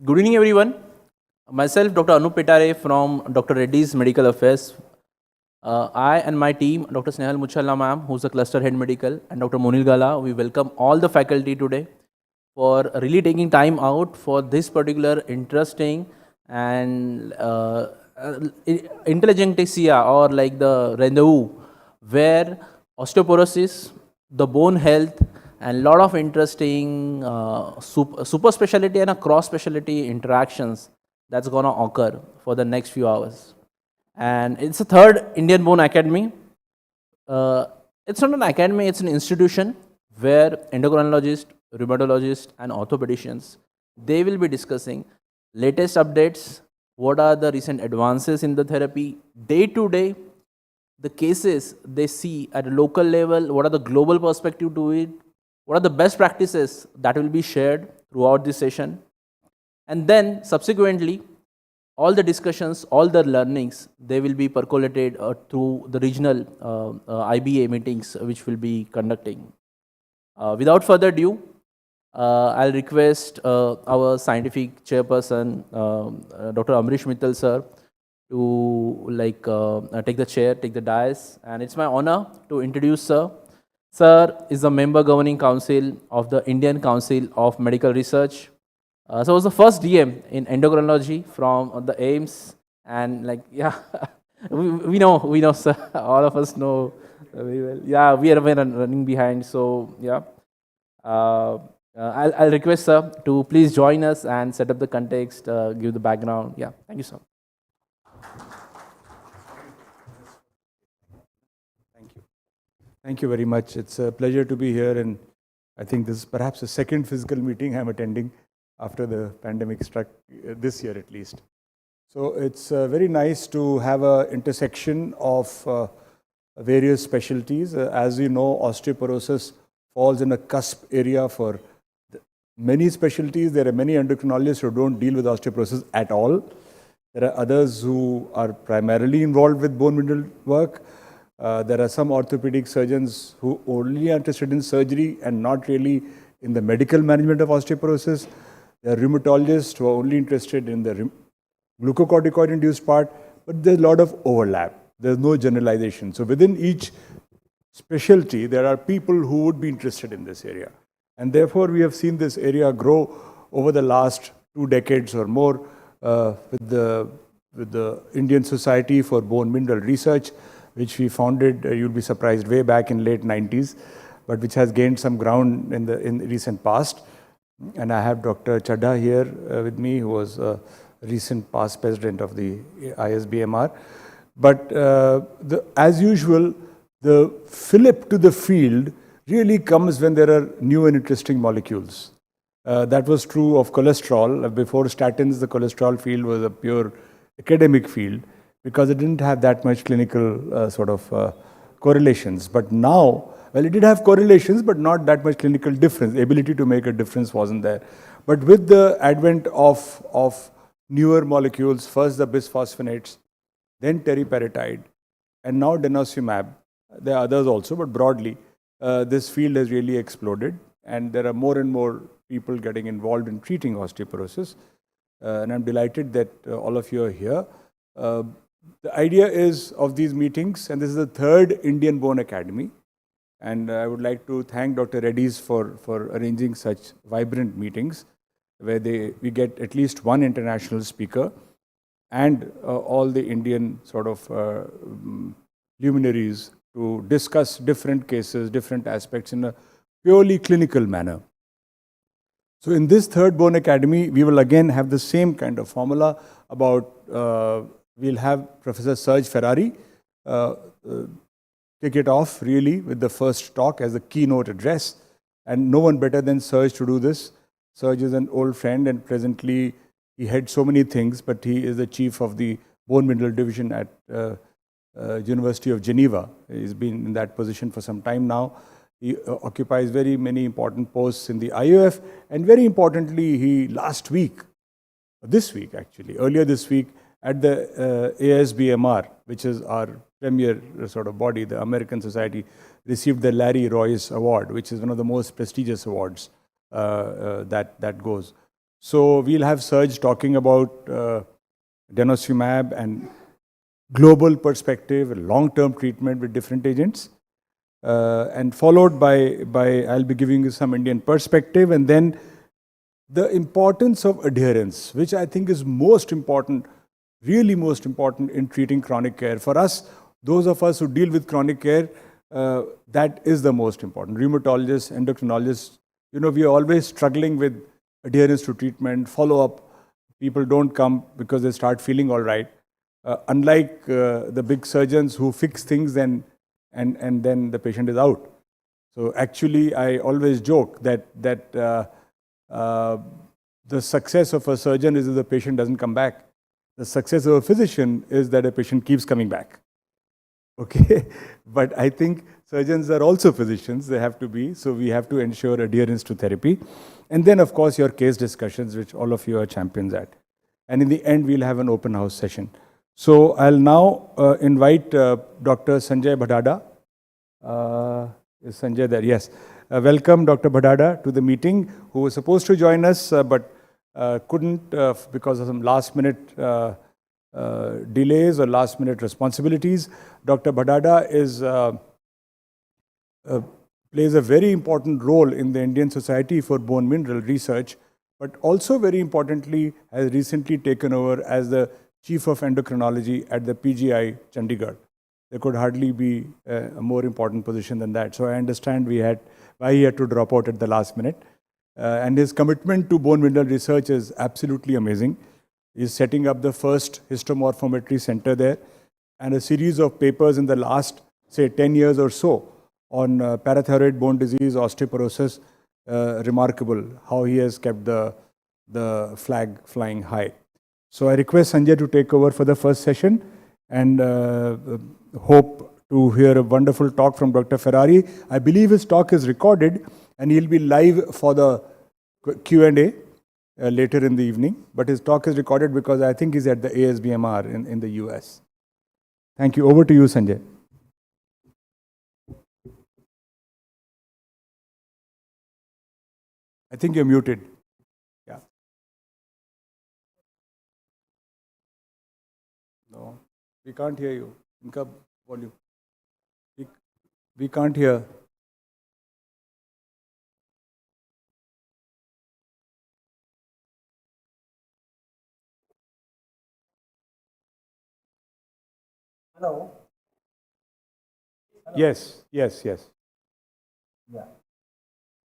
Good evening, everyone. Myself, Dr. Petare from Dr. Reddy's Medical Affairs. I and my team, Dr. Snehal Muchalla ma'am, who's the cluster head medical, and Dr. Monil Gala, we welcome all the faculty today for really taking time out for this particular interesting and intelligentsia or like the rendezvous where osteoporosis, the bone health, and lot of interesting super specialty and a cross specialty interactions that's gonna occur for the next few hours. And it's the third Indian Bone Academy. It's not an academy, it's an institution where endocrinologists, rheumatologists, and orthopedicians, they will be discussing latest updates, what are the recent advances in the therapy, day to day, the cases they see at a local level, what are the global perspective to it, what are the best practices that will be shared throughout this session. And then subsequently, all the discussions, all the learnings, they will be percolated through the regional IBA meetings which will be conducting. Without further ado, I'll request our scientific chairperson, Dr. Ambrish Mithal sir, to take the chair, take the dais, and it's my honor to introduce sir. Sir is a member governing council of the Indian Council of Medical Research. So I was the first DM in endocrinology from the AIMS, and we know, sir. All of us know very well. Yeah, we are running behind. So yeah, I'll request sir to please join us and set up the context, give the background. Yeah, thank you, sir. Thank you very much. It's a pleasure to be here, and I think this is perhaps the second physical meeting I'm attending after the pandemic struck this year at least. So it's very nice to have an intersection of various specialties. As you know, osteoporosis falls in a cusp area for many specialties. There are many endocrinologists who don't deal with osteoporosis at all. There are others who are primarily involved with bone mineral work. There are some orthopedic surgeons who only are interested in surgery and not really in the medical management of osteoporosis. There are rheumatologists who are only interested in the glucocorticoid-induced part, but there's a lot of overlap. There's no generalization. So within each specialty, there are people who would be interested in this area. And therefore, we have seen this area grow over the last 2 decades or more with the Indian Society for Bone Mineral Research, which we founded, you'll be surprised, way back in late 90s, but which has gained some ground in the recent past. And I have Dr. Chedha here with me, who was a recent past president of the ISBMR. But as usual, the fillip to the field really comes when there are new and interesting molecules. That was true of cholesterol. Before statins, the cholesterol field was a pure academic field, because it didn't have that much clinical correlations. But now, well, it did have correlations, but not that much clinical difference. The ability to make a difference wasn't there. But with the advent of newer molecules, first the bisphosphonates, then teriparatide, and now denosumab, there are others also, but broadly, this field has really exploded, and there are more and more people getting involved in treating osteoporosis. And I'm delighted that all of you are here. The idea is of these meetings, and this is the third Indian Bone Academy, and I would like to thank Dr. Reddy's for arranging such vibrant meetings where we get at least one international speaker and all the Indian luminaries to discuss different cases, different aspects in a purely clinical manner. So in this third Bone Academy, we will again have the same kind of formula about we'll have Professor Serge Ferrari kick it off really with the first talk as a keynote address. And no one better than Serge to do this. Serge is an old friend, and presently he heads so many things, but he is the chief of the bone mineral division at University of Geneva. He's been in that position for some time now. He occupies very many important posts in the IOF, and very importantly, he earlier this week, at the ASBMR, which is our premier body, the American Society, received the Larry Royce Award, which is one of the most prestigious awards that goes. So we'll have Serge talking about Denosumab and global perspective, long-term treatment with different agents. And followed by I'll be giving you some Indian perspective, and then the importance of adherence, which I think is most important, really most important in treating chronic care. For us, those of us who deal with chronic care, that is the most important. Rheumatologists, endocrinologists, we are always struggling with adherence to treatment, follow-up. People don't come because they start feeling all right. Unlike the big surgeons who fix things and then the patient is out. So actually, I always joke that the success of a surgeon is if the patient doesn't come back. The success of a physician is that a patient keeps coming back. Okay, but I think surgeons are also physicians. They have to be. So we have to ensure adherence to therapy. And then, of course, your case discussions, which all of you are champions at. And in the end, we'll have an open house session. So I'll now invite Dr. Sanjay Bhadada. Is Sanjay there? Yes. Welcome Dr. Bhadada to the meeting, who was supposed to join us but couldn't because of some last-minute delays or last-minute responsibilities. Dr. Bhadada plays a very important role in the Indian Society for Bone Mineral Research, but also very importantly has recently taken over as the Chief of Endocrinology at the PGI Chandigarh. There could hardly be a more important position than that. So I understand why he had to drop out at the last minute. And his commitment to bone mineral research is absolutely amazing. He's setting up the first histomorphometry center there, and a series of papers in the last, say, 10 years or so on parathyroid bone disease, osteoporosis. Remarkable how he has kept the flag flying high. So I request Sanjay to take over for the first session, and hope to hear a wonderful talk from Dr. Ferrari. I believe his talk is recorded and he'll be live for the Q&A later in the evening. But his talk is recorded because I think he's at the ASBMR in the US. Thank you. Over to you, Sanjay. I think you're muted. Yeah. No, we can't hear you. Inka volume. We can't hear. Hello. Yes. Yeah.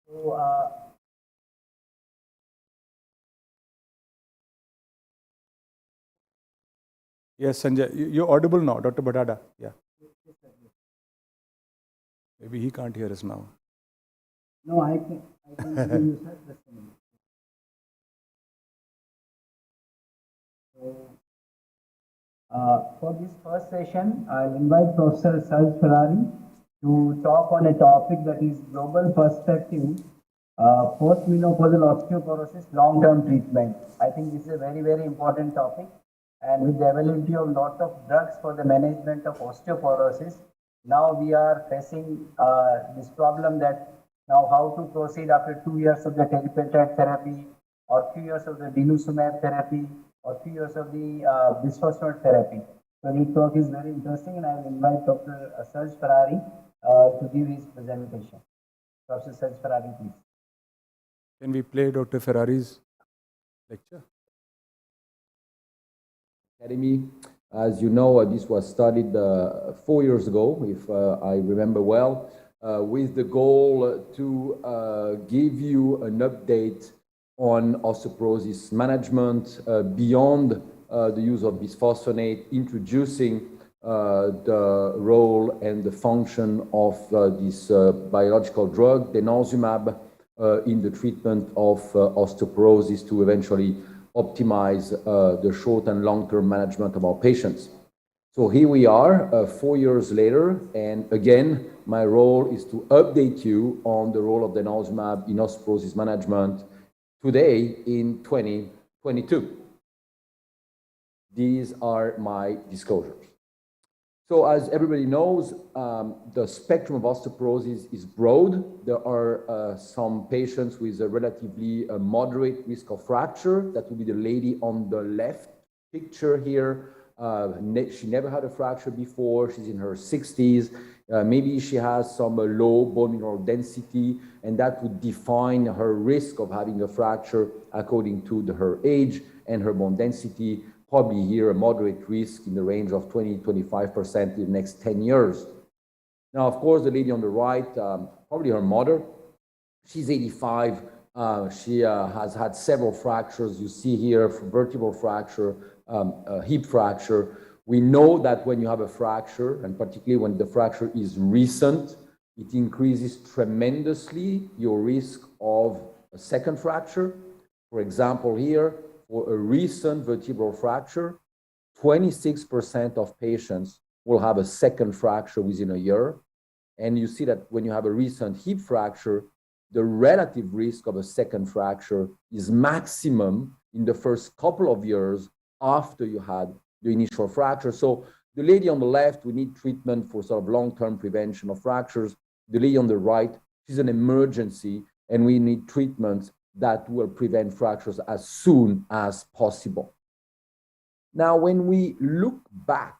So, yes, Sanjay, you're audible now, Dr. Bhadada. Yeah. Maybe he can't hear us now. no, I can hear you, sir. Just a minute. So, for this first session, I'll invite Professor Serge Ferrari to talk on a topic that is global perspective, post-menopausal osteoporosis long-term treatment. I think this is a very, very important topic. And with the availability of lot of drugs for the management of osteoporosis, now we are facing this problem that now how to proceed after 2 years of the teriparatide therapy, or 2 years of the Denosumab therapy, or 2 years of the bisphosphonate therapy. So this talk is very interesting, and I will invite Dr. Serge Ferrari to give his presentation. Professor Serge Ferrari, please. Can we play Dr. Ferrari's lecture? Academy. As you know, this was started 4 years ago, if I remember well, with the goal to give you an update on osteoporosis management beyond the use of bisphosphonate, introducing the role and the function of this biological drug, Denosumab, in the treatment of osteoporosis to eventually optimize the short and long-term management of our patients. So here we are 4 years later, and again, my role is to update you on the role of Denosumab in osteoporosis management today in 2022. These are my disclosures. So as everybody knows, the spectrum of osteoporosis is broad. There are some patients with a relatively moderate risk of fracture. That would be the lady on the left picture here. She never had a fracture before. She's in her 60s. Maybe she has some low bone mineral density, and that would define her risk of having a fracture according to her age and her bone density. Probably here a moderate risk in the range of 20-25% in the next 10 years. Now, of course, the lady on the right, probably her mother, she's 85. She has had several fractures. You see here, vertebral fracture, hip fracture. We know that when you have a fracture, and particularly when the fracture is recent, it increases tremendously your risk of a second fracture. For example, here, for a recent vertebral fracture, 26% of patients will have a second fracture within a year. And you see that when you have a recent hip fracture, the relative risk of a second fracture is maximum in the first couple of years after you had the initial fracture. So the lady on the left, we need treatment for sort of long-term prevention of fractures. The lady on the right, she's an emergency, and we need treatments that will prevent fractures as soon as possible. Now, when we look back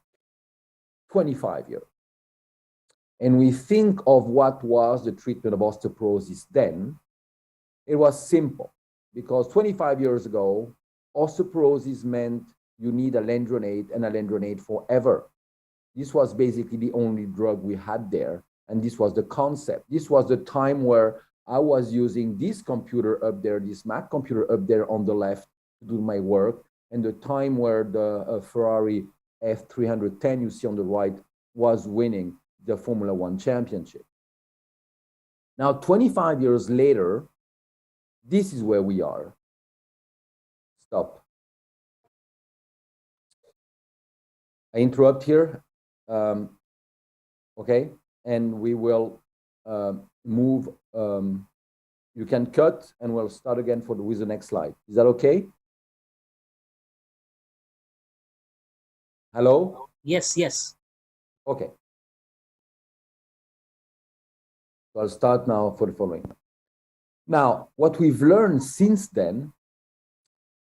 25 years, and we think of what was the treatment of osteoporosis then, it was simple, because 25 years ago, osteoporosis meant you need alendronate and alendronate forever. This was basically the only drug we had there, and this was the concept. This was the time where I was using this computer up there, this Mac computer up there on the left to do my work, and the time where the Ferrari F310 you see on the right was winning the Formula One championship. Now, 25 years later, this is where we are. Stop. I interrupt here, okay? And we will move, you can cut and we'll start again with the next slide. Is that okay? Hello? Yes, yes. Okay. So I'll start now for the following. Now, what we've learned since then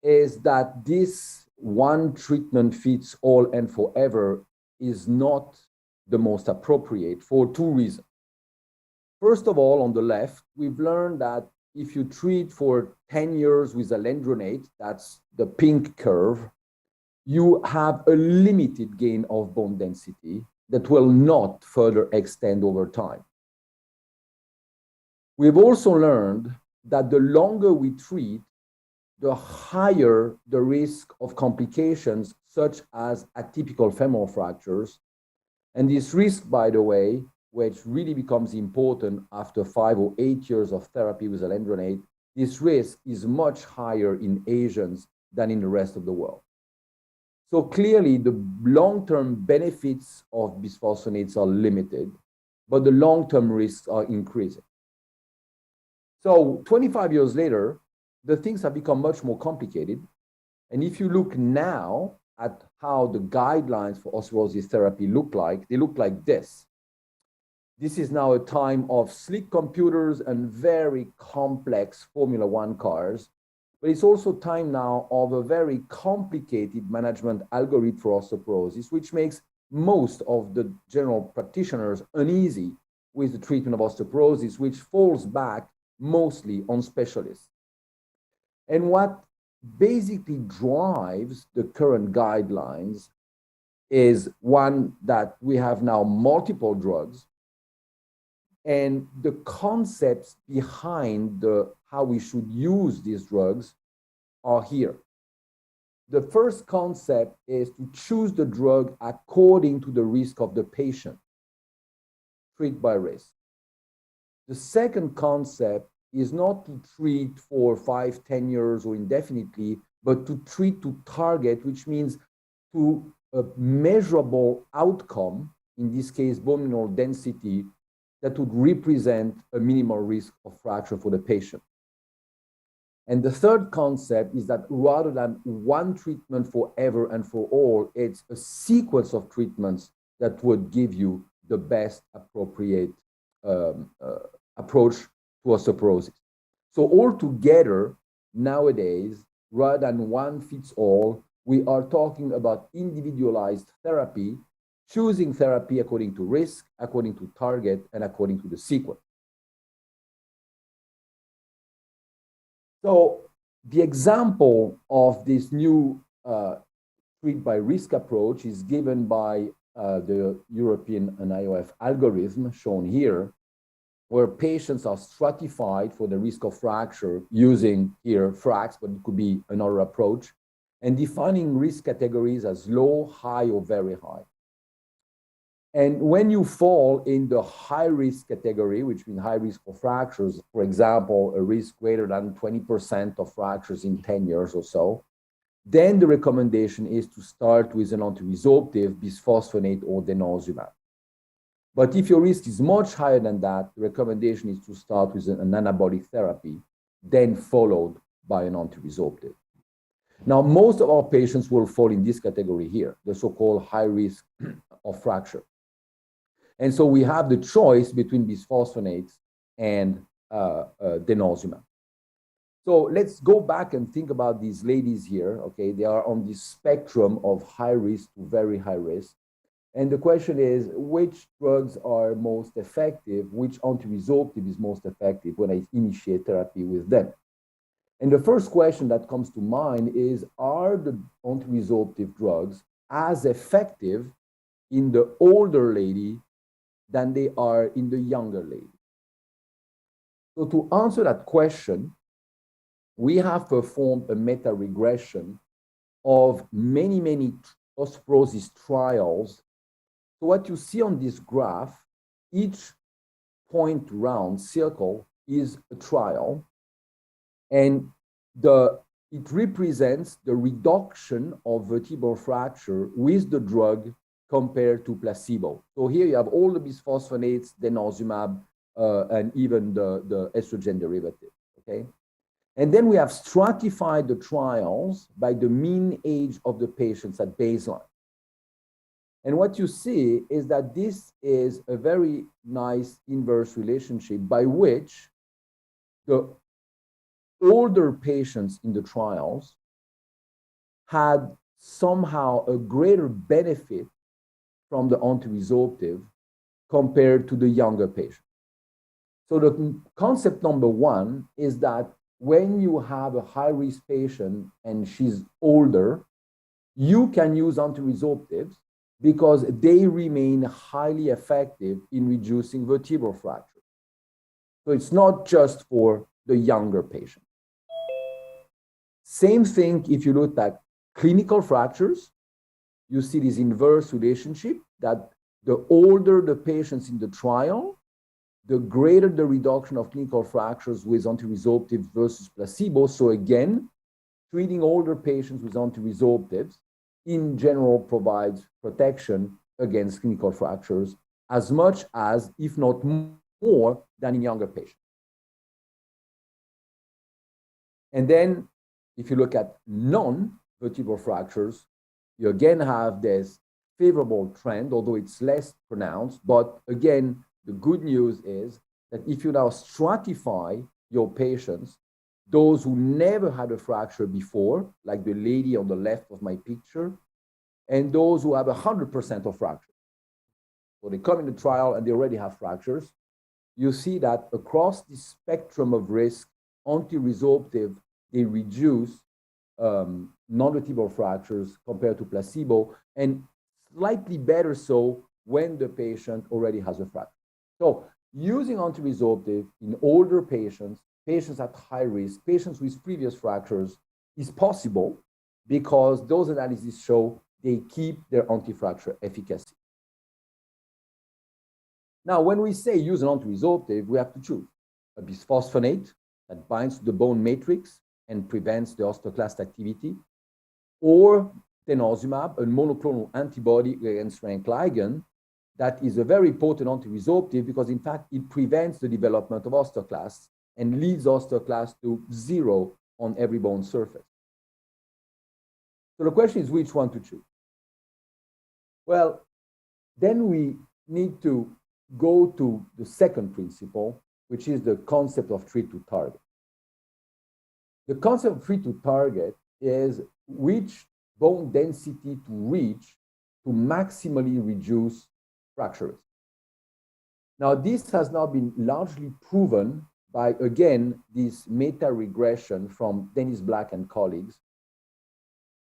is that this one treatment fits all and forever is not the most appropriate for two reasons. First of all, on the left, we've learned that if you treat for 10 years with alendronate, that's the pink curve, you have a limited gain of bone density that will not further extend over time. We've also learned that the longer we treat, the higher the risk of complications such as atypical femoral fractures. And this risk, by the way, which really becomes important after 5 or 8 years of therapy with alendronate, this risk is much higher in Asians than in the rest of the world. So clearly, the long-term benefits of bisphosphonates are limited, but the long-term risks are increasing. So 25 years later, the things have become much more complicated. And if you look now at how the guidelines for osteoporosis therapy look like, they look like this. This is now a time of slick computers and very complex Formula One cars, but it's also time now of a very complicated management algorithm for osteoporosis, which makes most of the general practitioners uneasy with the treatment of osteoporosis, which falls back mostly on specialists. And what basically drives the current guidelines is one that we have now multiple drugs, and the concepts behind how we should use these drugs are here. The first concept is to choose the drug according to the risk of the patient, treat by risk. The second concept is not to treat for 5, 10 years or indefinitely, but to treat to target, which means to a measurable outcome, in this case, bone mineral density, that would represent a minimal risk of fracture for the patient. And the third concept is that rather than one treatment forever and for all, it's a sequence of treatments that would give you the best appropriate approach to osteoporosis. So altogether, nowadays, rather than one fits all, we are talking about individualized therapy, choosing therapy according to risk, according to target, and according to the sequence. So the example of this new treat by risk approach is given by the European NIOF algorithm shown here, where patients are stratified for the risk of fracture using here FRAX, but it could be another approach, and defining risk categories as low, high, or very high. And when you fall in the high risk category, which means high risk for fractures, for example, a risk greater than 20% of fractures in 10 years or so, then the recommendation is to start with an antiresorptive, bisphosphonate, or denosumab. But if your risk is much higher than that, the recommendation is to start with an anabolic therapy, then followed by an antiresorptive. Now, most of our patients will fall in this category here, the so-called high risk of fracture. And so we have the choice between bisphosphonates and denosumab. So let's go back and think about these ladies here, okay? They are on this spectrum of high risk to very high risk. And the question is, which drugs are most effective? Which antiresorptive is most effective when I initiate therapy with them? And the first question that comes to mind is, are the antiresorptive drugs as effective in the older lady than they are in the younger lady? So to answer that question, we have performed a meta-regression of many, many osteoporosis trials. So what you see on this graph, each point round circle is a trial, and it represents the reduction of vertebral fracture with the drug compared to placebo. So here you have all the bisphosphonates, denosumab, and even the estrogen derivative, okay? And then we have stratified the trials by the mean age of the patients at baseline. And what you see is that this is a very nice inverse relationship by which the older patients in the trials had somehow a greater benefit from the antiresorptive compared to the younger patients. So the concept number one is that when you have a high-risk patient and she's older, you can use antiresorptives because they remain highly effective in reducing vertebral fracture. So it's not just for the younger patient. Same thing if you look at clinical fractures, you see this inverse relationship that the older the patients in the trial, the greater the reduction of clinical fractures with antiresorptives versus placebo. So again, treating older patients with antiresorptives in general provides protection against clinical fractures as much as, if not more, than in younger patients. And then if you look at non-vertebral fractures, you again have this favorable trend, although it's less pronounced. But again, the good news is that if you now stratify your patients, those who never had a fracture before, like the lady on the left of my picture, and those who have 100% of fractures. So they come in the trial and they already have fractures. You see that across the spectrum of risk, antiresorptive, they reduce non-vertebral fractures compared to placebo, and slightly better so when the patient already has a fracture. So using antiresorptive in older patients, patients at high risk, patients with previous fractures is possible because those analyses show they keep their anti-fracture efficacy. Now, when we say use an antiresorptive, we have to choose a bisphosphonate that binds to the bone matrix and prevents the osteoclast activity, or denosumab, a monoclonal antibody against rank ligand that is a very potent antiresorptive because, in fact, it prevents the development of osteoclasts and leads osteoclasts to zero on every bone surface. So the question is which one to choose? Well, Then we need to go to the second principle, which is the concept of treat to target. The concept of treat to target is which bone density to reach to maximally reduce fractures. Now, this has now been largely proven by, again, this meta-regression from Dennis Black and colleagues.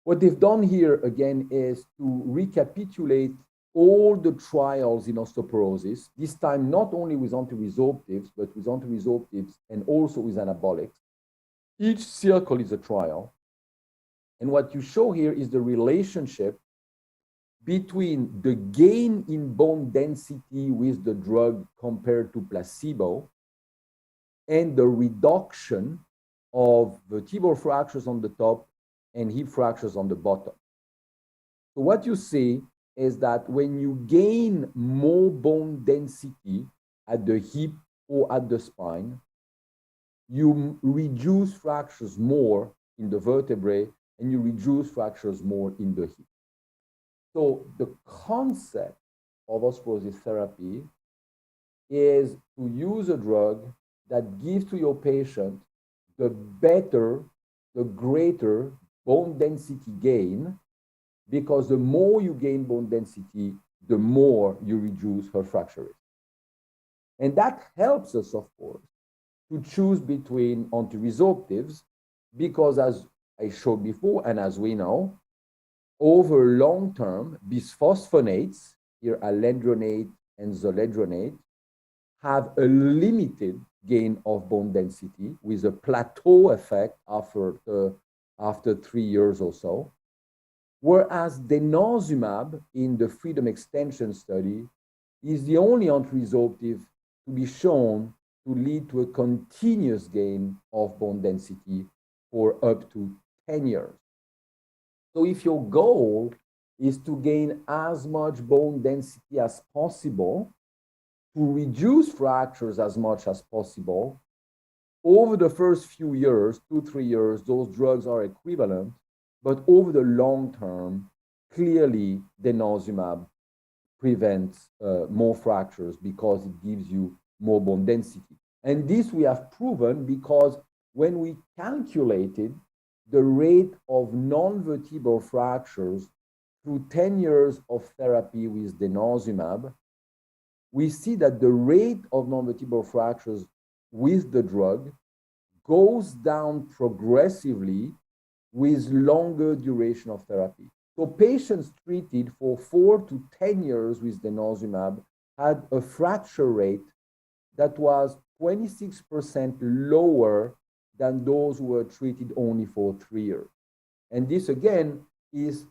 What they've done here, again, is to recapitulate all the trials in osteoporosis, this time not only with anti-resorptives, but with anti-resorptives and also with anabolics. Each circle is a trial. And what you show here is the relationship between the gain in bone density with the drug compared to placebo and the reduction of vertebral fractures on the top and hip fractures on the bottom. So what you see is that when you gain more bone density at the hip or at the spine, you reduce fractures more in the vertebrae and you reduce fractures more in the hip. So the concept of osteoporosis therapy is to use a drug that gives to your patient the better, the greater bone density gain, because the more you gain bone density, the more you reduce her fracture risk. And that helps us, of course, to choose between anti-resorptives, because as I showed before, and as we know, over long term, bisphosphonates, here alendronate and zoledronate, have a limited gain of bone density with a plateau effect after 3 years or so. Whereas denosumab in the Freedom Extension study is the only anti-resorptive to be shown to lead to a continuous gain of bone density for up to 10 years. So if your goal is to gain as much bone density as possible, to reduce fractures as much as possible, over the first few years, 2-3 years, those drugs are equivalent, but over the long term, clearly denosumab prevents more fractures because it gives you more bone density. And this we have proven because when we calculated the rate of non-vertebral fractures through 10 years of therapy with denosumab, we see that the rate of non-vertebral fractures with the drug goes down progressively with longer duration of therapy. So patients treated for 4 to 10 years with denosumab had a fracture rate that was 26% lower than those who were treated only for 3 years. And this, again, is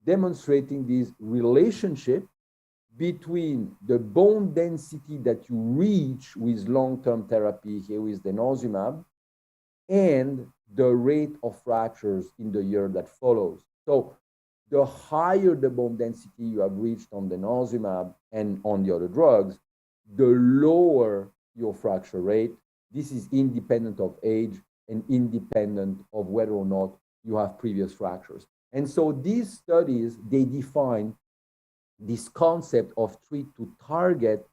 demonstrating this relationship between the bone density that you reach with long-term therapy here with denosumab and the rate of fractures in the year that follows. So the higher the bone density you have reached on denosumab and on the other drugs, the lower your fracture rate. This is independent of age and independent of whether or not you have previous fractures. And so these studies, they define this concept of treat to target,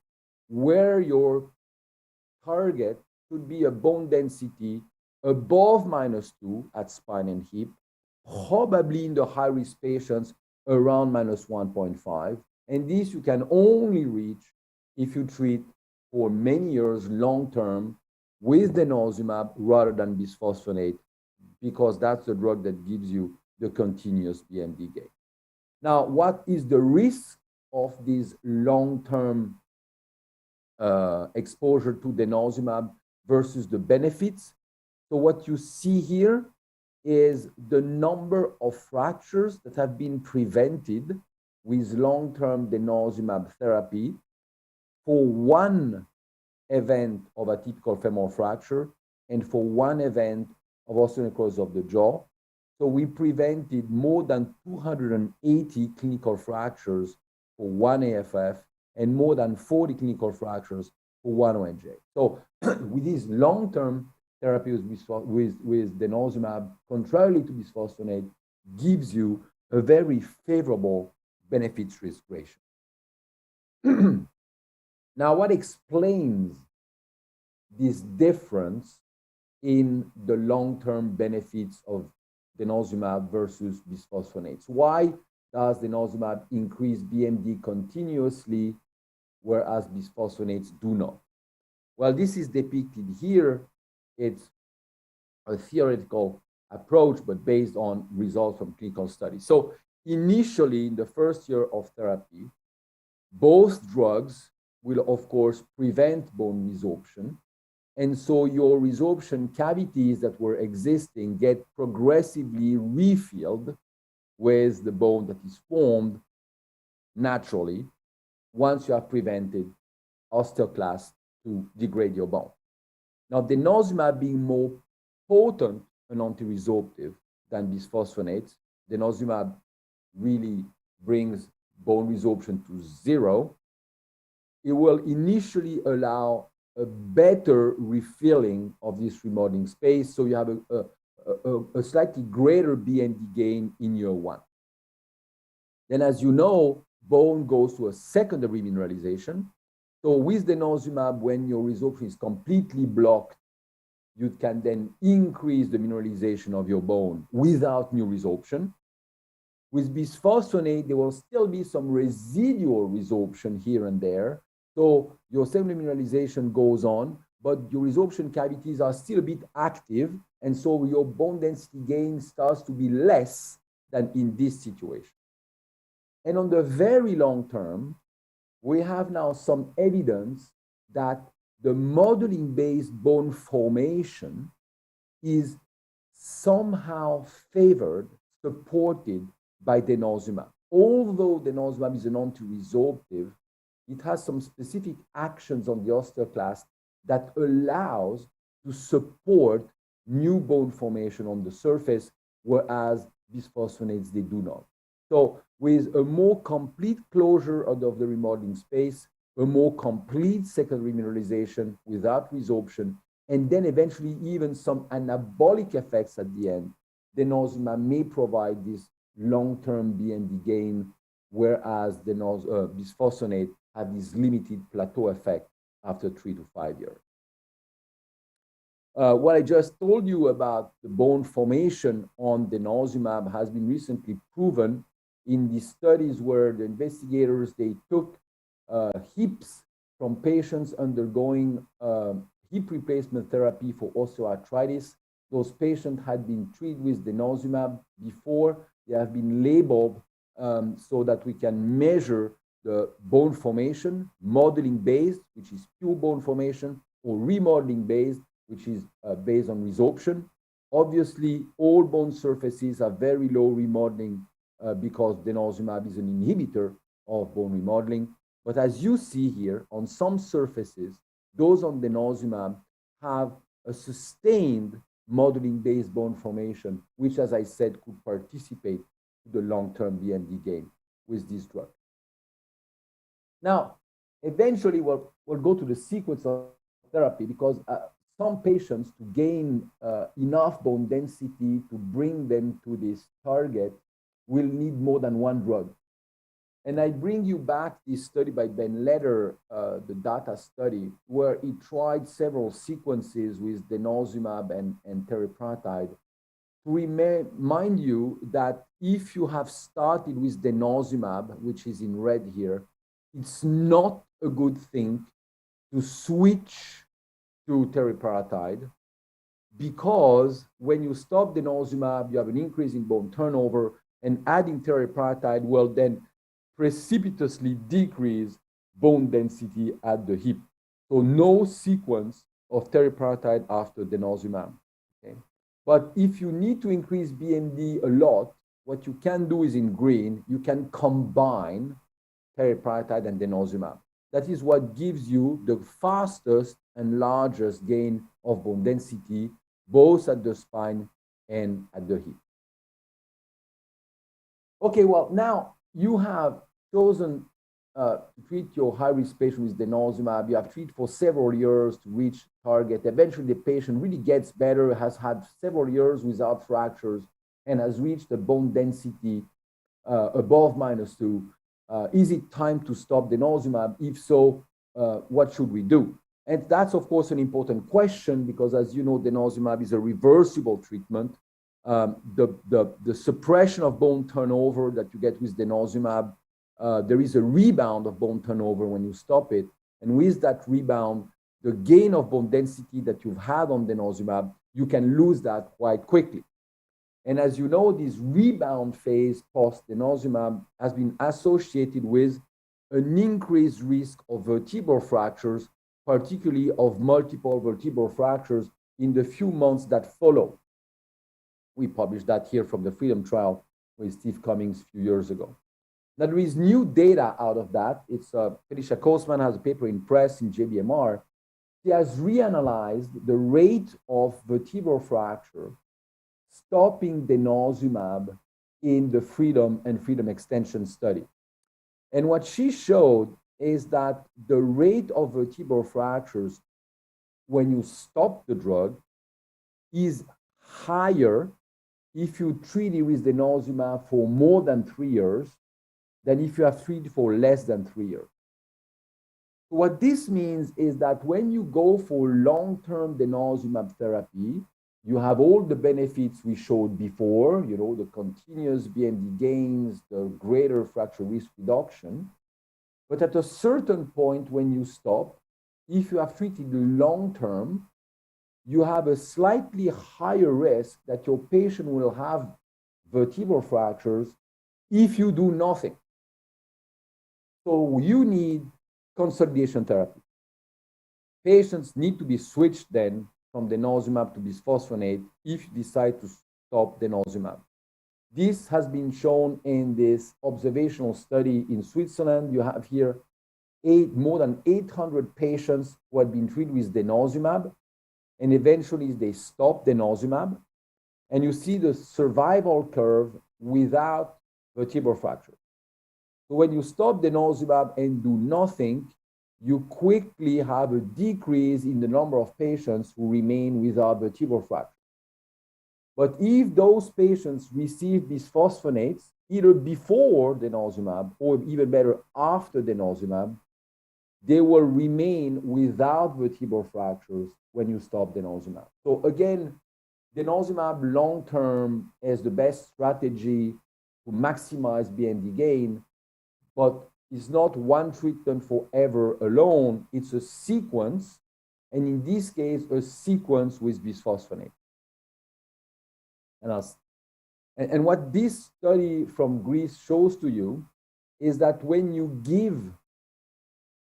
where your target should be a bone density above -2 at spine and hip, probably in the high-risk patients around -1.5. And this you can only reach if you treat for many years long-term with denosumab rather than bisphosphonate, because that's the drug that gives you the continuous BMD gain. Now, what is the risk of this long-term exposure to denosumab versus the benefits? So what you see here is the number of fractures that have been prevented with long-term denosumab therapy for one event of atypical femoral fracture and for one event of osteonecrosis of the jaw. So we prevented more than 280 clinical fractures for one AFF and more than 40 clinical fractures for one ONJ. So with this long-term therapy with denosumab, contrarily to bisphosphonate, gives you a very favorable benefits-risk ratio. Now, what explains this difference in the long-term benefits of denosumab versus bisphosphonates? Why does denosumab increase BMD continuously, whereas bisphosphonates do not? Well, this is depicted here. It's a theoretical approach, but based on results from clinical studies. So initially, in the first year of therapy, both drugs will, of course, prevent bone resorption. And so your resorption cavities that were existing get progressively refilled with the bone that is formed naturally once you have prevented osteoclasts to degrade your bone. Now, denosumab being more potent an anti-resorptive than bisphosphonates, denosumab really brings bone resorption to zero. It will initially allow a better refilling of this remodeling space, so you have a slightly greater BMD gain in year one. Then, as you know, bone goes to a secondary mineralization. So with denosumab, when your resorption is completely blocked, you can then increase the mineralization of your bone without new resorption. With bisphosphonate, there will still be some residual resorption here and there. So your secondary mineralization goes on, but your resorption cavities are still a bit active. And so your bone density gain starts to be less than in this situation. And on the very long term, we have now some evidence that the modeling-based bone formation is somehow favored, supported by denosumab. Although denosumab is an anti-resorptive, it has some specific actions on the osteoclast that allows to support new bone formation on the surface, whereas bisphosphonates, they do not. So with a more complete closure of the remodeling space, a more complete secondary mineralization without resorption, and then eventually even some anabolic effects at the end, denosumab may provide this long-term BMD gain, whereas bisphosphonate have this limited plateau effect after 3 to 5 years. What I just told you about the bone formation on denosumab has been recently proven in the studies where the investigators, they took hips from patients undergoing hip replacement therapy for osteoarthritis. Those patients had been treated with denosumab before. They have been labeled so that we can measure the bone formation, modeling based, which is pure bone formation, or remodeling based, which is based on resorption. Obviously, all bone surfaces have very low remodeling because denosumab is an inhibitor of bone remodeling. But as you see here, on some surfaces, those on denosumab have a sustained modeling-based bone formation, which, as I said, could participate to the long-term BMD gain with this drug. Now, eventually, we'll go to the sequence of therapy because some patients, to gain enough bone density to bring them to this target, will need more than one drug. And I bring you back this study by Ben Leder, the data study, where he tried several sequences with denosumab and teriparatide to remind you that if you have started with denosumab, which is in red here, it's not a good thing to switch to teriparatide, because when you stop denosumab, you have an increase in bone turnover, and adding teriparatide will then precipitously decrease bone density at the hip. So no sequence of teriparatide after denosumab. Okay? But if you need to increase BMD a lot, what you can do is in green, you can combine teriparatide and denosumab. That is what gives you the fastest and largest gain of bone density, both at the spine and at the hip. Okay, well, now you have chosen to treat your high-risk patient with denosumab. You have treated for several years to reach target. Eventually, the patient really gets better, has had several years without fractures, and has reached a bone density above -2. Is it time to stop denosumab? If so, what should we do? And that's, of course, an important question because, as you know, denosumab is a reversible treatment. The suppression of bone turnover that you get with denosumab, there is a rebound of bone turnover when you stop it. And with that rebound, the gain of bone density that you've had on denosumab, you can lose that quite quickly. And as you know, this rebound phase post-denosumab has been associated with an increased risk of vertebral fractures, particularly of multiple vertebral fractures in the few months that follow. We published that here from the Freedom Trial with Steve Cummings a few years ago. Now, there is new data out of that. It's Felicia Kosman has a paper in Press in JBMR. She has reanalyzed the rate of vertebral fracture stopping denosumab in the Freedom and Freedom Extension study. And what she showed is that the rate of vertebral fractures when you stop the drug is higher if you treat it with denosumab for more than 3 years than if you have treated for less than 3 years. What this means is that when you go for long-term denosumab therapy, you have all the benefits we showed before, you know, the continuous BMD gains, the greater fracture risk reduction. But at a certain point when you stop, if you have treated long-term, you have a slightly higher risk that your patient will have vertebral fractures if you do nothing. So you need consolidation therapy. Patients need to be switched then from denosumab to bisphosphonate if you decide to stop denosumab. This has been shown in this observational study in Switzerland. You have here more than 800 patients who had been treated with denosumab, and eventually they stopped denosumab. And you see the survival curve without vertebral fracture. So when you stop denosumab and do nothing, you quickly have a decrease in the number of patients who remain without vertebral fracture. But if those patients receive bisphosphonates, either before denosumab or even better after denosumab, they will remain without vertebral fractures when you stop denosumab. So again, denosumab long-term is the best strategy to maximize BMD gain, but it's not one treatment forever alone. It's a sequence, and in this case, a sequence with bisphosphonate. And what this study from Greece shows to you is that when you give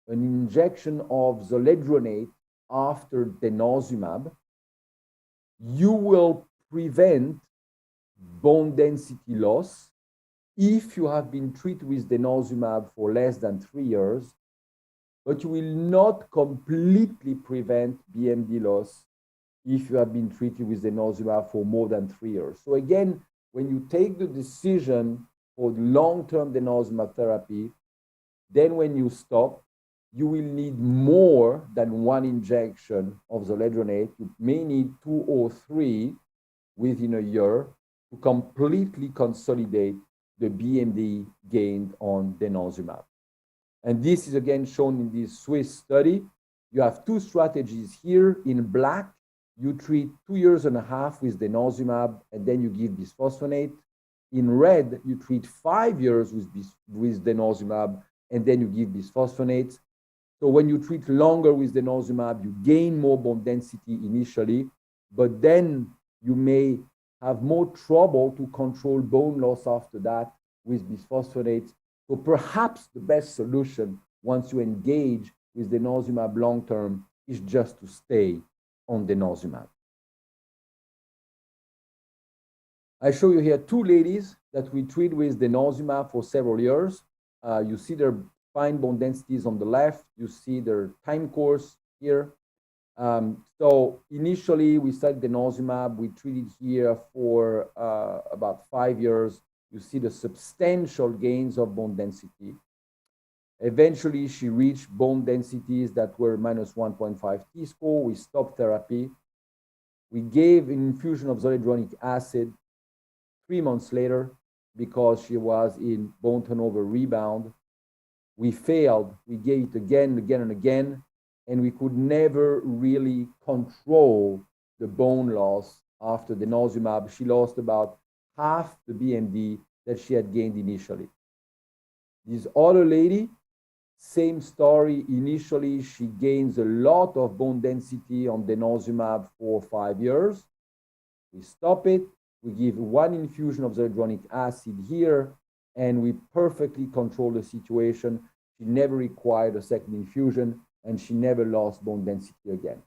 an injection of zoledronate after denosumab, you will prevent bone density loss if you have been treated with denosumab for less than 3 years, but you will not completely prevent BMD loss if you have been treated with denosumab for more than 3 years. So again, when you take the decision for long-term denosumab therapy, then when you stop, you will need more than one injection of zoledronate. You may need 2 or 3 within a year to completely consolidate the BMD gained on denosumab. And this is again shown in this Swiss study. You have 2 strategies here. In black, you treat 2.5 years with denosumab, and then you give bisphosphonate. In red, you treat 5 years with denosumab, and then you give bisphosphonates. So when you treat longer with denosumab, you gain more bone density initially, but then you may have more trouble to control bone loss after that with bisphosphonates. So perhaps the best solution once you engage with denosumab long-term is just to stay on denosumab. I show you here 2 ladies that we treat with denosumab for several years. You see their fine bone densities on the left. You see their time course here. So initially, we started denosumab. We treated here for about 5 years. You see the substantial gains of bone density. Eventually, she reached bone densities that were minus 1.5 T-score. We stopped therapy. We gave an infusion of zoledronic acid 3 months later because she was in bone turnover rebound. We failed. We gave it again and again and again, and we could never really control the bone loss after denosumab. She lost about half the BMD that she had gained initially. This other lady, same story. Initially, she gains a lot of bone density on denosumab for 5 years. We stop it. We give one infusion of zoledronic acid here, and we perfectly control the situation. She never required a second infusion, and she never lost bone density again.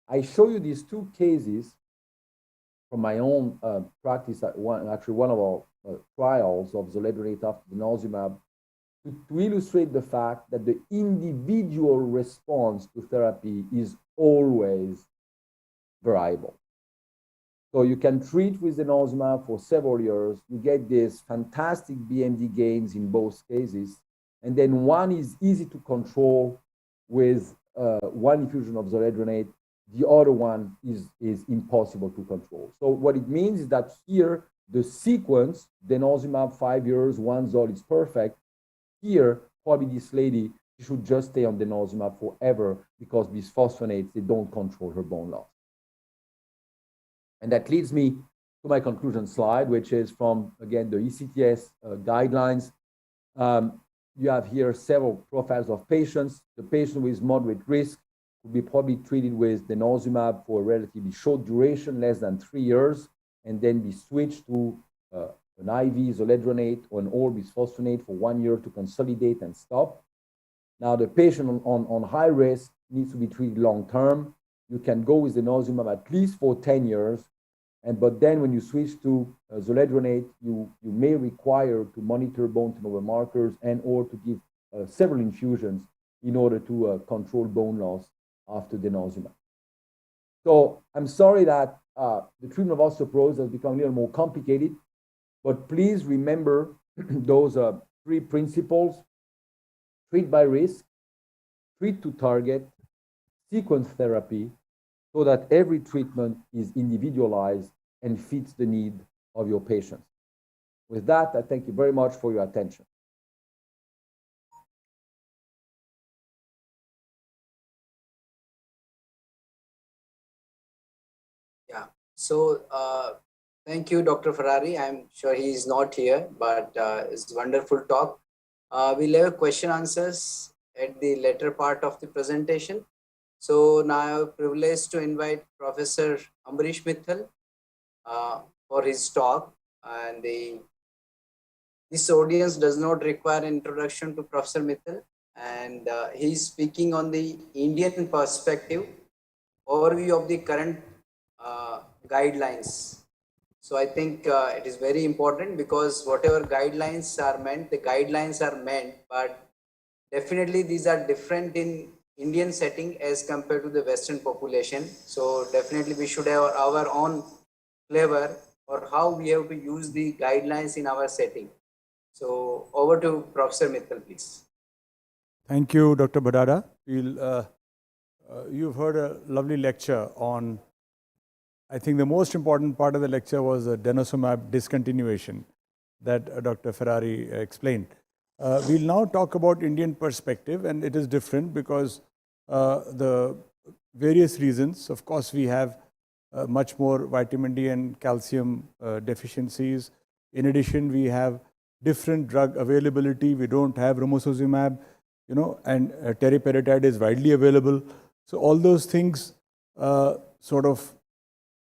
I show you these two cases from my own practice, actually one of our trials of zoledronate after denosumab, to illustrate the fact that the individual response to therapy is always variable. So you can treat with denosumab for several years. You get these fantastic BMD gains in both cases. And then one is easy to control with one infusion of zoledronate. The other one is impossible to control. So what it means is that here, the sequence, denosumab 5 years, one zol is perfect. Here, probably this lady, she should just stay on denosumab forever because bisphosphonates, they don't control her bone loss. And that leads me to my conclusion slide, which is from, again, the ECTS guidelines. You have here several profiles of patients. The patient with moderate risk will be probably treated with denosumab for a relatively short duration, less than 3 years, and then be switched to an IV zoledronate or an oral bisphosphonate for 1 year to consolidate and stop. Now, the patient on high risk needs to be treated long term. You can go with denosumab at least for 10 years. But then when you switch to zoledronate, you may require to monitor bone turnover markers and or to give several infusions in order to control bone loss after denosumab. So I'm sorry that the treatment of osteoporosis has become a little more complicated, but please remember those 3 principles: treat by risk, treat to target, sequence therapy, so that every treatment is individualized and fits the need of your patients. With that, I thank you very much for your attention. Yeah. So thank you, Dr. Ferrari. I'm sure he is not here, but it's a wonderful talk. We'll have question answers at the later part of the presentation. So now I have privilege to invite Professor Ambrish Mithal for his talk. And this audience does not require introduction to Professor Mithal. And he's speaking on the Indian perspective, overview of the current guidelines. So I think it is very important because whatever guidelines are meant, the guidelines are meant, but definitely these are different in Indian setting as compared to the Western population. So definitely we should have our own flavor or how we have to use the guidelines in our setting. So over to Professor Mithal, please. Thank you, Dr. Bhadada. You've heard a lovely lecture on, I think the most important part of the lecture was the denosumab discontinuation that Dr. Ferrari explained. We'll now talk about Indian perspective, and it is different because the various reasons. Of course, we have much more vitamin D and calcium deficiencies. In addition, we have different drug availability. We don't have romosozumab, and teriparatide is widely available. So all those things sort of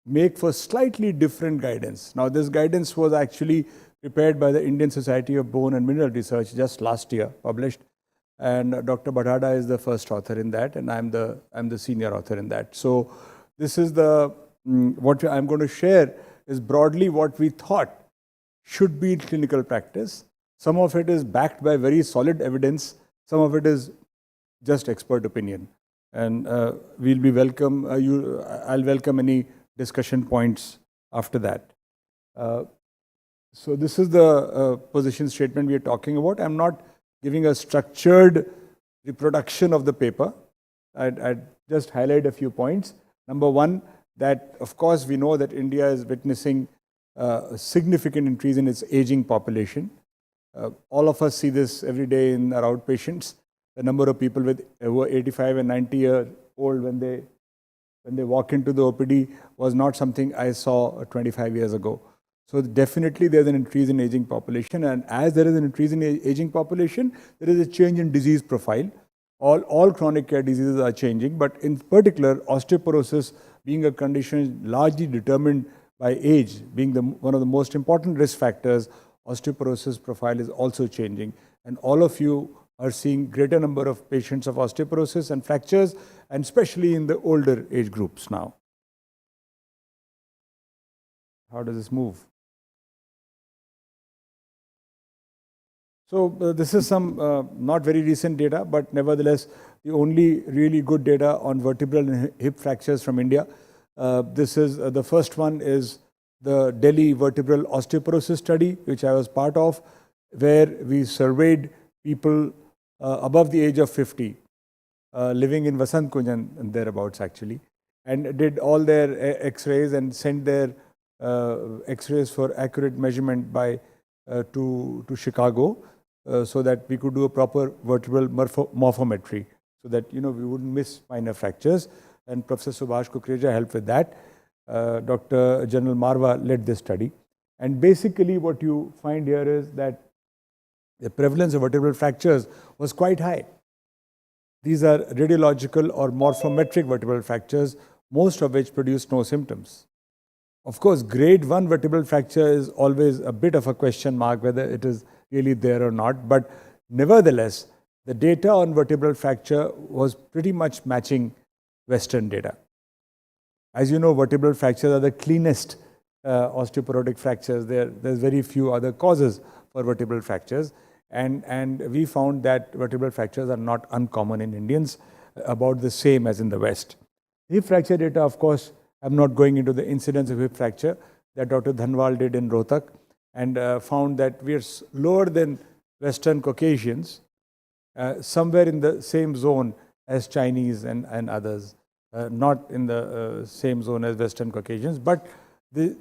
make for slightly different guidance. Now, this guidance was actually prepared by the Indian Society of Bone and Mineral Research just last year, published. And Dr. Bhadada is the first author in that, and I'm the senior author in that. So this is what I'm going to share is broadly what we thought should be in clinical practice. Some of it is backed by very solid evidence. Some of it is just expert opinion. And we'll be welcome. I'll welcome any discussion points after that. So this is the position statement we are talking about. I'm not giving a structured reproduction of the paper. I'd just highlight a few points. Number one, that of course we know that India is witnessing a significant increase in its aging population. All of us see this every day in our outpatients. The number of people with over 85 and 90-year old when they walk into the OPD was not something I saw 25 years ago. So definitely there's an increase in aging population, and as there is an increase in aging population, there is a change in disease profile. All chronic care diseases are changing, but in particular, osteoporosis being a condition largely determined by age, being one of the most important risk factors, osteoporosis profile is also changing. And all of you are seeing greater number of patients of osteoporosis and fractures, and especially in the older age groups now. How does this move? So this is some not very recent data, but nevertheless, the only really good data on vertebral and hip fractures from India. This is the first one is the Delhi vertebral osteoporosis study, which I was part of, where we surveyed people above the age of 50, living in Vasant Kunj and thereabouts actually, and did all their X-rays and sent their X-rays for accurate measurement by to Chicago, so that we could do a proper vertebral morphometry, so that we wouldn't miss minor fractures. And Professor Subhash Kukreja helped with that. Dr. General Marwah led this study. And basically what you find here is that the prevalence of vertebral fractures was quite high. These are radiological or morphometric vertebral fractures, most of which produce no symptoms. Of course, grade 1 vertebral fracture is always a bit of a question mark whether it is really there or not, but nevertheless, the data on vertebral fracture was pretty much matching Western data. As you know, vertebral fractures are the cleanest osteoporotic fractures. There's very few other causes for vertebral fractures, and we found that vertebral fractures are not uncommon in Indians, about the same as in the West. Hip fracture data, of course, I'm not going into the incidence of hip fracture that Dr. Dhanwal did in Rohtak, and found that we are lower than Western Caucasians, somewhere in the same zone as Chinese and others, not in the same zone as Western Caucasians. But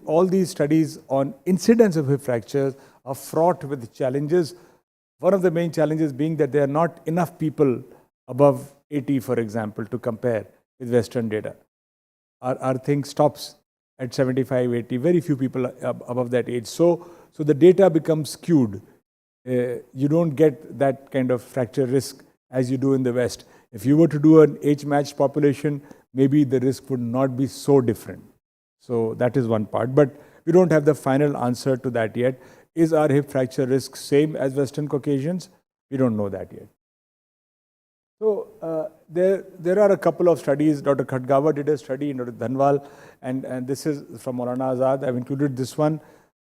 all these studies on incidence of hip fractures are fraught with challenges. One of the main challenges being that there are not enough people above 80, for example, to compare with Western data. Our thing stops at 75, 80, very few people above that age. So the data becomes skewed. You don't get that kind of fracture risk as you do in the West. If you were to do an age-matched population, maybe the risk would not be so different. So that is one part. But we don't have the final answer to that yet. Is our hip fracture risk same as Western Caucasians? We don't know that yet. So there are a couple of studies. Dr. Khatgawa did a study, and Dr. Dhanwal, and this is from Maulana Azad. I've included this one.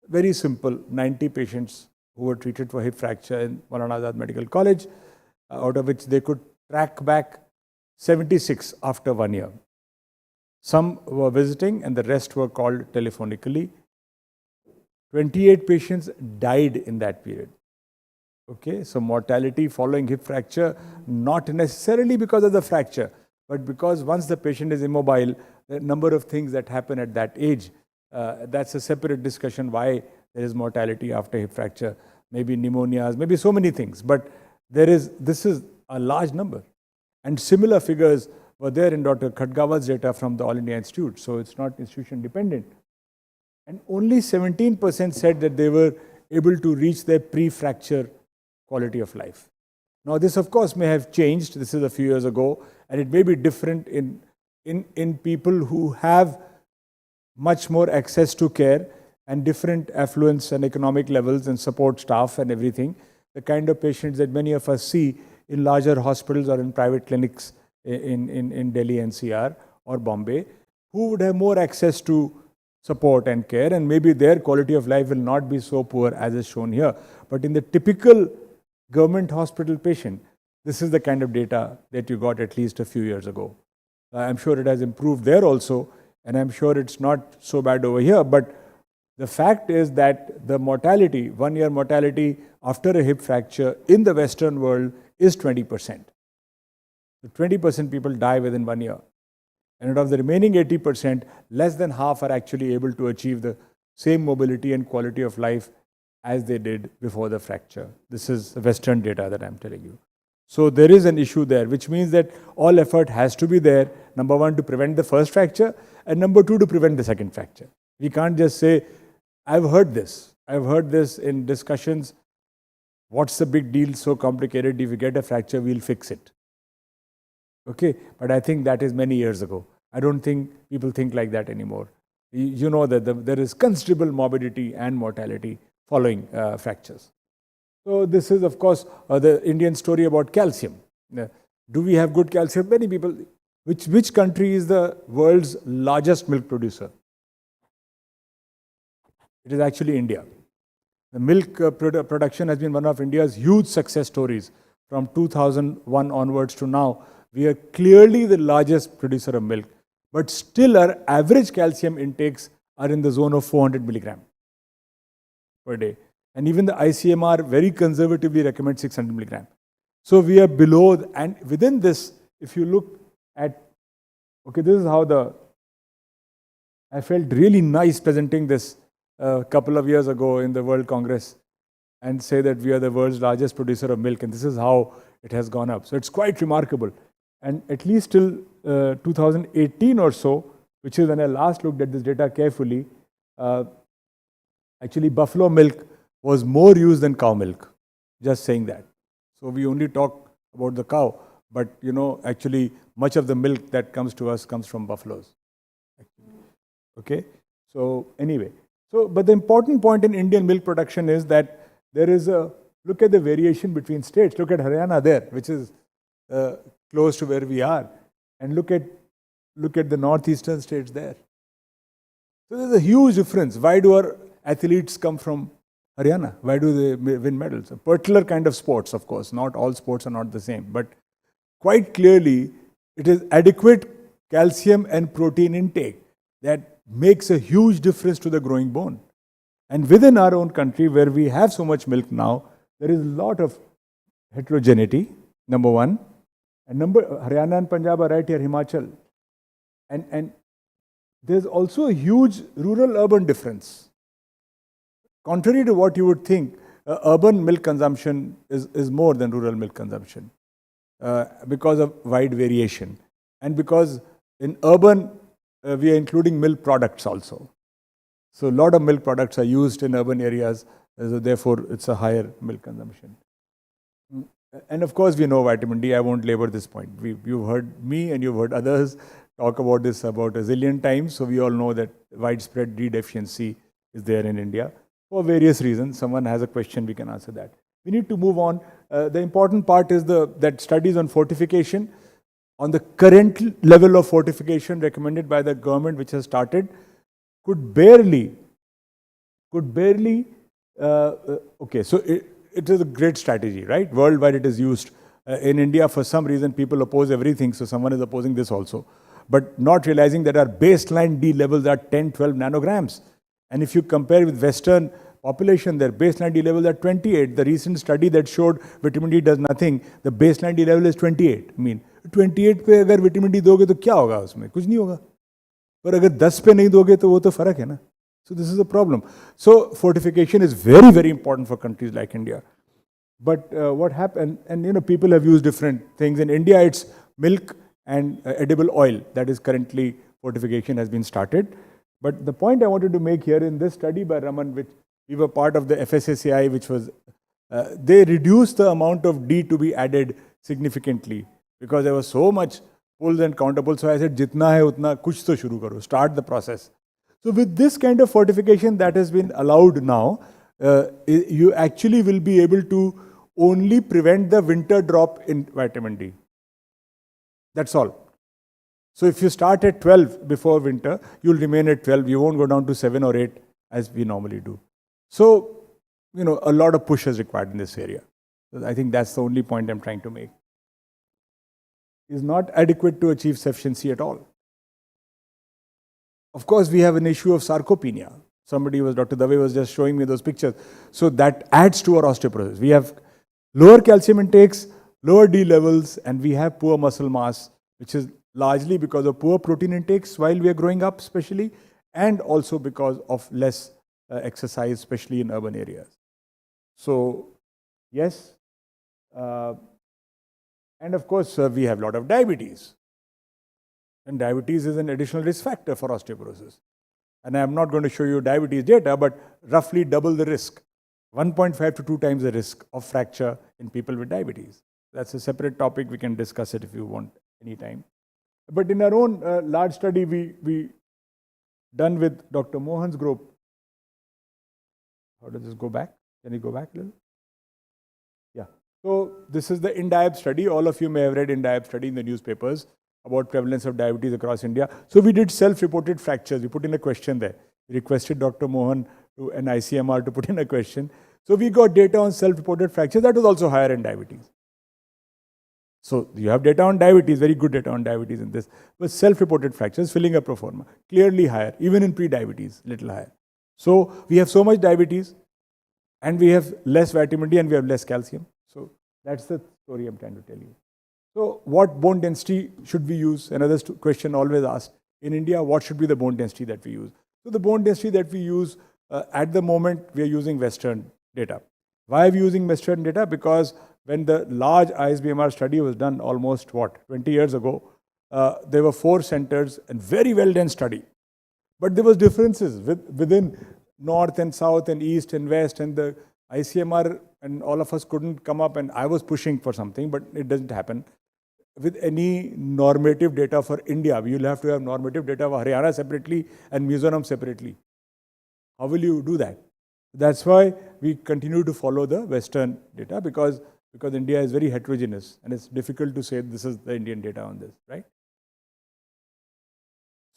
Very simple, 90 patients who were treated for hip fracture in Maulana Azad Medical College, out of which they could track back 76 after 1 year. Some were visiting and the rest were called telephonically. 28 patients died in that period. Okay, so mortality following hip fracture, not necessarily because of the fracture, but because once the patient is immobile, the number of things that happen at that age, that's a separate discussion why there is mortality after hip fracture. Maybe pneumonias, maybe so many things, but this is a large number. And similar figures were there in Dr. Khatgawa's data from the All India Institute, so it's not institution dependent. And only 17% said that they were able to reach their pre-fracture quality of life. Now this of course may have changed, this is a few years ago, and it may be different in people who have much more access to care and different affluence and economic levels and support staff and everything, the kind of patients that many of us see in larger hospitals or in private clinics in Delhi NCR or Bombay, who would have more access to support and care, and maybe their quality of life will not be so poor as is shown here. But in the typical government hospital patient, this is the kind of data that you got at least a few years ago. I'm sure it has improved there also, and I'm sure it's not so bad over here, but the fact is that the mortality, 1 year mortality after a hip fracture in the Western world is 20%. So 20% people die within 1 year. And out of the remaining 80%, less than half are actually able to achieve the same mobility and quality of life as they did before the fracture. This is Western data that I'm telling you. So there is an issue there, which means that all effort has to be there, number one, to prevent the first fracture, and number two, to prevent the second fracture. We can't just say, I've heard this in discussions. What's the big deal? So complicated. If you get a fracture, we'll fix it. Okay, but I think that is many years ago. I don't think people think like that anymore. You know that there is considerable morbidity and mortality following fractures. So this is, of course, the Indian story about calcium. Do we have good calcium? Many people. Which country is the world's largest milk producer? It is actually India. The milk production has been one of India's huge success stories. From 2001 onwards to now, we are clearly the largest producer of milk. But still our average calcium intakes are in the zone of 400 milligram per day. And even the ICMR very conservatively recommends 600 milligram. So we are below, and within this, if you look at, okay, this is how I felt really nice presenting this a couple of years ago in the World Congress and say that we are the world's largest producer of milk, and this is how it has gone up. So it's quite remarkable. And at least till 2018 or so, which is when I last looked at this data carefully, actually buffalo milk was more used than cow milk. Just saying that. So we only talk about the cow, but actually much of the milk that comes to us comes from buffaloes. Okay. So anyway, but the important point in Indian milk production is that there is look at the variation between states. Look at Haryana there, which is close to where we are, and look at the northeastern states there. So there's a huge difference. Why do our athletes come from Haryana? Why do they win medals? A particular kind of sports, of course. Not all sports are not the same, but quite clearly it is adequate calcium and protein intake that makes a huge difference to the growing bone. And within our own country, where we have so much milk now, there is a lot of heterogeneity, number one. And Haryana and Punjab are right here, Himachal. And there's also a huge rural-urban difference. Contrary to what you would think, urban milk consumption is more than rural milk consumption because of wide variation. And because in urban, we are including milk products also. So a lot of milk products are used in urban areas, so therefore it's a higher milk consumption. And of course we know vitamin D, I won't labor this point. You've heard me and you've heard others talk about this about a zillion times, so we all know that widespread D deficiency is there in India for various reasons. Someone has a question, we can answer that. We need to move on. The important part is that studies on fortification, on the current level of fortification recommended by the government, which has started, could barely, okay, so it is a great strategy, right? Worldwide it is used. In India, for some reason, people oppose everything, so someone is opposing this also. But not realizing that our baseline D levels are 10, 12 nanograms. And if you compare with Western population, their baseline D levels are 28. The recent study that showed vitamin D does nothing, the baseline D level is 28. I mean, 28 पे अगर vitamin D दोगे तो क्या होगा उसमें? कुछ नहीं होगा. पर अगर 10 पे नहीं दोगे तो वो तो फर्क है ना. So this is a problem. So fortification is very, very important for countries like India. But what happened, and people have used different things. In India, it's milk and edible oil. That is currently fortification has been started. But the point I wanted to make here in this study by Raman, which we were part of the FSSAI, which was, they reduced the amount of D to be added significantly because there was so much pulls and counterpulls. So I said, jitna hai utna kuch to shuru karo, start the process. So with this kind of fortification that has been allowed now, you actually will be able to only prevent the winter drop in vitamin D. That's all. So if you start at 12 before winter, you'll remain at 12. You won't go down to 7 or 8 as we normally do. So, a lot of push is required in this area. So I think that's the only point I'm trying to make. Is not adequate to achieve sufficiency at all. Of course, we have an issue of sarcopenia. Dr. Dave was just showing me those pictures. So that adds to our osteoporosis. We have lower calcium intakes, lower D levels, and we have poor muscle mass, which is largely because of poor protein intakes while we are growing up, especially, and also because of less exercise, especially in urban areas. So, yes, and of course, we have a lot of diabetes. And diabetes is an additional risk factor for osteoporosis. And I'm not going to show you diabetes data, but roughly double the risk, 1.5 to 2 times the risk of fracture in people with diabetes. That's a separate topic. We can discuss it if you want anytime. But in our own large study, we done with Dr. Mohan's group. How does this go back? Can you go back a little? Yeah. So this is the INDIAB study. All of you may have read INDIAB study in the newspapers about prevalence of diabetes across India. So we did self-reported fractures. We put in a question there. We requested Dr. Mohan to an ICMR to put in a question. So we got data on self-reported fractures. That was also higher in diabetes. So you have data on diabetes, very good data on diabetes in this. But self-reported fractures, filling a pro forma, clearly higher, even in pre-diabetes, little higher. So we have so much diabetes, and we have less vitamin D, and we have less calcium. So that's the story I'm trying to tell you. So what bone density should we use? Another question always asked. In India, what should be the bone density that we use? So the bone density that we use, at the moment, we are using Western data. Why are we using Western data? Because when the large ISBMR study was done almost, 20 years ago, there were 4 centers and very well done study. But there was differences within North and South and East and West, and the ICMR and all of us couldn't come up, and I was pushing for something, but it doesn't happen. With any normative data for India, we will have to have normative data for Haryana separately and Mizoram separately. How will you do that? That's why we continue to follow the Western data, because India is very heterogeneous and it's difficult to say this is the Indian data on this, right?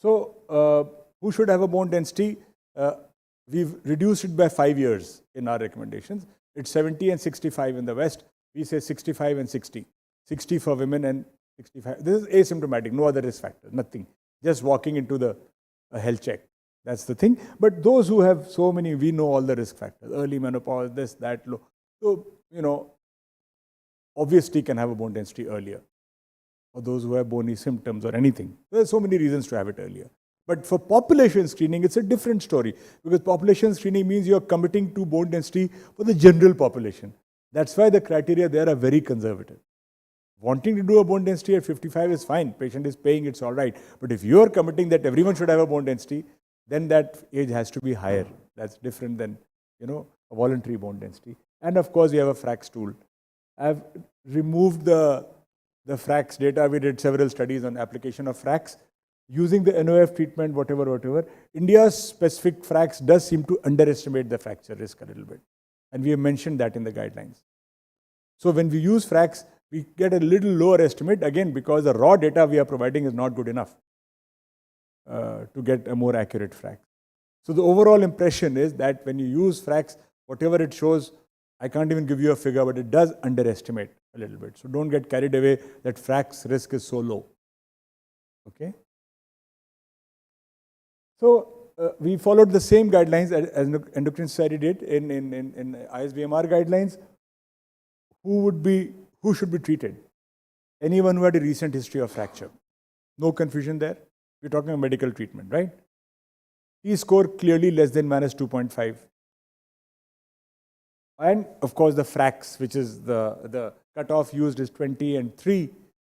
So, who should have a bone density? We've reduced it by 5 years in our recommendations. It's 70 and 65 in the West. We say 65 and 60. 60 for women and 65. This is asymptomatic, no other risk factor, nothing. Just walking into the health check. That's the thing. But those who have so many, we know all the risk factors, early menopause, this, that, low. So, obviously can have a bone density earlier. Or those who have bony symptoms or anything. There are so many reasons to have it earlier. But for population screening, it's a different story. Because population screening means you're committing to bone density for the general population. That's why the criteria there are very conservative. Wanting to do a bone density at 55 is fine. Patient is paying, it's all right. But if you're committing that everyone should have a bone density, then that age has to be higher. That's different than, a voluntary bone density. And of course, you have a FRAX tool. I've removed the FRAX data. We did several studies on application of FRAX. Using the NOF treatment, whatever. India's specific FRAX does seem to underestimate the fracture risk a little bit. And we have mentioned that in the guidelines. So when we use FRAX, we get a little lower estimate, again, because the raw data we are providing is not good enough to get a more accurate FRAX. So the overall impression is that when you use FRAX, whatever it shows, I can't even give you a figure, but it does underestimate a little bit. So don't get carried away that FRAX risk is so low. Okay? So we followed the same guidelines as Endocrine Society did in ISBMR guidelines. Who should be treated? Anyone who had a recent history of fracture. No confusion there. We're talking about medical treatment, right? T-score clearly less than -2.5. And of course the FRAX, which is the cutoff used is 20 and 3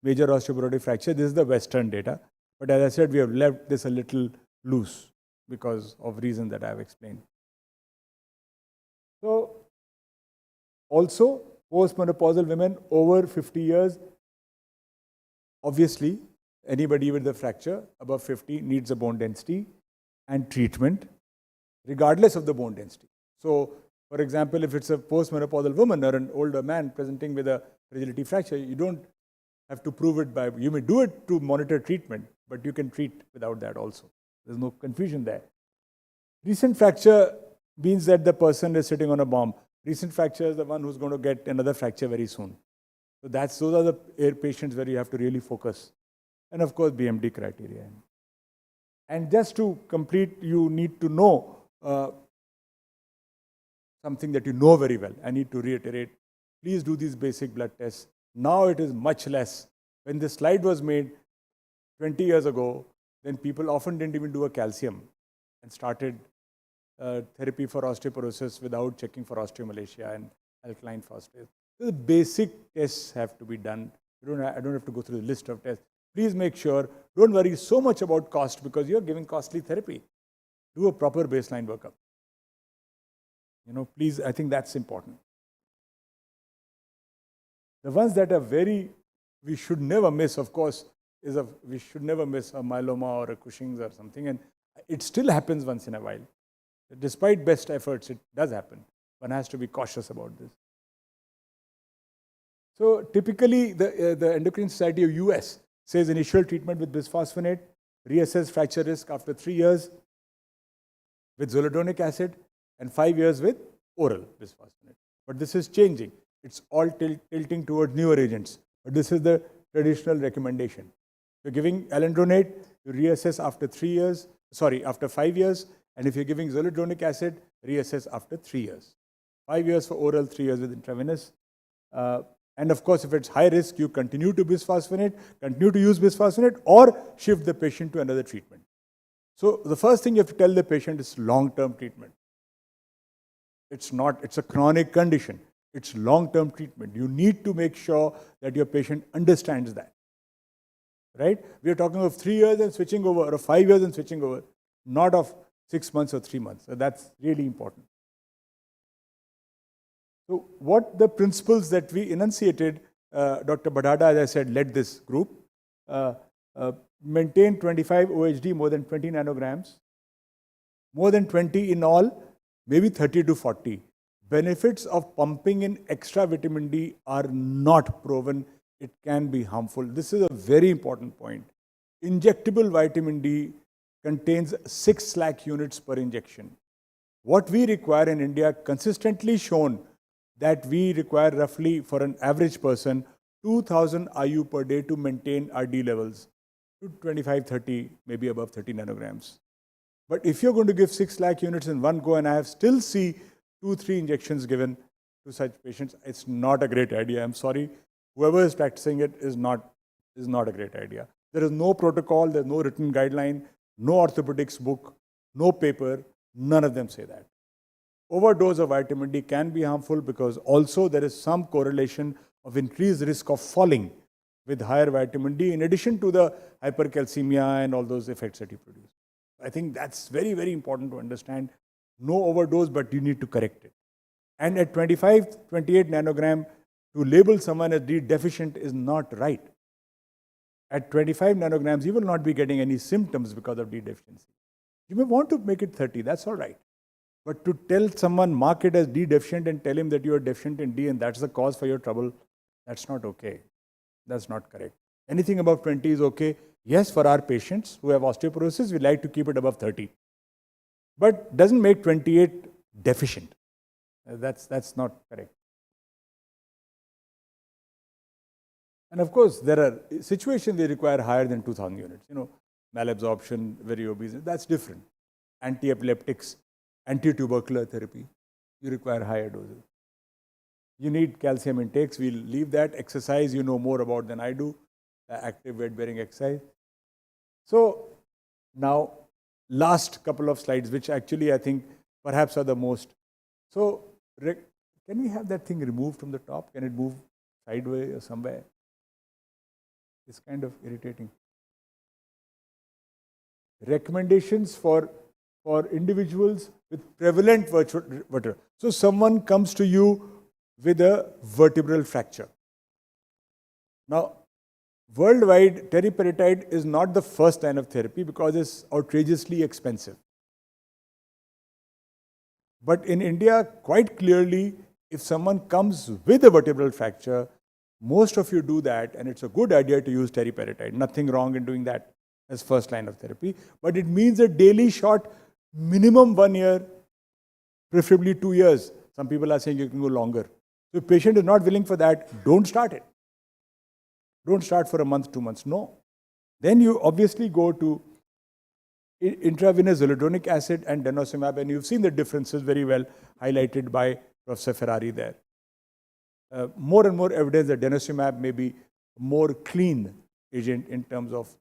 major osteoporotic fracture. This is the Western data. But as I said, we have left this a little loose because of reasons that I have explained. So also, postmenopausal women over 50 years, obviously, anybody with a fracture above 50 needs a bone density and treatment, regardless of the bone density. So, for example, if it's a postmenopausal woman or an older man presenting with a fragility fracture, you don't have to prove it by, you may do it to monitor treatment, but you can treat without that also. There's no confusion there. Recent fracture means that the person is sitting on a bomb. Recent fracture is the one who's going to get another fracture very soon. So those are the patients where you have to really focus. And of course, BMD criteria. And just to complete, you need to know something that you know very well. I need to reiterate. Please do these basic blood tests. Now it is much less. When this slide was made 20 years ago, then people often didn't even do a calcium and started therapy for osteoporosis without checking for osteomalacia and alkaline phosphatase. So the basic tests have to be done. I don't have to go through the list of tests. Please make sure, don't worry so much about cost because you're giving costly therapy. Do a proper baseline workup. Please, I think that's important. The ones that are we should never miss, of course, we should never miss a myeloma or a Cushing's or something. And it still happens once in a while. Despite best efforts, it does happen. One has to be cautious about this. So typically, the Endocrine Society of US says initial treatment with bisphosphonate, reassess fracture risk after 3 years with zoledronic acid, and 5 years with oral bisphosphonate. But this is changing. It's all tilting towards newer agents. But this is the traditional recommendation. You're giving alendronate, you reassess after 5 years. And if you're giving zoledronic acid, reassess after 3 years. 5 years for oral, 3 years with intravenous. And of course, if it's high risk, you continue to continue to use bisphosphonate, or shift the patient to another treatment. So the first thing you have to tell the patient is long-term treatment. It's a chronic condition. It's long-term treatment. You need to make sure that your patient understands that. Right? We are talking of 3 years and switching over, or 5 years and switching over, not of 6 months or 3 months. So that's really important. So what the principles that we enunciated, Dr. Bhadada, as I said, led this group. Maintain 25 OHD, more than 20 nanograms, more than 20 in all, maybe 30 to 40. Benefits of pumping in extra vitamin D are not proven. It can be harmful. This is a very important point. Injectable vitamin D contains 6 lakh units per injection. What we require in India, consistently shown that we require roughly, for an average person, 2000 IU per day to maintain our D levels to 25, 30, maybe above 30 nanograms. But if you're going to give 6 lakh units in one go, and I have still see 2-3 injections given to such patients, it's not a great idea. I'm sorry. Whoever is practicing it is not a great idea. There is no protocol, there's no written guideline, no orthopedics book, no paper, none of them say that. Overdose of vitamin D can be harmful because also there is some correlation of increased risk of falling with higher vitamin D, in addition to the hypercalcemia and all those effects that you produce. I think that's very, very important to understand. No overdose, but you need to correct it. And at 25, 28 nanogram, to label someone as D deficient is not right. At 25 nanograms, you will not be getting any symptoms because of D deficiency. You may want to make it 30, that's all right. But to tell someone, mark it as D deficient and tell him that you are deficient in D and that's the cause for your trouble, that's not okay. That's not correct. Anything above 20 is okay. Yes, for our patients who have osteoporosis, we like to keep it above 30. But doesn't make 28 deficient. That's not correct. And of course, there are situations they require higher than 2000 units. Malabsorption, very obese, that's different. Anti-epileptics, anti-tubercular therapy, you require higher doses. You need calcium intakes, we'll leave that. Exercise, you know more about than I do, active weight-bearing exercise. So now, last couple of slides, which actually I think perhaps are the most. So can we have that thing removed from the top? Can it move sideways or somewhere? It's kind of irritating. Recommendations for individuals with prevalent vertebral. So someone comes to you with a vertebral fracture. Now, worldwide, teriparatide is not the first line of therapy because it's outrageously expensive. But in India, quite clearly, if someone comes with a vertebral fracture, most of you do that, and it's a good idea to use teriparatide. Nothing wrong in doing that as first line of therapy. But it means a daily shot, minimum 1 year, preferably 2 years. Some people are saying you can go longer. So if patient is not willing for that, don't start it. Don't start for a month, 2 months. No. Then you obviously go to intravenous zoledronic acid and denosumab, and you've seen the differences very well highlighted by Professor Ferrari there. More and more evidence that denosumab may be a more clean agent in terms of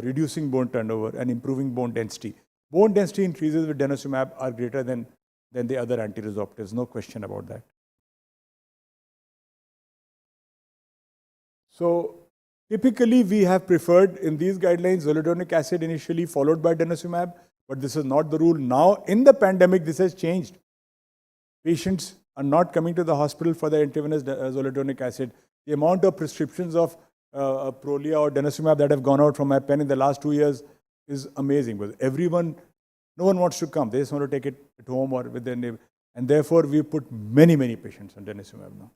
reducing bone turnover and improving bone density. Bone density increases with denosumab are greater than the other anti-resorptives, no question about that. So typically we have preferred in these guidelines zoledronic acid initially followed by denosumab, but this is not the rule. Now in the pandemic this has changed. Patients are not coming to the hospital for the intravenous zoledronic acid. The amount of prescriptions of Prolia or denosumab that have gone out from my pen in the last 2 years is amazing. Because no one wants to come. They just want to take it at home or with their neighbor. And therefore, we put many patients on denosumab now.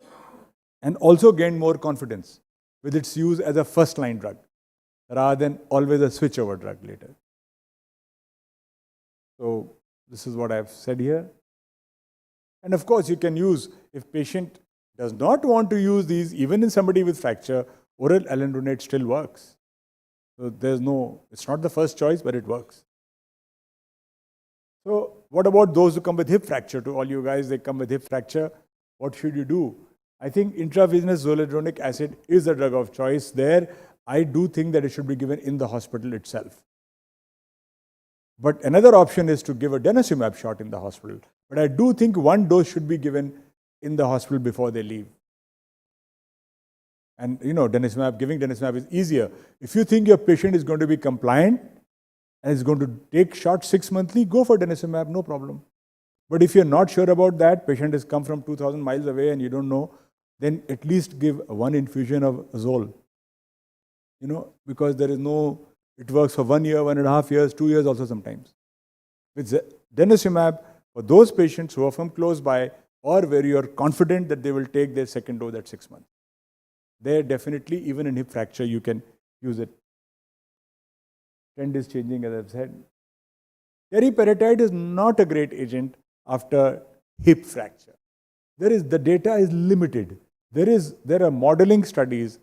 And also gained more confidence with its use as a first-line drug, rather than always a switchover drug later. So this is what I've said here. And of course, you can use, if patient does not want to use these, even in somebody with fracture, oral alendronate still works. So it's not the first choice, but it works. So what about those who come with hip fracture? To all you guys, they come with hip fracture. What should you do? I think intravenous zoledronic acid is a drug of choice there. I do think that it should be given in the hospital itself. But another option is to give a denosumab shot in the hospital. But I do think one dose should be given in the hospital before they leave. And giving denosumab is easier. If you think your patient is going to be compliant and is going to take shots 6 monthly, go for denosumab, no problem. But if you're not sure about that, patient has come from 2,000 miles away and you don't know, then at least give one infusion of Zol. Because there is it works for 1 year, 1.5 years, 2 years also sometimes. With denosumab, for those patients who are from close by or where you are confident that they will take their second dose at 6 months. There definitely, even in hip fracture, you can use it. Trend is changing, as I've said. Teriparatide is not a great agent after hip fracture. The data is limited. There are modeling studies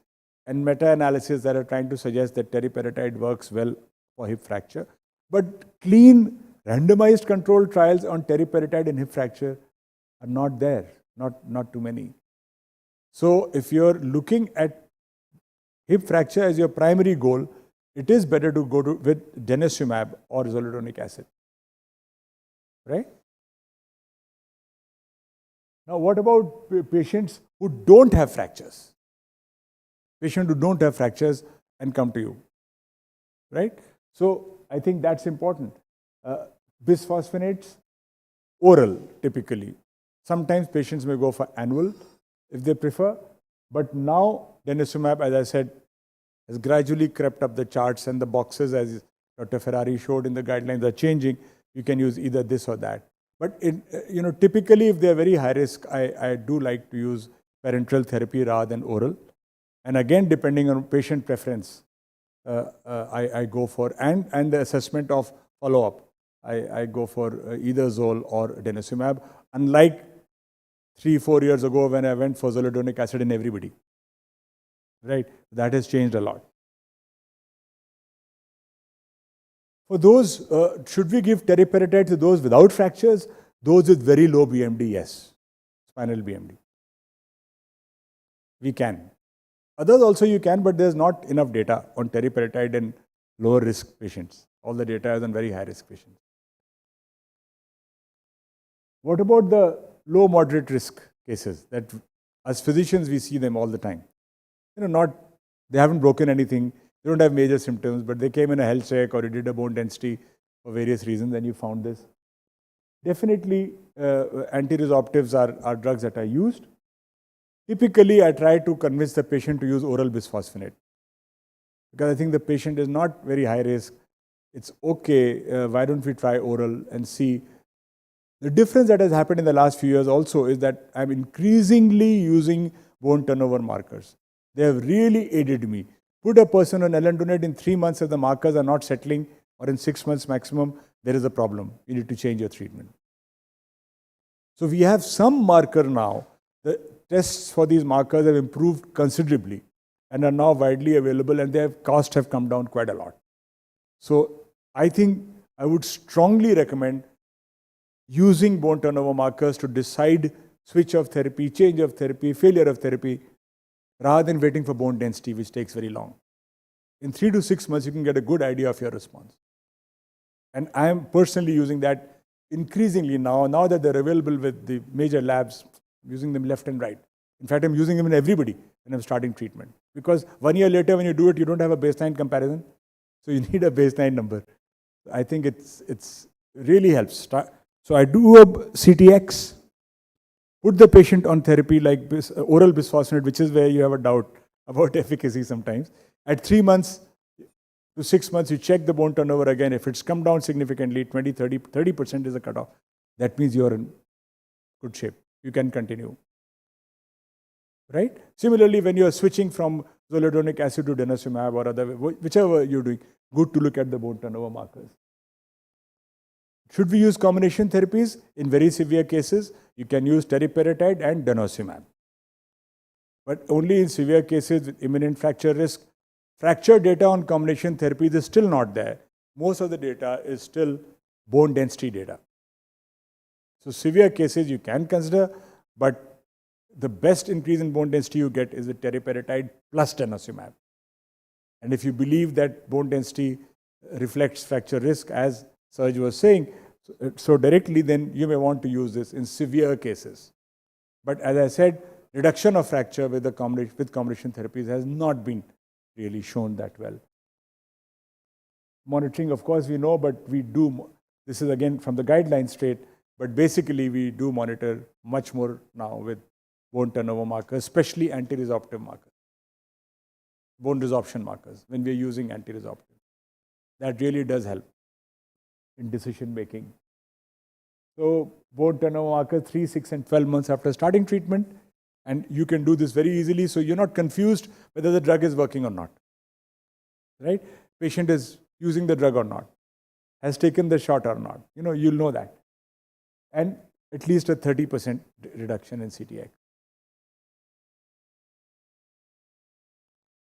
and meta-analysis that are trying to suggest that teriparatide works well for hip fracture. But clean, randomized controlled trials on teriparatide and hip fracture are not there, not too many. So if you're looking at hip fracture as your primary goal, it is better to go with denosumab or zoledronic acid. Right? Now what about patients who don't have fractures? Patients who don't have fractures and come to you. Right? So I think that's important. Bisphosphonates, oral typically. Sometimes patients may go for annual if they prefer. But now denosumab, as I said, has gradually crept up the charts and the boxes, as Dr. Ferrari showed in the guidelines, are changing. You can use either this or that. But typically, if they are very high risk, I do like to use parenteral therapy rather than oral. And again, depending on patient preference, I go for, and the assessment of follow-up, I go for either Zol or denosumab, unlike 3-4 years ago when I went for zoledronic acid in everybody. Right? That has changed a lot. For those, should we give teriparatide to those without fractures? Those with very low BMD, yes. Spinal BMD. We can. Others also you can, but there's not enough data on teriparatide in lower risk patients. All the data is on very high risk patients. What about the low moderate risk cases that as physicians we see them all the time? They haven't broken anything, they don't have major symptoms, but they came in a health check or you did a bone density for various reasons and you found this. Definitely anti-resorptives are drugs that are used. Typically, I try to convince the patient to use oral bisphosphonate because I think the patient is not very high risk. It's okay, why don't we try oral and see. The difference that has happened in the last few years also is that I'm increasingly using bone turnover markers. They have really aided me. Put a person on alendronate in 3 months if the markers are not settling, or in 6 months maximum, there is a problem. You need to change your treatment. So we have some marker now. The tests for these markers have improved considerably and are now widely available, and their costs have come down quite a lot. So I think I would strongly recommend using bone turnover markers to decide switch of therapy, change of therapy, failure of therapy, rather than waiting for bone density, which takes very long. In 3 to 6 months, you can get a good idea of your response. And I am personally using that increasingly now that they're available with the major labs, using them left and right. In fact, I'm using them in everybody when I'm starting treatment. Because 1 year later, when you do it, you don't have a baseline comparison. So you need a baseline number. I think it's really helps. So I do a CTX, put the patient on therapy like oral bisphosphonate, which is where you have a doubt about efficacy sometimes. At 3 months to 6 months, you check the bone turnover again. If it's come down significantly, 20, 30% is a cutoff. That means you're in good shape. You can continue. Right? Similarly, when you're switching from zoledronic acid to denosumab or other, whichever you're doing, good to look at the bone turnover markers. Should we use combination therapies? In very severe cases, you can use teriparatide and denosumab. But only in severe cases with imminent fracture risk. Fracture data on combination therapies is still not there. Most of the data is still bone density data. So severe cases you can consider, but the best increase in bone density you get is with teriparatide plus denosumab. And if you believe that bone density reflects fracture risk, as Serge was saying, so directly, then you may want to use this in severe cases. But as I said, reduction of fracture with combination therapies has not been really shown that well. Monitoring, of course, we know, but we do, this is again from the guidelines straight, but basically we do monitor much more now with bone turnover markers, especially anti-resorptive markers, bone resorption markers, when we are using anti-resorptive. That really does help in decision making. So bone turnover markers 3, 6 and 12 months after starting treatment, and you can do this very easily, so you're not confused whether the drug is working or not. Right? Patient is using the drug or not, has taken the shot or not. You'll know that. And at least a 30% reduction in CTX.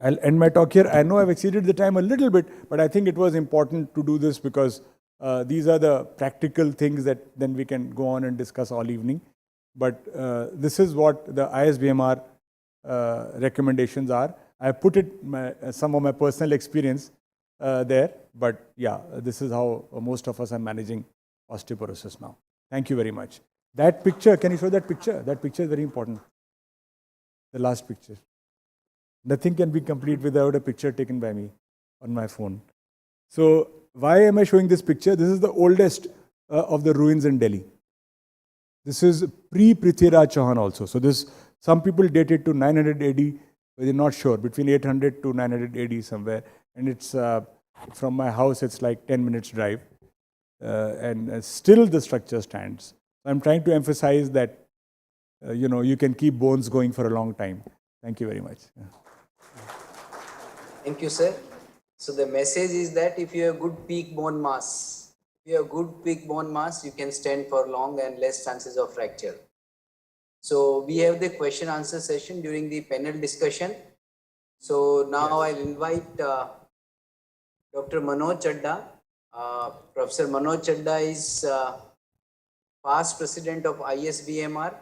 I'll end my talk here. I know I've exceeded the time a little bit, but I think it was important to do this because these are the practical things that then we can go on and discuss all evening. But this is what the ISBMR recommendations are. I put some of my personal experience there, but yeah, this is how most of us are managing osteoporosis now. Thank you very much. That picture, can you show that picture? That picture is very important. The last picture. Nothing can be complete without a picture taken by me on my phone. So why am I showing this picture? This is the oldest of the ruins in Delhi. This is pre-Prithviraj Chauhan also. So some people date it to 900 AD, but they're not sure, between 800 to 900 AD somewhere. And it's from my house, it's like 10 minutes drive. And still the structure stands. I'm trying to emphasize that, you can keep bones going for a long time. Thank you very much. Thank you, sir. So the message is that if you have good peak bone mass, you can stand for long and less chances of fracture. So we have the question answer session during the panel discussion. So now I'll invite Dr. Manoj Chedha. Professor Manoj Chedha is past president of ISBMR,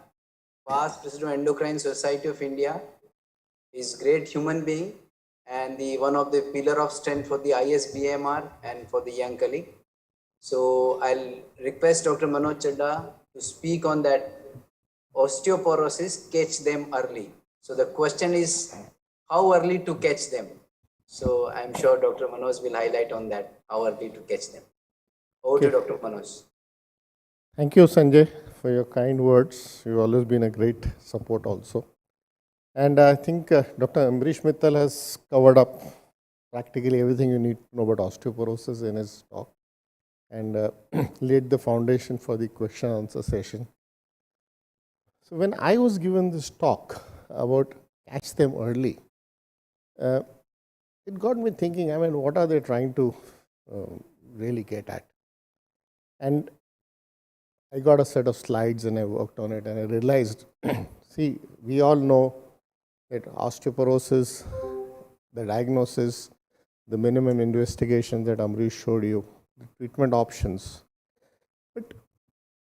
past president of Endocrine Society of India. He's a great human being and one of the pillar of strength for the ISBMR and for the young colleague. So I'll request Dr. Manoj Chedha to speak on that osteoporosis, catch them early. So the question is, how early to catch them? So I'm sure Dr. Manoj will highlight on that, how early to catch them. Over to Dr. Manoj. Thank you, Sanjay, for your kind words. You've always been a great support also. And I think Dr. Ambrish Mithal has covered up practically everything you need to know about osteoporosis in his talk and laid the foundation for the question answer session. So when I was given this talk about catch them early, it got me thinking, what are they trying to really get at? And I got a set of slides and I worked on it and I realized, see, we all know that osteoporosis, the diagnosis, the minimum investigation that Ambrish showed you, the treatment options. But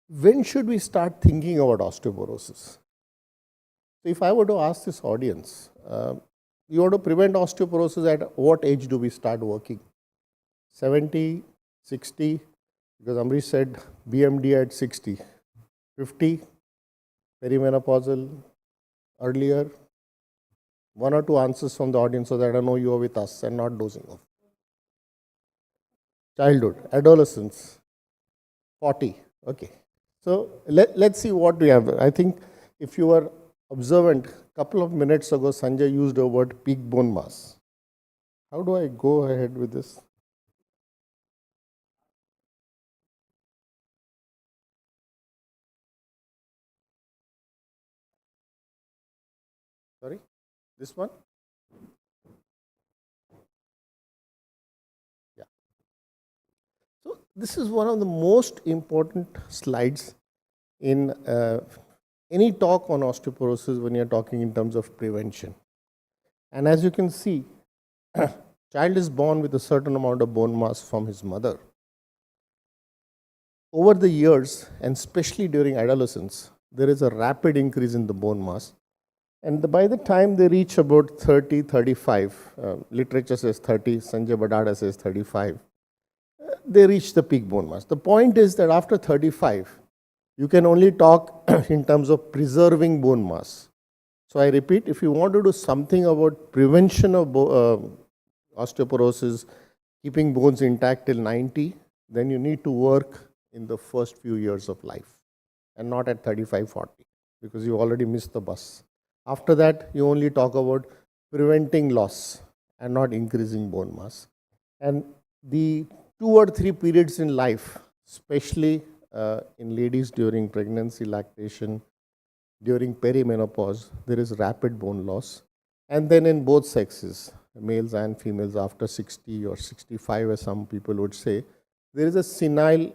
when should we start thinking about osteoporosis? So if I were to ask this audience, you want to prevent osteoporosis, at what age do we start working? 70, 60, because Ambrish said BMD at 60, 50, perimenopausal, earlier. One or two answers from the audience so that I know you are with us and not dozing off. Childhood, adolescence, 40. Okay. So let's see what we have. I think if you were observant, a couple of minutes ago, Sanjay used the word peak bone mass. How do I go ahead with this? Sorry, this one? Yeah. So this is one of the most important slides in any talk on osteoporosis when you're talking in terms of prevention. And as you can see, child is born with a certain amount of bone mass from his mother. Over the years, and especially during adolescence, there is a rapid increase in the bone mass. And by the time they reach about 30, 35, literature says 30, Sanjay Bhadada says 35, they reach the peak bone mass. The point is that after 35, you can only talk in terms of preserving bone mass. So I repeat, if you want to do something about prevention of osteoporosis, keeping bones intact till 90, then you need to work in the first few years of life and not at 35, 40, because you already missed the bus. After that, you only talk about preventing loss and not increasing bone mass. And the 2 or 3 periods in life, especially in ladies during pregnancy, lactation, during perimenopause, there is rapid bone loss. And then in both sexes, males and females, after 60 or 65, as some people would say, there is a senile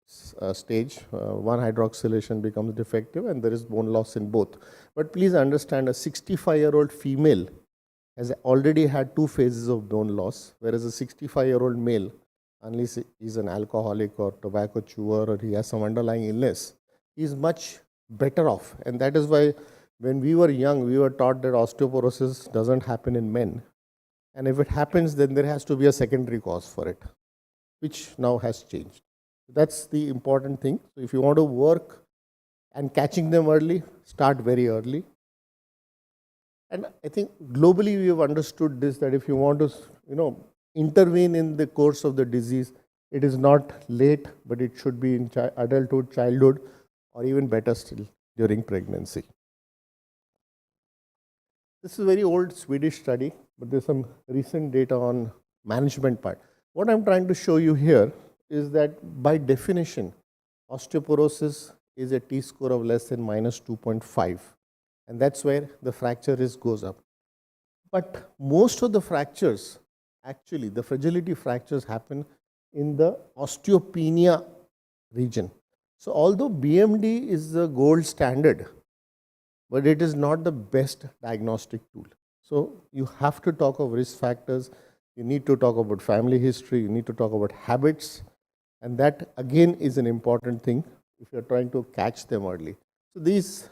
stage. 1-hydroxylation becomes defective and there is bone loss in both. But please understand, a 65-year-old female has already had 2 phases of bone loss, whereas a 65-year-old male, unless he is an alcoholic or tobacco chewer or he has some underlying illness, he is much better off. And that is why when we were young, we were taught that osteoporosis doesn't happen in men. And if it happens, then there has to be a secondary cause for it, which now has changed. That's the important thing. So if you want to work and catching them early, start very early. And I think globally we have understood this, that if you want to, intervene in the course of the disease, it is not late, but it should be in adulthood, childhood, or even better still, during pregnancy. This is a very old Swedish study, but there's some recent data on management part. What I'm trying to show you here is that by definition, osteoporosis is a T-score of less than -2.5. And that's where the fracture risk goes up. But most of the fractures, actually, the fragility fractures happen in the osteopenia region. So although BMD is the gold standard, but it is not the best diagnostic tool. So you have to talk of risk factors, you need to talk about family history, you need to talk about habits, and that again is an important thing if you're trying to catch them early. So these,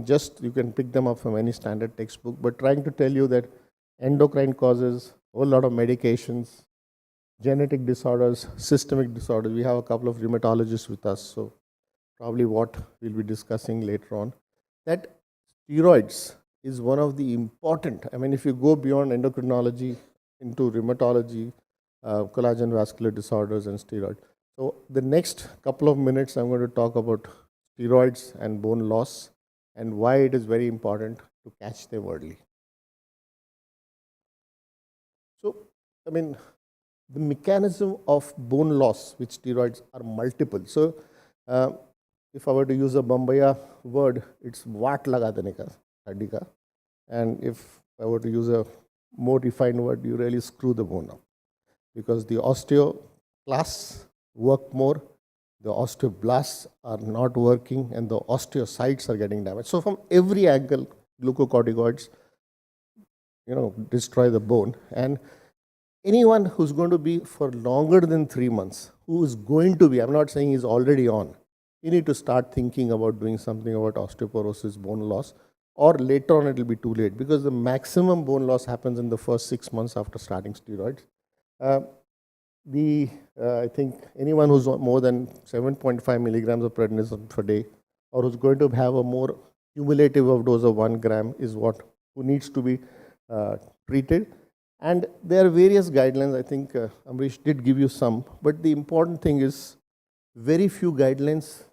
just you can pick them up from any standard textbook, but trying to tell you that endocrine causes, a whole lot of medications, genetic disorders, systemic disorders. We have a couple of rheumatologists with us, so probably what we'll be discussing later on, that steroids is one of the important, if you go beyond endocrinology into rheumatology, collagen vascular disorders and steroids. So the next couple of minutes, I'm going to talk about steroids and bone loss and why it is very important to catch them early. So, the mechanism of bone loss with steroids are multiple. So, if I were to use a Bombaya word, it's vaat laga dene ka, hadi ka. And if I were to use a more refined word, you really screw the bone up. Because the osteoclasts work more, the osteoblasts are not working, and the osteocytes are getting damaged. So from every angle, glucocorticoids, destroy the bone. And anyone who's going to be for longer than 3 months, who is going to be, I'm not saying he's already on, you need to start thinking about doing something about osteoporosis, bone loss, or later on it will be too late, because the maximum bone loss happens in the first 6 months after starting steroids. I think anyone who's on more than 7.5 milligrams of prednisone per day, or who's going to have a more cumulative of dose of 1 gram, is who needs to be treated. And there are various guidelines. I think Ambrish did give you some, but the important thing is very few guidelines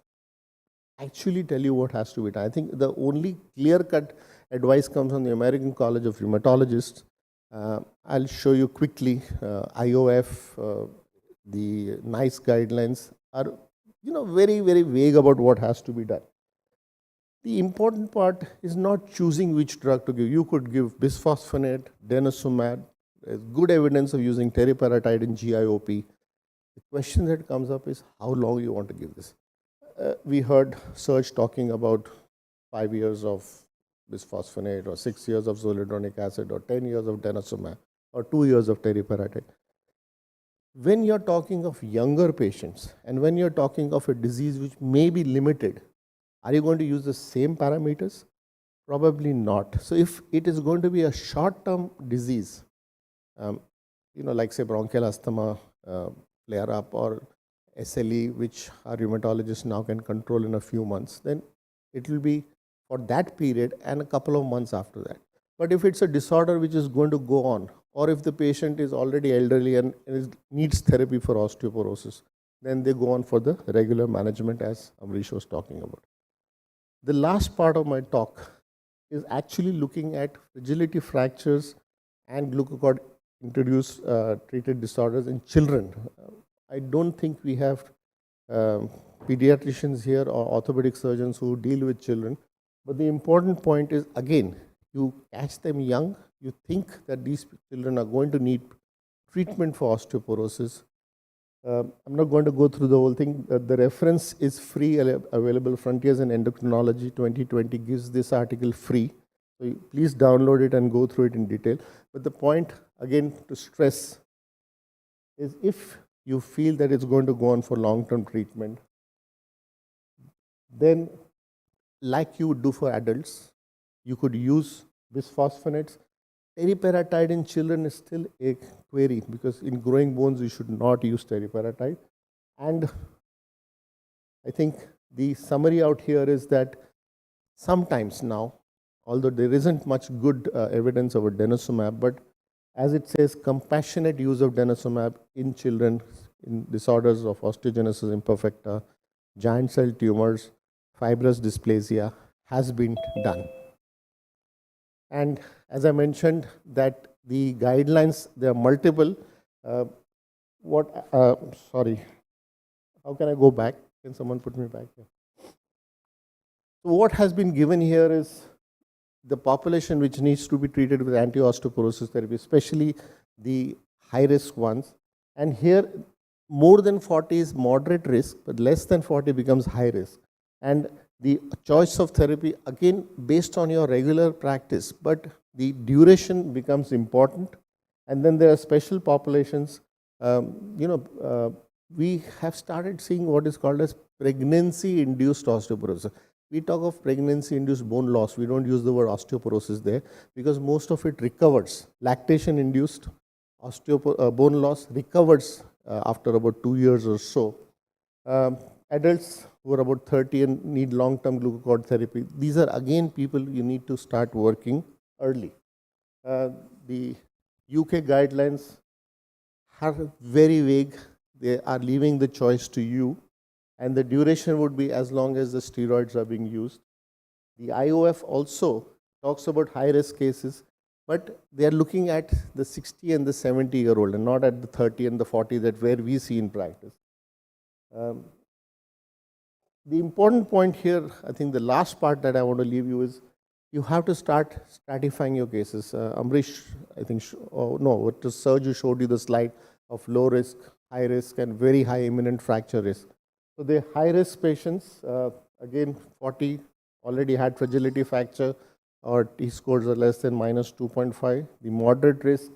actually tell you what has to be done. I think the only clear-cut advice comes from the American College of Rheumatologists. I'll show you quickly. IOF, the NICE guidelines are, very, very vague about what has to be done. The important part is not choosing which drug to give. You could give bisphosphonate, denosumab. There's good evidence of using teriparatide in GIOP. The question that comes up is how long you want to give this. We heard Serge talking about 5 years of bisphosphonate, or 6 years of zoledronic acid, or 10 years of denosumab, or 2 years of teriparatide. When you're talking of younger patients, and when you're talking of a disease which may be limited, are you going to use the same parameters? Probably not. So if it is going to be a short-term disease, like say bronchial asthma flare-up, or SLE, which our rheumatologists now can control in a few months, then it will be for that period and a couple of months after that. But if it's a disorder which is going to go on, or if the patient is already elderly and needs therapy for osteoporosis, then they go on for the regular management as Ambrish was talking about. The last part of my talk is actually looking at fragility fractures and glucocorticoid-induced treated disorders in children. I don't think we have pediatricians here or orthopedic surgeons who deal with children. But the important point is, again, you catch them young, you think that these children are going to need treatment for osteoporosis. I'm not going to go through the whole thing. The reference is free, available. Frontiers in Endocrinology 2020 gives this article free. So please download it and go through it in detail. But the point, again, to stress is, if you feel that it's going to go on for long-term treatment, then like you would do for adults, you could use bisphosphonates. Teriparatide in children is still a query, because in growing bones you should not use teriparatide. And I think the summary out here is that sometimes now, although there isn't much good evidence of a denosumab, but as it says, compassionate use of denosumab in children in disorders of osteogenesis imperfecta, giant cell tumors, fibrous dysplasia has been done. And as I mentioned, that the guidelines, there are multiple. Sorry, how can I go back? Can someone put me back here? So what has been given here is the population which needs to be treated with anti-osteoporosis therapy, especially the high-risk ones. And here, more than 40 is moderate risk, but less than 40 becomes high risk. And the choice of therapy, again, based on your regular practice, but the duration becomes important. And then there are special populations. We have started seeing what is called as pregnancy-induced osteoporosis. We talk of pregnancy-induced bone loss. We don't use the word osteoporosis there, because most of it recovers. Lactation-induced bone loss recovers after about 2 years or so. Adults who are about 30 and need long-term glucocorticoid therapy, these are again people you need to start working early. The UK guidelines are very vague. They are leaving the choice to you, and the duration would be as long as the steroids are being used. The IOF also talks about high-risk cases, but they are looking at the 60 and the 70-year-old, and not at the 30 and the 40 that where we see in practice. The important point here, I think the last part that I want to leave you is, you have to start stratifying your cases. Ambrish, I think, it was Serge who showed you the slide of low risk, high risk, and very high imminent fracture risk. So the high risk patients, again, 40 already had fragility fracture, or T-scores are less than -2.5. The moderate risk,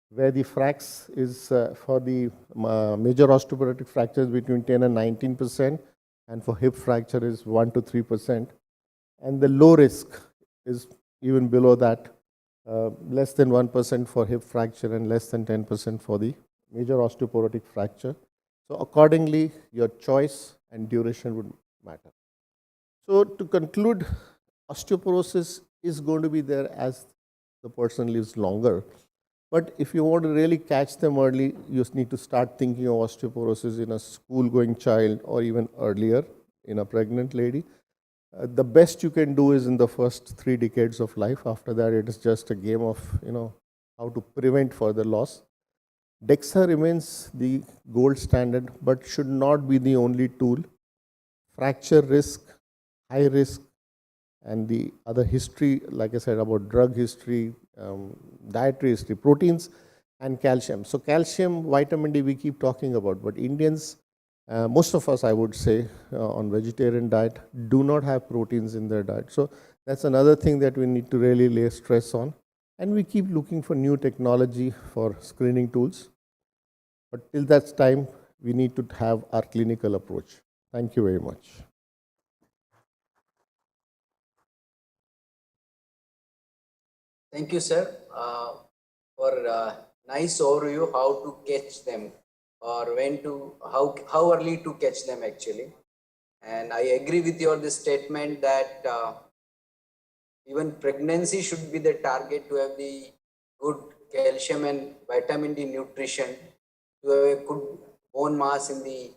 where the frax is for the major osteoporotic fractures between 10 and 19%, and for hip fracture is 1 to 3%. And the low risk is even below that, less than 1% for hip fracture and less than 10% for the major osteoporotic fracture. So accordingly, your choice and duration would matter. So to conclude, osteoporosis is going to be there as the person lives longer. But if you want to really catch them early, you need to start thinking of osteoporosis in a school-going child or even earlier in a pregnant lady. The best you can do is in the first 3 decades of life. After that, it is just a game of, how to prevent further loss. DEXA remains the gold standard, but should not be the only tool. Fracture risk, high risk, and the other history, like I said, about drug history, dietary history, proteins, and calcium. So calcium, vitamin D, we keep talking about, but Indians, most of us, I would say, on vegetarian diet, do not have proteins in their diet. So that's another thing that we need to really lay stress on. And we keep looking for new technology for screening tools. But till that time, we need to have our clinical approach. Thank you very much. Thank you, sir, for nice overview how to catch them or when to, how early to catch them actually. And I agree with your this statement that even pregnancy should be the target to have the good calcium and vitamin D nutrition, to have a good bone mass in the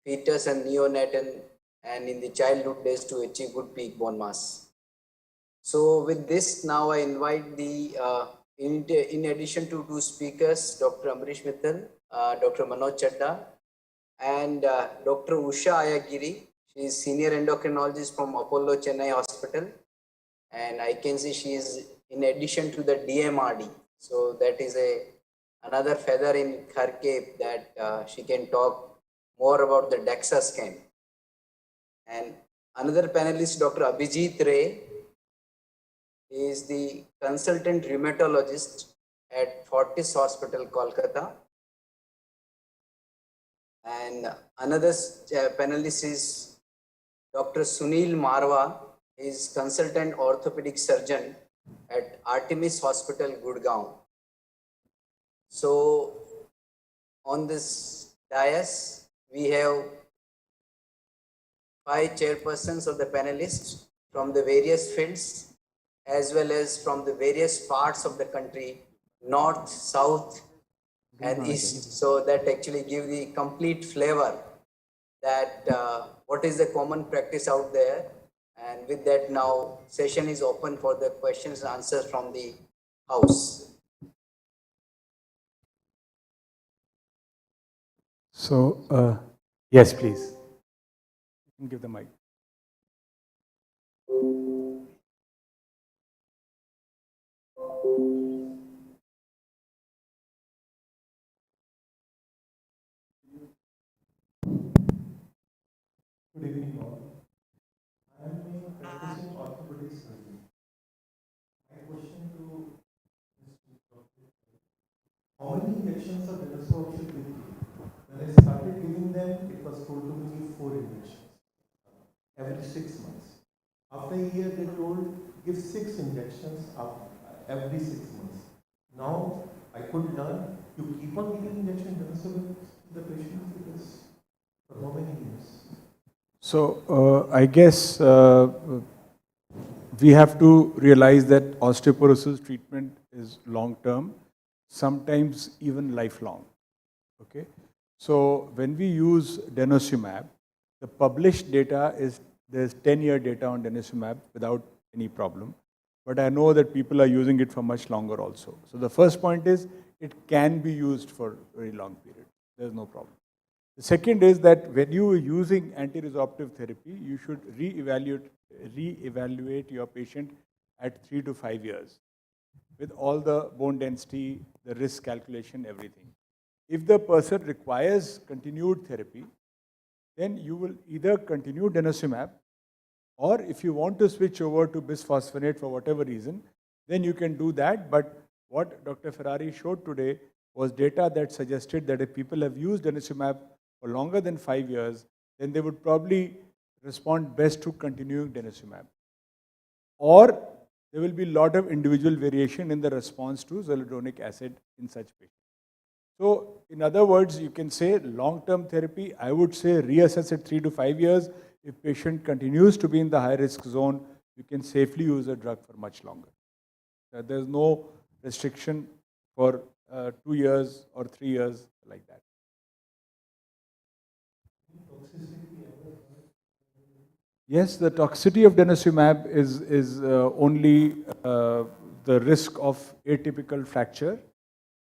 fetus and neonate and in the childhood days to achieve good peak bone mass. So with this, now I invite the, in addition to 2 speakers, Dr. Ambrish Mithal, Dr. Manoj Chedha, and Dr. Usha Ayyagiri. She is senior endocrinologist from Apollo Chennai Hospital. And I can see she is in addition to the DMRD. So that is another feather in her cape that she can talk more about the DEXA scan. And another panelist, Dr. Abhrajit Ray, is the consultant rheumatologist at Fortis Hospital, Kolkata. And another panelist is Dr. Sunil Marwah, is consultant orthopedic surgeon at Artemis Hospital, Gurgaon. So on this dais, we have 5 chairpersons of the panelists from the various fields, as well as from the various parts of the country, north, south, and east. So that actually gives the complete flavor that what is the common practice out there. And with that, now session is open for the questions and answers from the house. So, yes, please. You can give the mic. Good evening, all. I am a practicing orthopedic surgeon. My question to Mr. Dr. How many injections of Denosumab should be given? When I started giving them, it was told to me 4 injections every 6 months. After a year, they told give 6 injections every 6 months. Now I could learn you keep on giving injection Denosumab to the patient for how many years? So, I guess we have to realize that osteoporosis treatment is long term, sometimes even lifelong. Okay. So when we use Denosumab, the published data is there's 10-year data on Denosumab without any problem. But I know that people are using it for much longer also. So the first point is it can be used for a very long period. There's no problem. The second is that when you are using anti-resorptive therapy, you should reevaluate your patient at 3 to 5 years with all the bone density, the risk calculation, everything. If the person requires continued therapy, then you will either continue Denosumab, or if you want to switch over to bisphosphonate for whatever reason, then you can do that. But what Dr. Ferrari showed today was data that suggested that if people have used Denosumab for longer than 5 years, then they would probably respond best to continuing Denosumab. Or there will be a lot of individual variation in the response to zoledronic acid in such patients. So in other words, you can say long-term therapy, I would say reassess it 3 to 5 years. If patient continues to be in the high-risk zone, you can safely use a drug for much longer. There's no restriction for 2 years or 3 years like that. Yes, the toxicity of denosumab is only the risk of atypical fracture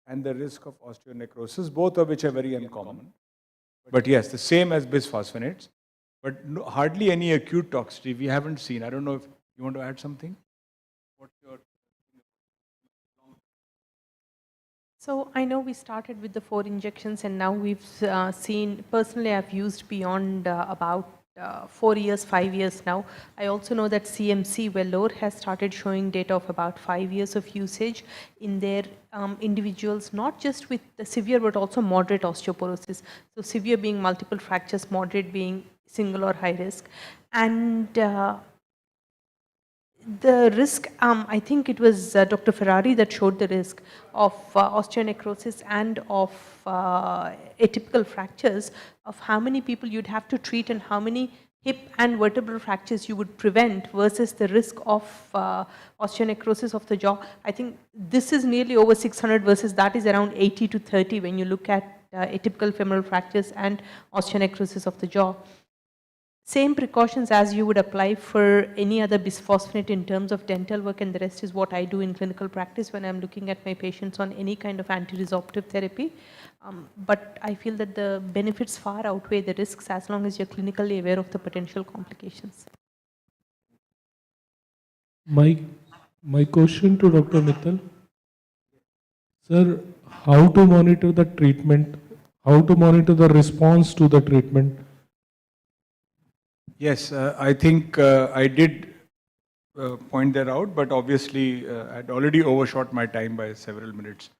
and the risk of osteonecrosis, both of which are very uncommon. But yes, the same as bisphosphonates, but no, hardly any acute toxicity we haven't seen. I don't know if you want to add something? What's your... So I know we started with the 4 injections and now we've seen, personally I've used beyond about 4 years, 5 years now. I also know that CMC Vellore has started showing data of about 5 years of usage in their individuals, not just with the severe but also moderate osteoporosis. So severe being multiple fractures, moderate being single or high risk. And the risk, I think it was Dr. Ferrari that showed the risk of osteonecrosis and of atypical fractures, of how many people you'd have to treat and how many hip and vertebral fractures you would prevent versus the risk of osteonecrosis of the jaw. I think this is nearly over 600 versus that is around 80 to 30 when you look at atypical femoral fractures and osteonecrosis of the jaw. Same precautions as you would apply for any other bisphosphonate in terms of dental work, and the rest is what I do in clinical practice when I'm looking at my patients on any kind of anti-resorptive therapy. But I feel that the benefits far outweigh the risks as long as you're clinically aware of the potential complications. My question to Dr. Mithal. Sir, how to monitor the treatment? How to monitor the response to the treatment? Yes, I think I did point that out, but obviously I'd already overshot my time by several minutes.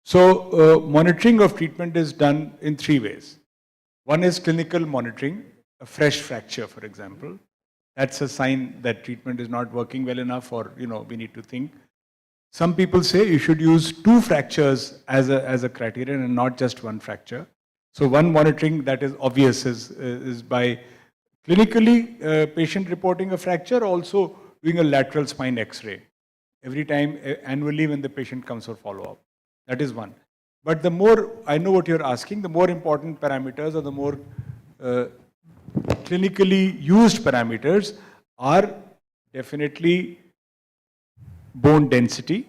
So monitoring of treatment is done in 3 ways. One is clinical monitoring, a fresh fracture, for example. That's a sign that treatment is not working well enough, or we need to think. Some people say you should use 2 fractures as a criterion and not just 1 fracture. So one monitoring that is obvious is by clinically, patient reporting a fracture, also doing a lateral spine X-ray every time annually when the patient comes for follow-up. That is one. But the more, I know what you're asking, the more important parameters or the more clinically used parameters are definitely bone density,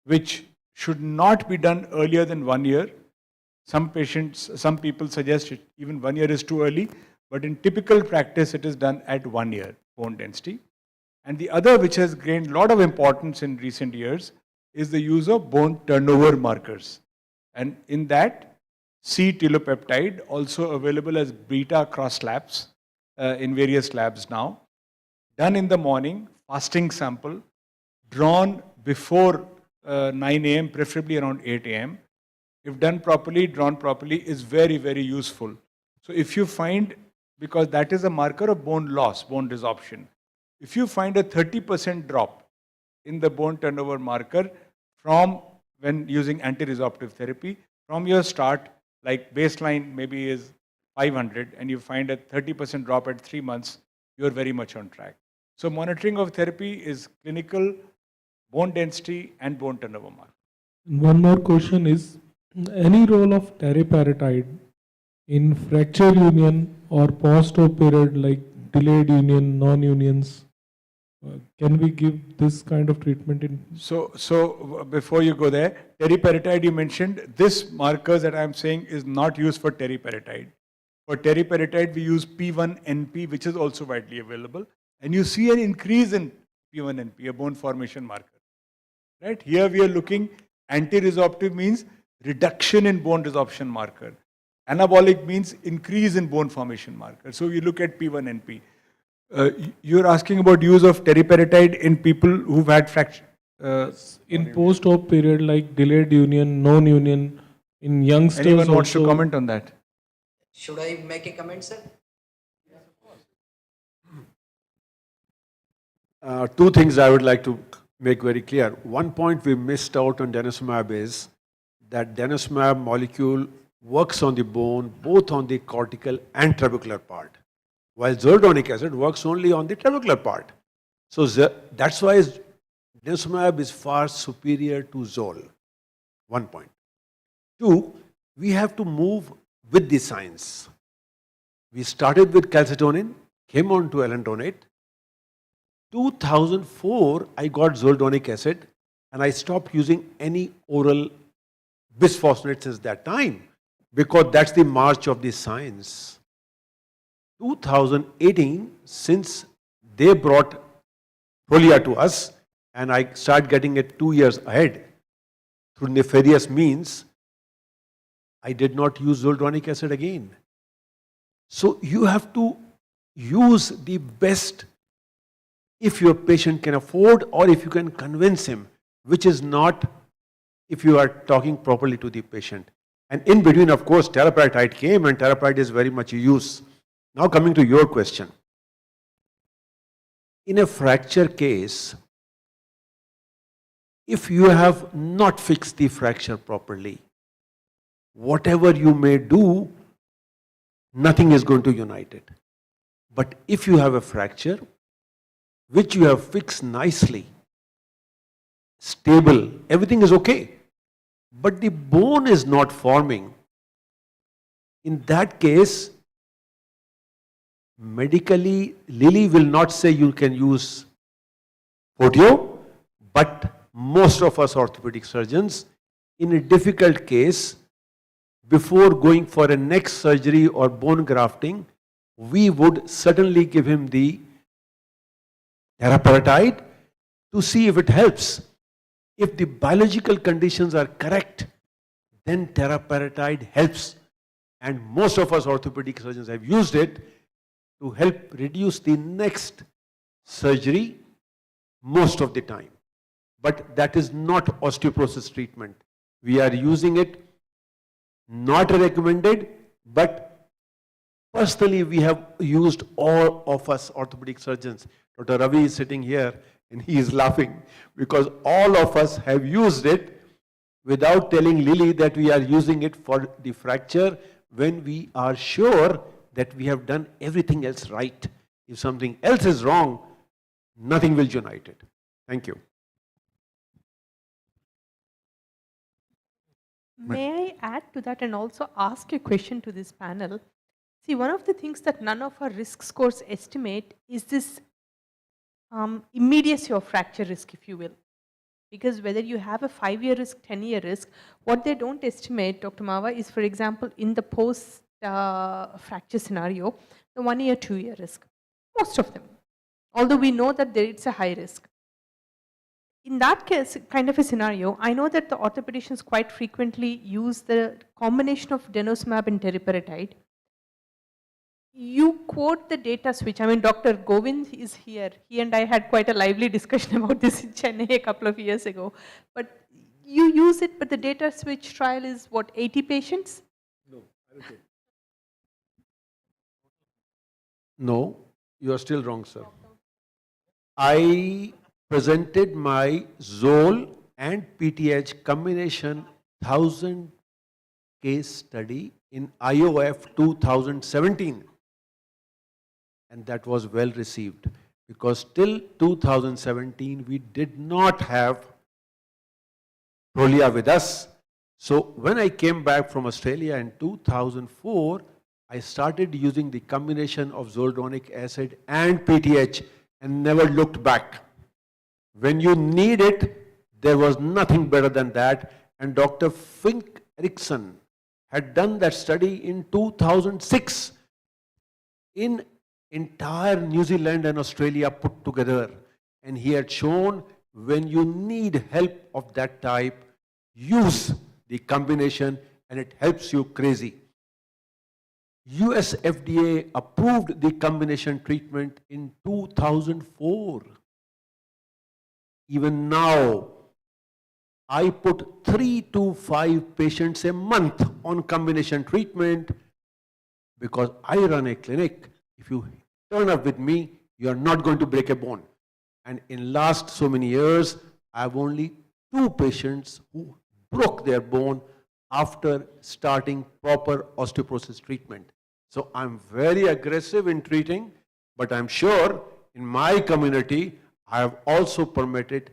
which should not be done earlier than 1 year. Some people suggest even 1 year is too early. But in typical practice, it is done at 1 year, bone density. And the other, which has gained a lot of importance in recent years, is the use of bone turnover markers. And in that, C-telopeptide, also available as beta cross labs in various labs now, done in the morning, fasting sample, drawn before 9 a.m., preferably around 8 a.m. If done properly, drawn properly, is very, very useful. So if you find, because that is a marker of bone loss, bone resorption. If you find a 30% drop in the bone turnover marker from when using anti-resorptive therapy, from your start, like baseline maybe is 500, and you find a 30% drop at 3 months, you're very much on track. So monitoring of therapy is clinical, bone density, and bone turnover marker. One more question is, any role of teriparatide in fracture union or post-op period, like delayed union, non-unions? Can we give this kind of treatment in? So before you go there, teriparatide you mentioned, this markers that I'm saying is not used for teriparatide. For teriparatide, we use P1NP, which is also widely available. And you see an increase in P1NP, a bone formation marker. Right? Here we are looking, anti-resorptive means reduction in bone resorption marker. Anabolic means increase in bone formation marker. So you look at P1NP. You're asking about use of teriparatide in people who've had fracture? In post-op period, like delayed union, non-union, in youngsters. Anyone wants to comment on that? Should I make a comment, sir? Two things I would like to make very clear. One point we missed out on denosumab is that Denosumab molecule works on the bone, both on the cortical and trabecular part, while zoledronic acid works only on the trabecular part. So that's why Denosumab is far superior to Zol. 1 point. 2, we have to move with the science. We started with calcitonin, came on to alendronate. 2004, I got zoledronic acid and I stopped using any oral bisphosphonate since that time, because that's the march of the science. 2018, since they brought Prolia to us, and I started getting it 2 years ahead through nefarious means, I did not use zoledronic acid again. So you have to use the best if your patient can afford, or if you can convince him, which is not if you are talking properly to the patient. And in between, of course, teriparatide came, and teriparatide is very much used. Now coming to your question. In a fracture case, if you have not fixed the fracture properly, whatever you may do, nothing is going to unite it. But if you have a fracture, which you have fixed nicely, stable, everything is okay, but the bone is not forming, in that case, medically, Lilly will not say you can use photio, but most of us orthopedic surgeons, in a difficult case, before going for a neck surgery or bone grafting, we would certainly give him the teriparatide to see if it helps. If the biological conditions are correct, then teriparatide helps. And most of us orthopedic surgeons have used it to help reduce the next surgery most of the time. But that is not osteoporosis treatment. We are using it, not recommended, but personally we have used, all of us orthopedic surgeons. Dr. Ravi is sitting here and he is laughing because all of us have used it without telling Lilly that we are using it for the fracture, when we are sure that we have done everything else right. If something else is wrong, nothing will unite it. Thank you. May I add to that and also ask a question to this panel? See, one of the things that none of our risk scores estimate is this immediacy of fracture risk, if you will. Because whether you have a 5-year risk, 10-year risk, what they don't estimate, Dr. Marwah, is, for example, in the post fracture scenario, the 1-year, 2-year risk. Most of them. Although we know that it's a high risk. In that case, kind of a scenario, I know that the orthopedicians quite frequently use the combination of denosumab and teriparatide. You quote the data switch. I mean, Dr. Govind is here. He and I had quite a lively discussion about this in Chennai a couple of years ago. But you use it, but the data switch trial is what, 80 patients? No, okay. No, you are still wrong, sir. I presented my Zol and PTH combination 1000 case study in IOF 2017. And that was well received because till 2017 we did not have Prolia with us. So when I came back from Australia in 2004, I started using the combination of zoledronic acid and PTH and never looked back. When you need it, there was nothing better than that. And Dr. Fink Erickson had done that study in 2006 in entire New Zealand and Australia put together. And he had shown when you need help of that type, use the combination and it helps you crazy. US FDA approved the combination treatment in 2004. Even now, I put 3 to 5 patients a month on combination treatment because I run a clinic. If you turn up with me, you are not going to break a bone. And in last so many years, I have only 2 patients who broke their bone after starting proper osteoporosis treatment. So I'm very aggressive in treating, but I'm sure in my community, I have also prevented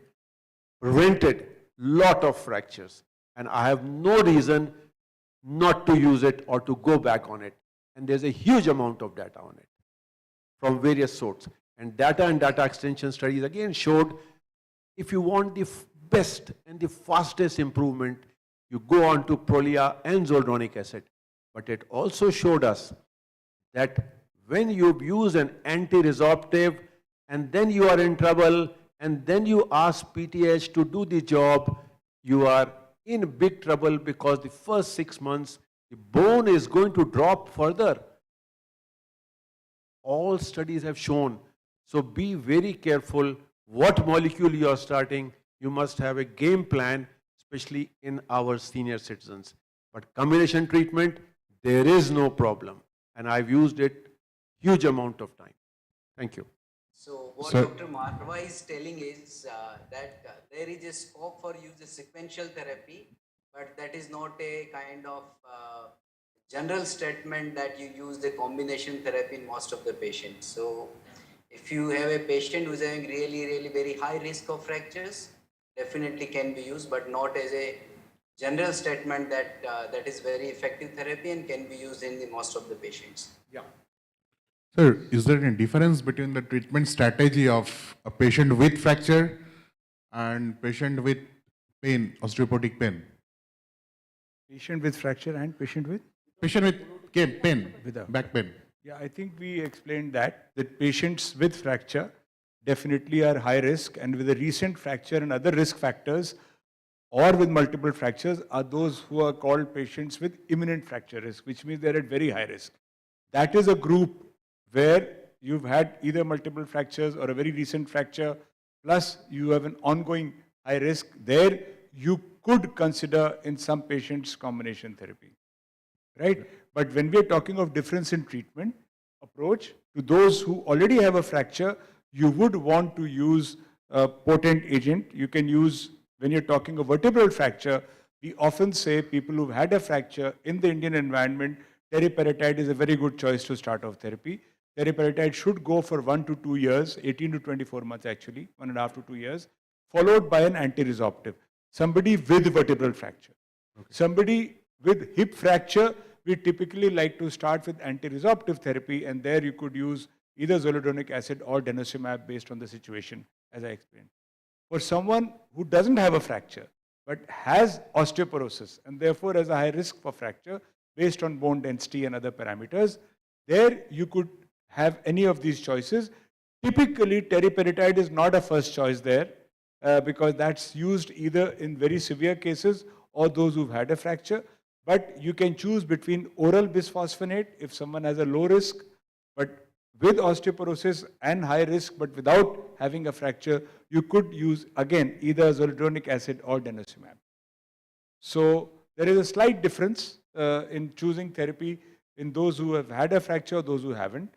lot of fractures, and I have no reason not to use it or to go back on it. And there's a huge amount of data on it from various sources. And data extension studies again showed if you want the best and the fastest improvement, you go on to Prolia and zoledronic acid. But it also showed us that when you use an anti-resorptive and then you are in trouble and then you ask PTH to do the job, you are in big trouble because the first 6 months, the bone is going to drop further. All studies have shown. So be very careful what molecule you are starting. You must have a game plan, especially in our senior citizens. But combination treatment, there is no problem. And I've used it huge amount of time. Thank you. So what Dr. Marwah is telling is that there is a scope for use of sequential therapy, but that is not a kind of general statement that you use the combination therapy in most of the patients. So if you have a patient who is having really very high risk of fractures, definitely can be used, but not as a general statement that that is very effective therapy and can be used in the most of the patients. Yeah. Sir, is there any difference between the treatment strategy of a patient with fracture and patient with pain, osteoporotic pain? Patient with fracture and patient with? Patient with pain, back pain. Yeah, I think we explained that patients with fracture definitely are high risk, and with a recent fracture and other risk factors, or with multiple fractures, are those who are called patients with imminent fracture risk, which means they're at very high risk. That is a group where you've had either multiple fractures or a very recent fracture, plus you have an ongoing high risk. There you could consider in some patients combination therapy, right? But when we are talking of difference in treatment approach, to those who already have a fracture, you would want to use a potent agent. You can use, when you're talking of vertebral fracture, we often say people who've had a fracture in the Indian environment, teriparatide is a very good choice to start off therapy. Teriparatide should go for 1 to 2 years, 18 to 24 months actually, 1.5 to 2 years, followed by an anti-resorptive. Somebody with vertebral fracture. Okay. Somebody with hip fracture, we typically like to start with anti-resorptive therapy, and there you could use either zoledronic acid or denosumab based on the situation, as I explained. For someone who doesn't have a fracture, but has osteoporosis, and therefore has a high risk for fracture based on bone density and other parameters, there you could have any of these choices. Typically, teriparatide is not a first choice there, because that's used either in very severe cases or those who've had a fracture. But you can choose between oral bisphosphonate if someone has a low risk, but with osteoporosis and high risk, but without having a fracture, you could use, again, either zoledronic acid or denosumab. So there is a slight difference in choosing therapy in those who have had a fracture or those who haven't,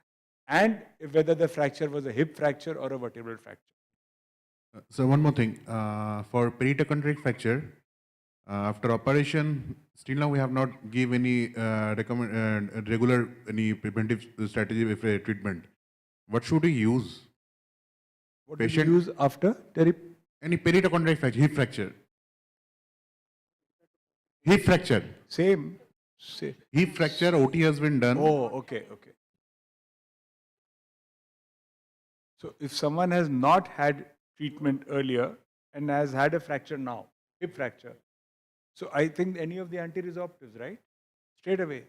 and whether the fracture was a hip fracture or a vertebral fracture. So one more thing, for peritochondrial fracture, after operation, still now we have not give any regular any preventive strategy with treatment. What should we use? What do you use after any peritochondrial fracture, hip fracture? Hip fracture. Same. Hip fracture, OT has been done. Oh, okay. So if someone has not had treatment earlier and has had a fracture now, hip fracture, so I think any of the anti-resorptives, right? Straight away.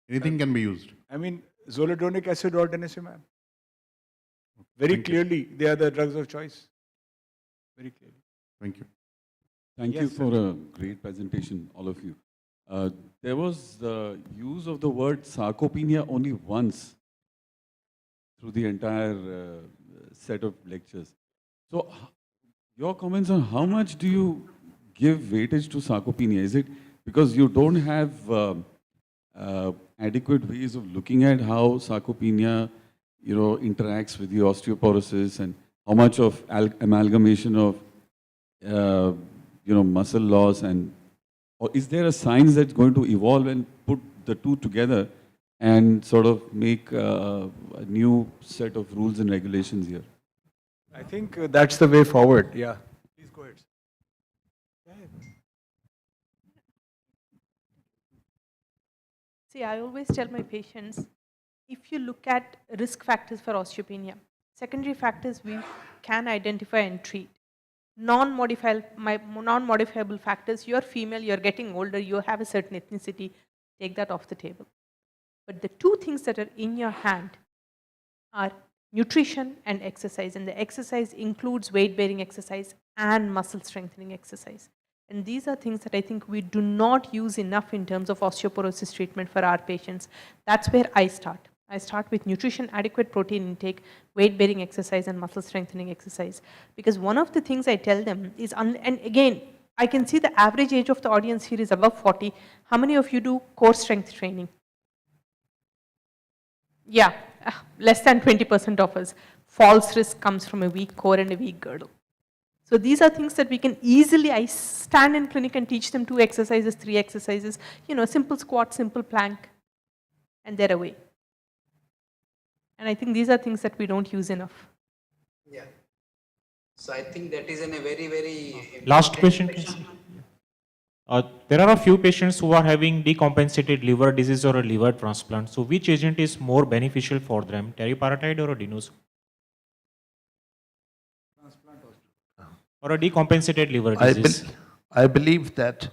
Anything can be used. I mean, zoledronic acid or denosumab. Very clearly, they are the drugs of choice. Very clearly. Thank you. Thank you for a great presentation, all of you. There was the use of the word sarcopenia only once through the entire set of lectures. So, your comments on how much do you give weightage to sarcopenia? Is it because you don't have adequate ways of looking at how sarcopenia, interacts with the osteoporosis, and how much of amalgamation of, muscle loss and Or is there a science that's going to evolve and put the two together and sort of make a new set of rules and regulations here? I think that's the way forward. Yeah. Please go ahead. See, I always tell my patients, if you look at risk factors for osteopenia, secondary factors we can identify and treat. Non-modifiable factors, you're female, you're getting older, you have a certain ethnicity, take that off the table. But the two things that are in your hand are nutrition and exercise, and the exercise includes weight-bearing exercise and muscle strengthening exercise. And these are things that I think we do not use enough in terms of osteoporosis treatment for our patients. That's where I start. I start with nutrition, adequate protein intake, weight-bearing exercise, and muscle strengthening exercise. Because one of the things I tell them is, and again, I can see the average age of the audience here is above 40. How many of you do core strength training? Yeah, less than 20% of us. False risk comes from a weak core and a weak girdle. So these are things that we can easily, I stand in clinic and teach them 2 exercises, 3 exercises, simple squat, simple plank, and they're away. And I think these are things that we don't use enough. Yeah. So I think that is in a very, very Last question. There are a few patients who are having decompensated liver disease or a liver transplant. So which agent is more beneficial for them, teriparatide or a denosumab? Or a decompensated liver disease? I believe that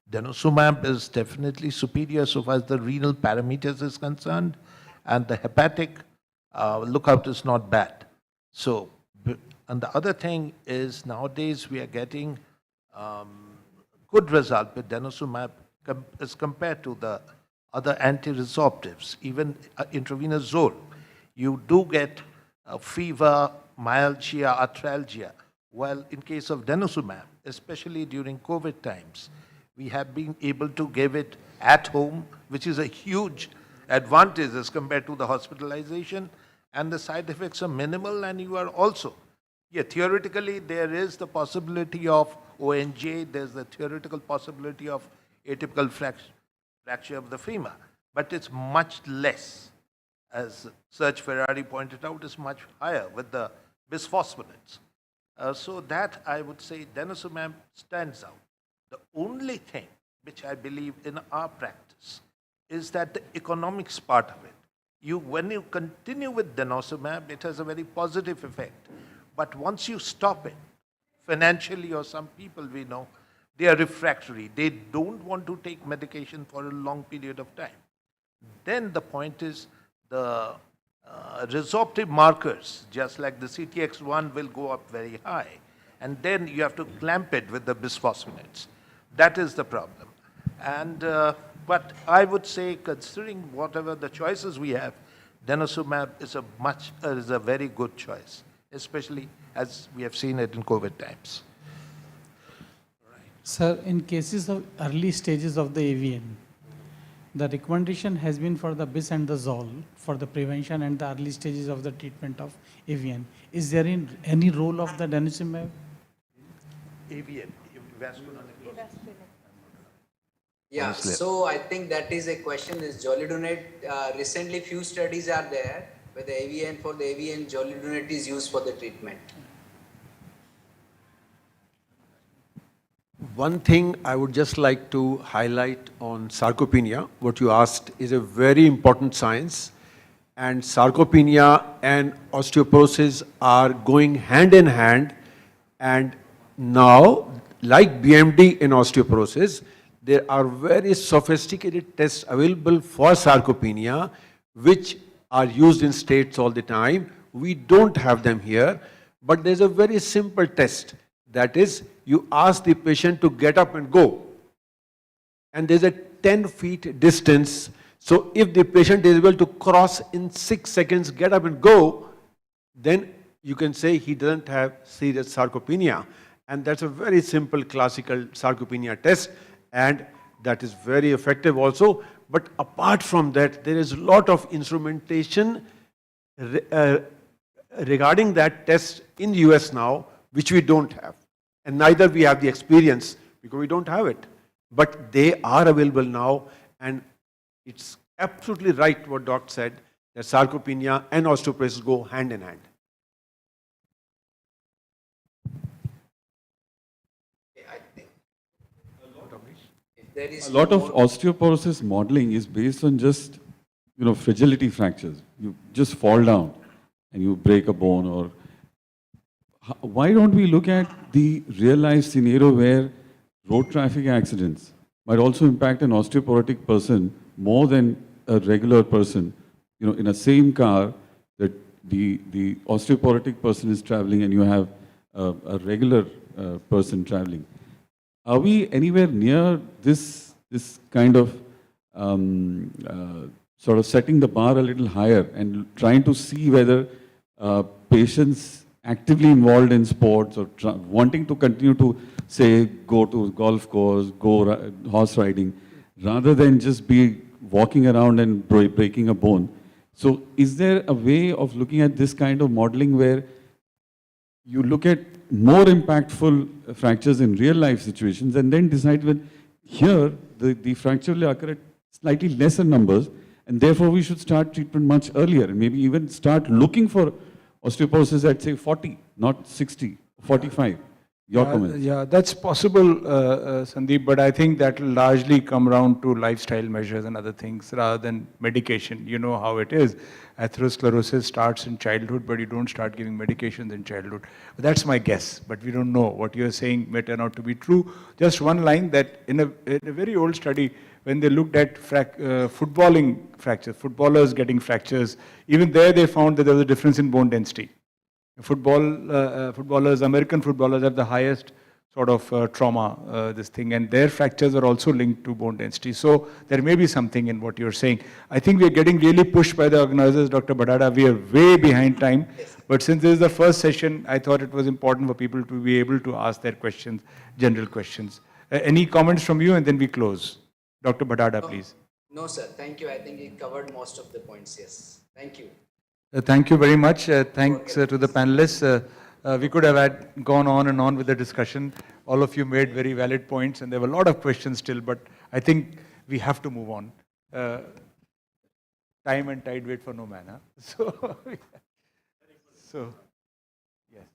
denosumab is definitely superior so far as the renal parameters is concerned, and the hepatic lookout is not bad. So, and the other thing is nowadays we are getting good result with denosumab as compared to the other anti-resorptives, even intravenous Zol. You do get fever, myalgia, arthralgia. Well, in case of denosumab, especially during COVID times, we have been able to give it at home, which is a huge advantage as compared to the hospitalization, and the side effects are minimal, and you are also, theoretically there is the possibility of ONJ, there's the theoretical possibility of atypical fracture of the femur, but it's much less. As Serge Ferrari pointed out, is much higher with the bisphosphonates. So that I would say denosumab stands out. The only thing which I believe in our practice is that the economics part of it. When you continue with denosumab, it has a very positive effect. But once you stop it, financially, or some people we know, they are refractory. They don't want to take medication for a long period of time. Then the point is the resorptive markers, just like the CTX1 will go up very high. And then you have to clamp it with the bisphosphonates. That is the problem. And, but I would say, considering whatever the choices we have, denosumab is a very good choice, especially as we have seen it in COVID times. Sir, in cases of early stages of the AVN, the recommendation has been for the bis and the zol for the prevention and the early stages of the treatment of AVN. Is there any role of the denosumab? AVN, vascular necrosis. Yeah, so I think that is a question is Jolidonate. Recently few studies are there where the AVN, for the AVN, Jolidonate is used for the treatment. One thing I would just like to highlight on sarcopenia, what you asked is a very important science, and sarcopenia and osteoporosis are going hand in hand, and now, like BMD in osteoporosis, there are very sophisticated tests available for sarcopenia which are used in states all the time. We don't have them here, but there's a very simple test. That is, you ask the patient to get up and go. And there's a 10 feet distance. So if the patient is able to cross in 6 seconds, get up and go, then you can say he doesn't have serious sarcopenia. And that's a very simple classical sarcopenia test. And that is very effective also. But apart from that, there is a lot of instrumentation regarding that test in the US now, which we don't have. And neither we have the experience because we don't have it. but they are available now, and it's absolutely right what Doc said, that sarcopenia and osteoporosis go hand in hand. I think if there is A lot of more- osteoporosis modeling is based on just, fragility fractures. You just fall down and you break a bone. Or why don't we look at the real life scenario where road traffic accidents might also impact an osteoporotic person more than a regular person? In a same car, that the osteoporotic person is traveling and you have a regular person traveling. Are we anywhere near this kind of sort of setting the bar a little higher and trying to see whether patients actively involved in sports or wanting to continue to, say, go to golf course, go horse riding, rather than just be walking around and breaking a bone? So is there a way of looking at this kind of modeling where you look at more impactful fractures in real life situations and then decide, well, here the fracture will occur at slightly lesser numbers, and therefore we should start treatment much earlier and maybe even start looking for osteoporosis at, say, 40, not 60, 45. Your comments? Yeah, that's possible, Sandeep, but I think that will largely come around to lifestyle measures and other things rather than medication. You know how it is. Atherosclerosis starts in childhood, but you don't start giving medications in childhood. But that's my guess, but we don't know. What you're saying may turn out to be true. Just one line, that in a very old study, when they looked at footballing fractures, footballers getting fractures, even there they found that there was a difference in bone density. Footballers, American footballers have the highest sort of trauma, this thing, and their fractures are also linked to bone density. So there may be something in what you're saying. I think we're getting really pushed by the organizers, Dr. Bhadada. We are way behind time. But since this is the first session, I thought it was important for people to be able to ask their questions, general questions. Any comments from you, and then we close. Dr. Bhadada, please. No, sir. Thank you. I think he covered most of the points. Yes. Thank you. Thank you very much. Thanks to the panelists. We could have gone on and on with the discussion. All of you made very valid points, and there were a lot of questions still, but I think we have to move on. Time and tide wait for no man. Huh? So, yes.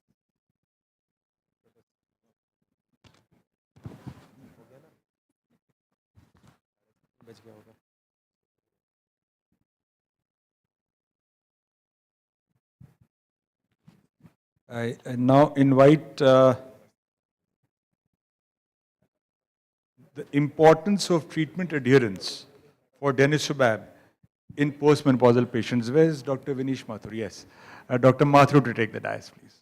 I now invite the importance of treatment adherence for Denosumab in postmenopausal patients. Where is Dr. Vineesh Mathur? Yes. Dr. Mathur to take the dais, please.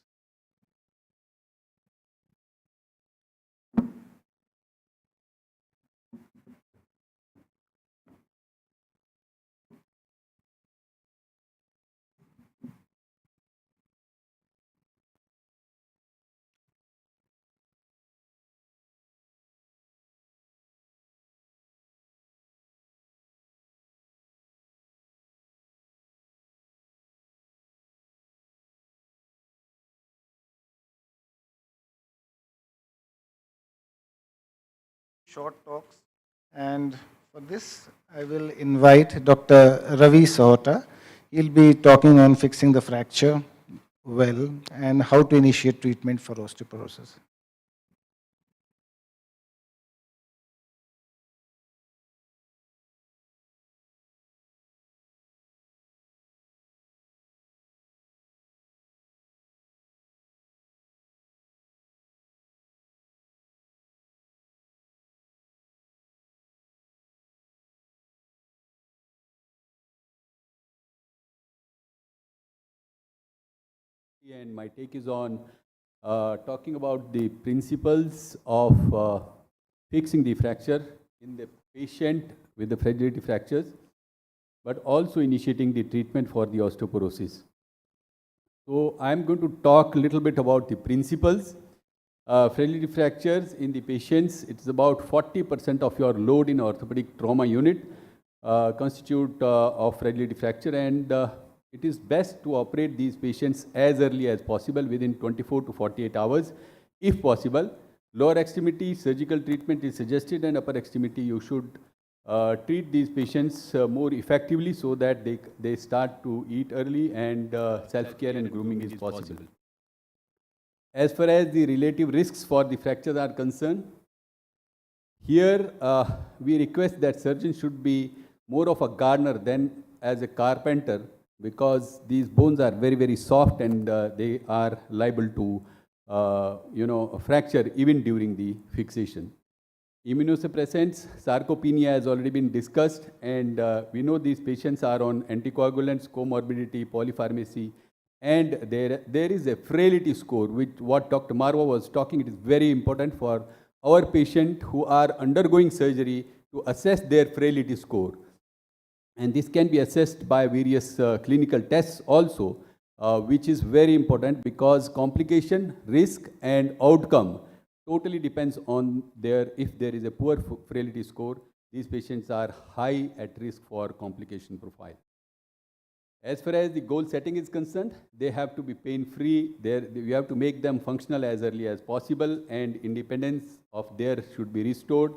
Short talks, and for this I will invite Dr. Ravi Sauhta. He'll be talking on fixing the fracture well and how to initiate treatment for osteoporosis. And my take is on talking about the principles of fixing the fracture in the patient with the fragility fractures, but also initiating the treatment for the osteoporosis. So I'm going to talk a little bit about the principles. Fragility fractures in the patients, it's about 40% of your load in orthopedic trauma unit constitute of fragility fracture, and it is best to operate these patients as early as possible within 24 to 48 hours if possible. Lower extremity surgical treatment is suggested, and upper extremity you should treat these patients more effectively so that they start to eat early and self-care and grooming is possible. As far as the relative risks for the fractures are concerned, here we request that surgeon should be more of a gardener than as a carpenter, because these bones are very, very soft and they are liable to fracture even during the fixation. Immunosuppressants, sarcopenia has already been discussed, and we know these patients are on anticoagulants, comorbidity, polypharmacy, and there is a frailty score, which what Dr. Marwah was talking. It is very important for our patient who are undergoing surgery to assess their frailty score. And this can be assessed by various clinical tests also, which is very important because complication, risk, and outcome totally depends on if there is a poor frailty score, these patients are high at risk for complication profile. As far as the goal setting is concerned, they have to be pain-free. You have to make them functional as early as possible, and independence of theirs should be restored.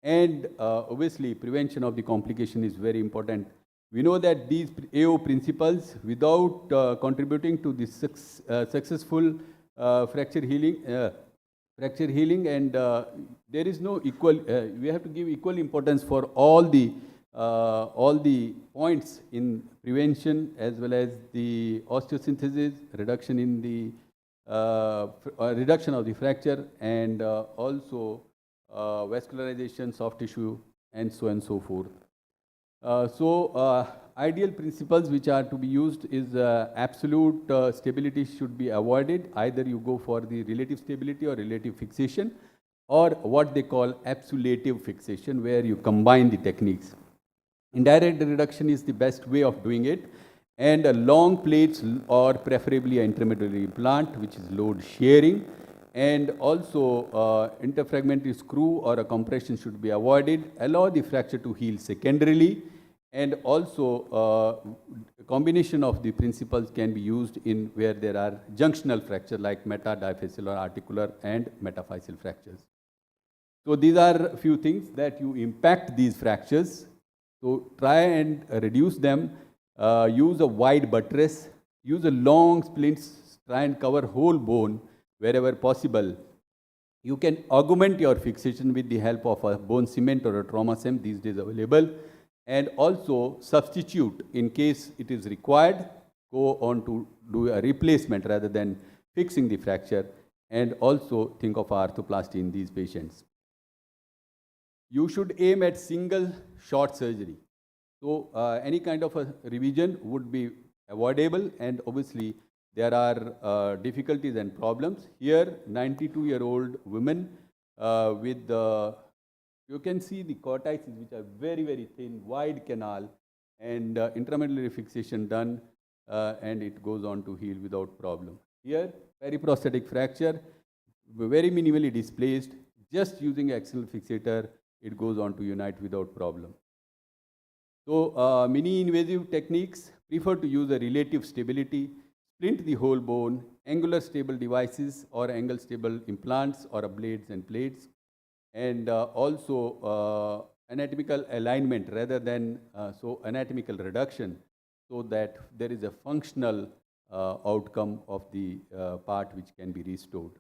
And obviously, prevention of the complication is very important. We know that these AO principles, without contributing to the successful fracture healing, and there is no equal. We have to give equal importance for all the points in prevention as well as the osteosynthesis, reduction in the reduction of the fracture, and also vascularization, soft tissue, and so on and so forth. Ideal principles which are to be used is absolute stability should be avoided. Either you go for the relative stability or relative fixation, or what they call absolutative fixation, where you combine the techniques. Indirect reduction is the best way of doing it, and long plates or preferably an intramedullary implant, which is load sharing, and also interfragmentary screw or a compression should be avoided. Allow the fracture to heal secondarily, and also combination of the principles can be used in where there are junctional fracture like metadiaphyseal, articular, and metaphyseal fractures. So these are a few things that you impact these fractures. So try and reduce them. Use a wide buttress. Use a long splints. Try and cover whole bone wherever possible. You can augment your fixation with the help of a bone cement or a trauma cement, these days available. And also substitute in case it is required. Go on to do a replacement rather than fixing the fracture. And also think of arthroplasty in these patients. You should aim at single short surgery. So any kind of a revision would be avoidable, and obviously there are difficulties and problems. Here, 92-year-old women with you can see the cortices which are very, very thin, wide canal, and intramedullary fixation done, and it goes on to heal without problem. Here, periprosthetic fracture, very minimally displaced, just using axonal fixator, it goes on to unite without problem. So mini-invasive techniques prefer to use a relative stability, splint the whole bone, angular stable devices or angle stable implants or blades and plates, and also anatomical alignment rather than anatomical reduction, so that there is a functional outcome of the part which can be restored.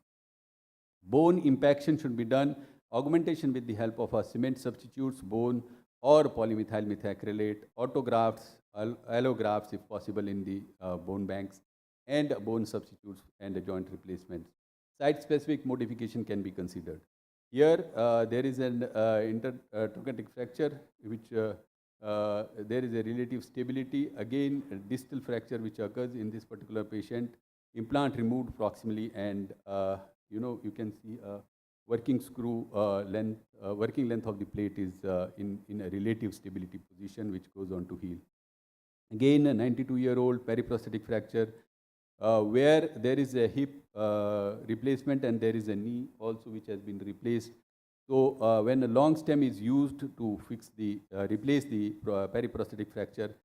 Bone impaction should be done, augmentation with the help of a cement substitutes, bone or polymethyl methacrylate, autografts, allografts if possible in the bone banks, and bone substitutes and a joint replacement. Site-specific modification can be considered. Here there is an intertrochanteric fracture which there is a relative stability. Again, a distal fracture which occurs in this particular patient. Implant removed proximally, and you can see a working screw length, working length of the plate is in a relative stability position, which goes on to heal. Again, a 92-year-old periprosthetic fracture where there is a hip replacement and there is a knee also which has been replaced. So when a long stem is used to fix the replace the periprosthetic fracture,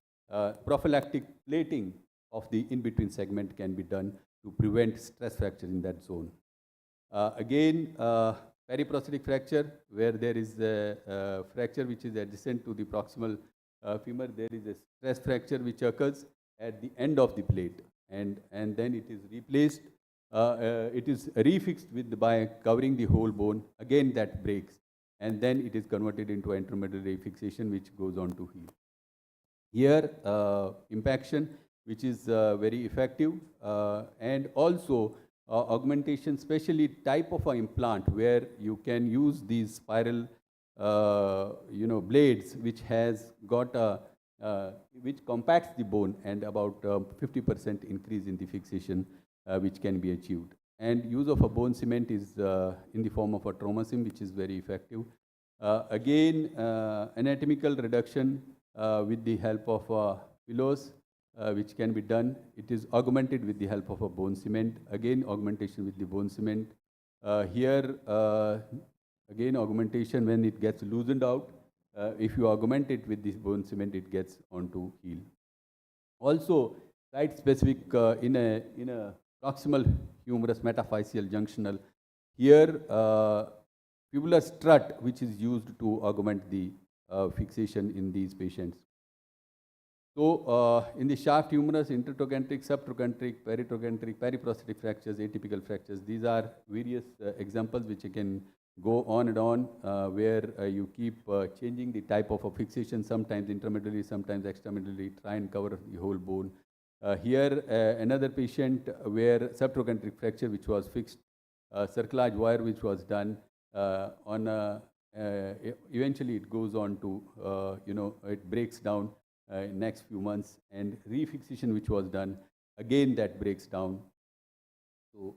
prophylactic plating of the in-between segment can be done to prevent stress fracture in that zone. Again, periprosthetic fracture, where there is a fracture which is adjacent to the proximal femur. There is a stress fracture which occurs at the end of the plate, and then it is replaced. It is refixed by covering the whole bone. Again, that breaks, and then it is converted into intramedullary fixation, which goes on to heal. Here, impaction, which is very effective, and also augmentation, especially type of implant where you can use these spiral, blades, which has got which compacts the bone, and about 50% increase in the fixation, which can be achieved. And use of a bone cement is in the form of a tromasim, which is very effective. Again, anatomical reduction with the help of pillows, which can be done. It is augmented with the help of a bone cement. Again, augmentation with the bone cement. Here, again, augmentation when it gets loosened out. If you augment it with this bone cement, it gets onto heel. Also, site-specific in a proximal humerus metaphyseal junctional. Here, tubular strut, which is used to augment the fixation in these patients. So, in the shaft humerus, intertrochanteric, subtrochanteric, peritrochanteric, periprosthetic fractures, atypical fractures, these are various examples which you can go on and on, where you keep changing the type of a fixation, sometimes intramedullary, sometimes extramedullary, try and cover the whole bone. Here, another patient where subtrochanteric fracture, which was fixed, cerclage wire, which was done on a, eventually it goes on to, it breaks down next few months, and refixation, which was done, again that breaks down. So,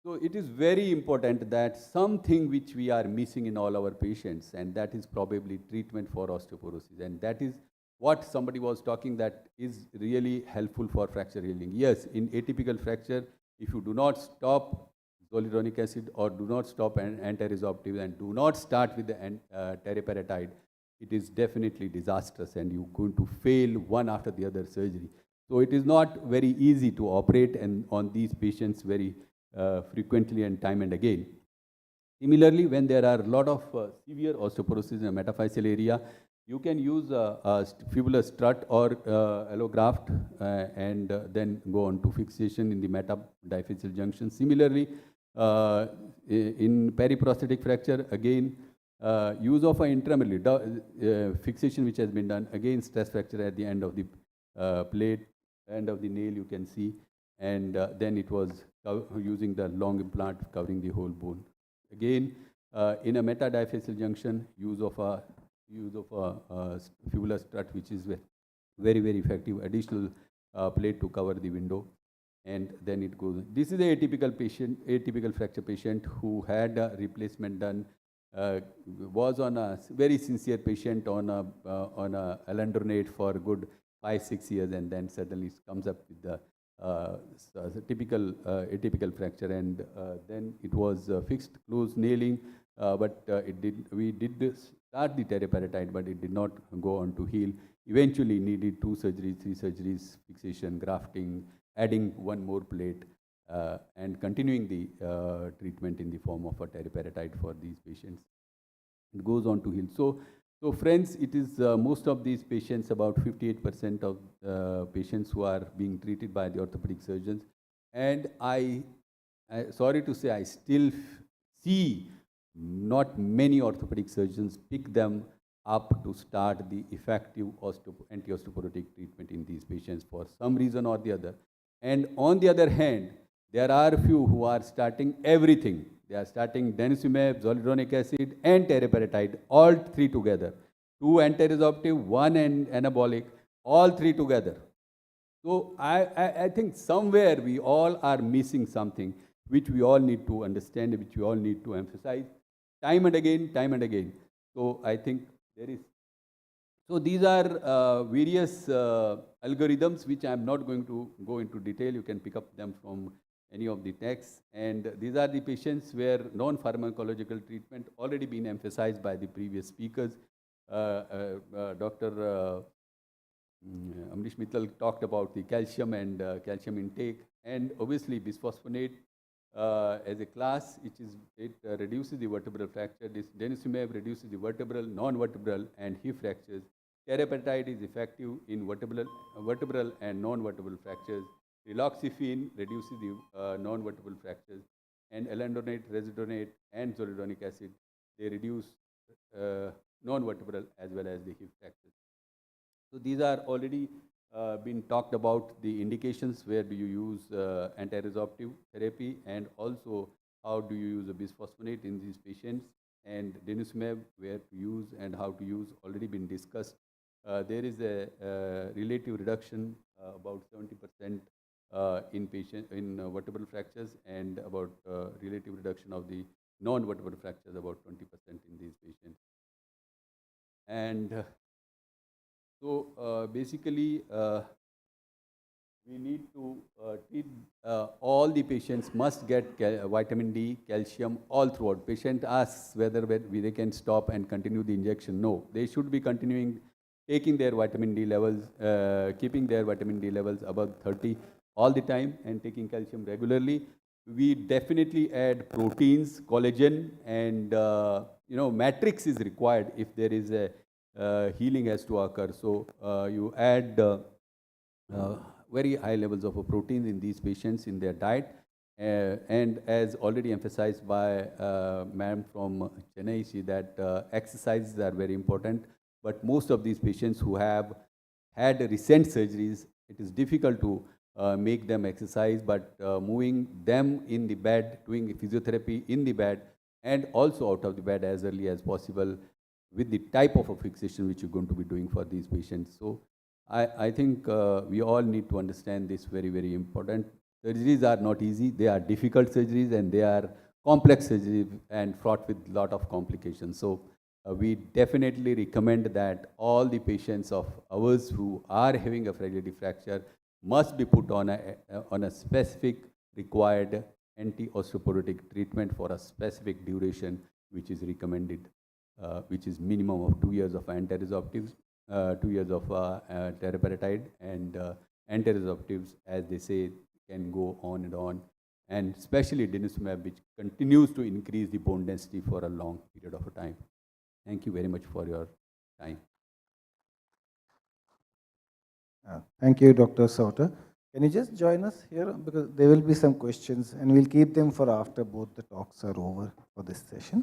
so it is very important that something which we are missing in all our patients, and that is probably treatment for osteoporosis, and that is what somebody was talking, that is really helpful for fracture healing. Yes, in atypical fracture, if you do not stop zoledronic acid or do not stop anti-resorptive and do not start with the teriparatide, it is definitely disastrous, and you're going to fail one after the other surgery. So it is not very easy to operate on these patients very frequently and time and again. Similarly, when there are a lot of severe osteoporosis in a metaphyseal area, you can use a fibular strut or allograft and then go on to fixation in the metaphyseal junction. Similarly, in periprosthetic fracture, again, use of an intramedullary fixation which has been done, again stress fracture at the end of the plate, end of the nail you can see, and then it was using the long implant covering the whole bone. Again, in a metadiaphyseal junction, use of a fibular strut, which is very, very effective, additional plate to cover the window, and then it goes. This is a atypical fracture patient who had a replacement done, was on a very sincere patient on a alendronate for a good 5-6 years, and then suddenly comes up with the typical atypical fracture, and then it was fixed, close nailing, but we did start the teriparatide, but it did not go on to heal. Eventually needed 2 surgeries, 3 surgeries, fixation, grafting, adding 1 more plate, and continuing the treatment in the form of a teriparatide for these patients. It goes on to heal. So friends, it is most of these patients, about 58% of patients who are being treated by the orthopedic surgeons. And I sorry to say, I still see not many orthopedic surgeons pick them up to start the effective anti-osteoporotic treatment in these patients for some reason or the other. And on the other hand, there are few who are starting everything. They are starting Denosumab, zoledronic acid, and teriparatide, all 3 together. 2 anti-resorptive, 1 anabolic, all 3 together. So I think somewhere we all are missing something which we all need to understand, which we all need to emphasize time and again, time and again. So I think there is. So these are various algorithms which I am not going to go into detail. You can pick up them from any of the texts. And these are the patients where non-pharmacological treatment already been emphasized by the previous speakers. Dr. Ambrish Mithal talked about the calcium and calcium intake, and obviously bisphosphonate as a class, it reduces the vertebral fracture. This Denosumab reduces the vertebral, non-vertebral, and hip fractures. Teriparatide is effective in vertebral and non-vertebral fractures. Riloxifene reduces the non-vertebral fractures, and alendronate, rezidronate, and zoledronic acid, they reduce non-vertebral as well as the hip fractures. So these are already been talked about, the indications where do you use anti-resorptive therapy, and also how do you use a bisphosphonate in these patients, and denosumab where to use and how to use already been discussed. There is a relative reduction about 70% in vertebral fractures, and about relative reduction of the non-vertebral fractures about 20% in these patients. And so basically, we need to treat all the patients must get vitamin D, calcium all throughout. Patient asks whether they can stop and continue the injection. No, they should be continuing taking their vitamin D levels, keeping their vitamin D levels above 30 all the time, and taking calcium regularly. We definitely add proteins, collagen, and matrix is required if there is a healing has to occur. So you add very high levels of protein in these patients in their diet. And as already emphasized by ma'am from Chennai, see that exercises are very important. But most of these patients who have had recent surgeries, it is difficult to make them exercise, but moving them in the bed, doing physiotherapy in the bed, and also out of the bed as early as possible with the type of a fixation which you're going to be doing for these patients. So I think we all need to understand this very, very important. Surgeries are not easy. They are difficult surgeries, and they are complex surgeries and fraught with a lot of complications. So we definitely recommend that all the patients of ours who are having a fragility fracture must be put on a specific required anti-osteoporotic treatment for a specific duration, which is recommended, which is minimum of 2 years of anti-resorptives, 2 years of teriparatide, and anti-resorptives, as they say, can go on, and especially denosumab, which continues to increase the bone density for a long period of time. Thank you very much for your time. Thank you, Dr. Sauhta. Can you just join us here? Because there will be some questions, and we'll keep them for after both the talks are over for this session.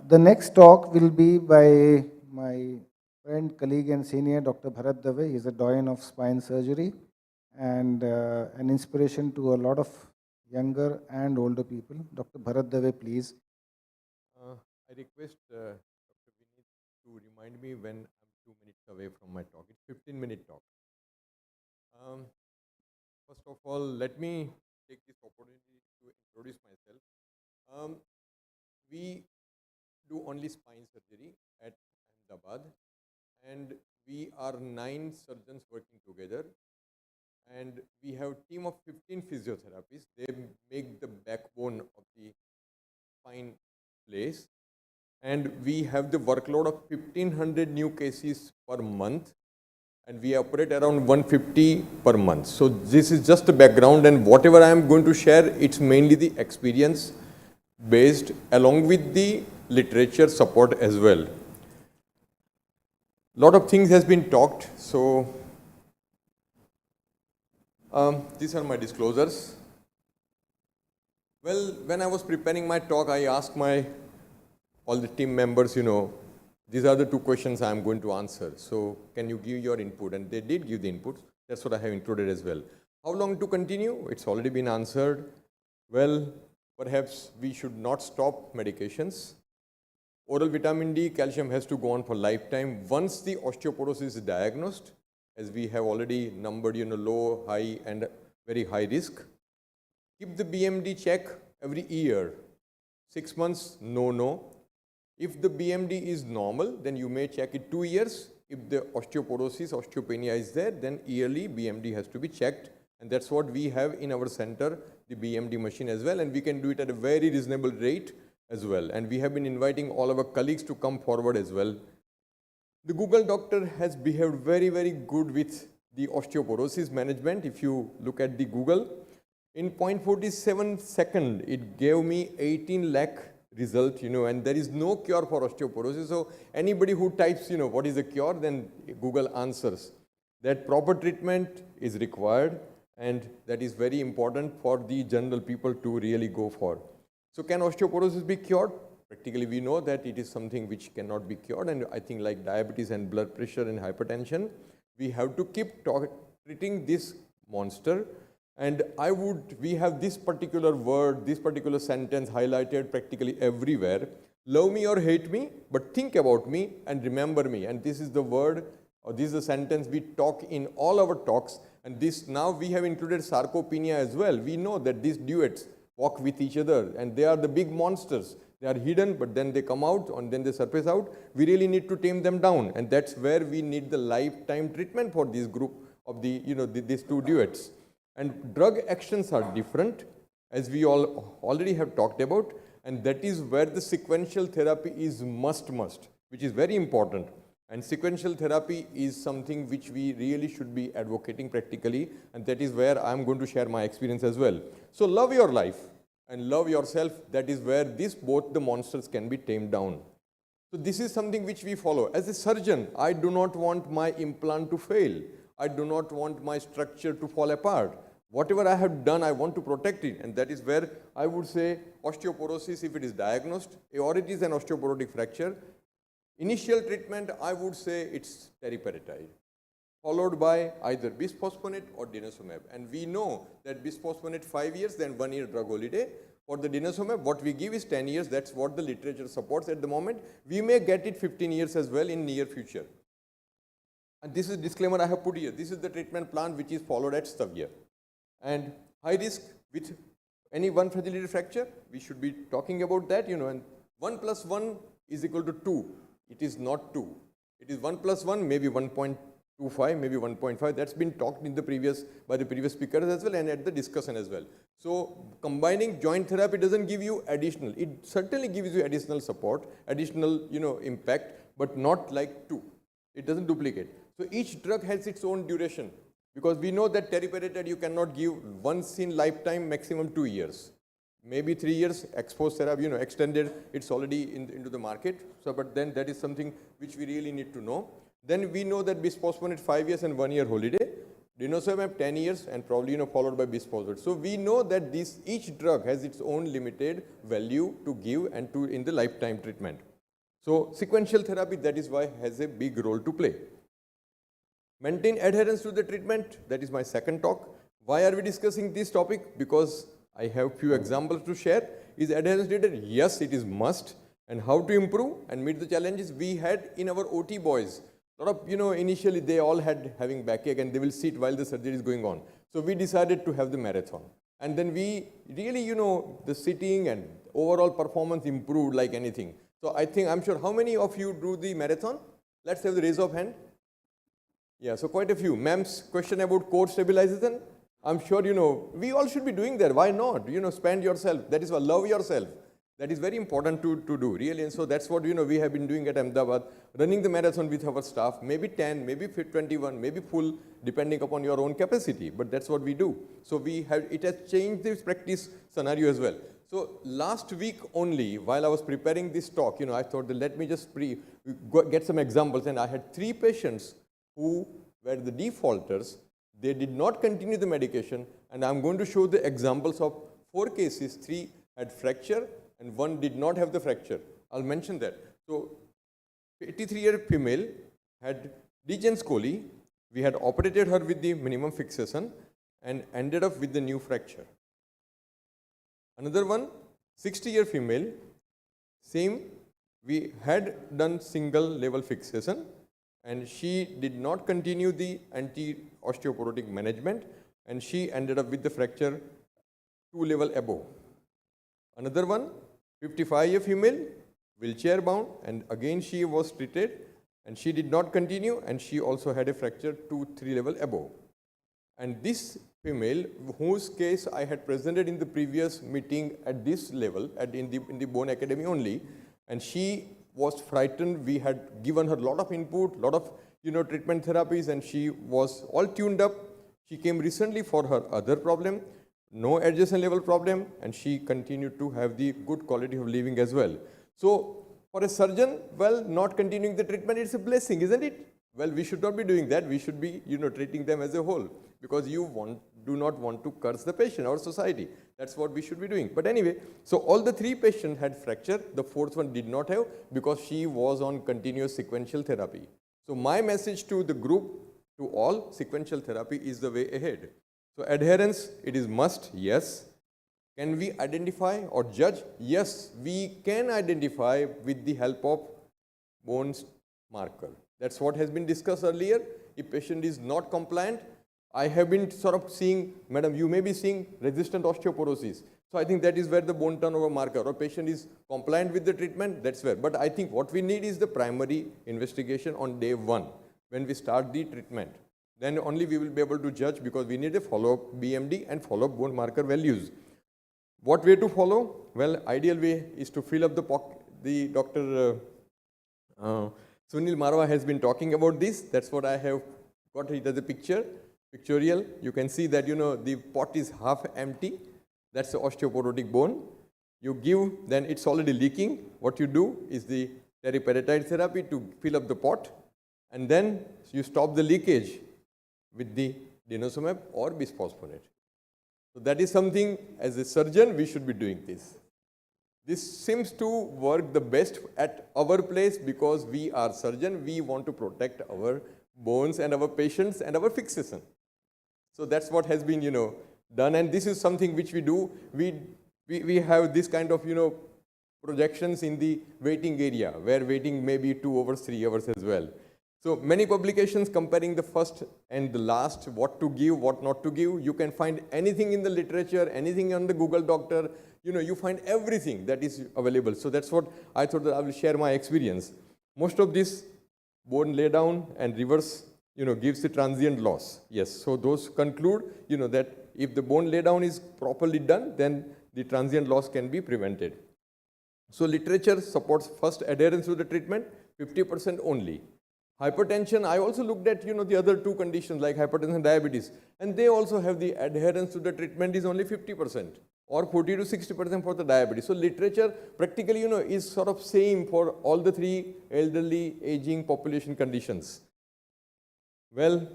The next talk will be by my friend, colleague, and senior, Dr. Bharat Dave. He is a doyen of spine surgery and an inspiration to a lot of younger and older people. Dr. Bharat Dave, please. I request Dr. Vineesh to remind me when I'm 2 minutes away from my talk. It's 15-minute talk. First of all, let me take this opportunity to introduce myself. We do only spine surgery at Ahmedabad, and we are 9 surgeons working together, and we have a team of 15 physiotherapists. They make the backbone of the spine place. And we have the workload of 1,500 new cases per month, and we operate around 150 per month. So this is just the background, and whatever I am going to share, it's mainly the experience based along with the literature support as well. Lot of things has been talked, so these are my disclosures. Well, when I was preparing my talk, I asked all the team members, these are the 2 questions I am going to answer. So can you give your input? And they did give the inputs. That's what I have included as well. How long to continue? It's already been answered. Well, perhaps we should not stop medications. Oral vitamin D, calcium has to go on for lifetime. Once the osteoporosis is diagnosed, as we have already numbered, low, high, and very high risk, keep the BMD check every year. 6 months, no. If the BMD is normal, then you may check it 2 years. If the osteopenia is there, then yearly BMD has to be checked. And that's what we have in our center, the BMD machine as well. And we can do it at a very reasonable rate as well. And we have been inviting all our colleagues to come forward as well. The Google doctor has behaved very, very good with the osteoporosis management. If you look at the Google, In 0.47 second, it gave me 18 lakh result, and there is no cure for osteoporosis. So anybody who types, what is the cure, then Google answers. That proper treatment is required, and that is very important for the general people to really go for. So can osteoporosis be cured? Practically, we know that it is something which cannot be cured, and I think like diabetes and blood pressure and hypertension, we have to keep treating this monster. And we have this particular word, this particular sentence highlighted practically everywhere. Love me or hate me, but think about me and remember me. And this is the word, or this is the sentence we talk in all our talks. And this, now we have included sarcopenia as well. We know that these duets walk with each other, and they are the big monsters. They are hidden, but then they come out, and then they surface out. We really need to tame them down, and that's where we need the lifetime treatment for this group of these two duets. And drug actions are different, as we all already have talked about, and that is where the sequential therapy is must, which is very important. And sequential therapy is something which we really should be advocating practically, and that is where I'm going to share my experience as well. So love your life and love yourself. That is where both the monsters can be tamed down. So this is something which we follow. As a surgeon, I do not want my implant to fail. I do not want my structure to fall apart. Whatever I have done, I want to protect it, and that is where I would say osteoporosis, if it is diagnosed, or it is an osteoporotic fracture, initial treatment, I would say it's teriparatide, followed by either bisphosphonate or denosumab. And we know that bisphosphonate 5 years, then 1 year drug holiday. For the denosumab, what we give is 10 years. That's what the literature supports at the moment. We may get it 15 years as well in near future. And this is disclaimer I have put here. This is the treatment plan which is followed at severe. And high risk with any one fragility fracture, we should be talking about that, and 1 + 1 is equal to 2. It is not 2. It is 1 + 1, maybe 1.25, maybe 1.5. That's been talked in by the previous speakers as well, and at the discussion as well. So combining joint therapy doesn't give you additional. It certainly gives you additional support, additional, impact, but not like 2. It doesn't duplicate. So each drug has its own duration, because we know that teriparatide you cannot give once in lifetime, maximum 2 years. Maybe 3 years, exposed therapy, extended, it's already into the market. So, but then that is something which we really need to know. Then we know that bisphosphonate 5 years and 1 year holiday. Denosumab 10 years and probably, followed by bisphosphonate. So we know that each drug has its own limited value to give and in the lifetime treatment. So sequential therapy, that is why has a big role to play. Maintain adherence to the treatment, that is my second talk. Why are we discussing this topic? Because I have few examples to share. Is adherence needed? Yes, it is must. And how to improve and meet the challenges? We had in our OT boys, a lot of, initially they all having backache and they will sit while the surgery is going on. So we decided to have the marathon. And then we really, the sitting and overall performance improved like anything. So I'm sure, how many of you do the marathon? Let's have the raise of hand. Yeah, so quite a few. Ma'am's question about core stabilization. I'm sure, we all should be doing that. Why not? Spend yourself. That is why, love yourself. That is very important to do, really. And so that's what, we have been doing at Ahmedabad, running the marathon with our staff, maybe 10, maybe 21, maybe full, depending upon your own capacity. But that's what we do. So it has changed this practice scenario as well. So last week only, while I was preparing this talk, I thought that let me just get some examples. And I had 3 patients who were the defaulters. They did not continue the medication, and I'm going to show the examples of 4 cases. 3 had fracture and 1 did not have the fracture. I'll mention that. So 83-year female had degens coli. We had operated her with the minimum fixation and ended up with the new fracture. Another one, 60-year female, same. We had done single level fixation, and she did not continue the anti-osteoporotic management, and she ended up with the fracture 2 level above. Another one, 55-year female, wheelchair bound, and again she was treated, and she did not continue, and she also had a fracture 2-3 level above. And this female, whose case I had presented in the previous meeting at this level, in the Bone Academy only, and she was frightened. We had given her a lot of input, lot of treatment therapies, and she was all tuned up. She came recently for her other problem. no adjacent level problem, and she continued to have the good quality of living as well. So for a surgeon, well, not continuing the treatment, it's a blessing, isn't it? Well, we should not be doing that. We should be, treating them as a whole, because you do not want to curse the patient or society. That's what we should be doing. But anyway, so all the 3 patients had fracture. The 4th one did not have, because she was on continuous sequential therapy. So my message to the group, to all, sequential therapy is the way ahead. So adherence, it is must, yes. Can we identify or judge? Yes, we can identify with the help of bone marker. That's what has been discussed earlier. If patient is not compliant, I have been sort of seeing, madam, you may be seeing resistant osteoporosis. So I think that is where the bone turnover marker, or patient is compliant with the treatment, that's where. But I think what we need is the primary investigation on day 1, when we start the treatment. Then only we will be able to judge, because we need a follow-up BMD and follow-up bone marker values. What way to follow? Well, ideal way is to fill up the pocket. The Dr. Sunil Marwah has been talking about this. That's what I have got it as a pictorial. You can see that, the pot is half empty. That's the osteoporotic bone. You give, then it's already leaking. What you do is the teriparatide therapy to fill up the pot, and then you stop the leakage with the denosumab or bisphosphonate. So that is something, as a surgeon, we should be doing this. This seems to work the best at our place, because we are surgeon. We want to protect our bones and our patients and our fixation. So that's what has been, done. And this is something which we do. We have this kind of, projections in the waiting area, where waiting may be 2 hours, 3 hours as well. So many publications comparing the first and the last, what to give, what not to give. You can find anything in the literature, anything on the Google Doctor. You find everything that is available. So that's what I thought that I will share my experience. Most of this bone lay down and reverse, gives the transient loss. Yes, so those conclude, that if the bone lay down is properly done, then the transient loss can be prevented. So literature supports first adherence to the treatment, 50% only. Hypertension, I also looked at, the other 2 conditions like hypertension and diabetes, and they also have the adherence to the treatment is only 50%, or 40 to 60% for the diabetes. So literature practically, is sort of same for all the 3 elderly, aging population conditions. Well,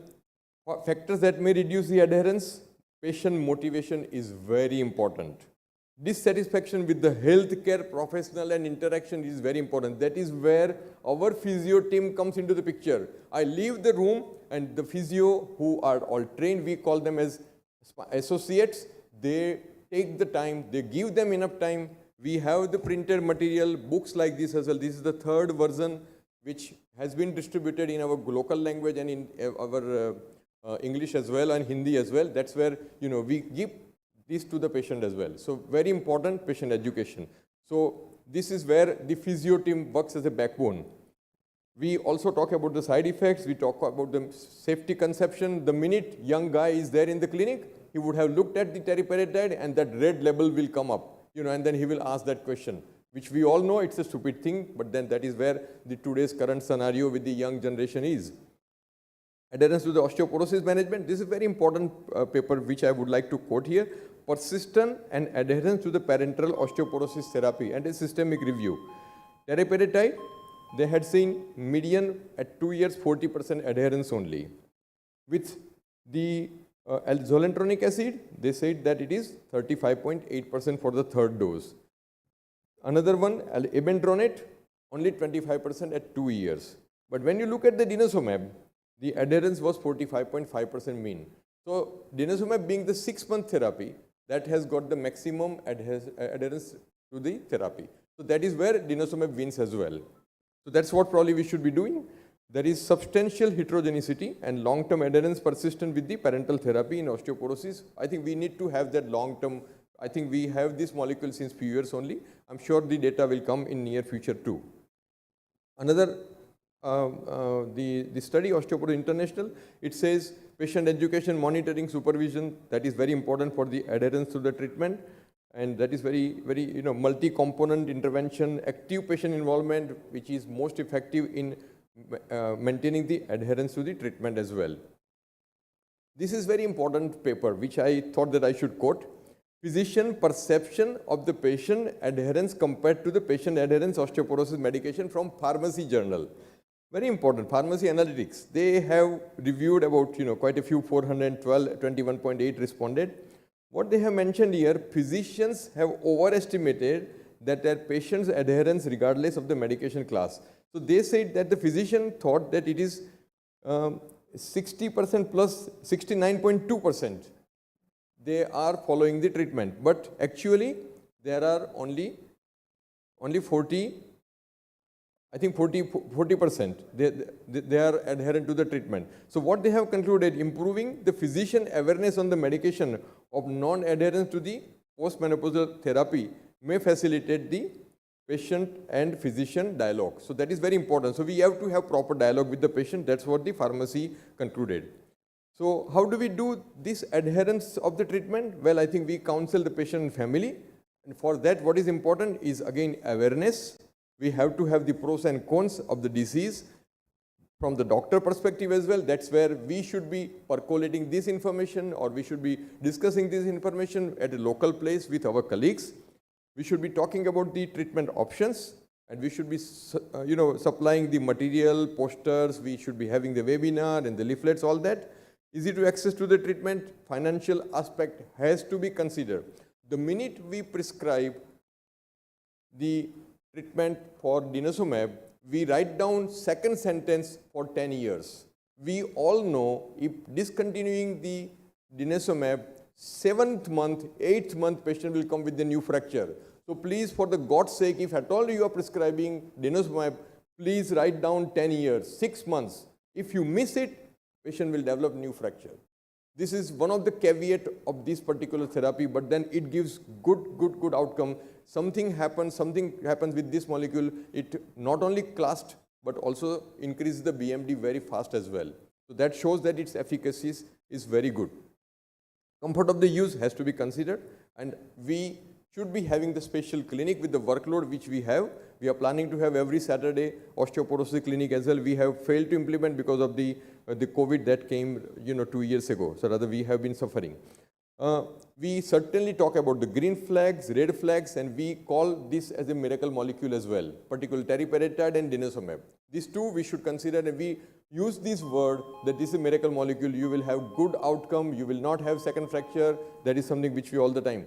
factors that may reduce the adherence, patient motivation is very important. Dissatisfaction with the healthcare professional and interaction is very important. That is where our physio team comes into the picture. I leave the room, and the physio, who are all trained, we call them as associates, they take the time, they give them enough time. We have the printed material, books like this as well. This is the 3rd version, which has been distributed in our local language and in our English as well, and Hindi as well. That's where, we give this to the patient as well. So very important, patient education. So this is where the physio team works as a backbone. We also talk about the side effects. We talk about the safety conception. The minute young guy is there in the clinic, he would have looked at the teriparatide, and that red label will come up, and then he will ask that question, which we all know it's a stupid thing, but then that is where the today's current scenario with the young generation is. Adherence to the osteoporosis management. This is a very important paper which I would like to quote here. Persistent and adherence to the parenteral osteoporosis therapy and a systemic review. Teriparatide, they had seen median at 2 years 40% adherence only. With the zolentronic acid, they said that it is 35.8% for the 3rd dose. Another one, ibendronate, only 25% at 2 years. But when you look at the denosumab, the adherence was 45.5% mean. So denosumab being the 6-month therapy, that has got the maximum adherence to the therapy. So that is where denosumab wins as well. So that's what probably we should be doing. There is substantial heterogeneity and long-term adherence persistent with the parenteral therapy in osteoporosis. I think we need to have that long-term. I think we have this molecule since few years only. I'm sure the data will come in near future too. Another, the study Osteoporosis International, it says patient education, monitoring, supervision, that is very important for the adherence to the treatment. And that is very, very, multi-component intervention, active patient involvement, which is most effective in maintaining the adherence to the treatment as well. This is very important paper, which I thought that I should quote. physician perception of the patient adherence compared to the patient adherence osteoporosis medication from Pharmacy Journal. Very important, Pharmacy Analytics. They have reviewed about, quite a few, 412, 21.8 responded. What they have mentioned here, physicians have overestimated that their patient's adherence regardless of the medication class. So they said that the physician thought that it is 60% plus 69.2%. They are following the treatment, but actually there are only 40%. They are adherent to the treatment. So what they have concluded, improving the physician awareness on the medication of non-adherence to the postmenopausal therapy may facilitate the patient and physician dialogue. So that is very important. So we have to have proper dialogue with the patient. That's what the pharmacy concluded. So how do we do this adherence of the treatment? Well, I think we counsel the patient and family. And for that, what is important is again awareness. We have to have the pros and cons of the disease from the doctor perspective as well. That's where we should be percolating this information, or we should be discussing this information at a local place with our colleagues. We should be talking about the treatment options, and we should be supplying the material, posters. We should be having the webinar and the leaflets, all that. Easy to access to the treatment. Financial aspect has to be considered. The minute we prescribe the treatment for Denosumab, we write down second sentence for 10 years. We all know if discontinuing the Denosumab, 7th month, 8th month, patient will come with the new fracture. So please, for the God's sake, if at all you are prescribing Denosumab, please write down 10 years, 6 months. If you miss it, patient will develop new fracture. This is one of the caveat of this particular therapy, but then it gives good outcome. Something happens with this molecule. It not only classed, but also increases the BMD very fast as well. So that shows that its efficacy is very good. Comfort of the use has to be considered, and we should be having the special clinic with the workload which we have. We are planning to have every Saturday osteoporosis clinic as well. We have failed to implement because of the COVID that came 2 years ago. So rather we have been suffering. We certainly talk about the green flags, red flags, and we call this as a miracle molecule as well, particularly teriparatide and Denosumab. These two we should consider, and we use this word that this is a miracle molecule. You will have good outcome. You will not have second fracture. That is something which we all the time.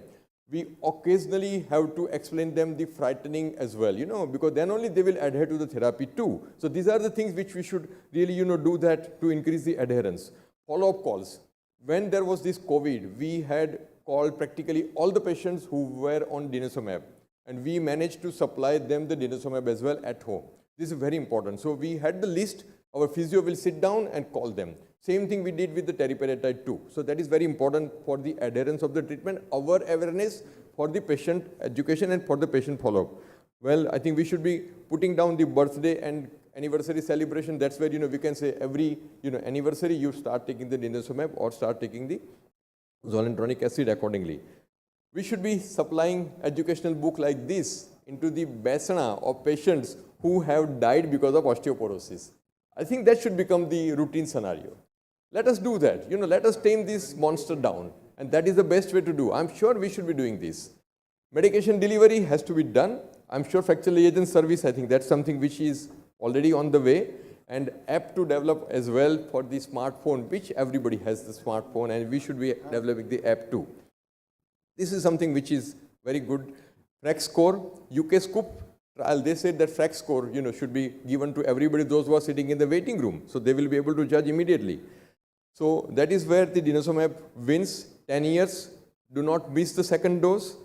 We occasionally have to explain them the frightening as well, because then only they will adhere to the therapy too. So these are the things which we should really, do that to increase the adherence. Follow-up calls. When there was this COVID, we had called practically all the patients who were on Denosumab, and we managed to supply them the Denosumab as well at home. This is very important. So we had the list. Our physio will sit down and call them. Same thing we did with the teriparatide too. So that is very important for the adherence of the treatment, our awareness for the patient education and for the patient follow-up. Well, I think we should be putting down the birthday and anniversary celebration. That's where, we can say every, anniversary you start taking the Denosumab or start taking the zoledronic acid accordingly. We should be supplying educational book like this into the basana of patients who have died because of osteoporosis. I think that should become the routine scenario. Let us do that. Let us tame this monster down. And that is the best way to do. I'm sure we should be doing this. Medication delivery has to be done. I'm sure fracture liaison service, I think that's something which is already on the way. And app to develop as well for the smartphone, which everybody has the smartphone, and we should be developing the app too. This is something which is very good. Frac score, UK Scoop trial, they said that frac score, should be given to everybody, those who are sitting in the waiting room. So they will be able to judge immediately. So that is where the Denosumab wins. 10 years, do not miss the second dose.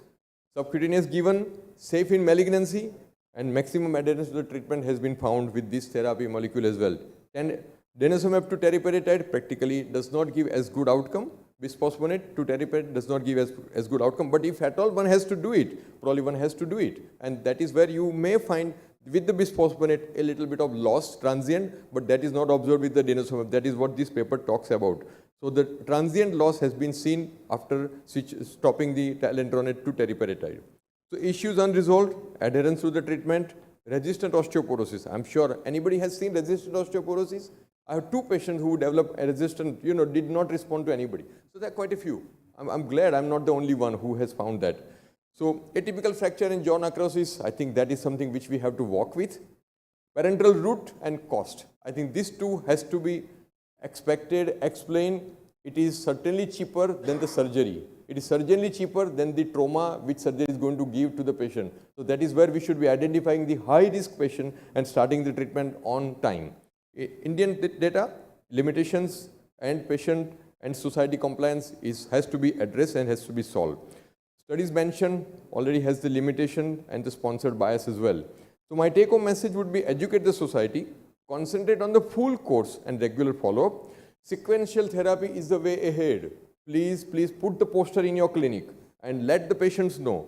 Subcutaneous given, safe in malignancy, and maximum adherence to the treatment has been found with this therapy molecule as well. And Denosumab to teriparatide practically does not give as good outcome. Bisphosphonate to teriparatide does not give as good outcome. But if at all one has to do it, probably one has to do it. And that is where you may find with the bisphosphonate a little bit of loss, transient, but that is not observed with the Denosumab. That is what this paper talks about. So the transient loss has been seen after stopping the alendronate to teriparatide. So issues unresolved, adherence to the treatment, resistant osteoporosis. I'm sure anybody has seen resistant osteoporosis. I have 2 patients who developed a resistant, did not respond to anybody. So there are quite a few. I'm glad I'm not the only one who has found that. So atypical fracture and jaw necrosis, I think that is something which we have to walk with. Parental root and cost. I think this too has to be expected, explained. It is certainly cheaper than the surgery. It is certainly cheaper than the trauma which surgery is going to give to the patient. So that is where we should be identifying the high risk patient and starting the treatment on time. Indian data, limitations and patient and society compliance has to be addressed and has to be solved. Studies mentioned already has the limitation and the sponsored bias as well. So my take home message would be educate the society, concentrate on the full course and regular follow-up. Sequential therapy is the way ahead. Please put the poster in your clinic and let the patients know.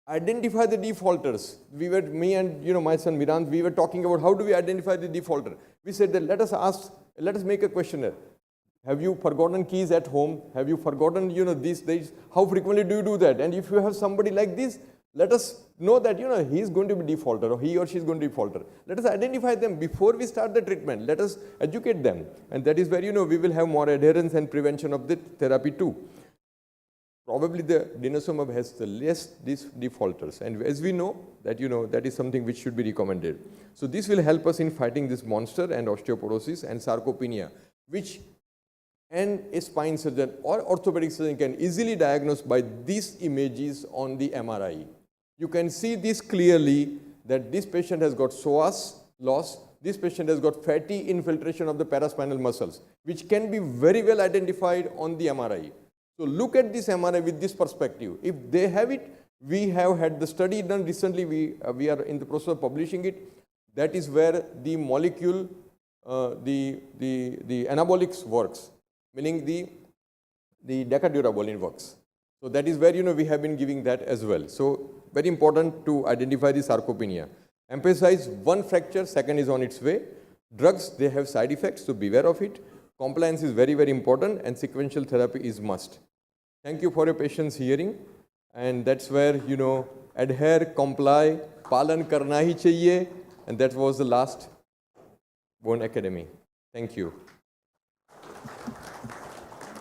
Identify the defaulters. Me and my son Mirand, we were talking about how do we identify the defaulter. We said that let us make a questionnaire. Have you forgotten keys at home? Have you forgotten, these days? How frequently do you do that? And if you have somebody like this, let us know that, he is going to be defaulter or he or she is going to be defaulter. Let us identify them before we start the treatment. Let us educate them. And that is where, we will have more adherence and prevention of the therapy too. Probably the Denosumab has the less these defaulters. And as we know, that, that is something which should be recommended. So this will help us in fighting this monster and osteoporosis and sarcopenia, which a spine surgeon or orthopedic surgeon can easily diagnose by these images on the MRI. You can see this clearly that this patient has got psoas loss, this patient has got fatty infiltration of the paraspinal muscles, which can be very well identified on the MRI. So look at this MRI with this perspective. If they have it, we have had the study done recently, we are in the process of publishing it. That is where the molecule, the anabolics works, meaning the decadurabolin works. So that is where, we have been giving that as well. So very important to identify the sarcopenia. Emphasize one fracture, second is on its way. Drugs, they have side effects, so beware of it. Compliance is very, very important and sequential therapy is must. Thank you for your patience hearing. And that's where, adhere, comply, palan karna hi chahiye. And that was the last Bone Academy. Thank you.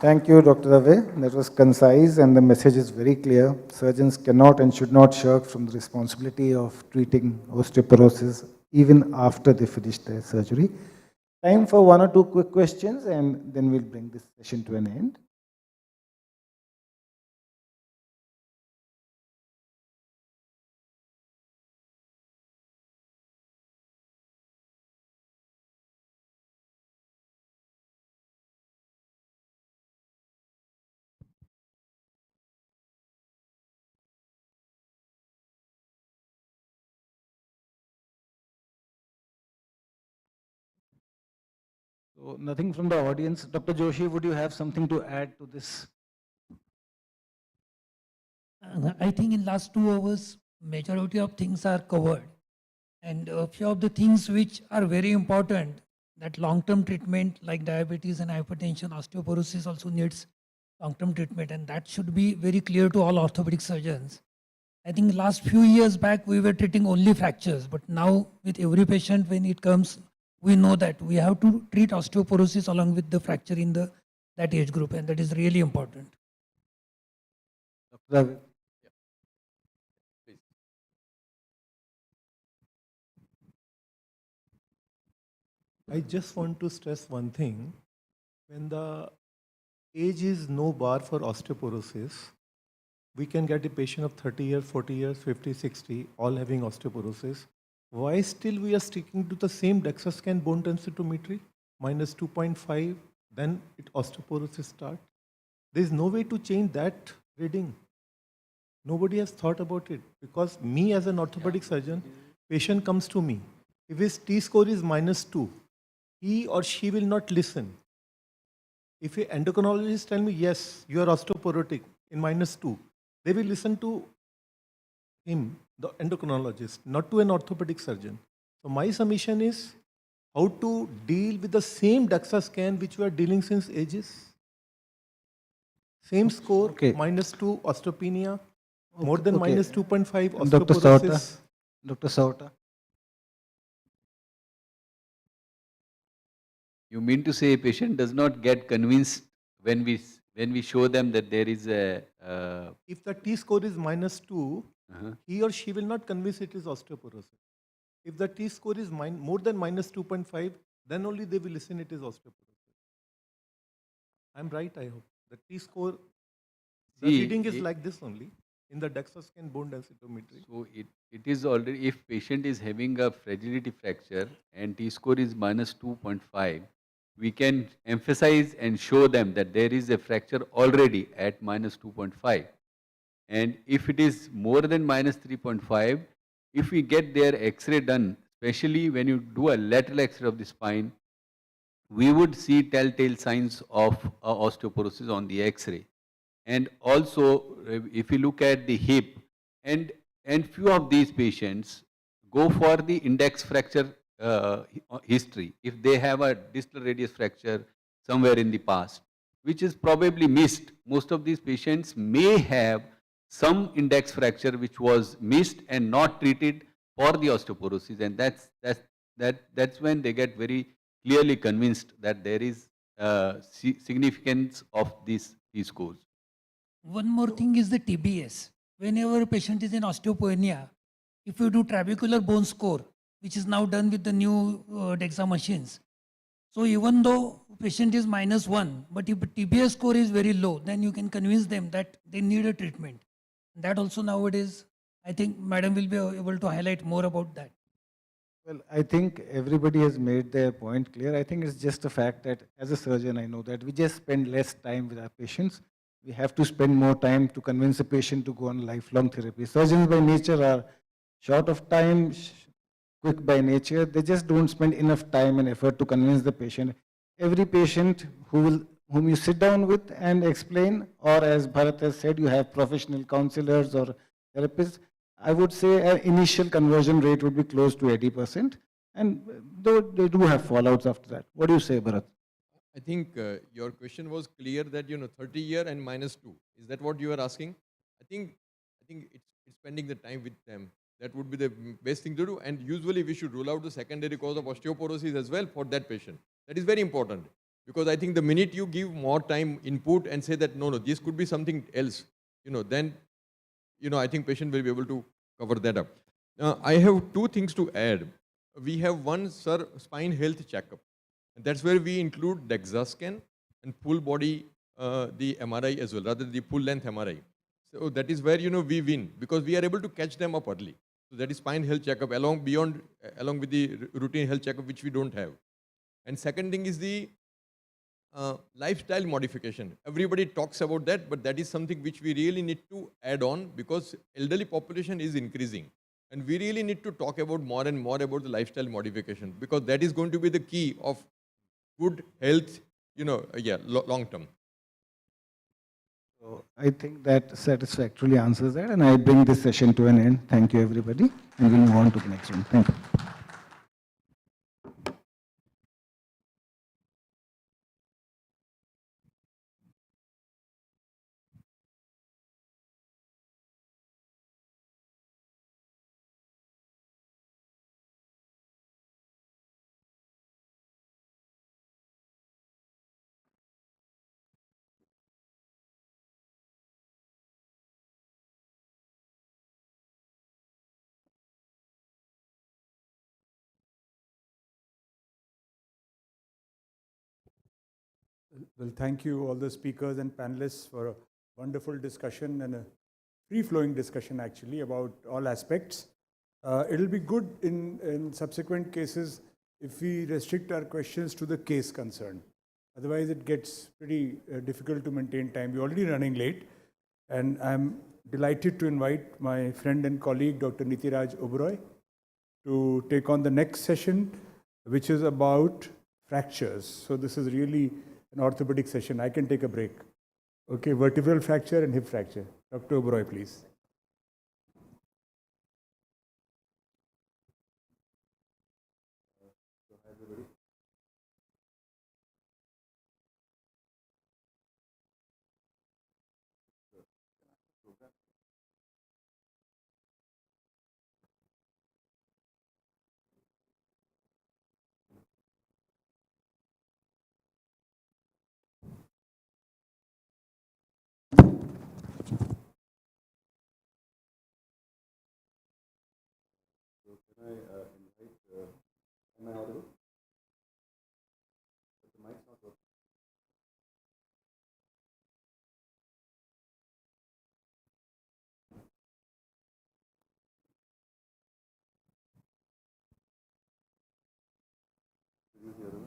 Thank you, Dr. Ray. That was concise and the message is very clear. Surgeons cannot and should not shirk from the responsibility of treating osteoporosis even after they finish their surgery. Time for one or two quick questions and then we'll bring this session to an end. So nothing from the audience. Dr. Joshi, would you have something to add to this? I think in last 2 hours, majority of things are covered. And a few of the things which are very important, that long-term treatment like diabetes and hypertension, osteoporosis also needs long-term treatment. And that should be very clear to all orthopedic surgeons. I think last few years back, we were treating only fractures. But now with every patient, when it comes, we know that we have to treat osteoporosis along with the fracture in that age group, and that is really important. Dr. Ravi. I just want to stress one thing. When the age is no bar for osteoporosis, we can get a patient of 30 years, 40 years, 50, 60, all having osteoporosis. Why still we are sticking to the same DEXA scan bone densitometry, minus 2.5, then osteoporosis starts? There is no way to change that reading. Nobody has thought about it because me as an orthopedic surgeon, patient comes to me. If his T-score is minus 2, he or she will not listen. If an endocrinologist tell me, yes, you are osteoporotic in minus 2, they will listen to him, the endocrinologist, not to an orthopedic surgeon. So my submission is how to deal with the same DEXA scan which we are dealing since ages. Same score, minus 2 osteopenia, more than minus 2.5 osteoporosis. Dr. Sauhta. You mean to say a patient does not get convinced when when we show them that there is a If the T-score is -2, he or she will not convince it is osteoporosis. If the T-score is more than -2.5, then only they will listen it is osteoporosis. I'm right, I hope. The T-score, the reading is like this only in the DEXA scan bone densitometry. So it is already, if patient is having a fragility fracture and T-score is -2.5, we can emphasize and show them that there is a fracture already at -2.5. And if it is more than -3.5, if we get their X-ray done, especially when you do a lateral X-ray of the spine, we would see telltale signs of osteoporosis on the X-ray. And also, if you look at the hip, and few of these patients go for the index fracture history, if they have a distal radius fracture somewhere in the past, which is probably missed. Most of these patients may have some index fracture which was missed and not treated for the osteoporosis, and that's when they get very clearly convinced that there is significance of these scores. One more thing is the TBS. Whenever a patient is in osteopenia, if you do trabecular bone score, which is now done with the new DEXA machines, so even though patient is -1, but if TBS score is very low, then you can convince them that they need a treatment. That also nowadays, I think Madam will be able to highlight more about that. Well, I think everybody has made their point clear. I think it's just a fact that as a surgeon, I know that we just spend less time with our patients. We have to spend more time to convince a patient to go on lifelong therapy. Surgeons by nature are short of time, quick by nature. They just don't spend enough time and effort to convince the patient. Every patient whom you sit down with and explain, or as Bharat has said, you have professional counselors or therapists, I would say an initial conversion rate would be close to 80%. And though they do have fallouts after that. What do you say, Bharat? I think your question was clear that, 30 year and -2. Is that what you are asking? I think it's spending the time with them. That would be the best thing to do. And usually we should rule out the secondary cause of osteoporosis as well for that patient. That is very important. Because I think the minute you give more time input and say that, no, this could be something else, then, I think patient will be able to cover that up. Now, I have two things to add. We have one, sir, spine health checkup. And that's where we include DEXA scan and full body, the MRI as well, rather the full length MRI. So that is where, we win because we are able to catch them up early. So that is spine health checkup along with the routine health checkup, which we don't have. And second thing is the lifestyle modification. Everybody talks about that, but that is something which we really need to add on because elderly population is increasing. And we really need to talk about more and more about the lifestyle modification because that is going to be the key of good health, long term. So I think that satisfactorily answers that, and I bring this session to an end. Thank you, everybody, and we'll move on to the next one. Thank you. Well, thank you all the speakers and panelists for a wonderful discussion and a free-flowing discussion actually about all aspects. It'll be good in subsequent cases if we restrict our questions to the case concerned. Otherwise, it gets pretty difficult to maintain time. We're already running late, and I'm delighted to invite my friend and colleague, Dr. Nitiraj Oberoi, to take on the next session, which is about fractures. So this is really an orthopedic session. I can take a break. Okay, vertebral fracture and hip fracture. Dr. Oberoi, please. I invite, am I audible? The mic's not working. Did you hear me?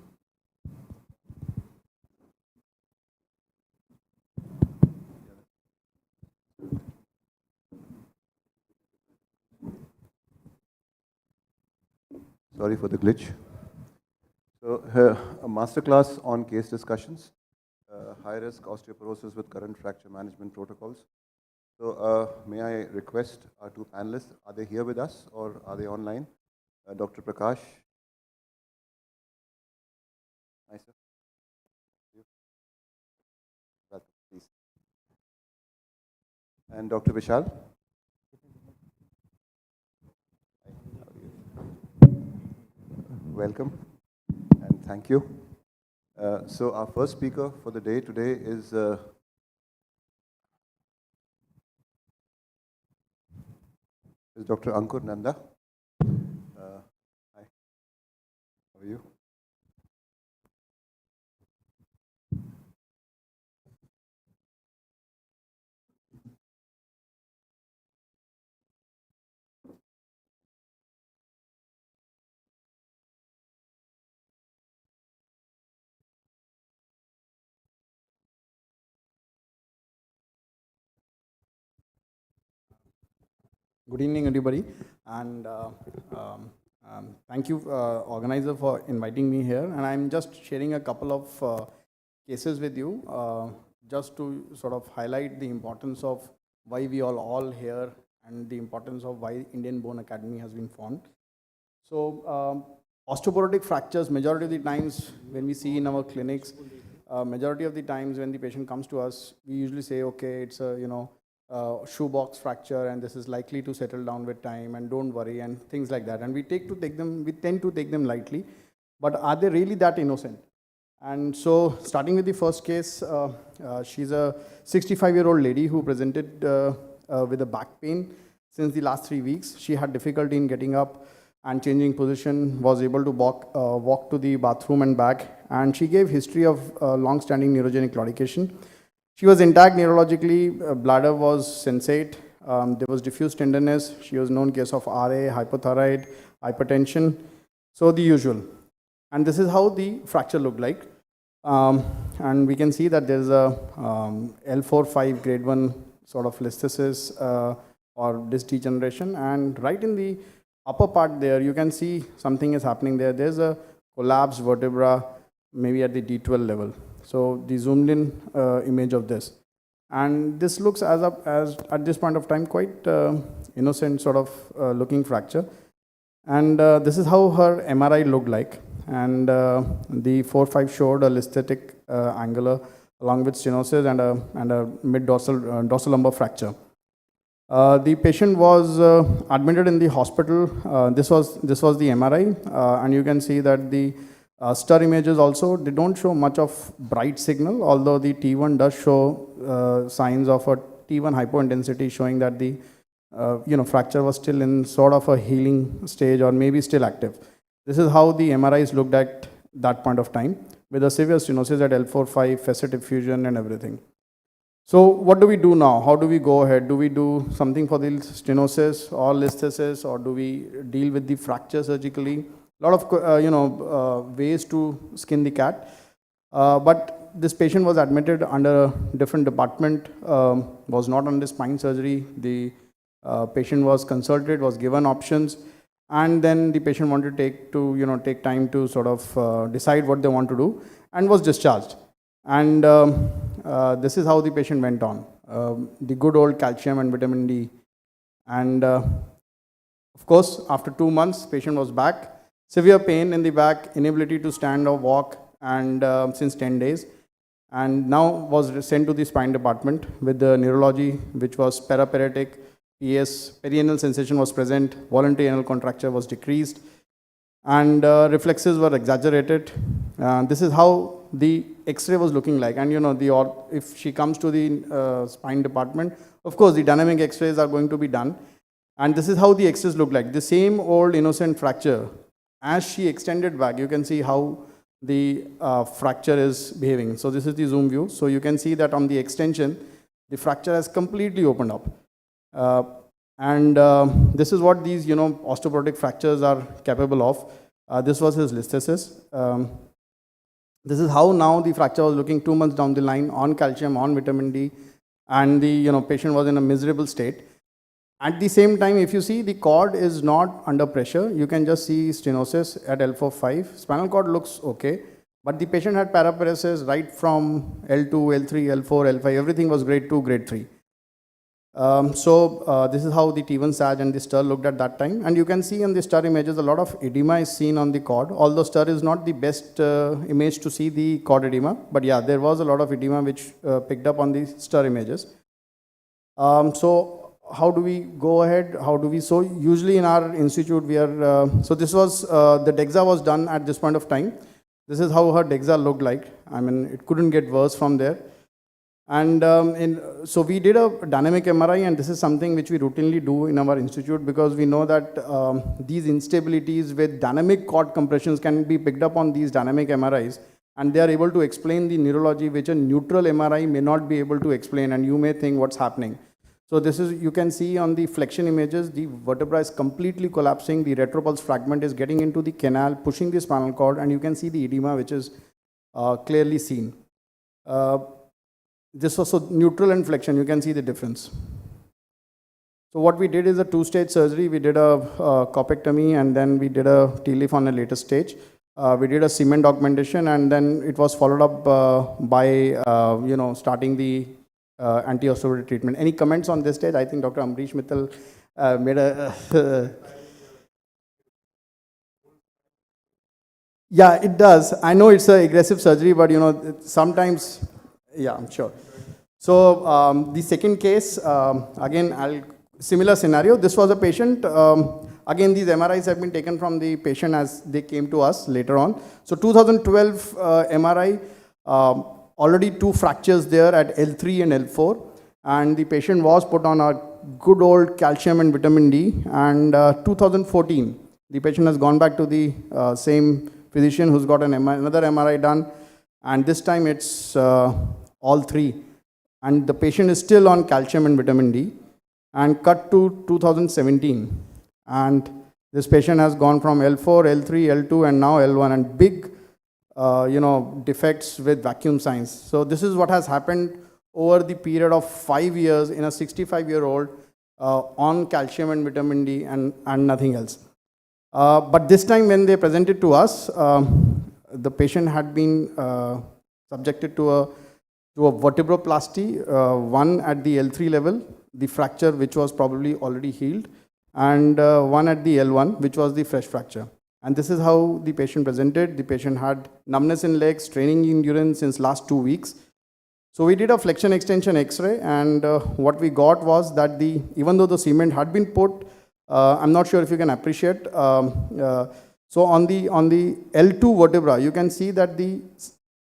Sorry for the glitch. So, a masterclass on case discussions, high-risk osteoporosis with current fracture management protocols. So, may I request our two panelists, are they here with us or are they online? Dr. Prakash. Hi, sir. Welcome, please. And Dr. Vishal. Welcome and thank you. So our first speaker for the day today is Dr. Ankur Nanda. Hi, how are you? Good evening, everybody, and thank you, organizer, for inviting me here. And I'm just sharing a couple of cases with you, just to sort of highlight the importance of why we are all here and the importance of why Indian Bone Academy has been formed. So, osteoporotic fractures, majority of the times when we see in our clinics, majority of the times when the patient comes to us, we usually say, okay, it's a shoebox fracture, and this is likely to settle down with time, and don't worry, and things like that. And we tend to take them lightly, but are they really that innocent? And so, starting with the first case, she's a 65-year-old lady who presented with a back pain since the last 3 weeks. She had difficulty in getting up and changing position, was able to walk to the bathroom and back, and she gave history of long-standing neurogenic claudication. She was intact neurologically, bladder was sensate, there was diffuse tenderness, she was known case of RA, hypothyroid, hypertension, so the usual. And this is how the fracture looked like. And we can see that there is a L4-5 grade 1 sort of listhesis or disc degeneration, and right in the upper part there, you can see something is happening there. There's a collapsed vertebra, maybe at the D12 level. So the zoomed in image of this, and this looks as at this point of time quite innocent sort of looking fracture. And this is how her MRI looked like, and the 4-5 showed a listhetic angular along with stenosis and a mid dorsal lumbar fracture. The patient was admitted in the hospital. This was the MRI, and you can see that the stir images also, they don't show much of bright signal, although the T1 does show signs of a T1 hypointensity, showing that the fracture was still in sort of a healing stage or maybe still active. This is how the MRIs looked at that point of time, with a severe stenosis at L4-5, facet effusion and everything. So what do we do now? How do we go ahead? Do we do something for the stenosis or listhesis, or do we deal with the fracture surgically? A lot of ways to skin the cat, but this patient was admitted under a different department, was not under spine surgery. The patient was consulted, was given options, and then the patient wanted to take time to sort of decide what they want to do, and was discharged. And this is how the patient went on. The good old calcium and vitamin D, and of course after 2 months, patient was back. Severe pain in the back, inability to stand or walk, and since 10 days. And now was sent to the spine department with the neurology, which was paraparetic, PS, perianal sensation was present, voluntary anal contracture was decreased, and reflexes were exaggerated. This is how the X-ray was looking like. And if she comes to the spine department, of course the dynamic X-rays are going to be done. And this is how the X-rays look like. The same old innocent fracture. As she extended back, you can see how the fracture is behaving. So this is the zoom view. So you can see that on the extension, the fracture has completely opened up. This is what these, osteoporotic fractures are capable of. This was his listhesis. This is how now the fracture was looking 2 months down the line on calcium, on vitamin D, and the patient was in a miserable state. At the same time, if you see, the cord is not under pressure. You can just see stenosis at L4-5. Spinal cord looks okay, but the patient had paraparesis right from L2, L3, L4, L5. Everything was grade 2, grade 3. This is how the T1 Sag and the stir looked at that time. And you can see on the stir images, a lot of edema is seen on the cord, although stir is not the best image to see the cord edema. But yeah, there was a lot of edema which picked up on the stir images. How do we go ahead? So usually in our institute, we are, so this was, the DEXA was done at this point of time. This is how her DEXA looked like. I mean, it couldn't get worse from there. And so we did a dynamic MRI, and this is something which we routinely do in our institute, because we know that these instabilities with dynamic cord compressions can be picked up on these dynamic MRIs, and they are able to explain the neurology which a neutral MRI may not be able to explain, and you may think what's happening. So this is, you can see on the flexion images, the vertebra is completely collapsing, the retropulse fragment is getting into the canal, pushing the spinal cord, and you can see the edema which is clearly seen. This was so neutral and flexion, you can see the difference. So what we did is a 2-stage surgery. We did a corpectomy, and then we did a T-leaf on a later stage. We did a cement augmentation, and then it was followed up by starting the anti-osteoporotic treatment. Any comments on this stage? I think Dr. Ambrish Mithal made a... Yeah, it does. I know it's an aggressive surgery, but sometimes... Yeah, I'm sure. So the second case, again, similar scenario. This was a patient. Again, these MRIs have been taken from the patient as they came to us later on. So 2012 MRI, already 2 fractures there at L3 and L4. And the patient was put on a good old calcium and vitamin D. And 2014, the patient has gone back to the same physician who's got another MRI done. And this time it's all 3. And the patient is still on calcium and vitamin D. And cut to 2017. And this patient has gone from L4, L3, L2, and now L1, and big, defects with vacuum signs. So this is what has happened over the period of 5 years in a 65-year-old on calcium and vitamin D and nothing else. But this time when they presented to us, the patient had been subjected to a vertebroplasty, one at the L3 level, the fracture which was probably already healed, and one at the L1, which was the fresh fracture. And this is how the patient presented. The patient had numbness in legs, straining in urine since last 2 weeks. So we did a flexion extension X-ray, and what we got was that even though the cement had been put, I'm not sure if you can appreciate. So on the L2 vertebra, you can see that the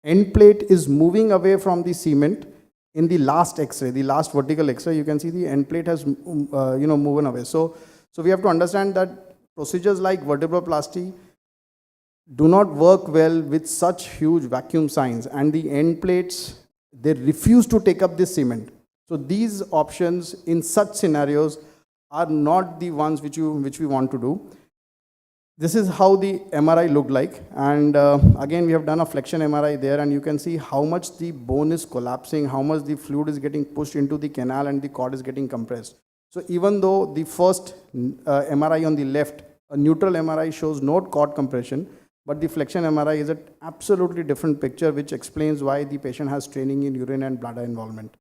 end plate is moving away from the cement. In the last X-ray, the last vertical X-ray, you can see the end plate has moved away. So we have to understand that procedures like vertebroplasty do not work well with such huge vacuum signs, and the end plates, they refuse to take up this cement. So these options in such scenarios are not the ones which we want to do. This is how the MRI looked like, and again we have done a flexion MRI there, and you can see how much the bone is collapsing, how much the fluid is getting pushed into the canal, and the cord is getting compressed. So even though the first MRI on the left, a neutral MRI, shows no cord compression, but the flexion MRI is an absolutely different picture which explains why the patient has straining in urine and bladder involvement.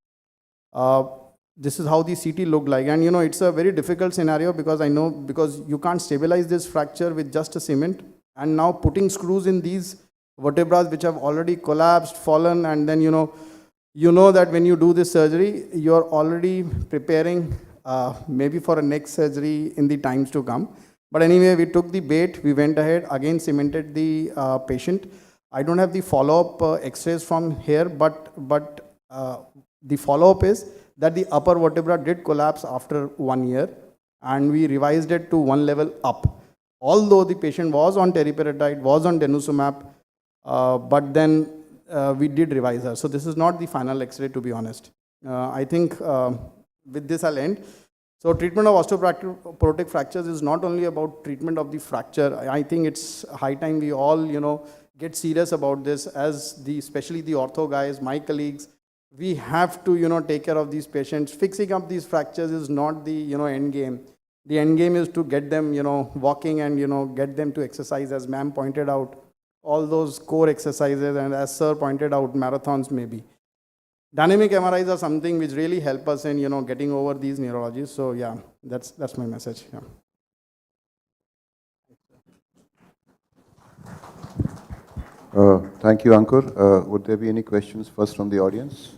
This is how the CT looked like, and it's a very difficult scenario because you can't stabilize this fracture with just a cement, and now putting screws in these vertebrae which have already collapsed, fallen, and then you know that when you do this surgery, you're already preparing maybe for a next surgery in the times to come. But anyway, we took the bait, we went ahead, again cemented the patient. I don't have the follow-up X-rays from here, but the follow-up is that the upper vertebra did collapse after 1 year, and we revised it to one level up. Although the patient was on teriparatide, was on denosumab, but then we did revise her. So this is not the final X-ray, to be honest. I think with this I'll end. So treatment of osteoporotic fractures is not only about treatment of the fracture. I think it's high time we all, get serious about this, as especially the ortho guys, my colleagues. We have to, take care of these patients. Fixing up these fractures is not the, end game. The end game is to get them, walking and, get them to exercise, as ma'am pointed out, all those core exercises, and as sir pointed out, marathons maybe. Dynamic MRIs are something which really help us in, getting over these neurologies. So yeah, that's my message. Yeah. Thank you, Ankur. Would there be any questions first from the audience?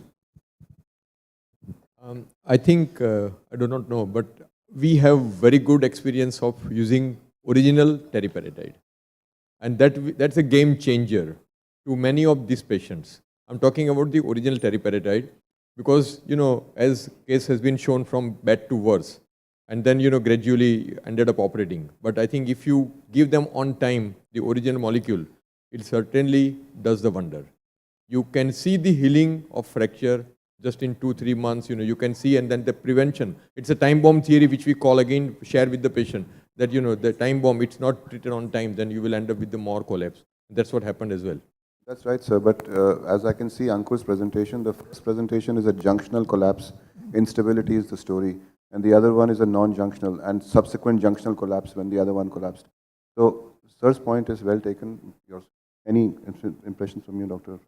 I think, I do not know, but we have very good experience of using original teriparatide. And that's a game changer to many of these patients. I'm talking about the original teriparatide because, as case has been shown from bad to worse, and then, gradually ended up operating. But I think if you give them on time the original molecule, it certainly does the wonder. You can see the healing of fracture just in 2-3 months, you can see, and then the prevention. It's a time bomb theory which we call again, share with the patient, that, the time bomb, it's not treated on time, then you will end up with the more collapse. That's what happened as well. That's right, sir. But as I can see, Ankur's presentation, the first presentation is a junctional collapse. Instability is the story. And the other one is a non-junctional and subsequent junctional collapse when the other one collapsed. So, sir's point is well taken. Any impressions from you, doctor?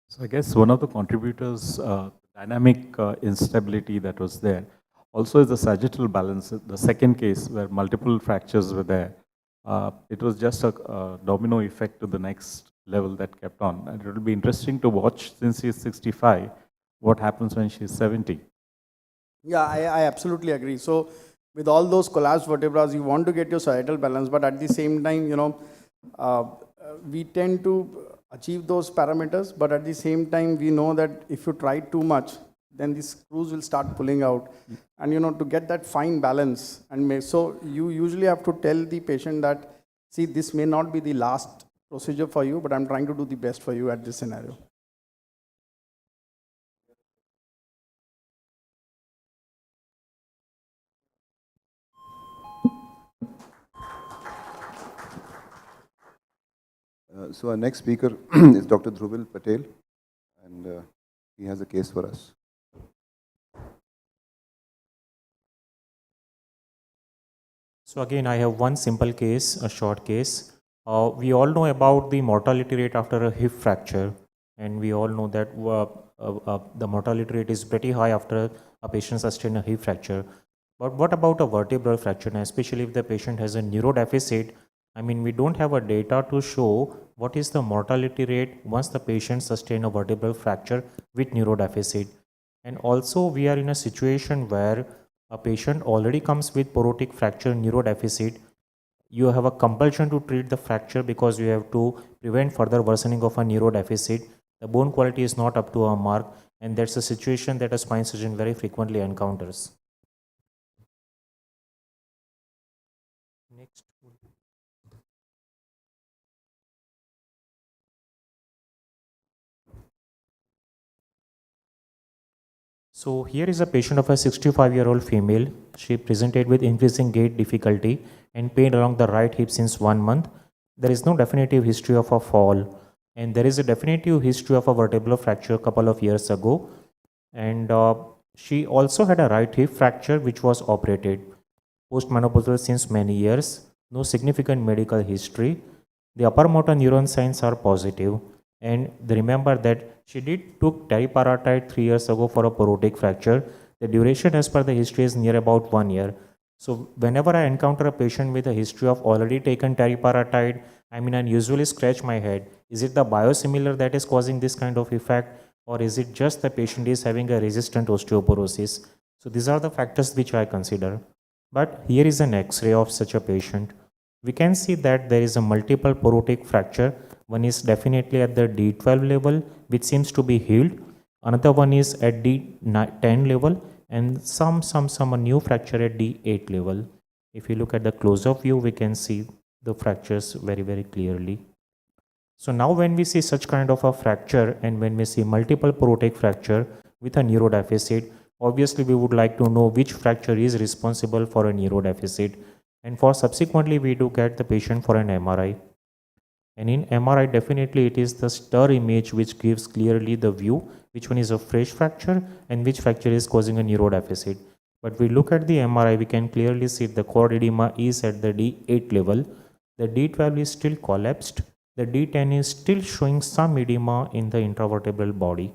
So I guess one of the contributors, dynamic instability that was there, also is the sagittal balance. The second case where multiple fractures were there, it was just a domino effect to the next level that kept on. And it will be interesting to watch, since she's 65, what happens when she's 70. Yeah, I absolutely agree. So with all those collapsed vertebrae, you want to get your sagittal balance, but at the same time, we tend to achieve those parameters, but at the same time, we know that if you try too much, then the screws will start pulling out. And to get that fine balance, so you usually have to tell the patient that, see, this may not be the last procedure for you, but I'm trying to do the best for you at this scenario. So our next speaker is Dr. Dhruvin Patel, and he has a case for us. So again, I have one simple case, a short case. We all know about the mortality rate after a hip fracture, and we all know that the mortality rate is pretty high after a patient sustains a hip fracture. But what about a vertebral fracture, and especially if the patient has a neurodeficit? I mean, we don't have a data to show what is the mortality rate once the patient sustains a vertebral fracture with neurodeficit. And also, we are in a situation where a patient already comes with porotic fracture neurodeficit. You have a compulsion to treat the fracture because you have to prevent further worsening of a neurodeficit. The bone quality is not up to a mark, and that's a situation that a spine surgeon very frequently encounters. Next. So here is a patient of a 65-year-old female. She presented with increasing gait difficulty and pain along the right hip since 1 month. There is no definitive history of a fall, and there is a definitive history of a vertebral fracture a couple of years ago. And she also had a right hip fracture which was operated. Postmenopausal since many years, no significant medical history. The upper motor neuron signs are positive. And remember that she did took teriparatide 3 years ago for a porotic fracture. The duration as per the history is near about 1 year. So whenever I encounter a patient with a history of already taken teriparatide, I usually scratch my head. Is it the biosimilar that is causing this kind of effect, or is it just the patient is having a resistant osteoporosis? So these are the factors which I consider. But here is an X-ray of such a patient. We can see that there is a multiple porotic fracture. One is definitely at the D12 level, which seems to be healed. Another one is at D10 level, and some a new fracture at D8 level. If you look at the close-up view, we can see the fractures very clearly. So now when we see such kind of a fracture and when we see multiple porotic fracture with a neurodeficit, obviously we would like to know which fracture is responsible for a neurodeficit, and for subsequently we do get the patient for an MRI. And in MRI, definitely it is the stir image which gives clearly the view which one is a fresh fracture and which fracture is causing a neurodeficit. But we look at the MRI, we can clearly see the cord edema is at the D8 level. The D12 is still collapsed. The D10 is still showing some edema in the intravertebral body.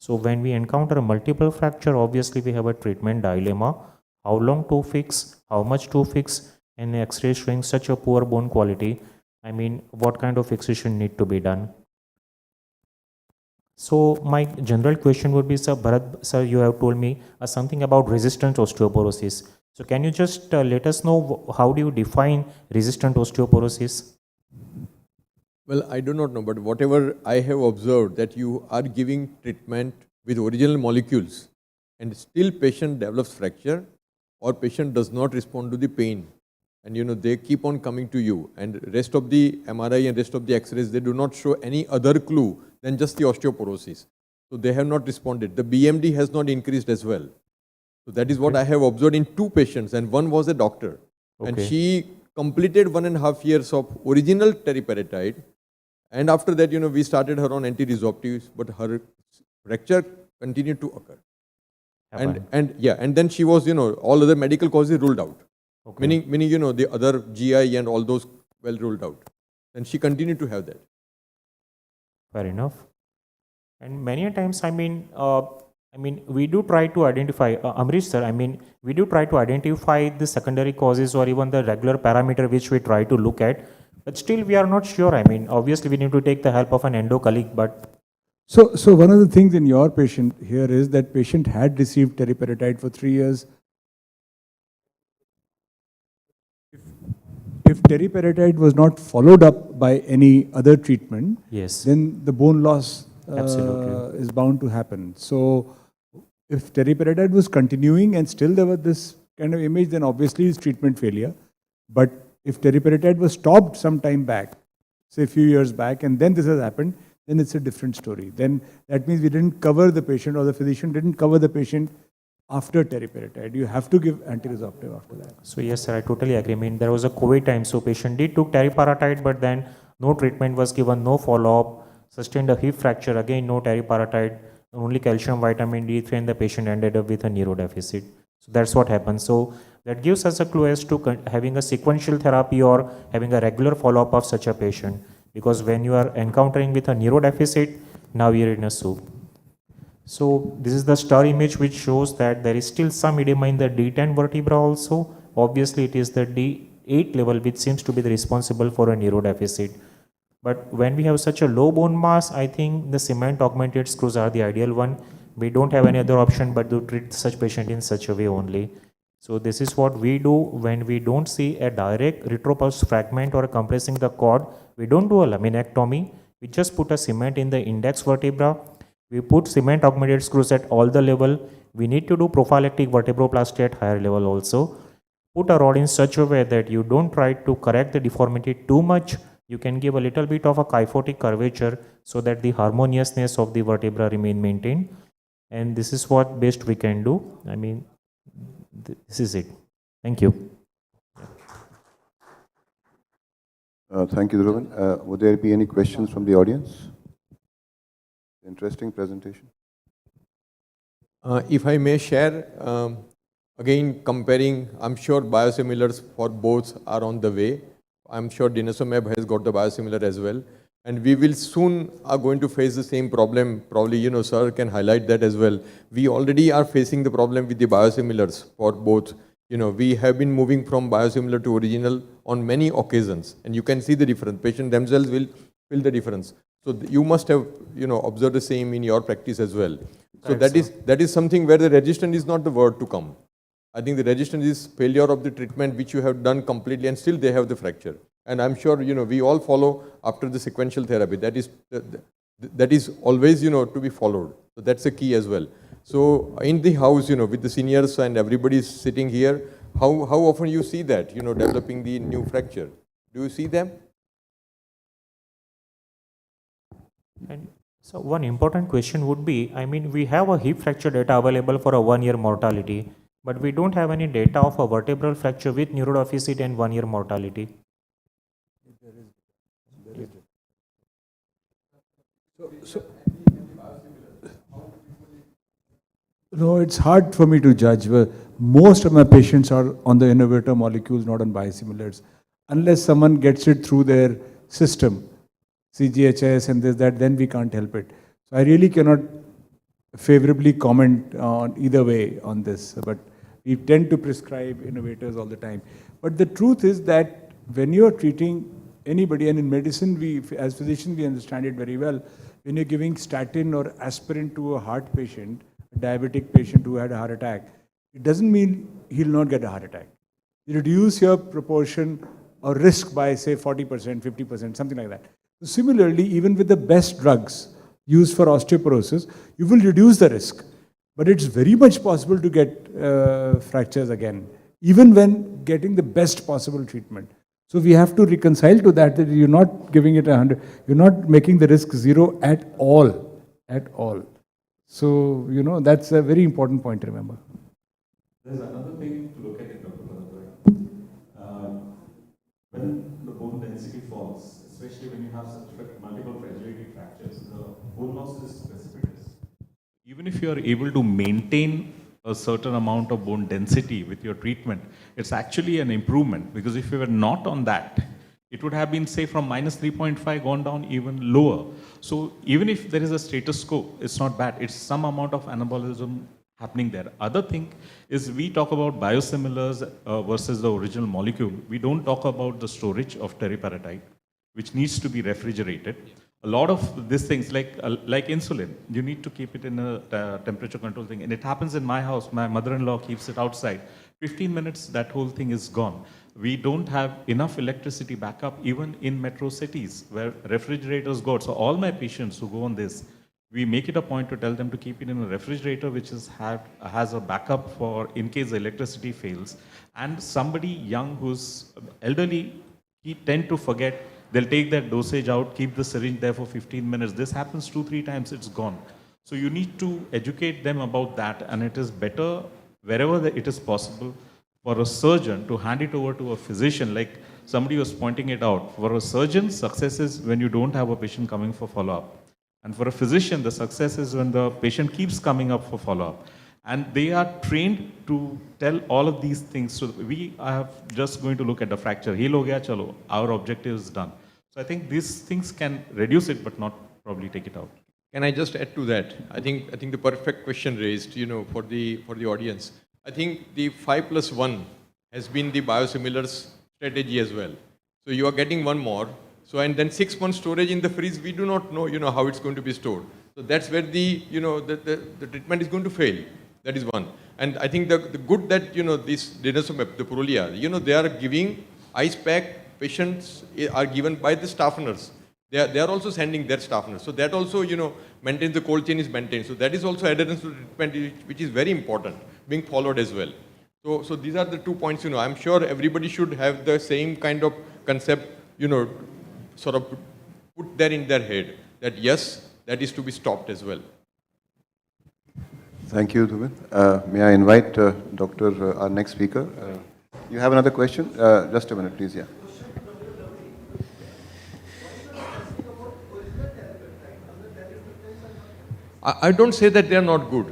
So when we encounter a multiple fracture, obviously we have a treatment dilemma. How long to fix, how much to fix, and X-ray showing such a poor bone quality. I mean, what kind of fixation need to be done? So my general question would be, sir, Bharat, sir, you have told me something about resistant osteoporosis. So can you just let us know how do you define resistant osteoporosis? Well, I do not know, but whatever I have observed that you are giving treatment with original molecules and still patient develops fracture or patient does not respond to the pain, and they keep on coming to you, and rest of the MRI and rest of the X-rays, they do not show any other clue than just the osteoporosis. So they have not responded. The BMD has not increased as well. So that is what I have observed in 2 patients, and one was a doctor. And she completed 1.5 years of original teriparatide, and after that, we started her on anti-resorptives, but her fracture continued to occur. And then she was, all other medical causes ruled out. Meaning, the other GI and all those well ruled out. And she continued to have that. Fair enough. And many a times, we do try to identify, Ambrish sir, we do try to identify the secondary causes or even the regular parameter which we try to look at, but still we are not sure. Obviously we need to take the help of an endo colleague, but... So one of the things in your patient here is that patient had received teriparatide for 3 years. If teriparatide was not followed up by any other treatment, yes, then the bone loss absolutely is bound to happen. So if teriparatide was continuing and still there was this kind of image, then obviously it's treatment failure. But if teriparatide was stopped some time back, say a few years back, and then this has happened, then it's a different story. Then that means we didn't cover the patient, or the physician didn't cover the patient after teriparatide. You have to give anti-resorptive after that. So yes, sir, I totally agree. There was a COVID time, so patient did took teriparatide, but then no treatment was given, no follow-up, sustained a hip fracture, again no teriparatide, only calcium, vitamin D3, and the patient ended up with a neurodeficit. So that's what happens. So that gives us a clue as to having a sequential therapy or having a regular follow-up of such a patient. Because when you are encountering with a neurodeficit, now you're in a soup. So this is the star image which shows that there is still some edema in the D10 vertebra also. Obviously it is the D8 level which seems to be the responsible for a neurodeficit. But when we have such a low bone mass, I think the cement augmented screws are the ideal one. We don't have any other option but to treat such patient in such a way only. So this is what we do when we don't see a direct retropulse fragment or compressing the cord. We don't do a laminectomy. We just put a cement in the index vertebra. We put cement augmented screws at all the level. We need to do prophylactic vertebroplasty at higher level also. Put a rod in such a way that you don't try to correct the deformity too much. You can give a little bit of a kyphotic curvature so that the harmoniousness of the vertebra remain maintained. And this is what best we can do. This is it. Thank you. Thank you, Dhruvin. Would there be any questions from the audience? Interesting presentation. If I may share, again comparing, I'm sure biosimilars for both are on the way. I'm sure Denosumab has got the biosimilar as well. And we will soon are going to face the same problem. Probably, sir can highlight that as well. We already are facing the problem with the biosimilars for both. We have been moving from biosimilar to original on many occasions. And you can see the difference. Patients themselves will feel the difference. So you must have, observed the same in your practice as well. So that is something where the resistance is not the word to come. I think the resistance is failure of the treatment which you have done completely and still they have the fracture. And I'm sure, we all follow after the sequential therapy. That is always, to be followed. So that's a key as well. So in the house, with the seniors and everybody is sitting here, how often you see that, developing the new fracture? Do you see them? And so one important question would be, I mean, we have a hip fracture data available for a 1-year mortality, but we don't have any data of a vertebral fracture with neurodeficit and 1-year mortality. No, it's hard for me to judge. Most of my patients are on the innovator molecules, not on biosimilars. Unless someone gets it through their system, CGHS and this, that, then we can't help it. So I really cannot favorably comment on either way on this, but we tend to prescribe innovators all the time. But the truth is that when you're treating anybody, and in medicine, we, as physicians, we understand it very well, when you're giving statin or aspirin to a heart patient, a diabetic patient who had a heart attack, it doesn't mean he'll not get a heart attack. You reduce your proportion or risk by, say, 40%, 50%, something like that. So similarly, even with the best drugs used for osteoporosis, you will reduce the risk. But it's very much possible to get fractures again, even when getting the best possible treatment. So we have to reconcile to that you're not giving it 100, you're not making the risk zero at all, at all. So, that's a very important point to remember. There's another thing to look at it, Dr. Bharat. When the bone density falls, especially when you have such multiple fragility fractures, the bone loss is precipitous. Even if you are able to maintain a certain amount of bone density with your treatment, it's actually an improvement, because if you were not on that, it would have been, say, from minus 3.5 gone down even lower. So even if there is a status quo, it's not bad. It's some amount of anabolism happening there. Other thing is, we talk about biosimilars versus the original molecule. We don't talk about the storage of teriparatide, which needs to be refrigerated. A lot of these things, like insulin, you need to keep it in a temperature control thing. And it happens in my house. My mother-in-law keeps it outside. 15 minutes, that whole thing is gone. We don't have enough electricity backup even in metro cities where refrigerators go. So all my patients who go on this, we make it a point to tell them to keep it in a refrigerator which has a backup for in case the electricity fails. And somebody young who's elderly, he tend to forget. They'll take that dosage out, keep the syringe there for 15 minutes. This happens 2-3 times, it's gone. So you need to educate them about that, and it is better wherever it is possible for a surgeon to hand it over to a physician, like somebody was pointing it out. For a surgeon, success is when you don't have a patient coming for follow-up. And for a physician, the success is when the patient keeps coming up for follow-up. And they are trained to tell all of these things. So we are just going to look at the fracture. Heal ho gaya, chalo. Our objective is done. So I think these things can reduce it, but not probably take it out. Can I just add to that? I think the perfect question raised, for the audience. I think the 5+1 has been the biosimilars strategy as well. So you are getting one more. So and then 6 months storage in the freeze, we do not know, how it's going to be stored. So that's where the treatment is going to fail. That is one. And I think the good that, this Denosumab, the Purulia, they are giving ice pack, patients are given by the staff nurse. They are also sending their staff nurse. So that also, maintains the cold chain is maintained. So that is also adherence to treatment, which is very important, being followed as well. So these are the 2 points, I'm sure everybody should have the same kind of concept, sort of put there in their head that yes, that is to be stopped as well. Thank you, Dhruvin. May I invite our next speaker? You have another question? Just a minute, please. Yeah. I don't say that they are not good.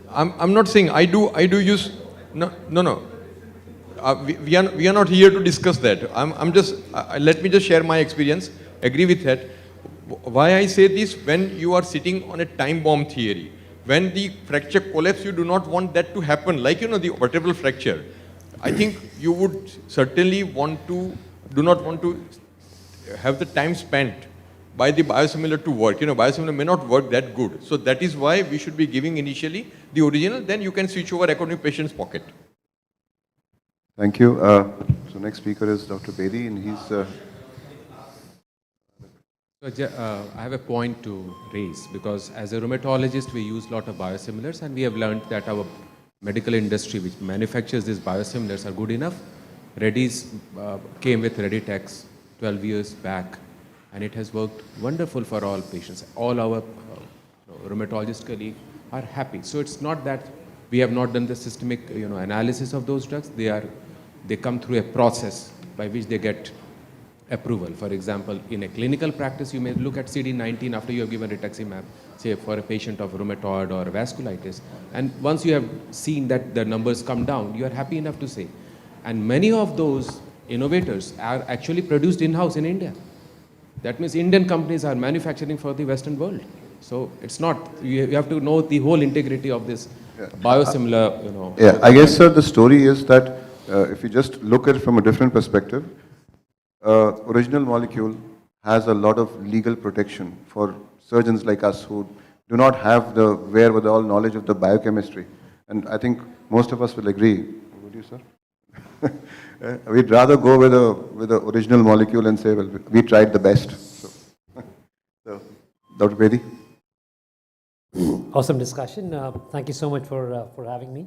I'm not saying I do use no. We are not here to discuss that. I'm just let me just share my experience. Agree with that. Why I say this, when you are sitting on a time bomb theory, when the fracture collapse, you do not want that to happen, like, the vertebral fracture. I think you would certainly do not want to have the time spent by the biosimilar to work. Biosimilar may not work that good. So that is why we should be giving initially the original, then you can switch over according to patient's pocket. Thank you. So next speaker is Dr. Bedi, and he's... I have a point to raise because as a rheumatologist, we use a lot of biosimilars and we have learned that our medical industry, which manufactures these biosimilars, are good enough. Reddy's came with Reditex 12 years back and it has worked wonderful for all patients. All our rheumatologist colleagues are happy. So it's not that we have not done the systemic analysis of those drugs. They come through a process by which they get approval. For example, in a clinical practice, you may look at CD19 after you have given rituximab, say for a patient of rheumatoid or vasculitis. And once you have seen that the numbers come down, you are happy enough to say. And many of those innovators are actually produced in-house in India. That means Indian companies are manufacturing for the Western world. So it's not, you have to know the whole integrity of this biosimilar, Yeah, I guess, sir, the story is that if you just look at it from a different perspective, original molecule has a lot of legal protection for surgeons like us who do not have the wherewithal knowledge of the biochemistry. And I think most of us will agree. Would you, sir? We'd rather go with the original molecule and say, well, we tried the best. So Dr. Bedi? Awesome discussion. Thank you so much for having me.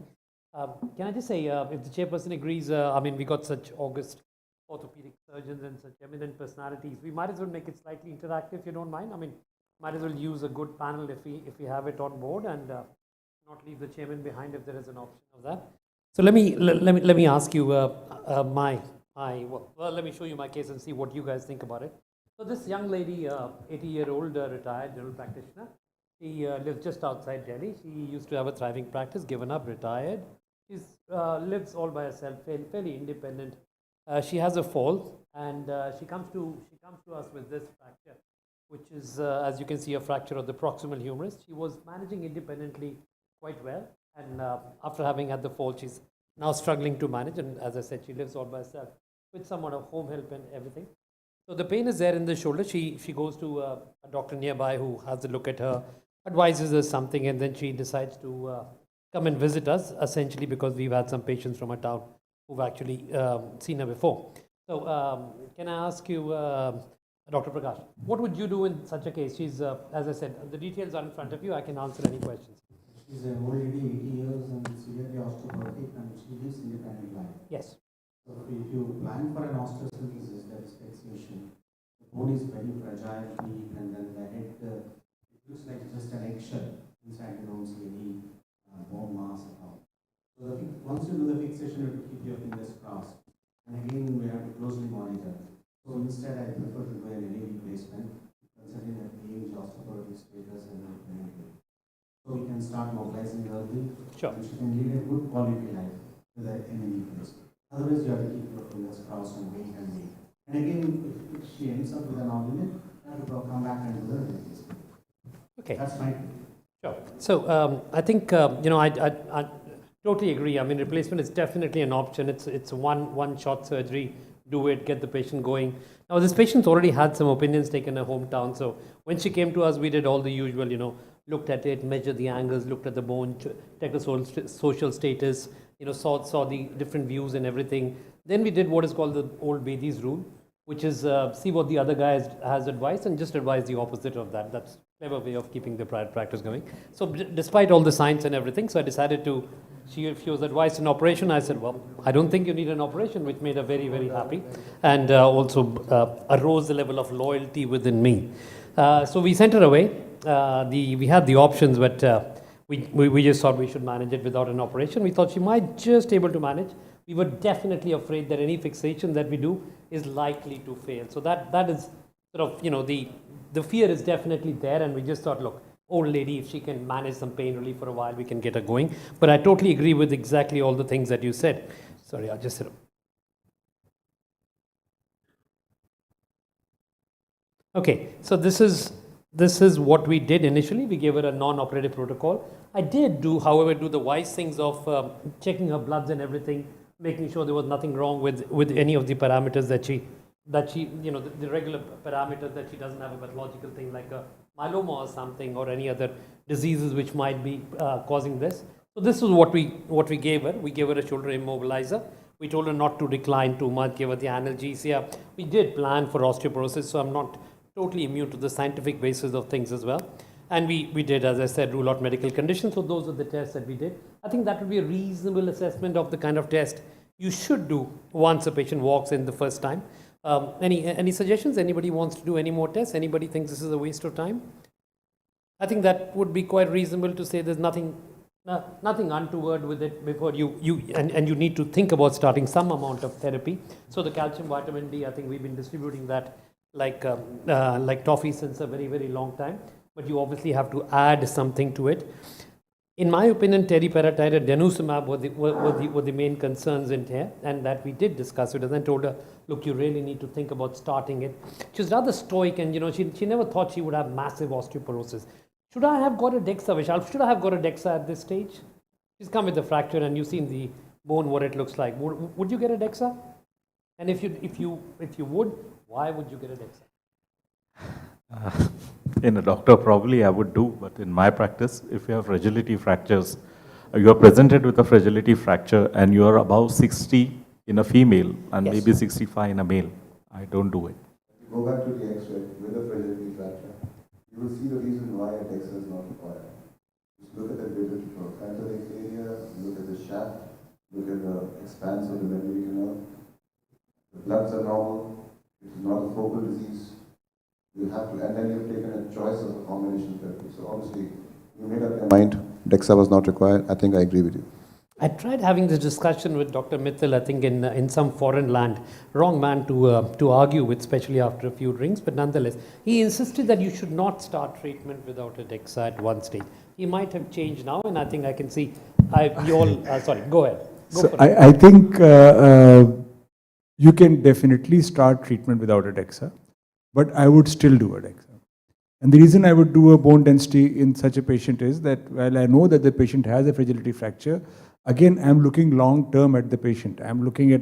Can I just say, if the chairperson agrees, I mean, we got such august orthopedic surgeons and such eminent personalities, we might as well make it slightly interactive, if you don't mind. I mean, might as well use a good panel if we have it on board and not leave the chairman behind if there is an option of that. So let me ask you well, let me show you my case and see what you guys think about it. So this young lady, 80-year-old retired general practitioner, she lives just outside Delhi. She used to have a thriving practice, given up, retired. She lives all by herself, fairly independent. She has a fall, and she comes to us with this fracture, which is, as you can see, a fracture of the proximal humerus. She was managing independently quite well, and after having had the fall, she's now struggling to manage. And as I said, she lives all by herself with somewhat of home help and everything. So the pain is there in the shoulder. She goes to a doctor nearby who has a look at her, advises her something, and then she decides to come and visit us, essentially because we've had some patients from our town who've actually seen her before. So can I ask you, Dr. Prakash, what would you do in such a case? She's, as I said, the details are in front of you. I can answer any questions. She's an old lady, 80 years, and severely osteoporotic, and she lives independent life. Yes. So if you plan for an osteosynthesis, that is fixation, the bone is very fragile, weak, and then the head, it looks like just an eggshell. Inside you don't see any bone mass at all. So once you do the fixation, you have to keep your fingers crossed. And again, we have to closely monitor. So instead, I prefer to do an LAV placement, considering that age, osteoporotic status, and everything. So we can start mobilizing early. Sure. And she can lead a good quality life with an LAV placement. Otherwise, you have to keep your fingers crossed and wait and wait. And again, if she ends up with an argument, you have to come back and do the replacement. Okay. That's my Sure. So I think, I totally agree. I mean, replacement is definitely an option. It's one-shot surgery. Do it, get the patient going. Now, this patient's already had some opinions taken in her hometown. So when she came to us, we did all the usual, looked at it, measured the angles, looked at the bone, checked the social status, saw the different views and everything. Then we did what is called the old Bedi's rule, which is see what the other guy has advised and just advise the opposite of that. That's a clever way of keeping the prior practice going. So despite all the science and everything, so I decided to, she was advised an operation. I said, well, I don't think you need an operation, which made her very, very happy and also arose the level of loyalty within me. So we sent her away. We had the options, but we just thought we should manage it without an operation. We thought she might just able to manage. We were definitely afraid that any fixation that we do is likely to fail. So that is sort of, the fear is definitely there, and we just thought, look, old lady, if she can manage some pain relief for a while, we can get her going. But I totally agree with exactly all the things that you said. Sorry, I'll just sit up. Okay, so this is what we did initially. We gave her a non-operative protocol. I did however, do the wise things of checking her bloods and everything, making sure there was nothing wrong with any of the parameters that she the regular parameters, that she doesn't have a pathological thing like a myeloma or something, or any other diseases which might be causing this. So this is what we gave her. We gave her a shoulder immobilizer. We told her not to recline too much, gave her the analgesia. We did plan for osteoporosis, so I'm not totally immune to the scientific basis of things as well. And we did, as I said, rule out medical conditions. So those are the tests that we did. I think that would be a reasonable assessment of the kind of test you should do once a patient walks in the first time. Any suggestions? Anybody wants to do any more tests? Anybody thinks this is a waste of time? I think that would be quite reasonable to say there's nothing untoward with it before you need to think about starting some amount of therapy. So the calcium, vitamin D, I think we've been distributing that like toffee since a very, very long time. But you obviously have to add something to it. In my opinion, teriparatide and denosumab were the main concerns in here, and that we did discuss it. And then told her, look, you really need to think about starting it. She was rather stoic, and she never thought she would have massive osteoporosis. Should I have got a DEXA, Vishal? Should I have got a DEXA at this stage? She's come with the fracture, and you've seen the bone, what it looks like. Would you get a DEXA? And if you would, why would you get a DEXA? In a doctor, probably I would do, but in my practice, if you have fragility fractures, you are presented with a fragility fracture and you are above 60 in a female and maybe 65 in a male, I don't do it. Go back to the X-ray with a fragility fracture. You will see the reason why a DEXA is not required. Just look at the rigid pancreatic area, look at the shaft, look at the expanse of the medullary canal. The bloods are normal. It is not a focal disease. You have to, and then you've taken a choice of a combination therapy. So obviously, you made up your mind. DEXA was not required. I think I agree with you. I tried having this discussion with Dr. Mithal, I think in some foreign land. Wrong man to argue with, especially after a few drinks, but nonetheless, he insisted that you should not start treatment without a DEXA at one stage. He might have changed now, and I think I can see. Sorry, go ahead. I think you can definitely start treatment without a DEXA, but I would still do a DEXA. And the reason I would do a bone density in such a patient is that while I know that the patient has a fragility fracture, again, I'm looking long term at the patient. I'm looking at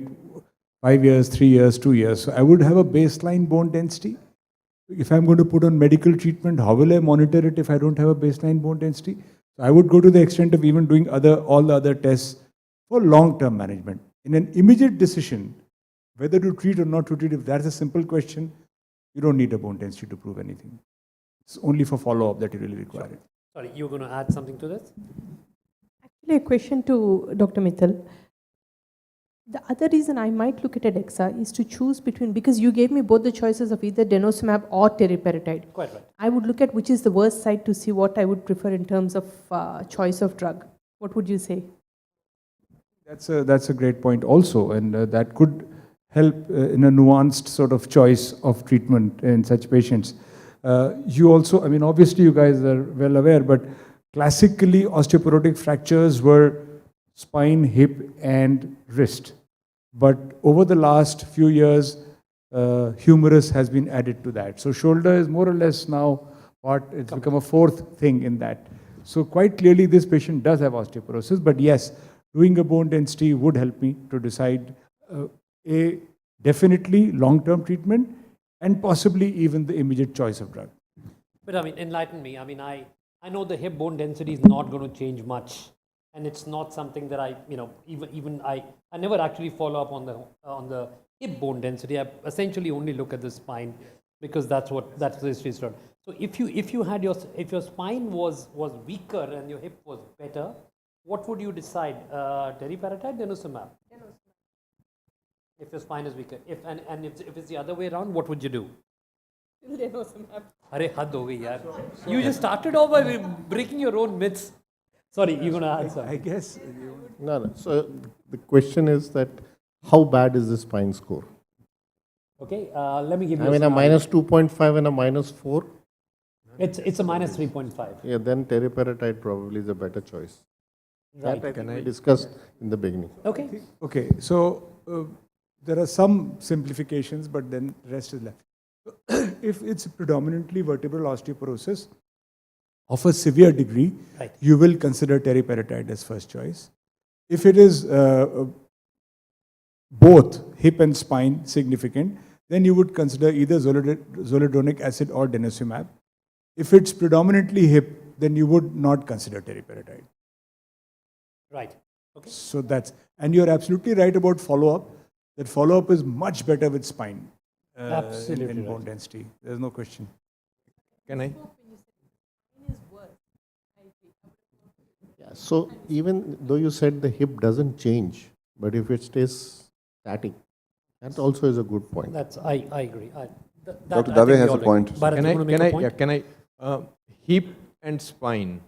5 years, 3 years, 2 years. So I would have a baseline bone density. If I'm going to put on medical treatment, how will I monitor it if I don't have a baseline bone density? So I would go to the extent of even doing all the other tests for long-term management. In an immediate decision, whether to treat or not to treat, if that's a simple question, you don't need a bone density to prove anything. It's only for follow-up that you really require it. Sorry, you're going to add something to this? Actually, a question to Dr. Mithal. The other reason I might look at a DEXA is to choose between, because you gave me both the choices of either denosumab or teriparatide. Quite right. I would look at which is the worst side to see what I would prefer in terms of choice of drug. What would you say? That's a great point also, and that could help in a nuanced sort of choice of treatment in such patients. You also, I mean, obviously you guys are well aware, but classically osteoporotic fractures were spine, hip, and wrist. But over the last few years, humerus has been added to that. So shoulder is more or less now it's become a fourth thing in that. So quite clearly this patient does have osteoporosis, but yes, doing a bone density would help me to decide a definitely long-term treatment and possibly even the immediate choice of drug. But I mean, enlighten me. I mean, I know the hip bone density is not going to change much. And it's not something that I never actually follow up on the hip bone density. I essentially only look at the spine because that's the history is done. So if your spine was weaker and your hip was better, what would you decide? Teriparatide, denosumab? If your spine is weaker. If it's the other way around, what would you do? Denosumab. Arey, had ho gayi yaar. You just started off by breaking your own myths. Sorry, you're going to answer. I guess. No. So the question is that how bad is the spine score? Okay, let me give you I mean, a minus 2.5 and a minus 4? It's a minus 3.5. Yeah, then teriparatide probably is a better choice. Right. That I think we discussed in the beginning. Okay. Okay, so there are some simplifications, but then the rest is left. If it's predominantly vertebral osteoporosis of a severe degree, you will consider teriparatide as first choice. If it is both hip and spine significant, then you would consider either zoledronic acid or denosumab. If it's predominantly hip, then you would not consider teriparatide. Right. Okay. So and you're absolutely right about follow-up. That follow-up is much better with spine. in bone density. There's no question. Can I? Yeah, so even though you said the hip doesn't change, but if it stays static, that also is a good point. That's, I agree. Dr. Dave has a point. Can I? Hip and spine.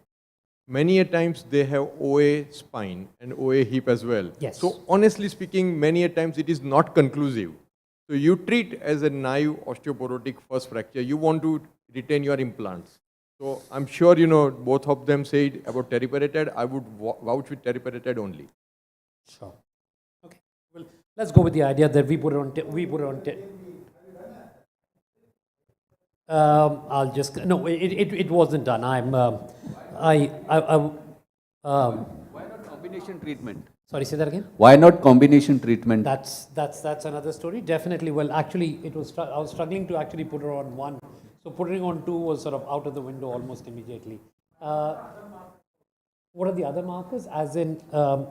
Many a times they have OA spine and OA hip as well. Yes. So honestly speaking, many a times it is not conclusive. So you treat as a naive osteoporotic first fracture. You want to retain your implants. So I'm sure both of them said about teriparatide. I would vouch with teriparatide only. Sure. Okay. Well, let's go with the idea that we put it on. I'll just no. It wasn't done. Why not combination treatment? Sorry, say that again. Why not combination treatment? That's another story. Definitely. Well, actually, I was struggling to actually put her on one. So putting on two was sort of out of the window almost immediately. What are the other markers? As in,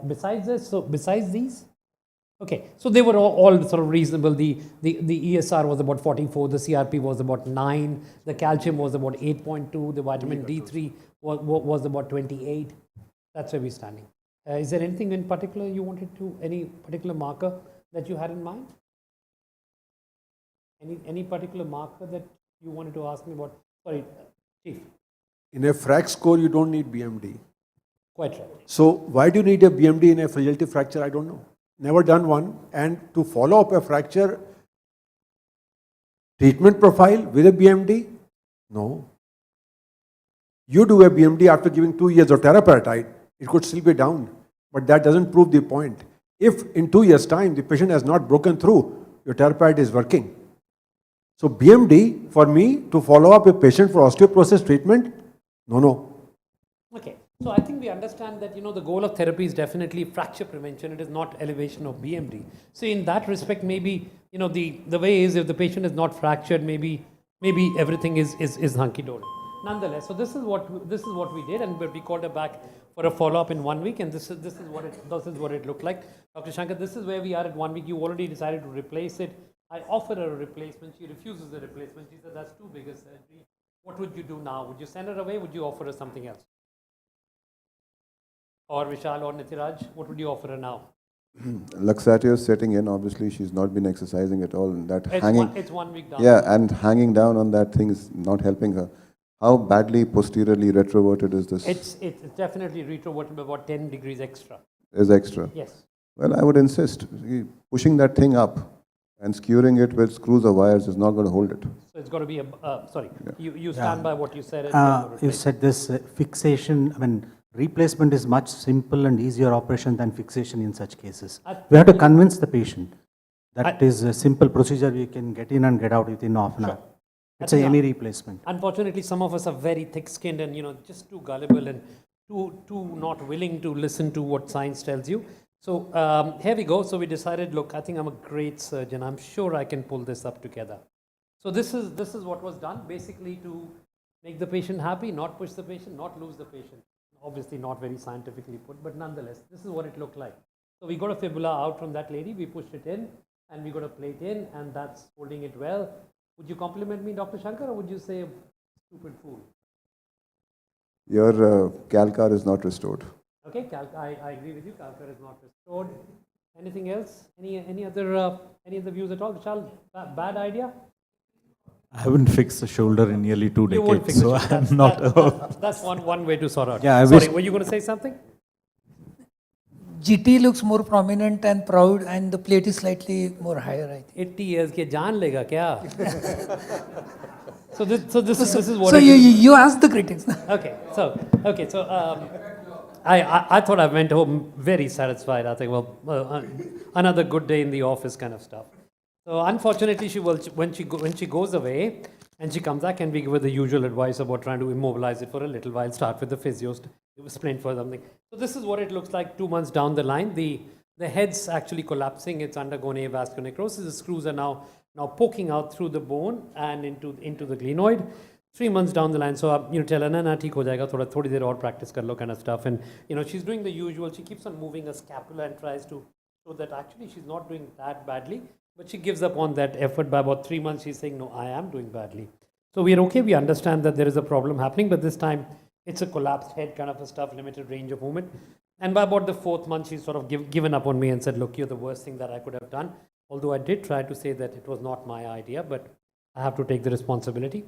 besides this, so besides these? Okay, so they were all sort of reasonable. The ESR was about 44, the CRP was about 9, the calcium was about 8.2, the vitamin D3 was about 28. That's where we're standing. Is there anything in particular you wanted to, any particular marker that you had in mind? Any particular marker that you wanted to ask me about? Sorry, Chief. In a FRAC score, you don't need BMD. Quite right. So why do you need a BMD in a fragility fracture? I don't know. Never done one. And to follow up a fracture treatment profile with a BMD? No. You do a BMD after giving 2 years of teriparatide, it could still be down. But that doesn't prove the point. If in 2 years' time the patient has not broken through, your teriparatide is working. So BMD, for me, to follow up a patient for osteoporosis treatment, no. Okay. So I think we understand that, the goal of therapy is definitely fracture prevention. It is not elevation of BMD. So in that respect, maybe, the way is if the patient is not fractured, maybe everything is hunky-dory. Nonetheless, so this is what we did, and we called her back for a follow-up in 1 week, and this is what it looked like. Dr. Shankar, this is where we are at 1 week. You already decided to replace it. I offer her a replacement. She refuses the replacement. She said that's too big a surgery. What would you do now? Would you send her away? Would you offer her something else? Or Vishal or Nitiraj, what would you offer her now? Laxative setting in, obviously she's not been exercising at all. It's 1 week down. Yeah, and hanging down on that thing is not helping her. How badly posteriorly retroverted is this? It's definitely retroverted by about 10 degrees extra. Is extra? Yes. Well, I would insist. Pushing that thing up and skewering it with screws or wires is not going to hold it. So it's got to be sorry, you stand by what you said. You said this fixation, replacement is much simple and easier operation than fixation in such cases. We have to convince the patient that is a simple procedure we can get in and get out within half an hour. It's a knee replacement. Unfortunately, some of us are very thick-skinned and just too gullible and too not willing to listen to what science tells you. So here we go. So we decided, look, I think I'm a great surgeon. I'm sure I can pull this up together. So this is what was done, basically to make the patient happy, not push the patient, not lose the patient. Obviously not very scientifically put, but nonetheless, this is what it looked like. So we got a fibula out from that lady, we pushed it in, and we got a plate in, and that's holding it well. Would you compliment me, Dr. Shankar, or would you say stupid fool? Your Calcar is not restored. Okay, I agree with you. Calcar is not restored. Anything else? Any other views at all? Vishal, bad idea? I haven't fixed the shoulder in nearly 2 You won't decades, fix so it. I'm not. That's one way to sort out. Yeah, Sorry, were you going to say something? GT looks more prominent and proud, and the plate is slightly more higher, I think. 80 years ke jaan lega kya? So this is what. So you asked the critics. Okay, so I thought I went home very satisfied. I think, another good day in the office kind of stuff. So unfortunately, when she goes away and she comes back, and we give her the usual advice about trying to immobilize it for a little while, start with the physios, explain for something. So this is what it looks like 2 months down the line. The head's actually collapsing. It's undergone avascular necrosis. The screws are now poking out through the bone and into the glenoid. 3 months down the line, so tell her, na theek ho jayega, thodi der aur practice kar lo kind of stuff. And she's doing the usual. She keeps on moving her scapula and tries to show that actually she's not doing that badly. But she gives up on that effort. By about 3 months, she's saying, no, I am doing badly. So we are okay, we understand that there is a problem happening, but this time it's a collapsed head kind of a stuff, limited range of movement. And by about the 4th month, she's sort of given up on me and said, look, you're the worst thing that I could have done. Although I did try to say that it was not my idea, but I have to take the responsibility.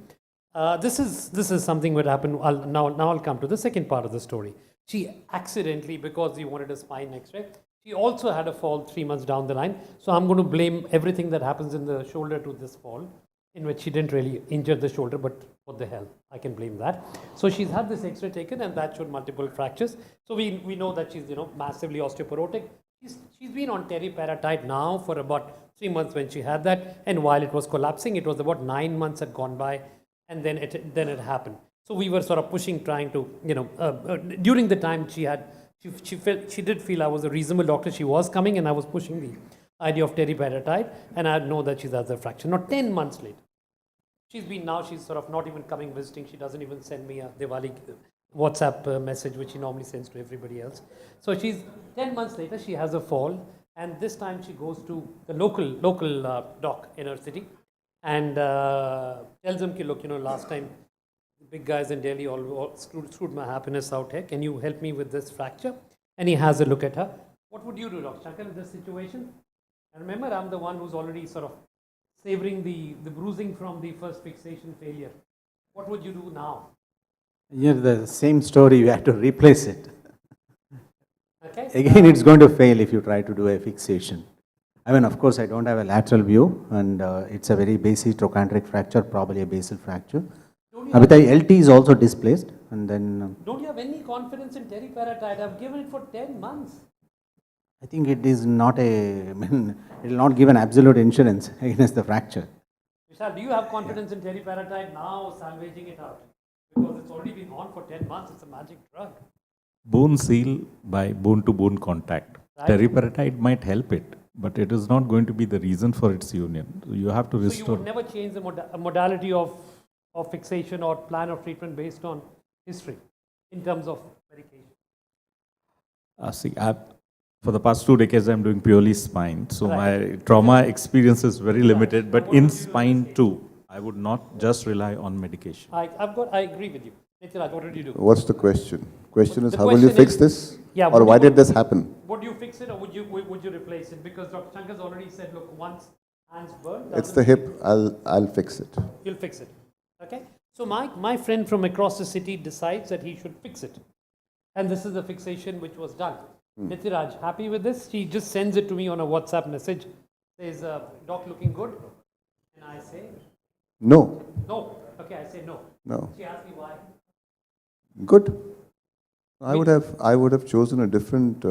This is something that happened. Now I'll come to the second part of the story. She accidentally, because we wanted a spine X-ray, she also had a fall 3 months down the line. So I'm going to blame everything that happens in the shoulder to this fall, in which she didn't really injure the shoulder, but what the hell, I can blame that. So she's had this X-ray taken, and that showed multiple fractures. So we know that she's massively osteoporotic. She's been on teriparatide now for about 3 months when she had that, and while it was collapsing, it was about 9 months had gone by, and then it happened. So we were sort of pushing, trying to, during the time she did feel I was a reasonable doctor. She was coming, and I was pushing the idea of teriparatide, and I know that she's had the fracture. Now 10 months later, she's sort of not even coming visiting. She doesn't even send me a Diwali WhatsApp message, which she normally sends to everybody else. So she's 10 months later, she has a fall, and this time she goes to the local doc in her city, and tells him, look, last time the big guys in Delhi all screwed my happiness out here. Can you help me with this fracture? And he has a look at her. What would you do, Dr. Shankar, in this situation? And remember, I'm the one who's already sort of savoring the bruising from the first fixation failure. What would you do now? Yeah, the same story, you have to replace it. Okay. Again, it's going to fail if you try to do a fixation. I mean, of course, I don't have a lateral view, and it's a very basic trochanteric fracture, probably a basal fracture. But the LT is also displaced, and then... Don't you have any confidence in teriparatide? I've given it for 10 months. I think it is not it will not give an absolute insurance against the fracture. Vishal, do you have confidence in teriparatide now, salvaging it out? Because it's already been on for 10 months, it's a magic drug. Bone seal by bone-to-bone contact. Right. Teriparatide might help it, but it is not going to be the reason for its union. So you have to restore. So you would never change the modality of fixation or plan of treatment based on history in terms of medication? For the past 2 decades, I'm doing purely spine. So my trauma experience is very limited, but in spine too, I would not just rely on medication. I agree with you. Nithiraj, what did you do? What's the question? Question is, The how will you question fix is- this? Yeah, Or why did this happen? Would you fix it, or would you replace it? Because Dr. Shankar's already said, look, once hands burn, It's the hip. I'll fix it. You'll fix it. Okay. So my friend from across the city decides that he should fix it, and this is the fixation which was done. Nithiraj, happy with this? She just sends it to me on a WhatsApp message. Says, "Doc, looking good?" And I say, No. "No." Okay, I say no. No. She asked me why. Good. I would have chosen a different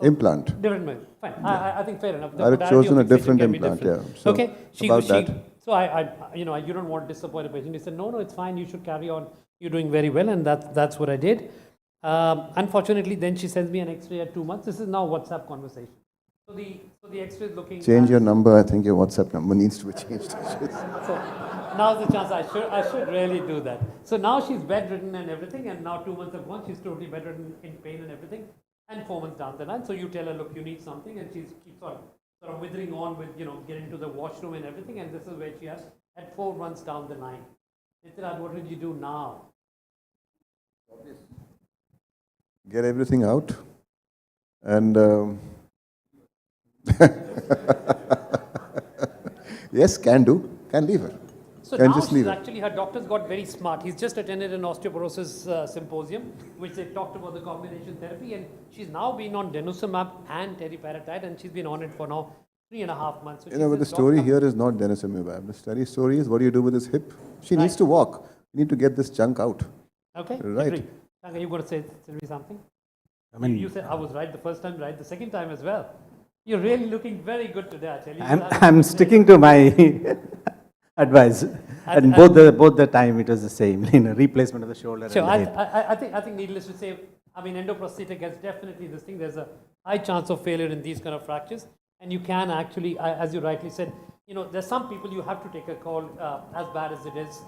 implant. Different method. Fine. I think fair enough. The I would have modality chosen of a fixation different can be implant. different. Yeah. So Okay. about that. So you don't want to disappoint a patient. He said, no, it's fine. You should carry on. You're doing very well, and that's what I did. Unfortunately, then she sends me an X-ray at 2 months. This is now WhatsApp conversation. So the X-ray is looking. Change your number. I think your WhatsApp number needs to be changed. So now's the chance. I should really do that. So now she's bedridden and everything, and now 2 months have gone. She's totally bedridden, in pain and everything. And 4 months down the line, so you tell her, look, you need something, and she keeps on sort of withering on with, getting to the washroom and everything, and this is where she is at 4 months down the line. Nithiraj, what did you do now? Get everything out. And yes, can leave her. So can now just leave she's her. actually, her doctors got very smart. He's just attended an osteoporosis symposium, which they talked about the combination therapy, and she's now been on Denosumab and teriparatide, and she's been on it for now 3.5 months. So But the story here is not Denosumab. The story is, what do you do with this hip? She needs to walk. You need to get this junk out. Okay, Right. agree. Are you going to say something? I mean, you said I was right the first time, right the second time as well. You're really looking very good today, I tell you. I'm sticking to my advice. And both the time it was the same, replacement of the shoulder So and the hip. I think needless to say, endoprosthetic is definitely this thing. There's a high chance of failure in these kind of fractures, and you can actually, as you rightly said, there's some people you have to take a call, as bad as it is.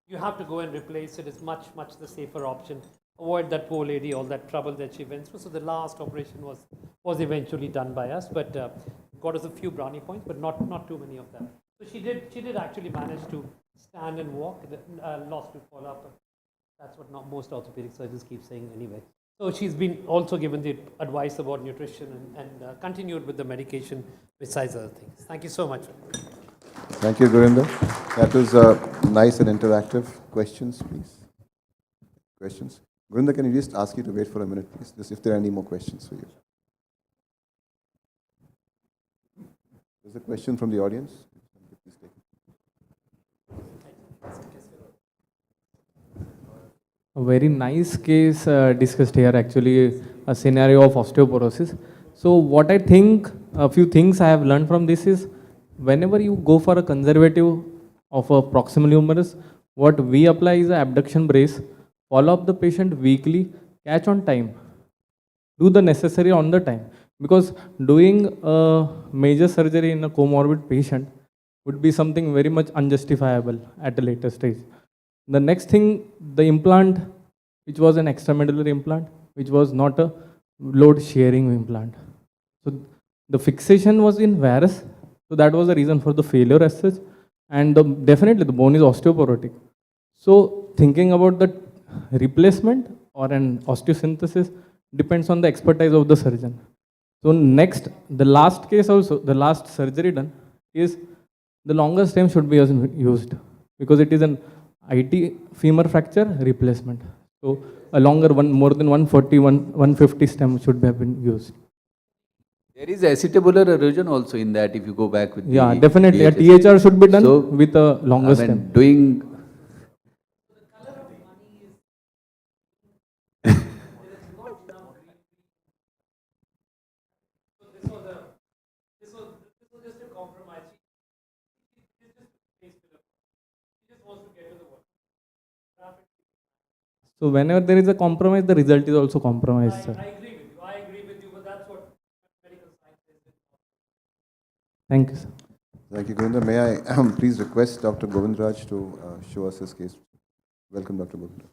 You have to go and replace it. It's much the safer option. Avoid that poor lady, all that trouble that she went through. So the last operation was eventually done by us, but got us a few brownie points, but not too many of them. So she did actually manage to stand and walk. Lost to follow up. That's what not most orthopedic surgeons keep saying anyway. So she's been also given the advice about nutrition and continued with the medication besides other things. Thank you so much. Thank you, Gurinder. That was nice and interactive. Questions, please? Questions? Gurinder, can you just ask you to wait for a minute, please? Just if there are any more questions for you. There's a question from the audience. Please take it. A very nice case discussed here, actually, a scenario of osteoporosis. So what I think, a few things I have learned from this is, whenever you go for a conservative of a proximal humerus, what we apply is an abduction brace, follow up the patient weekly, catch on time, do the necessary on the time. Because doing a major surgery in a comorbid patient would be something very much unjustifiable at a later stage. The next thing, the implant, which was an extramedullary implant, which was not a load sharing implant. So the fixation was in varus, so that was the reason for the failure as such. And definitely the bone is osteoporotic. So thinking about the replacement or an osteosynthesis depends on the expertise of the surgeon. So next, the last case also, the last surgery done is the longer stem should be used because it is an IT femur fracture replacement. So a longer one, more than 140, 150 stem should have been used. There is acetabular erosion also in that if you go back with yeah, the definitely. A THS. THR should be done So, with a longer stem. Doing So whenever there is a compromise, the result is also compromised, sir. I agree with you, but that's what medical science is. Thank you, sir. Thank you, Gurinder. May I please request Dr. Govindraj to show us his case? Welcome, Dr. Govindraj.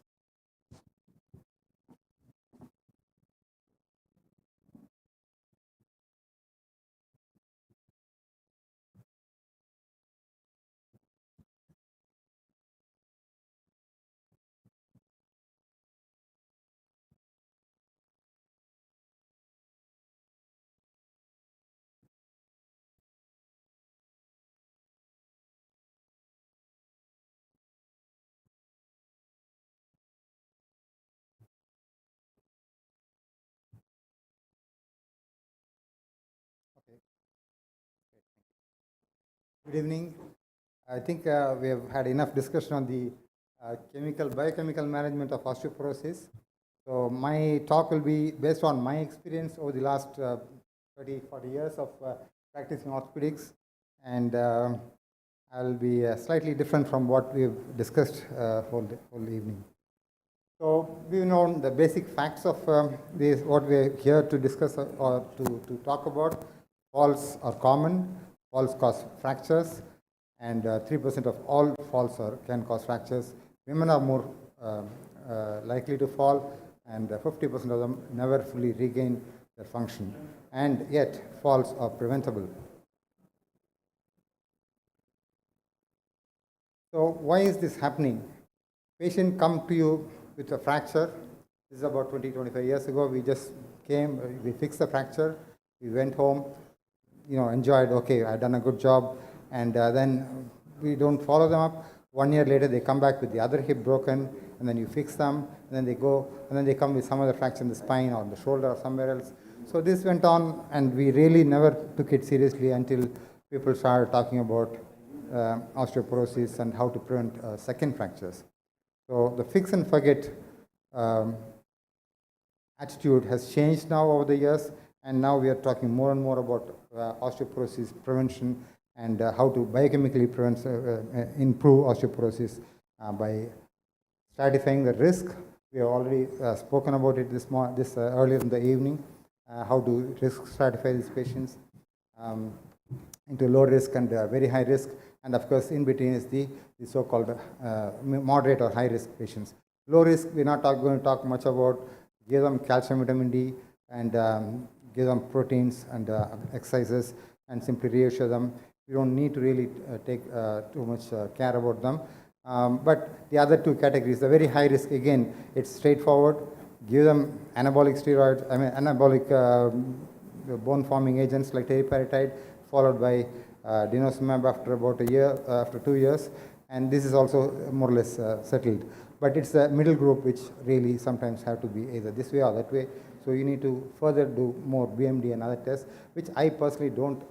Good evening. I think we have had enough discussion on the biochemical management of osteoporosis. So my talk will be based on my experience over the last 30, 40 years of practicing orthopedics, and I'll be slightly different from what we've discussed whole evening. So we've known the basic facts of what we're here to discuss or to talk about. Falls are common. Falls cause fractures, and 3% of all falls can cause fractures. Women are more likely to fall, and 50% of them never fully regain their function. And yet, falls are preventable. So why is this happening? Patient come to you with a fracture. This is about 20-25 years ago. We just came, we fixed the fracture, we went home, enjoyed, okay, I've done a good job, and then we don't follow them up. 1 year later, they come back with the other hip broken, and then you fix them, and then they go, and then they come with some other fracture in the spine or the shoulder or somewhere else. So this went on, and we really never took it seriously until people started talking about osteoporosis and how to prevent second fractures. So the fix and forget attitude has changed now over the years, and now we are talking more and more about osteoporosis prevention and how to biochemically improve osteoporosis by stratifying the risk. We have already spoken about it earlier in the evening, how to risk stratify these patients into low risk and very high risk, and of course in between is the so-called moderate or high risk patients. Low risk, we're not going to talk much about. Give them calcium, vitamin D, and give them proteins and exercises, and simply reassure them. You don't need to really take too much care about them. But the other two categories, the very high risk, again, it's straightforward. Give them anabolic steroids, anabolic bone forming agents like teriparatide, followed by denosumab after about a year, after 2 years. And this is also more or less settled. But it's the middle group which really sometimes have to be either this way or that way. So you need to further do more BMD and other tests, which I personally don't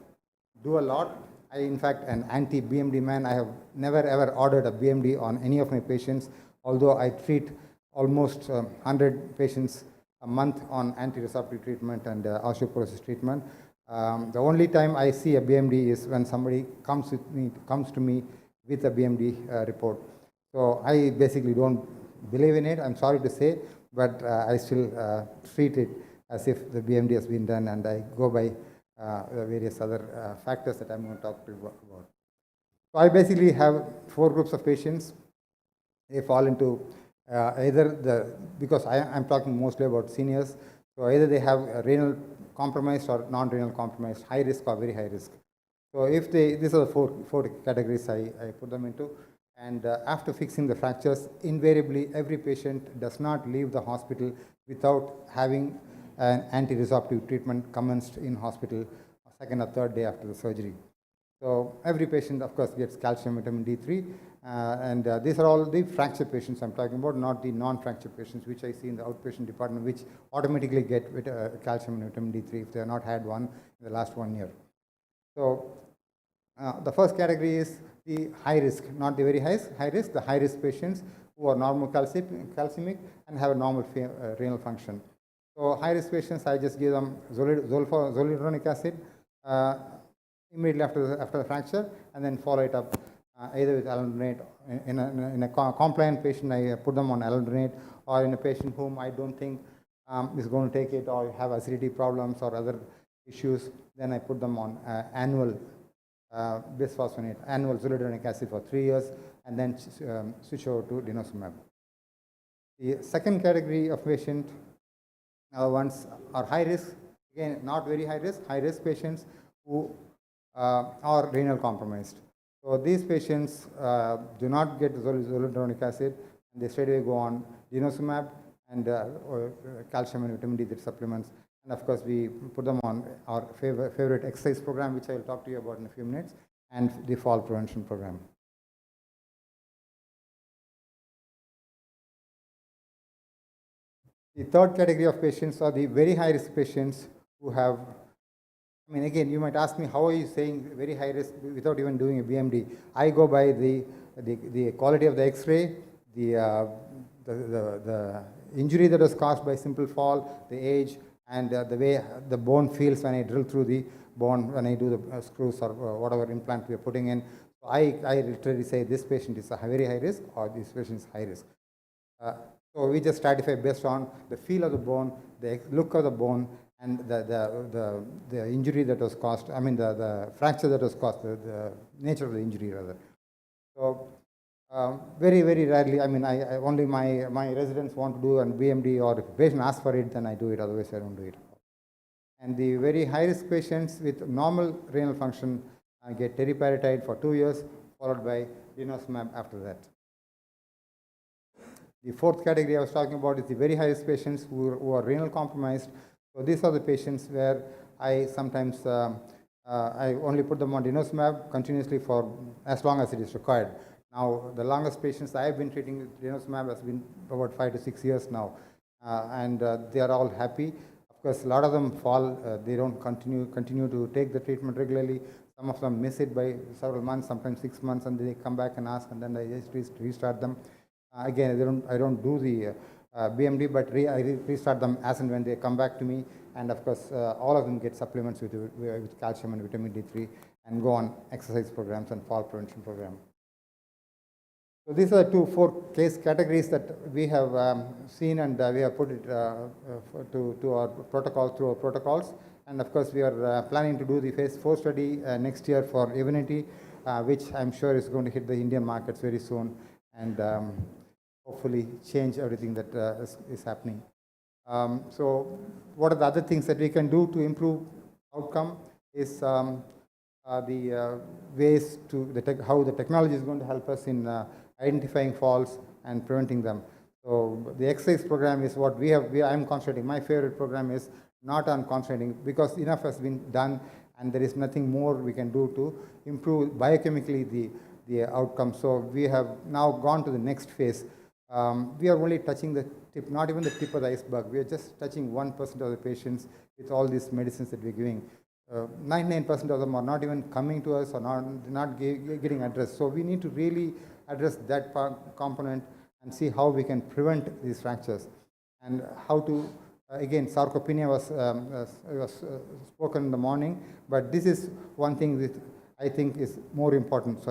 do a lot. I, in fact, an anti-BMD man. I have never ever ordered a BMD on any of my patients, although I treat almost 100 patients a month on anti-resorptive treatment and osteoporosis treatment. The only time I see a BMD is when somebody comes to me with a BMD report. So I basically don't believe in it, I'm sorry to say, but I still treat it as if the BMD has been done, and I go by various other factors that I'm going to talk to you about. So I basically have 4 groups of patients. They fall into because I'm talking mostly about seniors, so either they have renal compromised or non-renal compromised, high risk or very high risk. So if these are the four categories I put them into. And after fixing the fractures, invariably every patient does not leave the hospital without having an anti-resorptive treatment commenced in hospital second or third day after the surgery. So every patient, of course, gets calcium, vitamin D3, and these are all the fracture patients I'm talking about, not the non-fracture patients, which I see in the outpatient department, which automatically get calcium and vitamin D3 if they have not had one in the last 1 year. So the first category is the high risk, not the very high risk, the high risk patients who are normal calcemic and have a normal renal function. So high risk patients, I just give them zoledronic acid immediately after the fracture, and then follow it up either with alendronate. In a compliant patient, I put them on alendronate, or in a patient whom I don't think is going to take it or have acidity problems or other issues, then I put them on annual bisphosphonate, annual zoledronic acid for 3 years, and then switch over to denosumab. The second category of patient ones are high risk, again not very high risk patients who are renal compromised. So these patients do not get zoledronic acid, and they straight away go on denosumab and calcium and vitamin D3 supplements. And of course, we put them on our favorite exercise program, which I will talk to you about in a few minutes, and the fall prevention program. The third category of patients are the very high risk patients who have, I mean, again, you might ask me, how are you saying very high risk without even doing a BMD? I go by the quality of the X-ray, the injury that was caused by simple fall, the age, and the way the bone feels when I drill through the bone, when I do the screws or whatever implant we are putting in. So I literally say this patient is a very high risk or this patient is high risk. So we just stratify based on the feel of the bone, the look of the bone, and the injury that was caused, I mean the fracture that was caused, the nature of the injury rather. So very, very rarely, I mean, I only my residents want to do an BMD, or if a patient asks for it, then I do it, otherwise I don't do it. And the very high risk patients with normal renal function get teriparatide for 2 years, followed by denosumab after that. The fourth category I was talking about is the very high risk patients who are renal compromised. So these are the patients where I sometimes I only put them on denosumab continuously for as long as it is required. Now, the longest patients I have been treating with denosumab has been about 5 to 6 years now, and they are all happy. Of course, a lot of them fall; they don't continue to take the treatment regularly. Some of them miss it by several months, sometimes 6 months, and they come back and ask, and then I just restart them. Again, I don't do the BMD, but I restart them as and when they come back to me. And of course, all of them get supplements with calcium and vitamin D3, and go on exercise programs and fall prevention program. So these are the 4 case categories that we have seen, and we have put it to our protocol, through our protocols. And of course, we are planning to do the phase 4 study next year for Evenity, which I'm sure is going to hit the Indian markets very soon, and hopefully change everything that is happening. So what are the other things that we can do to improve outcome is the ways to how the technology is going to help us in identifying falls and preventing them. So the exercise program is what I'm concentrating. My favorite program is not on concentrating because enough has been done and there is nothing more we can do to improve biochemically the outcome. So we have now gone to the next phase. We are only touching the tip, not even the tip of the iceberg. We are just touching 1% of the patients with all these medicines that we're giving. 99% of them are not even coming to us or not getting addressed. So we need to really address that component and see how we can prevent these fractures and how to, again, sarcopenia was spoken in the morning, but this is one thing that I think is more important,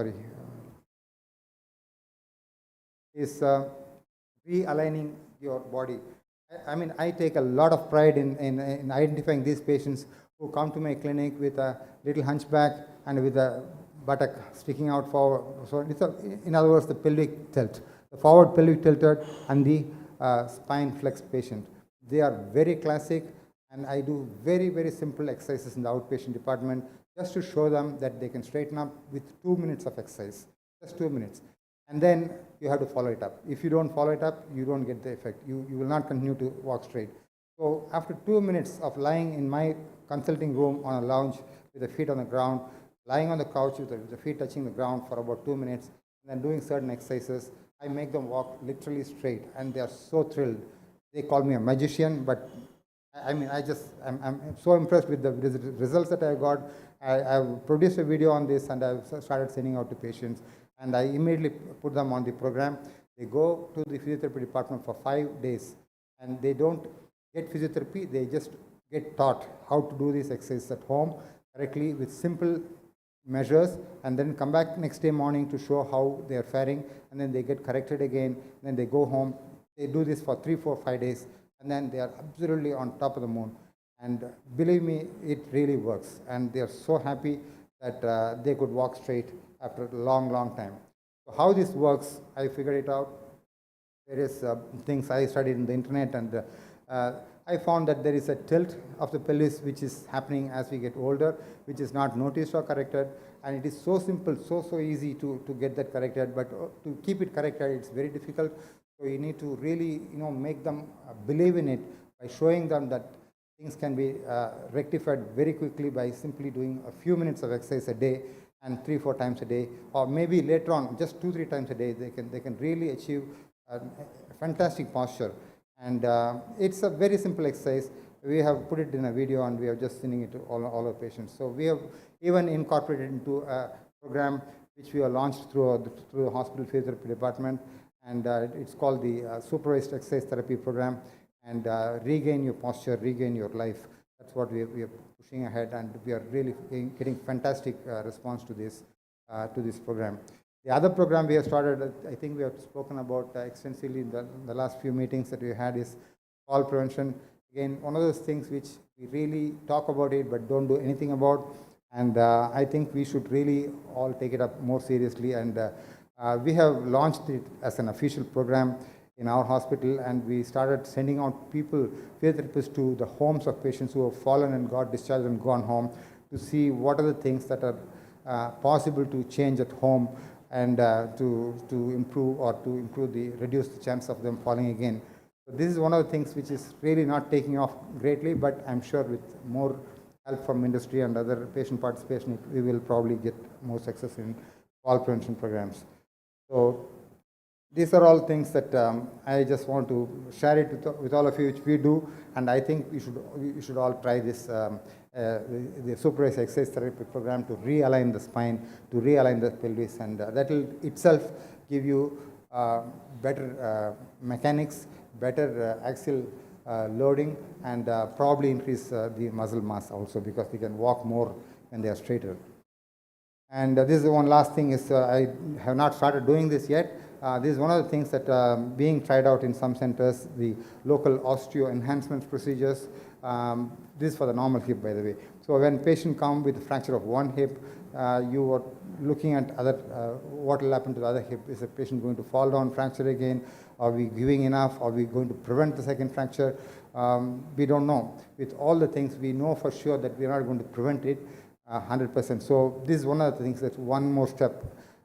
is realigning your body. I mean, I take a lot of pride in identifying these patients who come to my clinic with a little hunchback and with a buttock sticking out forward. So it's in other words, the pelvic tilt, the forward pelvic tilted and the spine flexed patient. They are very classic, and I do very, very simple exercises in the outpatient department just to show them that they can straighten up with 2 minutes of exercise, just 2 minutes. And then you have to follow it up. If you don't follow it up, you don't get the effect. You will not continue to walk straight. So after 2 minutes of lying in my consulting room on a lounge with the feet on the ground, lying on the couch with the feet touching the ground for about 2 minutes, and then doing certain exercises, I make them walk literally straight, and they are so thrilled. They call me a magician, but I mean, I'm so impressed with the results that I got. I've produced a video on this, and I've started sending out to patients, and I immediately put them on the program. They go to the physiotherapy department for 5 days, and they don't get physiotherapy, they just get taught how to do these exercises at home correctly with simple measures, and then come back next day morning to show how they are faring, and then they get corrected again, then they go home. They do this for 3, 4, 5 days, and then they are absolutely on top of the moon. And believe me, it really works. And they are so happy that they could walk straight after a long, long time. So how this works, I figured it out. There is things I studied in the internet, and I found that there is a tilt of the pelvis which is happening as we get older, which is not noticed or corrected. And it is so simple, so easy to get that corrected, but to keep it corrected, it's very difficult. So you need to really, make them believe in it by showing them that things can be rectified very quickly by simply doing a few minutes of exercise a day and 3, 4 times a day, or maybe later on just 2, 3 times a day. They can really achieve a fantastic posture. And it's a very simple exercise. We have put it in a video, and we are just sending it to all our patients. So we have even incorporated into a program which we have launched through the hospital physiotherapy department, and it's called the Supervised Exercise Therapy Program, and Regain Your Posture, Regain Your Life. That's what we are pushing ahead, and we are really getting fantastic response to this program. The other program we have started, I think we have spoken about extensively in the last few meetings that we had, is fall prevention. Again, one of those things which we really talk about it but don't do anything about, and I think we should really all take it up more seriously. And we have launched it as an official program in our hospital, and we started sending out people, physiotherapists, to the homes of patients who have fallen and got discharged and gone home to see what are the things that are possible to change at home, and to improve reduce the chance of them falling again. So this is one of the things which is really not taking off greatly, but I'm sure with more help from industry and other patient participation, we will probably get more success in fall prevention programs. So these are all things that I just want to share it with all of you, which we do, and I think we should all try this the supervised exercise therapy program to realign the spine, to realign the pelvis, and that will itself give you better mechanics, better axial loading, and probably increase the muscle mass also, because they can walk more when they are straighter. And this is one last thing is I have not started doing this yet. This is one of the things that being tried out in some centers, the local osteo enhancement procedures. This is for the normal hip, by the way. So when patient come with a fracture of one hip, you are looking at what will happen to the other hip. Is the patient going to fall down, fracture again? Are we giving enough? Are we going to prevent the second fracture? We don't know. With all the things, we know for sure that we are not going to prevent it. 100%. So this is one of the things, that one more step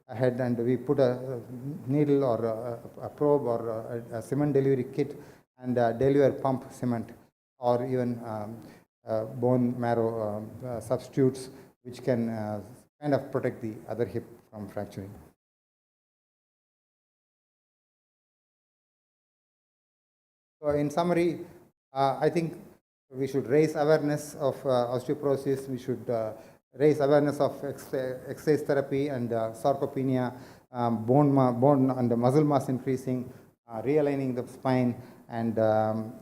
ahead, and we put a needle or a probe or a cement delivery kit and deliver pump cement, or even bone marrow substitutes, which can kind of protect the other hip from fracturing. So in summary, I think we should raise awareness of osteoporosis. We should raise awareness of exercise therapy and sarcopenia, bone and muscle mass increasing, realigning the spine, and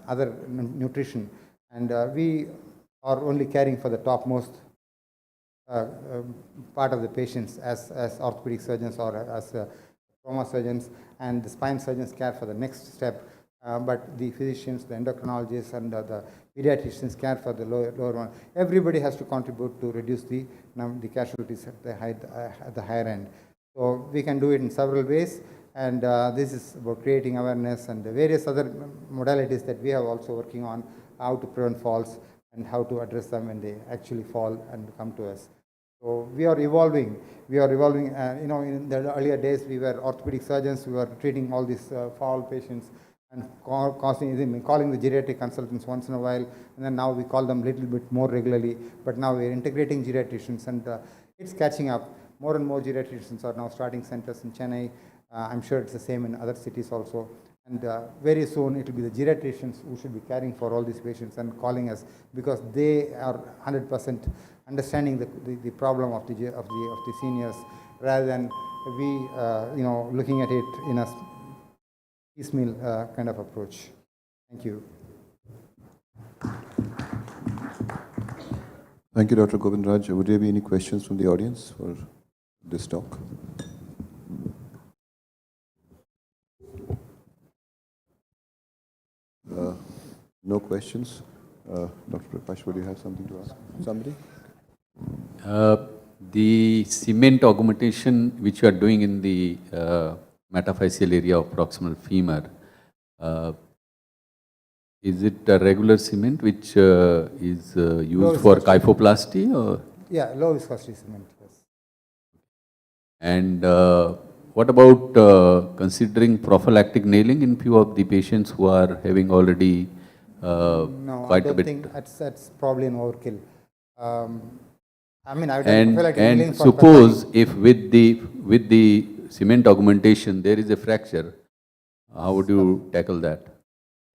other nutrition. And we are only caring for the topmost part of the patients as orthopedic surgeons or as trauma surgeons, and the spine surgeons care for the next step. But the physicians, the endocrinologists, and the pediatricians care for the lower one. Everybody has to contribute to reduce the casualties at the higher end. So we can do it in several ways, and this is about creating awareness and the various other modalities that we are also working on, how to prevent falls and how to address them when they actually fall and come to us. So we are evolving. We are evolving. In the earlier days, we were orthopedic surgeons. We were treating all these fall patients and calling the geriatric consultants once in a while, and then now we call them a little bit more regularly. But now we are integrating geriatricians, and it's catching up. More and more geriatricians are now starting centers in Chennai. I'm sure it's the same in other cities also. And very soon it will be the geriatricians who should be caring for all these patients and calling us, because they are 100% understanding the problem of the seniors, rather than we looking at it in a piecemeal kind of approach. Thank you. Thank you, Dr. Govindraj. Would there be any questions from the audience for this talk? No questions. Dr. Prakash, would you have something to ask? Somebody? The cement augmentation which you are doing in the metaphyseal area of proximal femur, is it a regular cement which is used for kyphoplasty, or? Yeah, low viscosity cement, yes. And what about considering prophylactic nailing in few of the patients who are having already no, quite I a don't bit? think that's probably an overkill. I mean, I've done prophylactic nailing And for suppose if with the cement augmentation there is a fracture, how would you tackle that?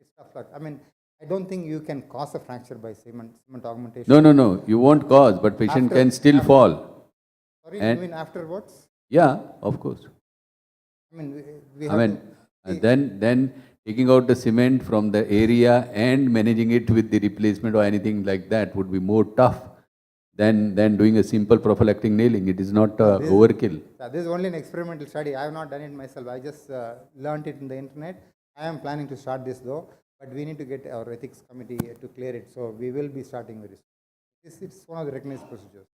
It's tough luck. I mean, I don't think you can cause a fracture by cement augmentation. No, you won't cause, but patient can still fall. Sorry, And you mean afterwards? yeah, of course. I mean, we have then taking out the cement from the area and managing it with the replacement or anything like that would be more tough than doing a simple prophylactic nailing. It is not overkill. This is only an experimental study. I have not done it myself. I just learned it in the internet. I am planning to start this though, but we need to get our ethics committee to clear it. So we will be starting very soon. It's one of the recognized procedures.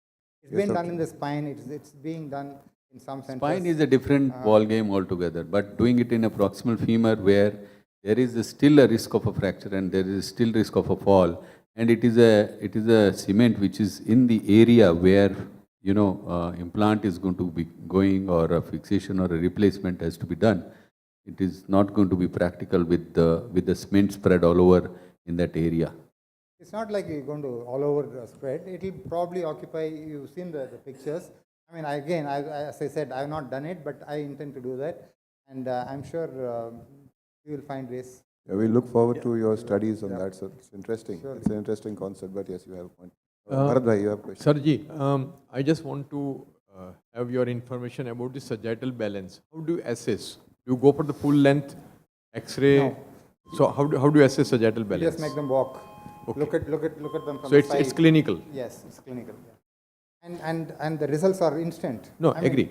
It's been done in the spine. It's being done in some centers. Spine is a different ball game altogether, but doing it in a proximal femur where there is still a risk of a fracture and there is still risk of a fall, and it is a cement which is in the area where implant is going to be going, or a fixation or a replacement has to be done. It is not going to be practical with the cement spread all over in that area. It's not like you're going to all over spread. It will probably occupy, you've seen the pictures. I mean, again, as I said, I have not done it, but I intend to do that. And I'm sure you will find ways. Yeah, we look forward to your studies on that. So it's interesting. Surely. It's an interesting concept, but yes, you have a point. Bharat Dave, you have a question. Serge, I just want to have your information about the sagittal balance. How do you assess? Do you go for the full length X-ray? No. So how do you assess sagittal balance? You just make them walk. Okay. Look at them from so the side. it's clinical. Yes, it's clinical. Yeah. And the results are instant. No, agree.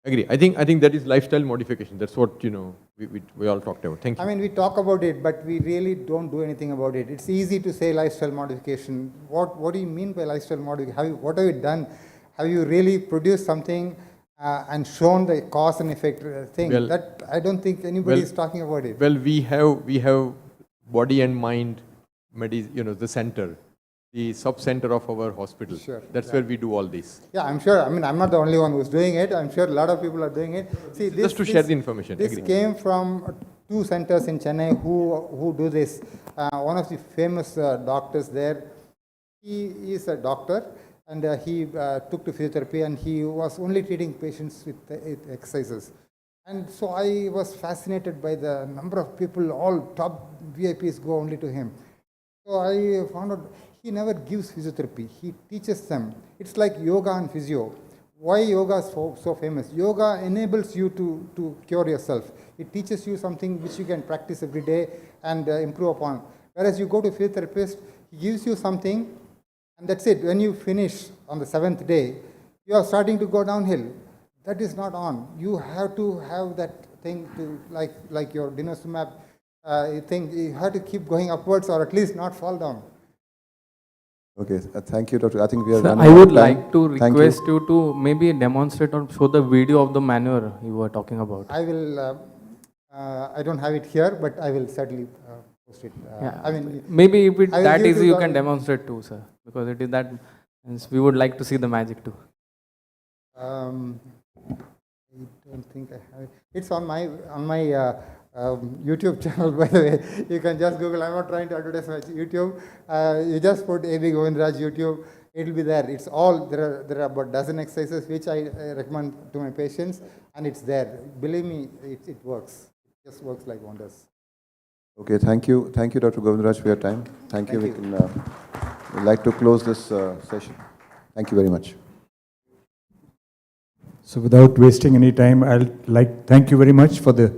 I think that is lifestyle modification. That's what we all talked about. Thank you. I mean, we talk about it, but we really don't do anything about it. It's easy to say lifestyle modification. What do you mean by lifestyle modification? What have you done? Have you really produced something and shown the cause and effect thing? Well, that I don't think anybody is talking about it. Well, we have body and mind, the center. the sub-center of our hospital. Sure. That's where we do all this. Yeah, I'm sure. I mean, I'm not the only one who's doing it. I'm sure a lot of people are doing it. See, Just to share the information. This Agree. came from two centers in Chennai who do this. One of the famous doctors there, he is a doctor, and he took to physiotherapy, and he was only treating patients with exercises. And so I was fascinated by the number of people, all top VIPs go only to him. So I found out he never gives physiotherapy. He teaches them. It's like yoga and physio. Why yoga is so famous? Yoga enables you to cure yourself. It teaches you something which you can practice every day and improve upon. Whereas you go to a physiotherapist, he gives you something, and that's it. When you finish on the 7th day, you are starting to go downhill. That is not on. You have to have that thing to, like your Denosumab thing, you have to keep going upwards or at least not fall down. Okay, thank you, Doctor. I think we are Sir, running I would out of time. like to Thank request you to maybe demonstrate or show the video of the manure you were talking about. I will, I don't have it here, but I will certainly post it. Yeah. I mean, maybe if it's I will that give easy, to you the- can demonstrate too, sir, because it is that, means we would like to see the magic too. I don't think I have it. It's on my YouTube channel, by the way. You can just Google. I'm not trying to advertise my YouTube. You just put A.B. Govindraj YouTube. It'll be there. It's all there. Are about a dozen exercises which I recommend to my patients, and it's there. Believe me, it works. It just works like wonders. Okay, thank you, Dr. Govindraj, for your time. Thank you. Thank We can we'd like to close this session. Thank you very much. So without wasting any time, I'll thank you very much for the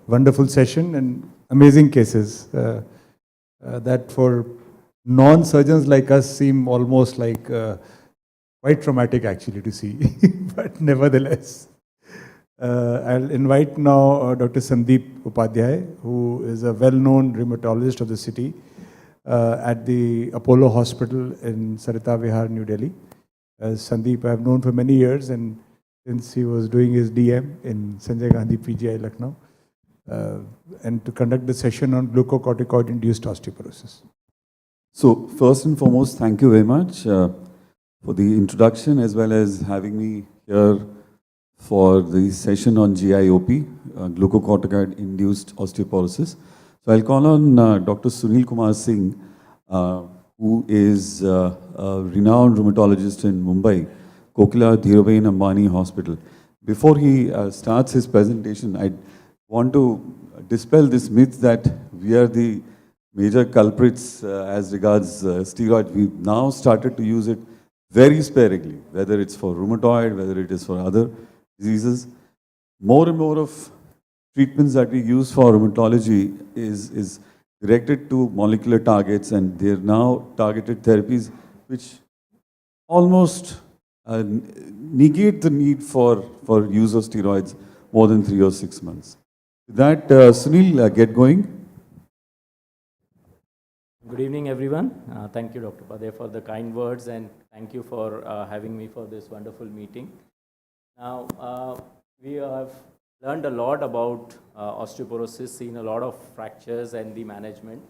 wonderful session and amazing cases that for non-surgeons like us seem almost like quite traumatic actually to see, but nevertheless. I'll invite now Dr. Sandeep Upadhyay, who is a well-known rheumatologist of the city at the Apollo Hospital in Sarita Vihar, New Delhi. Sandeep I have known for many years, and since he was doing his DM in Sanjay Gandhi PGI Lucknow, and to conduct the session on glucocorticoid-induced osteoporosis. So first and foremost, thank you very much for the introduction as well as having me here for the session on GIOP, glucocorticoid-induced osteoporosis. So I'll call on Dr. Sunil Kumar Singh, who is a renowned rheumatologist in Mumbai, Kokila Dhirubhai Ambani Hospital. Before he starts his presentation, I want to dispel this myth that we are the major culprits as regards steroid. We've now started to use it very sparingly, whether it's for rheumatoid, whether it is for other diseases. More and more of treatments that we use for rheumatology is directed to molecular targets, and they're now targeted therapies which almost negate the need for use of steroids more than 3 or 6 months. With that, Sunil, get going. Good evening, everyone. Thank you, Dr. Upadhyay, for the kind words, and thank you for having me for this wonderful meeting. Now, we have learned a lot about osteoporosis, seen a lot of fractures and the management.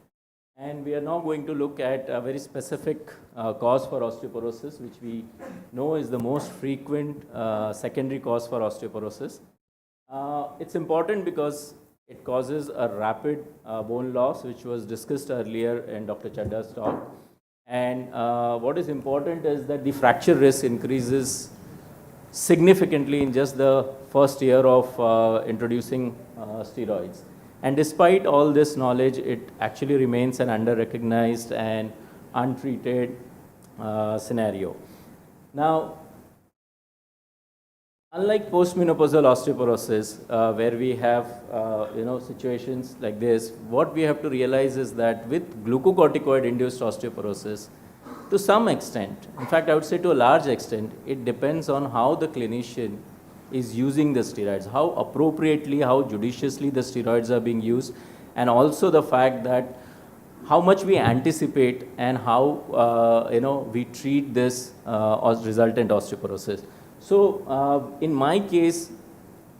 And we are now going to look at a very specific cause for osteoporosis, which we know is the most frequent secondary cause for osteoporosis. It's important because it causes a rapid bone loss, which was discussed earlier in Dr. Chedda's talk. And what is important is that the fracture risk increases significantly in just the first year of introducing steroids. And despite all this knowledge, it actually remains an under-recognized and untreated scenario. Now, unlike postmenopausal osteoporosis, where we have situations like this, what we have to realize is that with glucocorticoid-induced osteoporosis, to some extent, in fact, I would say to a large extent, it depends on how the clinician is using the steroids, how appropriately, how judiciously the steroids are being used, and also the fact that how much we anticipate and how we treat this resultant osteoporosis. So in my case,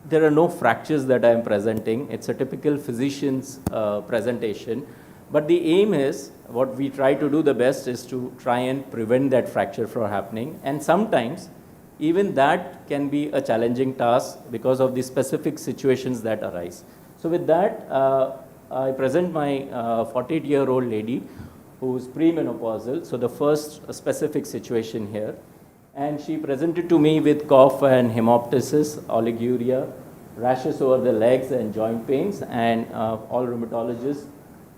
there are no fractures that I am presenting. It's a typical physician's presentation But the aim is, what we try to do the best is to try and prevent that fracture from happening. And sometimes, even that can be a challenging task because of the specific situations that arise. So with that, I present my 48-year-old lady who is premenopausal. So the first specific situation here. And she presented to me with cough and hemoptysis, oliguria, rashes over the legs and joint pains. And all rheumatologists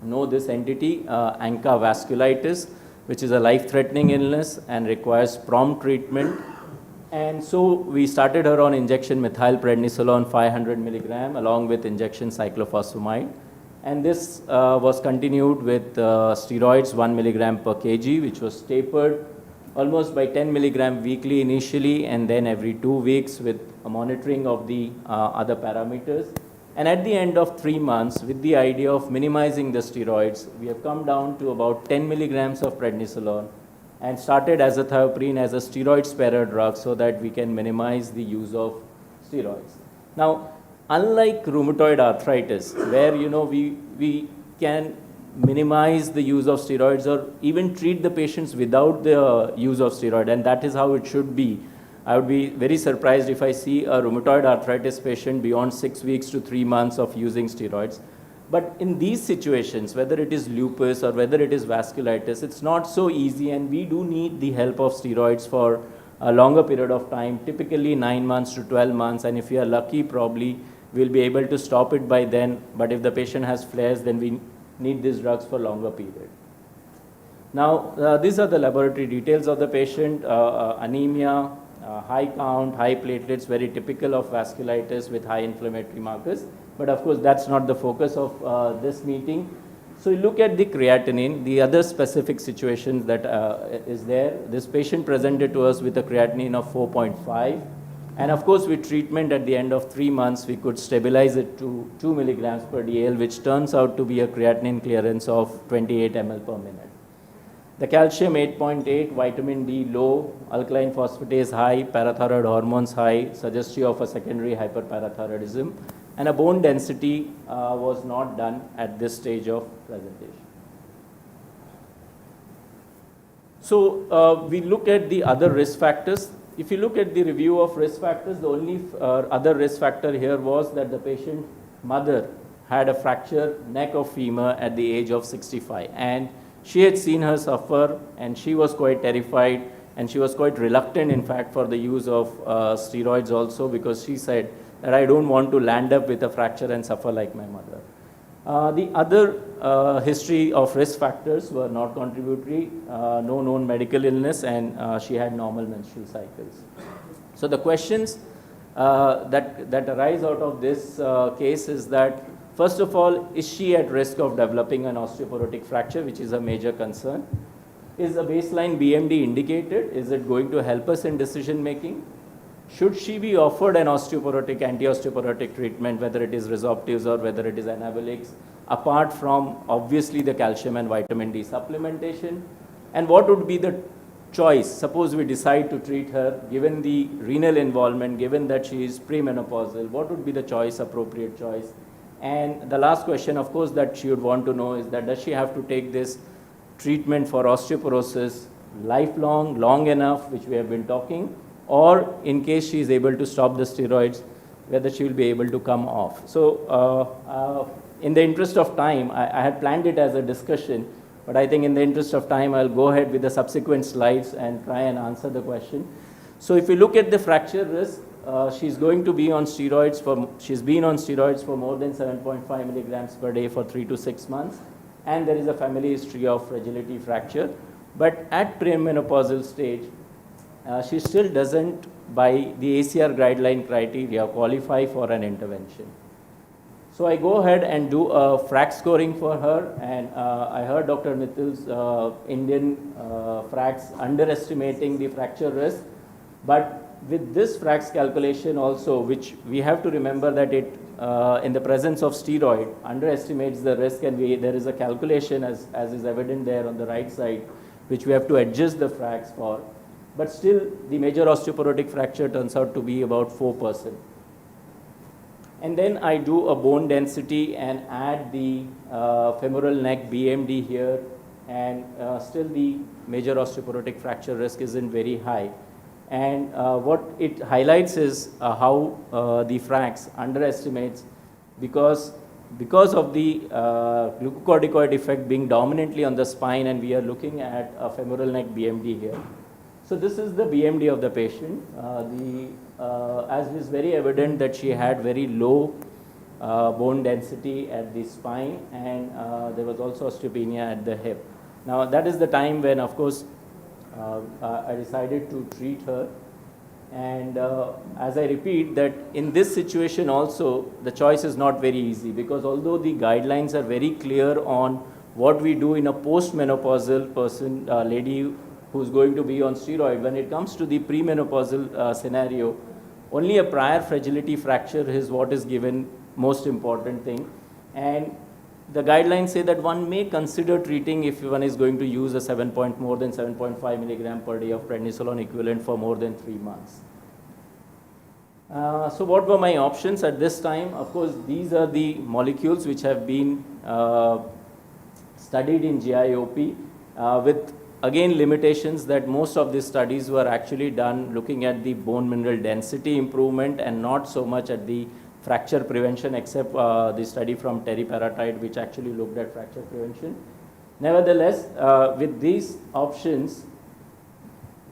know this entity, ANCA vasculitis, which is a life-threatening illness and requires prompt treatment. And so we started her on injection methyl prednisolone 500 milligram along with injection cyclophosphamide. And this was continued with steroids 1 milligram per kg, which was tapered almost by 10 milligram weekly initially, and then every 2 weeks with a monitoring of the other parameters. And at the end of 3 months, with the idea of minimizing the steroids, we have come down to about 10 milligrams of prednisolone and started azathioprine as a steroid sparer drug so that we can minimize the use of steroids. Now, unlike rheumatoid arthritis, where we can minimize the use of steroids or even treat the patients without the use of steroid, and that is how it should be. I would be very surprised if I see a rheumatoid arthritis patient beyond 6 weeks to 3 months of using steroids. But in these situations, whether it is lupus or whether it is vasculitis, it's not so easy, and we do need the help of steroids for a longer period of time, typically 9 months to 12 months, and if we are lucky, probably we'll be able to stop it by then. But if the patient has flares, then we need these drugs for longer period. Now, these are the laboratory details of the patient, anemia, high count, high platelets, very typical of vasculitis with high inflammatory markers. But of course, that's not the focus of this meeting. So you look at the creatinine, the other specific situations that is there. This patient presented to us with a creatinine of 4.5. And of course, with treatment at the end of 3 months, we could stabilize it to 2 milligrams per DL, which turns out to be a creatinine clearance of 28 ml per minute. The calcium 8.8, vitamin D low, alkaline phosphatase high, parathyroid hormones high, suggestive of a secondary hyperparathyroidism, and a bone density was not done at this stage of presentation. So we look at the other risk factors. If you look at the review of risk factors, the only other risk factor here was that the patient mother had a fractured neck of femur at the age of 65. And she had seen her suffer, and she was quite terrified, and she was quite reluctant, in fact, for the use of steroids also, because she said that I don't want to land up with a fracture and suffer like my mother. The other history of risk factors were not contributory, no known medical illness, and she had normal menstrual cycles. So the questions that arise out of this case is that, first of all, is she at risk of developing an osteoporotic fracture, which is a major concern? Is a baseline BMD indicated? Is it going to help us in decision making? Should she be offered an osteoporotic, anti-osteoporotic treatment, whether it is resorptives or whether it is anabolics, apart from obviously the calcium and vitamin D supplementation? And what would be the choice? Suppose we decide to treat her, given the renal involvement, given that she is premenopausal, what would be the choice, appropriate choice? And the last question, of course, that she would want to know is that, does she have to take this treatment for osteoporosis lifelong, long enough, which we have been talking, or in case she is able to stop the steroids, whether she will be able to come off. So in the interest of time, I had planned it as a discussion, but I think in the interest of time, I'll go ahead with the subsequent slides and try and answer the question. So if you look at the fracture risk, she's going to be on steroids she's been on steroids for more than 7.5 milligrams per day for 3 to 6 months, and there is a family history of fragility fracture. But at premenopausal stage, she still doesn't, by the ACR guideline criteria, qualify for an intervention. So I go ahead and do a FRAX scoring for her, and I heard Dr. Mithal's Indian FRAX underestimating the fracture risk, but with this FRAX calculation also, which we have to remember that it, in the presence of steroid, underestimates the risk, and there is a calculation as is evident there on the right side, which we have to adjust the FRAX for. But still, the major osteoporotic fracture turns out to be about 4%. And then I do a bone density and add the femoral neck BMD here, and still the major osteoporotic fracture risk isn't very high. And what it highlights is how the FRAX underestimates, because of the glucocorticoid effect being dominantly on the spine, and we are looking at a femoral neck BMD here. So this is the BMD of the patient. As is very evident that she had very low bone density at the spine, and there was also osteopenia at the hip. Now that is the time when, of course, I decided to treat her. And as I repeat that in this situation also, the choice is not very easy, because although the guidelines are very clear on what we do in a postmenopausal person, lady who's going to be on steroid, when it comes to the premenopausal scenario, only a prior fragility fracture is what is given most important thing. And the guidelines say that one may consider treating if one is going to use a more than 7.5 milligram per day of prednisolone equivalent for more than 3 months. So what were my options at this time? Of course, these are the molecules which have been studied in GIOP with, again, limitations that most of these studies were actually done looking at the bone mineral density improvement and not so much at the fracture prevention, except the study from teriparatide, which actually looked at fracture prevention. Nevertheless, with these options,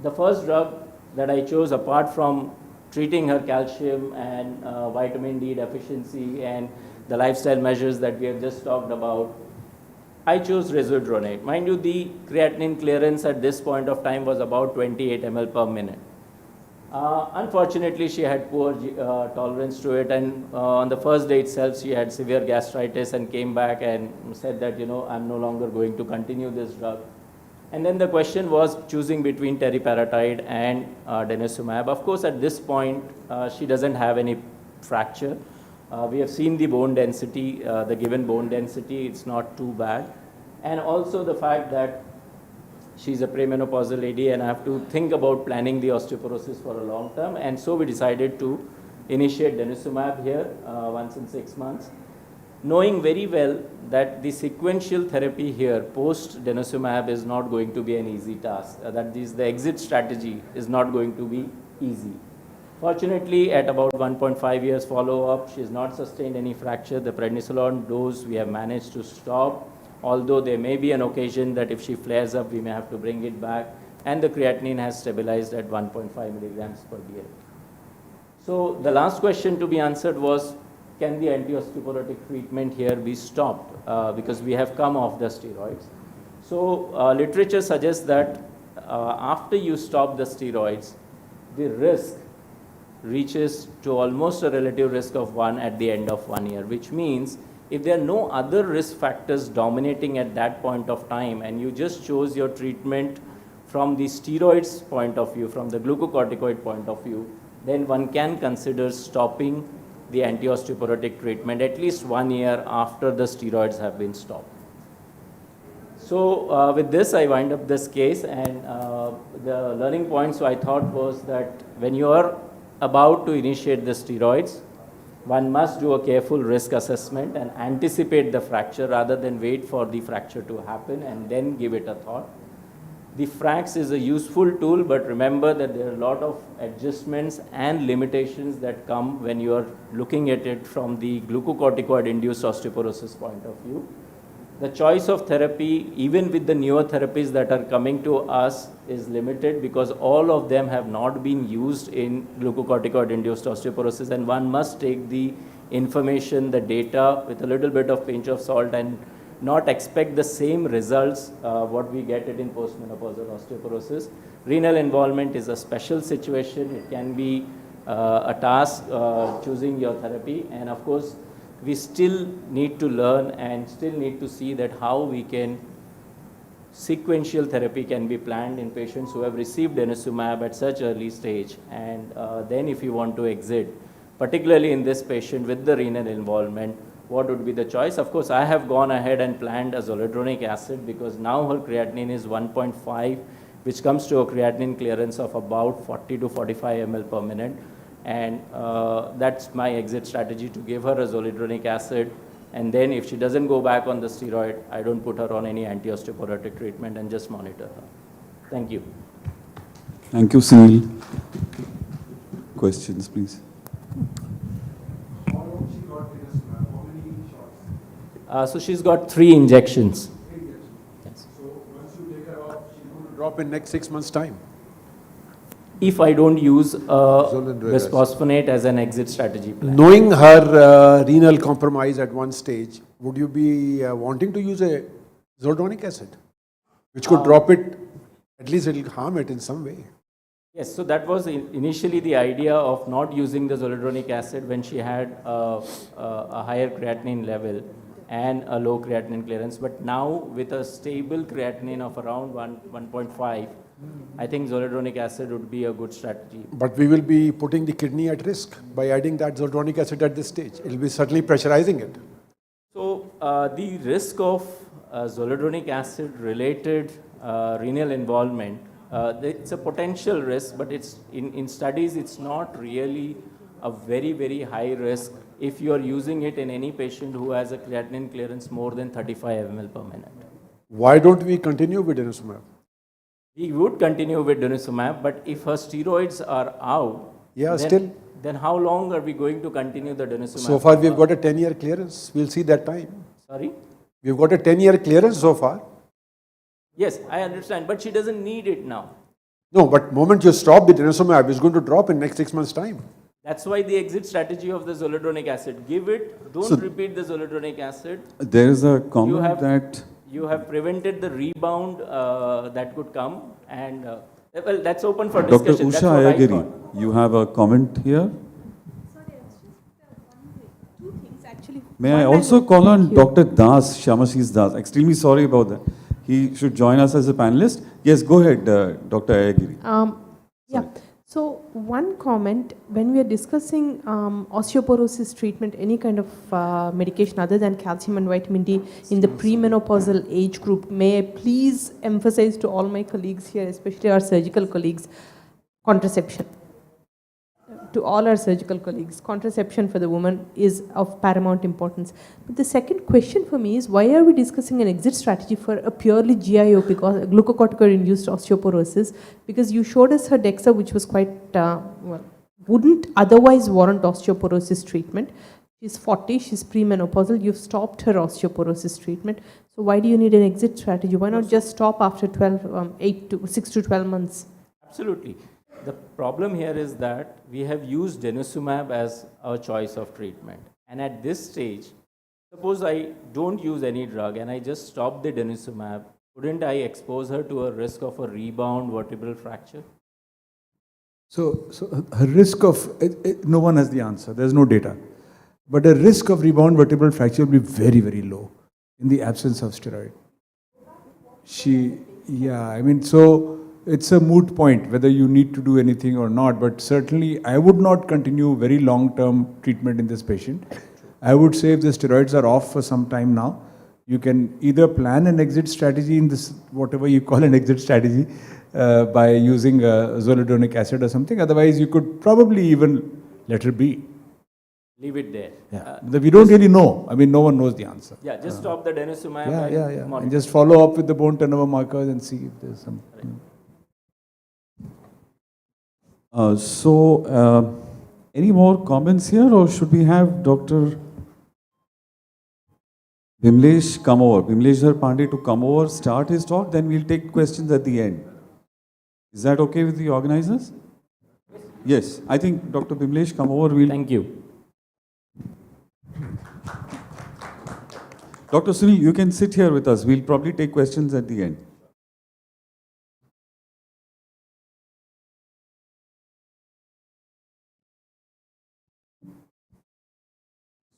the first drug that I chose, apart from treating her calcium and vitamin D deficiency and the lifestyle measures that we have just talked about, I chose risodronate. Mind you, the creatinine clearance at this point of time was about 28 ml per minute. Unfortunately, she had poor tolerance to it, and on the first day itself, she had severe gastritis and came back and said that, I'm no longer going to continue this drug. And then the question was choosing between teriparatide and denosumab. Of course, at this point, she doesn't have any fracture. We have seen the bone density, the given bone density, it's not too bad. And also the fact that she's a premenopausal lady and I have to think about planning the osteoporosis for a long term. And so we decided to initiate denosumab here once in 6 months, knowing very well that the sequential therapy here post denosumab is not going to be an easy task. That is, the exit strategy is not going to be easy. Fortunately, at about 1.5 years follow-up, she has not sustained any fracture. The prednisolone dose we have managed to stop, although there may be an occasion that if she flares up, we may have to bring it back. And the creatinine has stabilized at 1.5 milligrams per dl. So the last question to be answered was, can the anti-osteoporotic treatment here be stopped? Because we have come off the steroids. So literature suggests that after you stop the steroids, the risk reaches to almost a relative risk of 1 at the end of 1 year, which means if there are no other risk factors dominating at that point of time and you just chose your treatment from the steroids point of view, from the glucocorticoid point of view, then one can consider stopping the anti-osteoporotic treatment at least 1 year after the steroids have been stopped. So with this, I wind up this case, and the learning points I thought was that when you are about to initiate the steroids, one must do a careful risk assessment and anticipate the fracture rather than wait for the fracture to happen and then give it a thought. The FRAX is a useful tool, but remember that there are a lot of adjustments and limitations that come when you are looking at it from the glucocorticoid-induced osteoporosis point of view. The choice of therapy, even with the newer therapies that are coming to us, is limited because all of them have not been used in glucocorticoid-induced osteoporosis, and one must take the information, the data, with a little bit of pinch of salt and not expect the same results what we get it in postmenopausal osteoporosis. Renal involvement is a special situation. It can be a task choosing your therapy, and of course, we still need to learn and still need to see that how we can, sequential therapy can be planned in patients who have received denosumab at such early stage. And then if you want to exit, particularly in this patient with the renal involvement, what would be the choice? Of course, I have gone ahead and planned a zoledronic acid because now her creatinine is 1.5, which comes to a creatinine clearance of about 40 to 45 ml per minute. And that's my exit strategy, to give her a zoledronic acid. And then if she doesn't go back on the steroid, I don't put her on any anti-osteoporotic treatment and just monitor her. Thank you. Thank you, Sunil. Questions, please. How long she got denosumab? How many shots? So she's got 3 injections. 3 injections. Yes. So once you take her off, she's going to Drop in next 6 months' time. If I don't use bisphosphonate as an exit strategy plan. Knowing her renal compromise at one stage, would you be wanting to use a zoledronic acid, which could drop it, at least it will harm it in some way? Yes, so that was initially the idea of not using the zoledronic acid when she had a higher creatinine level and a low creatinine clearance. But now with a stable creatinine of around 1.5, I think zoledronic acid would be a good strategy. But we will be putting the kidney at risk by adding that zoledronic acid at this stage. It will be certainly pressurizing it. So the risk of zoledronic acid related renal involvement, it's a potential risk, but it's in studies it's not really a very, very high risk if you are using it in any patient who has a creatinine clearance more than 35 ml per minute. Why don't we continue with denosumab? We would continue with denosumab, but if her steroids are out, then how long are we going to continue the denosumab? So far we've got a 10-year clearance. We'll see that time. Sorry? We've got a 10-year clearance so far. Yes, I understand, but she doesn't need it now. No, but moment you stop the denosumab, it's going to drop in next 6 months' time. That's why the exit strategy of the zoledronic acid. Give it, don't repeat the zoledronic acid. There is a comment that... You have prevented the rebound that could come, and well, that's open for Dr. discussion. Usha Ayyagiri, you have a comment here. May I also call on Dr. Das, Shyamashis Das? Extremely sorry about that. He should join us as a panelist. Yes, go ahead, Dr. Ayyagiri. Yeah. So one comment, when we are discussing osteoporosis treatment, any kind of medication other than calcium and vitamin D in the premenopausal age group, may I please emphasize to all my colleagues here, especially our surgical colleagues, contraception. To all our surgical colleagues, contraception for the woman is of paramount importance. But the second question for me is, why are we discussing an exit strategy for a purely GIOP, glucocorticoid-induced osteoporosis? Because you showed us her DEXA, which was quite, wouldn't otherwise warrant osteoporosis treatment. She's 40, she's premenopausal, you've stopped her osteoporosis treatment. So why do you need an exit strategy? Why not just stop after 6 to 12 months? Absolutely. The problem here is that we have used denosumab as our choice of treatment. And at this stage, suppose I don't use any drug and I just stop the denosumab, wouldn't I expose her to a risk of a rebound vertebral fracture? So her risk of, no one has the answer, there's no data. But the risk of rebound vertebral fracture will be very, very low in the absence of steroid. So it's a moot point whether you need to do anything or not, but certainly I would not continue very long-term treatment in this patient. I would say if the steroids are off for some time now, you can either plan an exit strategy in this, whatever you call an exit strategy, by using zoledronic acid or something. Otherwise, you could probably even let her be. Leave it there. We don't really know. I mean, no one knows the answer. Yeah, just stop the denosumab. And just follow up with the bone turnover markers and see if there's some... Any more comments here, or should we have Dr. Bimlesh come over? Bimleshwar Pandey to come over, start his talk, then we'll take questions at the end. Is that okay with the organizers? Yes, I think Dr. Bimlesh come over. Thank you. Dr. Sunil, you can sit here with us. We'll probably take questions at the end.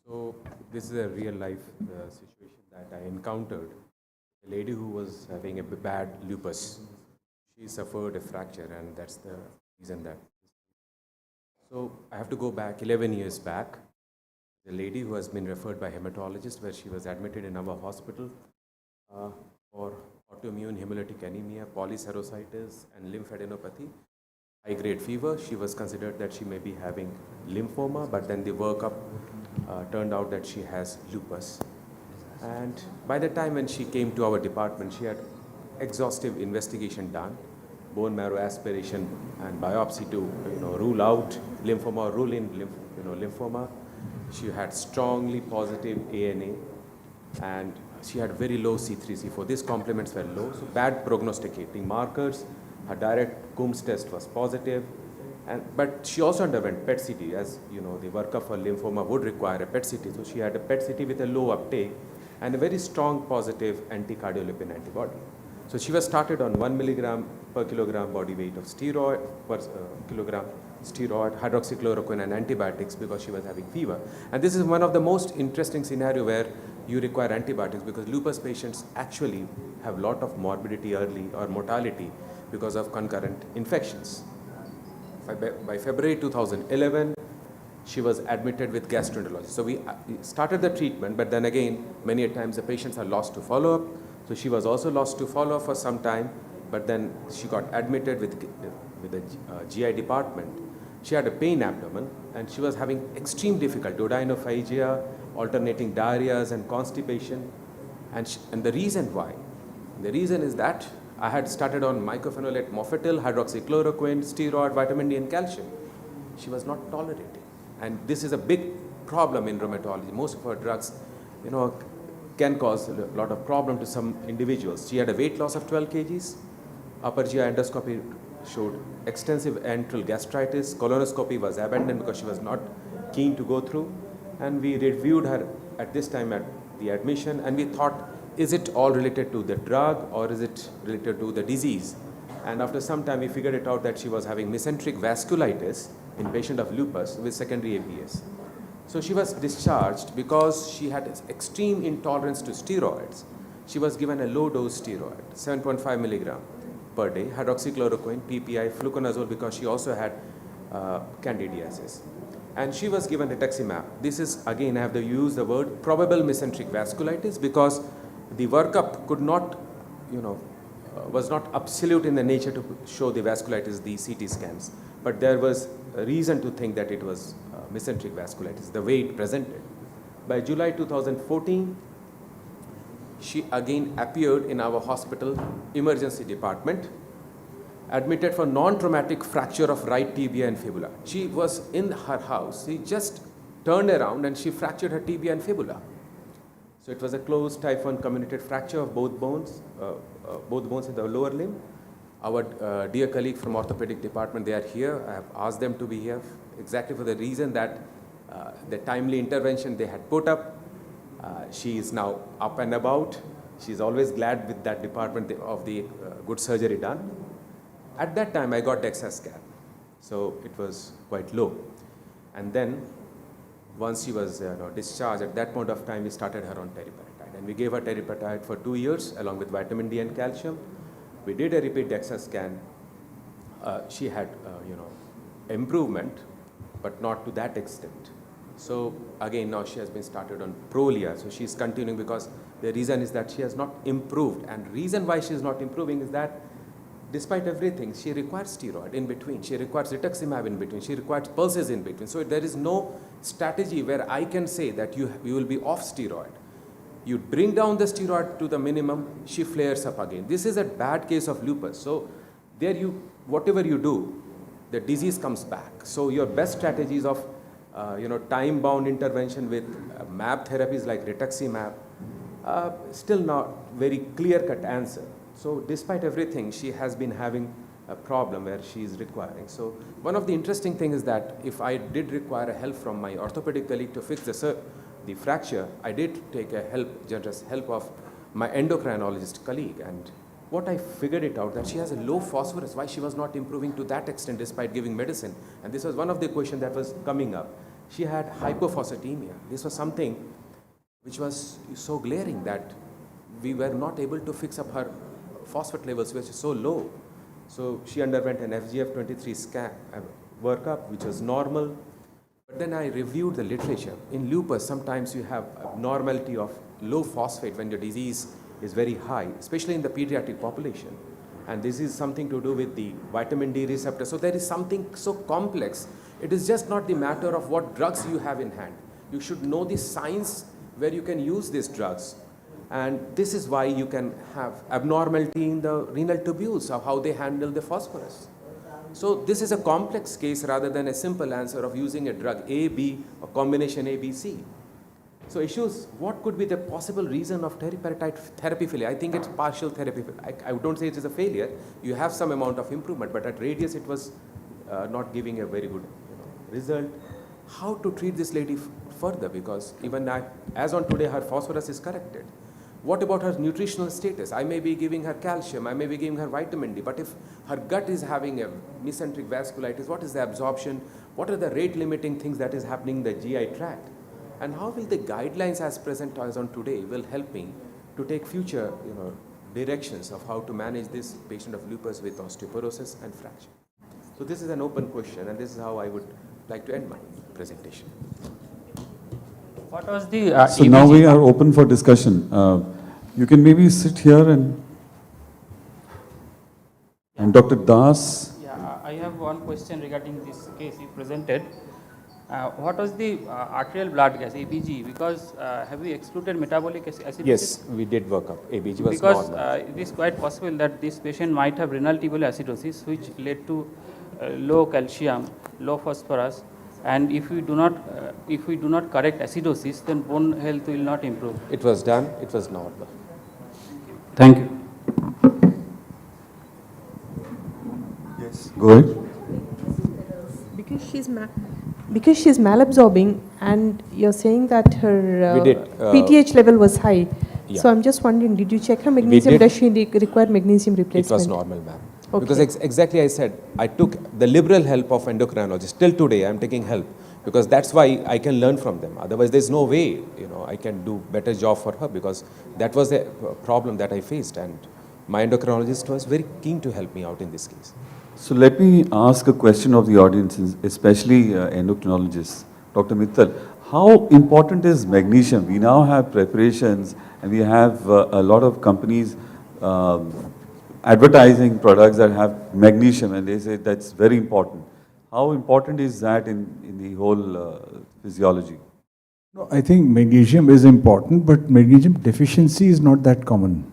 So this is a real life situation that I encountered. A lady who was having a bad lupus. She suffered a fracture, and that's the reason that. So I have to go back 11 years back. The lady who has been referred by hematologist, where she was admitted in our hospital for autoimmune hemolytic anemia, polysaccharositis, and lymphadenopathy. high-grade fever. She was considered that she may be having lymphoma, but then the workup turned out that she has lupus. And by the time when she came to our department, she had exhaustive investigation done, bone marrow aspiration and biopsy to rule out lymphoma, rule in lymphoma. She had strongly positive ANA, and she had very low C3, C4. These complements were low, so bad prognosticating markers. Her direct Coombs test was positive, but she also underwent PET CT, as the workup for lymphoma would require a PET CT. So she had a PET CT with a low uptake and a very strong positive anti-cardiolipin antibody. So she was started on 1 milligram per kilogram body weight of steroid per kilogram steroid, hydroxychloroquine and antibiotics because she was having fever. And this is one of the most interesting scenario where you require antibiotics because lupus patients actually have a lot of morbidity early or mortality because of concurrent infections. By February 2011, she was admitted with gastroenterology. So we started the treatment, but then again, many a times the patients are lost to follow-up. So she was also lost to follow-up for some time, but then she got admitted with the GI department. She had a pain abdomen, and she was having extreme difficulty, duodenophagia, alternating diarrheas and constipation. And the reason why? The reason is that I had started on mycophenolate mofetil, hydroxychloroquine, steroid, vitamin D and calcium. She was not tolerating. And this is a big problem in rheumatology. Most of our drugs, can cause a lot of problem to some individuals. She had a weight loss of 12 kgs. Upper GI endoscopy showed extensive antral gastritis. Colonoscopy was abandoned because she was not keen to go through. And we reviewed her at this time at the admission, and we thought, is it all related to the drug or is it related to the disease? And after some time, we figured it out that she was having mesenteric vasculitis in patient of lupus with secondary APS. So she was discharged because she had extreme intolerance to steroids. She was given a low dose steroid, 7.5 milligram per day, hydroxychloroquine, PPI, fluconazole because she also had candidiasis. And she was given rituximab. This is, again, I have to use the word probable mesenteric vasculitis because the workup could not, was not absolute in the nature to show the vasculitis, the CT scans. But there was a reason to think that it was mesenteric vasculitis, the way it presented. By July 2014, she again appeared in our hospital emergency department, admitted for non-traumatic fracture of right tibia and fibula. She was in her house. She just turned around and she fractured her tibia and fibula. So it was a closed type 1 comminuted fracture of both bones in the lower limb. Our dear colleague from orthopedic department, they are here. I have asked them to be here exactly for the reason that the timely intervention they had put up. She is now up and about. She is always glad with that department of the good surgery done. At that time, I got DEXA scan. So it was quite low. And then once she was discharged, at that point of time, we started her on teriparatide. And we gave her teriparatide for 2 years along with vitamin D and calcium. We did a repeat DEXA scan. She had, improvement, but not to that extent. So again, now she has been started on Prolia. So she's continuing because the reason is that she has not improved. And reason why she is not improving is that despite everything, she requires steroid in between. She requires rituximab in between. She requires pulses in between. So there is no strategy where I can say that you will be off steroid. You bring down the steroid to the minimum, she flares up again. This is a bad case of lupus. So there whatever you do, the disease comes back. So your best strategies of time-bound intervention with MAB therapies like rituximab, still not very clear-cut answer. So despite everything, she has been having a problem where she is requiring. So one of the interesting things is that if I did require help from my orthopedic colleague to fix the fracture, I did take generous help of my endocrinologist colleague. And what I figured it out that she has a low phosphorus, why she was not improving to that extent despite giving medicine. And this was one of the questions that was coming up. She had hypophosphatemia. This was something which was so glaring that we were not able to fix up her phosphate levels, which is so low. So she underwent an FGF23 scan workup, which was normal. But then I reviewed the literature. In lupus, sometimes you have abnormality of low phosphate when your disease is very high, especially in the pediatric population. And this is something to do with the vitamin D receptor. So there is something so complex. It is just not the matter of what drugs you have in hand. You should know the science where you can use these drugs. And this is why you can have abnormality in the renal tubules of how they handle the phosphorus. So this is a complex case rather than a simple answer of using a drug A, B, or combination A, B, C. So issues, what could be the possible reason of teriparatide therapy failure? I think it's partial therapy. I don't say it is a failure. You have some amount of improvement, but at radius it was not giving a very good result. How to treat this lady further? Because even as on today, her phosphorus is corrected. What about her nutritional status? I may be giving her calcium, I may be giving her vitamin D, but if her gut is having a mesenteric vasculitis, what is the absorption? What are the rate limiting things that is happening in the GI tract? And how will the guidelines as present as on today will help me to take future directions of how to manage this patient of lupus with osteoporosis and fracture? So this is an open question, and this is how I would like to end my presentation. What was the So now we are open for discussion. You can maybe sit here and Dr. Das. Yeah, I have one question regarding this case you presented. What was the arterial blood gas, ABG? Because have we excluded metabolic acidosis? Yes, we did work up. ABG was normal. Because it is quite possible that this patient might have renal tubular acidosis, which led to low calcium, low phosphorus, and if we do not correct acidosis, then bone health will not improve. It was done. It was normal. Thank you. Yes. Go ahead. Because she's malabsorbing, and you're saying that her We did, PTH level was high. Yeah. So I'm just wondering, did you check her magnesium? Does she require magnesium replacement? It was normal, ma'am. Okay. Because exactly I said, I took the liberal help of endocrinologists. Till today, I'm taking help because that's why I can learn from them. Otherwise, there's no way, I can do better job for her because that was the problem that I faced, and my endocrinologist was very keen to help me out in this case. So let me ask a question of the audience, especially endocrinologists. Dr. Mithal, how important is magnesium? We now have preparations and we have a lot of companies advertising products that have magnesium, and they say that's very important. How important is that in the whole physiology? No, I think magnesium is important, but magnesium deficiency is not that common.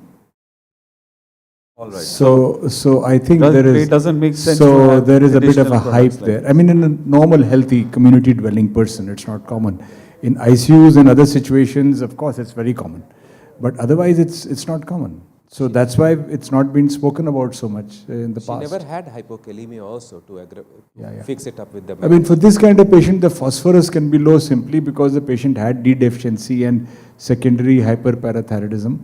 All right. So I think there is. It doesn't make sense. So there is a bit of a hype there. I mean, in a normal, healthy, community-dwelling person, it's not common. In ICUs and other situations, of course, it's very common, but otherwise, it's not common. So that's why it's not been spoken about so much in the past. She never had hypokalemia also to fix it up with the. I mean, for this kind of patient, the phosphorus can be low simply because the patient had D deficiency and secondary hyperparathyroidism.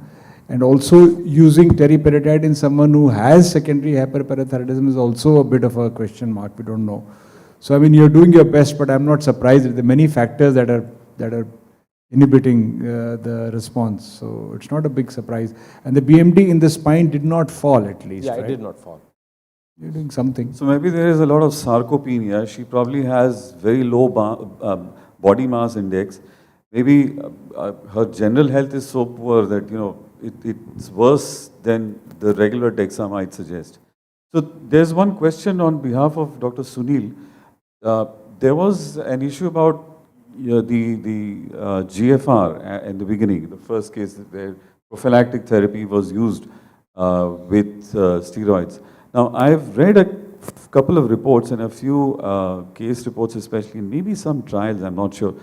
And also using teriparatide in someone who has secondary hyperparathyroidism is also a bit of a question mark. We don't know. So I mean, you're doing your best, but I'm not surprised. There are many factors that are inhibiting the response. So it's not a big surprise. And the BMD in the spine did not fall, at least. Yeah, right? it did not fall. You're doing something. So maybe there is a lot of sarcopenia. She probably has very low body mass index. Maybe her general health is so poor that it's worse than the regular DEXA might suggest. So there's one question on behalf of Dr. Sunil. There was an issue about the GFR in the beginning, the first case where prophylactic therapy was used with steroids. Now, I've read a couple of reports and a few case reports especially, and maybe some trials, I'm not sure.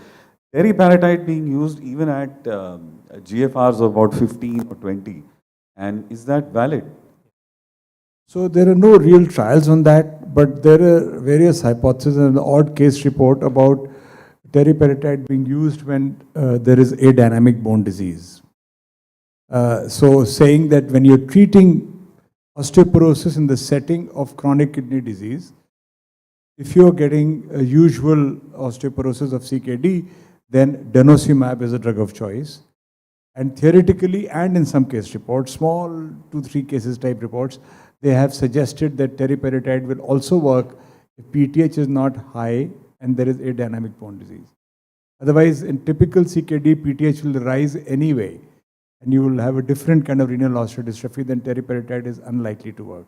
Teriparatide being used even at GFRs of about 15 or 20. And is that valid? So there are no real trials on that, but there are various hypotheses and the odd case report about teriparatide being used when there is adynamic bone disease. So saying that when you're treating osteoporosis in the setting of chronic kidney disease, if you're getting a usual osteoporosis of CKD, then denosumab is a drug of choice. And theoretically, and in some case reports, small 2-3 cases type reports, they have suggested that teriparatide will also work if PTH is not high and there is adynamic bone disease. Otherwise, in typical CKD, PTH will rise anyway. and you will have a different kind of renal osteodystrophy, then teriparatide is unlikely to work.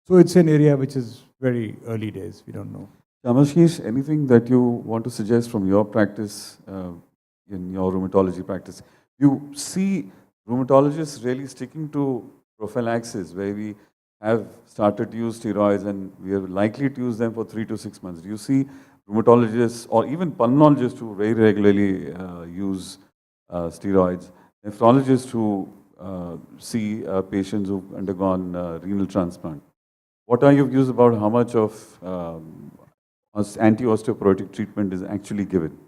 So it's an area which is very early days. We don't know. Ramashish, anything that you want to suggest from your practice, in your rheumatology practice? You see rheumatologists really sticking to prophylaxis, where we have started to use steroids and we are likely to use them for 3 to 6 months. Do you see rheumatologists or even pulmonologists who very regularly use steroids, nephrologists who see patients who've undergone renal transplant? What are your views about how much of anti-osteoporotic treatment is actually given?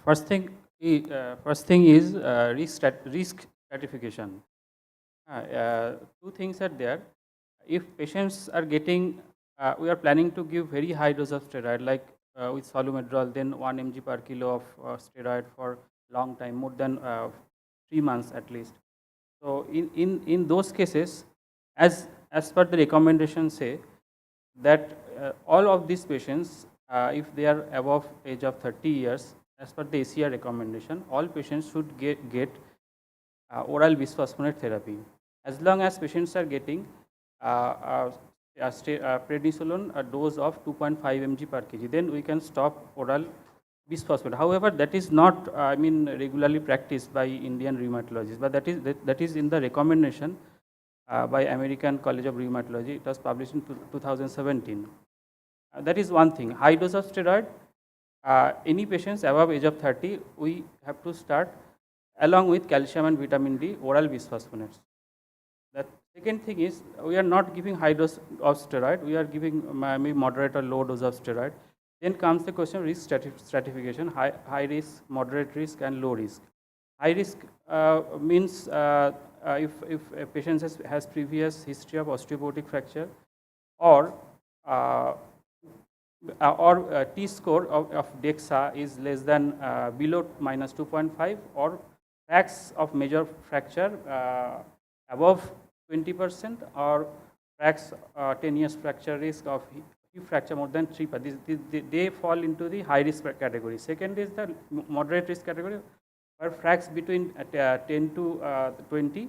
First thing is risk stratification. Two things are there. If patients are getting, we are planning to give very high dose of steroid, like with solumedrol, then 1 mg per kilo of steroid for long time, more than 3 months at least. So in those cases, as per the recommendation say, that all of these patients, if they are above age of 30 years, as per the ACR recommendation, all patients should get oral bisphosphonate therapy. As long as patients are getting prednisolone, a dose of 2.5 mg per kg, then we can stop oral bisphosphonate. However, that is not, regularly practiced by Indian rheumatologists, but that is in the recommendation by American College of Rheumatology. It was published in 2017. That is one thing. High dose of steroid, any patients above age of 30, we have to start along with calcium and vitamin D oral bisphosphonates. The second thing is, we are not giving high dose of steroid, we are giving maybe moderate or low dose of steroid. Then comes the question of risk stratification, high risk, moderate risk and low risk. High risk means if a patient has previous history of osteoporotic fracture, or T-score of DEXA is less than below minus 2.5, or cracks of major fracture above 20%, or cracks 10 years fracture risk of hip fracture more than 3%. They fall into the high risk category. Second is the moderate risk category, where cracks between 10 to 20,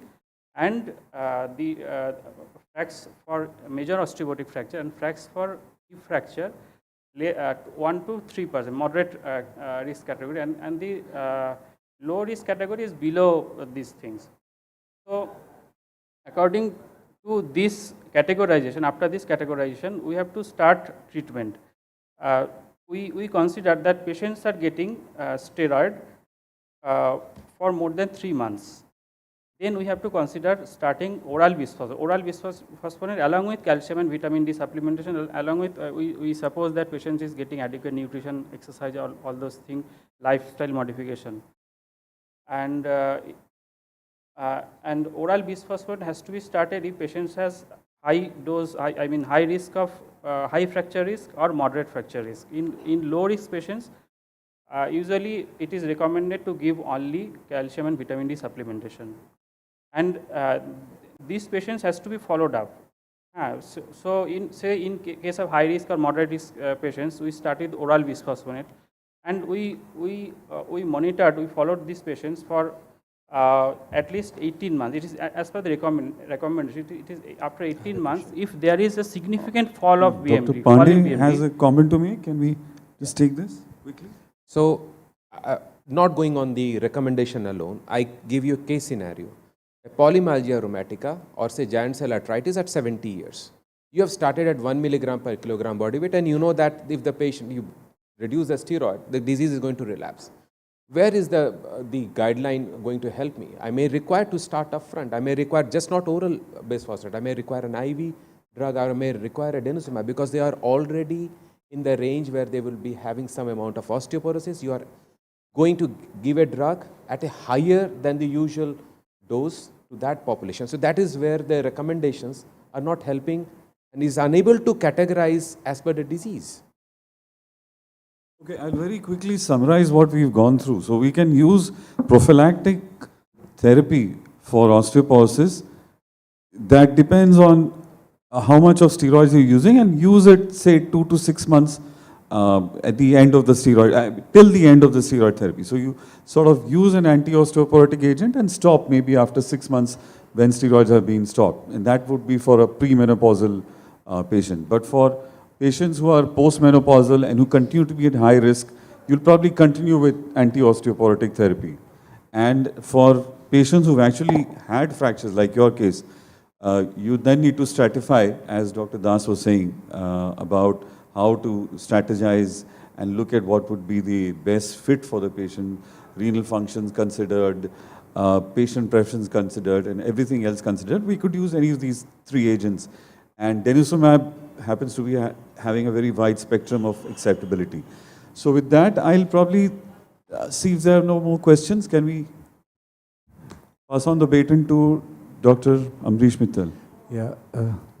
and the cracks for major osteoporotic fracture and cracks for hip fracture 1 to 3%, moderate risk category, and the low risk category is below these things. So according to this categorization, after this categorization, we have to start treatment. We consider that patients are getting steroid for more than 3 months. Then we have to consider starting oral bisphosphonate along with calcium and vitamin D supplementation, along with we suppose that patient is getting adequate nutrition, exercise, all those things, lifestyle modification. And oral bisphosphonate has to be started if patient has high dose, high risk of high fracture risk or moderate fracture risk. In low risk patients, usually it is recommended to give only calcium and vitamin D supplementation. And these patients has to be followed up. So in case of high risk or moderate risk patients, we started oral bisphosphonate, and we monitored, we followed these patients for at least 18 months. It is as per the recommendation. It is after 18 months if there is a significant fall of BMD. Dr. Pandey has a comment to make. Can we just take this quickly? So, not going on the recommendation alone, I give you a case scenario. A polymyalgia rheumatica, or say giant cell arthritis at 70 years. You have started at 1 milligram per kilogram body weight, and you know that if the patient, you reduce the steroid, the disease is going to relapse. Where is the guideline going to help me? I may require to start up front. I may require just not oral bisphosphonate. I may require an IV drug, or I may require a denosumab, because they are already in the range where they will be having some amount of osteoporosis. You are going to give a drug at a higher than the usual dose to that population. So that is where the recommendations are not helping and is unable to categorize as per the disease. Okay, I'll very quickly summarize what we've gone through. So we can use prophylactic therapy for osteoporosis. That depends on how much of steroids you're using, and use it, say, 2 to 6 months at the end of the steroid, till the end of the steroid therapy. So you sort of use an anti-osteoporotic agent and stop maybe after 6 months when steroids have been stopped. And that would be for a premenopausal patient. But for patients who are postmenopausal and who continue to be at high risk, you'll probably continue with anti-osteoporotic therapy. And for patients who've actually had fractures, like your case, you then need to stratify, as Dr. Das was saying, about how to strategize and look at what would be the best fit for the patient, renal functions considered, patient preference considered, and everything else considered. We could use any of these 3 agents. And Denosumab happens to be having a very wide spectrum of acceptability. So with that, I'll probably see if there are no more questions. Can we pass on the baton to Dr. Ambrish Mithal? Yeah,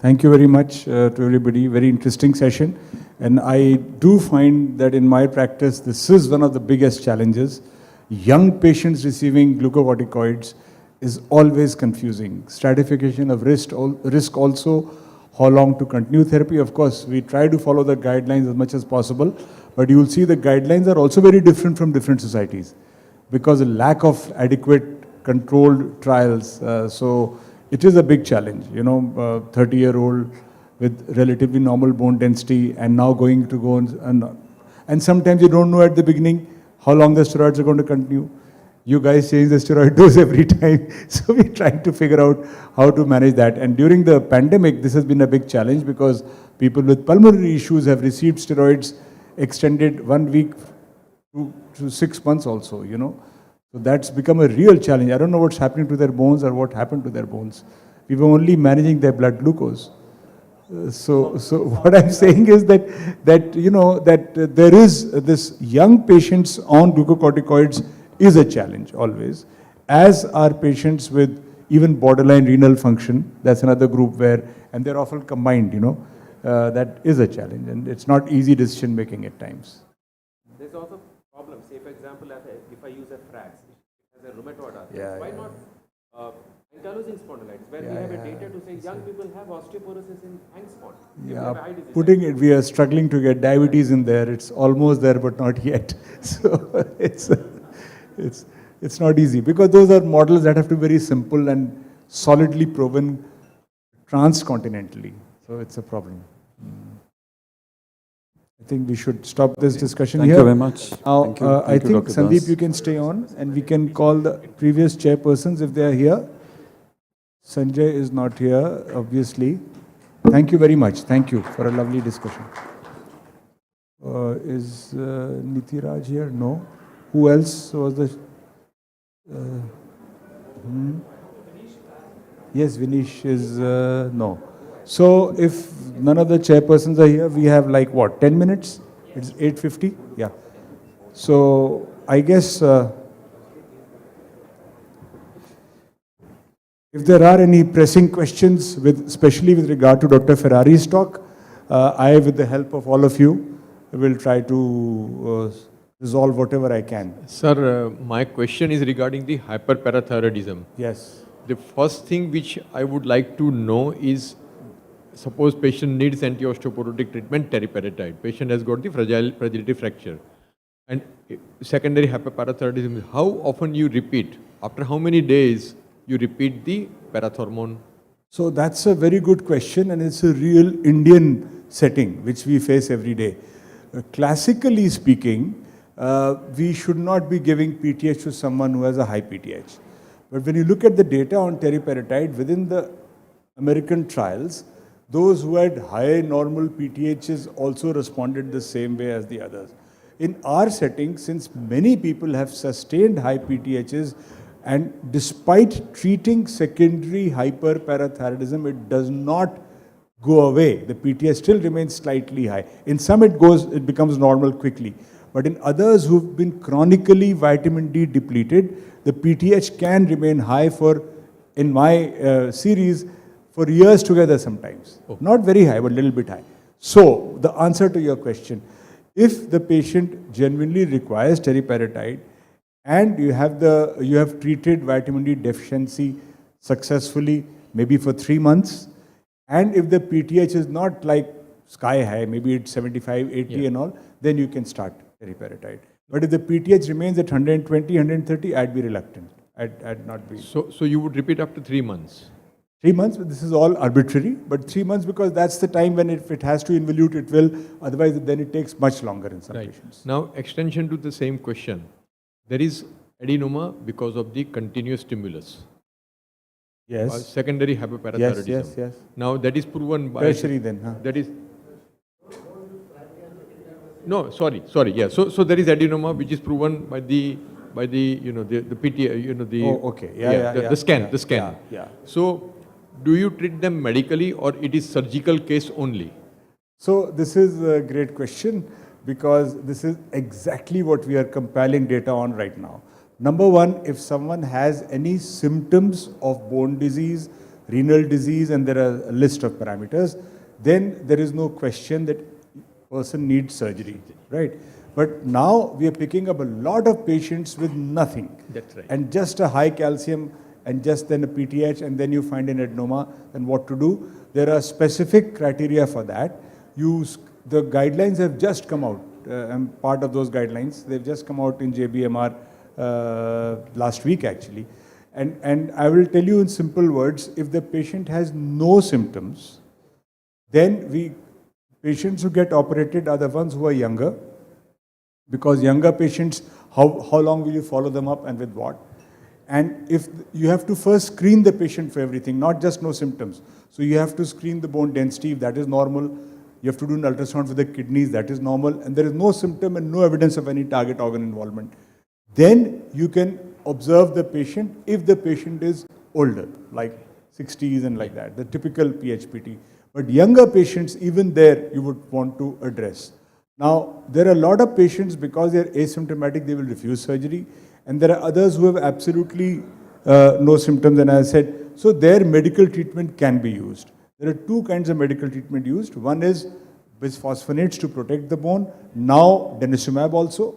thank you very much to everybody. Very interesting session. And I do find that in my practice, this is one of the biggest challenges. Young patients receiving glucocorticoids is always confusing. Stratification of risk also, how long to continue therapy. Of course, we try to follow the guidelines as much as possible, but you will see the guidelines are also very different from different societies because of lack of adequate controlled trials. So it is a big challenge, 30-year-old with relatively normal bone density and now going to go on, and sometimes you don't know at the beginning how long the steroids are going to continue. You guys change the steroid dose every time. So we're trying to figure out how to manage that. And during the pandemic, this has been a big challenge because people with pulmonary issues have received steroids extended 1 week to 6 months also, So that's become a real challenge. I don't know what's happening to their bones or what happened to their bones. We were only managing their blood glucose. So what I'm saying is that there is this young patients on glucocorticoids is a challenge always, as are patients with even borderline renal function. That's another group and they're often combined, that is a challenge, and it's not easy decision making at times. There's also problems. Say, for example, if I use a frax, as a rheumatoid arthritis, why not ankylosing spondylitis, where we have a data to say young people have osteoporosis in ankle. We are struggling to get diabetes in there. It's almost there, but not yet. So it's not easy because those are models that have to be very simple and solidly proven transcontinentally. So it's a problem. I think we should stop this discussion here. Thank you very much. Now, I think, Sandeep, you can stay on and we can call the previous chairpersons if they are here. Sanjay is not here, obviously. Thank you very much. Thank you for a lovely discussion. Is Nitiraj here? No. Who else was the... Yes, Vineesh is... no. So if none of the chairpersons are here, we have like what, 10 minutes? It's 8:50? Yeah. So I guess if there are any pressing questions, especially with regard to Dr. Ferrari's talk, I, with the help of all of you, will try to resolve whatever I can. Sir, my question is regarding the hyperparathyroidism. Yes. The first thing which I would like to know is, suppose patient needs anti-osteoporotic treatment, teriparatide. Patient has got the fragility fracture. And secondary hyperparathyroidism, how often you repeat? After how many days you repeat the parathormone? So that's a very good question, and it's a real Indian setting which we face every day. Classically speaking, we should not be giving PTH to someone who has a high PTH. But when you look at the data on teriparatide within the American trials, those who had high normal PTHs also responded the same way as the others. In our setting, since many people have sustained high PTHs, and despite treating secondary hyperparathyroidism, it does not go away. The PTH still remains slightly high. In some it becomes normal quickly. But in others who've been chronically vitamin D depleted, the PTH can remain high for, in my series, for years together sometimes. Not very high, but a little bit high. So the answer to your question, if the patient genuinely requires teriparatide and you have treated vitamin D deficiency successfully, maybe for 3 months, and if the PTH is not like sky high, maybe it's 75, 80 and all, then you can start teriparatide. But if the PTH remains at 120, 130, I'd be reluctant. I'd not be. So you would repeat after 3 months? 3 months, but this is all arbitrary, but 3 months because that's the time when if it has to involute, it will. Otherwise, then it takes much longer in some patients. Now, extension to the same question. There is adenoma because of the continuous stimulus. Yes. Secondary hyperparathyroidism. Yes. Now, that is proven by... Tertiary then, huh? That is... No, sorry, yeah. So there is adenoma which is proven by the the PT, the... Oh, okay. The scan. Yeah. So, do you treat them medically or it is surgical case only? So this is a great question because this is exactly what we are compiling data on right now. Number one, if someone has any symptoms of bone disease, renal disease, and there are a list of parameters, then there is no question that person needs surgery, right? But now we are picking up a lot of patients with nothing. That's right. And just a high calcium and just then a PTH and then you find an adenoma, then what to do? There are specific criteria for that. The guidelines have just come out. I'm part of those guidelines. They've just come out in JBMR last week actually. And I will tell you in simple words, if the patient has no symptoms, then patients who get operated are the ones who are younger, because younger patients, how long will you follow them up and with what? And if you have to first screen the patient for everything, not just no symptoms. So you have to screen the bone density, if that is normal. You have to do an ultrasound for the kidneys, that is normal. And there is no symptom and no evidence of any target organ involvement. Then you can observe the patient if the patient is older, like 60s and like that, the typical PHPT. But younger patients, even there, you would want to address. Now, there are a lot of patients, because they are asymptomatic, they will refuse surgery. And there are others who have absolutely no symptoms, and as I said, so their medical treatment can be used. There are two kinds of medical treatment used. One is bisphosphonates to protect the bone, now Denosumab also.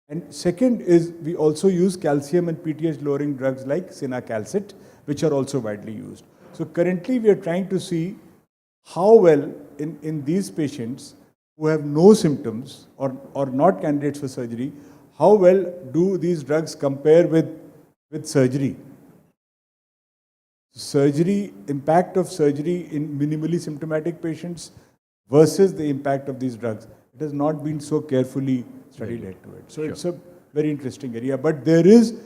And second is we also use calcium and PTH lowering drugs like Sinacalcet, which are also widely used. So currently we are trying to see how well in these patients who have no symptoms or not candidates for surgery, how well do these drugs compare with surgery? Surgery, impact of surgery in minimally symptomatic patients versus the impact of these drugs. It has not been so carefully studied yet to it. So it's a very interesting area. But there is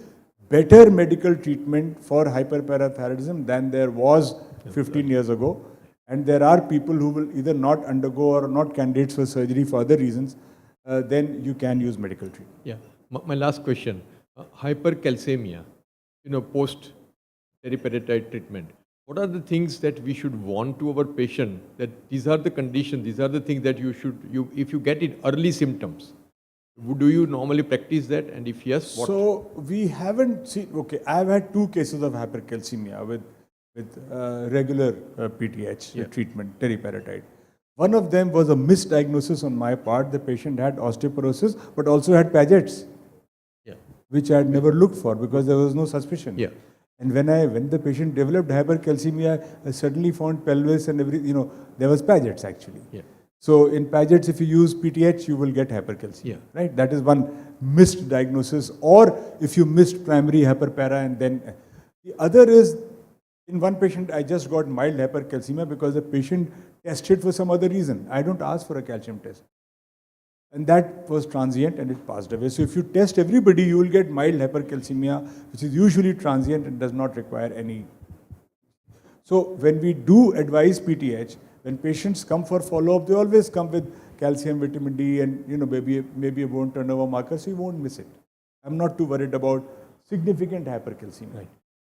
better medical treatment for hyperparathyroidism than there was 15 years ago. And there are people who will either not undergo or not candidates for surgery for other reasons. Then you can use medical treatment. Yeah. My last question. Hypercalcemia, post teriparatide treatment. What are the things that we should warn to our patient that these are the conditions, these are the things that if you get it early symptoms, do you normally practice that? And if yes, what? So we haven't seen, okay, I've had 2 cases of hypercalcemia with regular PTH treatment, teriparatide. One of them was a misdiagnosis on my part. The patient had osteoporosis, but also had Paget's, which I had never looked for because there was no suspicion. Yeah. And when the patient developed hypercalcemia, I suddenly found pelvis and there was Paget's actually. Yeah. So in Paget's, if you use PTH, you will get hypercalcemia, right? That is one missed diagnosis. Or if you missed primary hyperpara and then the other is, in one patient, I just got mild hypercalcemia because the patient tested for some other reason. I don't ask for a calcium test. And that was transient and it passed away. So if you test everybody, you will get mild hypercalcemia, which is usually transient and does not require any. So when we do advise PTH, when patients come for follow-up, they always come with calcium, vitamin D, and maybe a bone turnover marker, so you won't miss it. I'm not too worried about significant hypercalcemia. Right.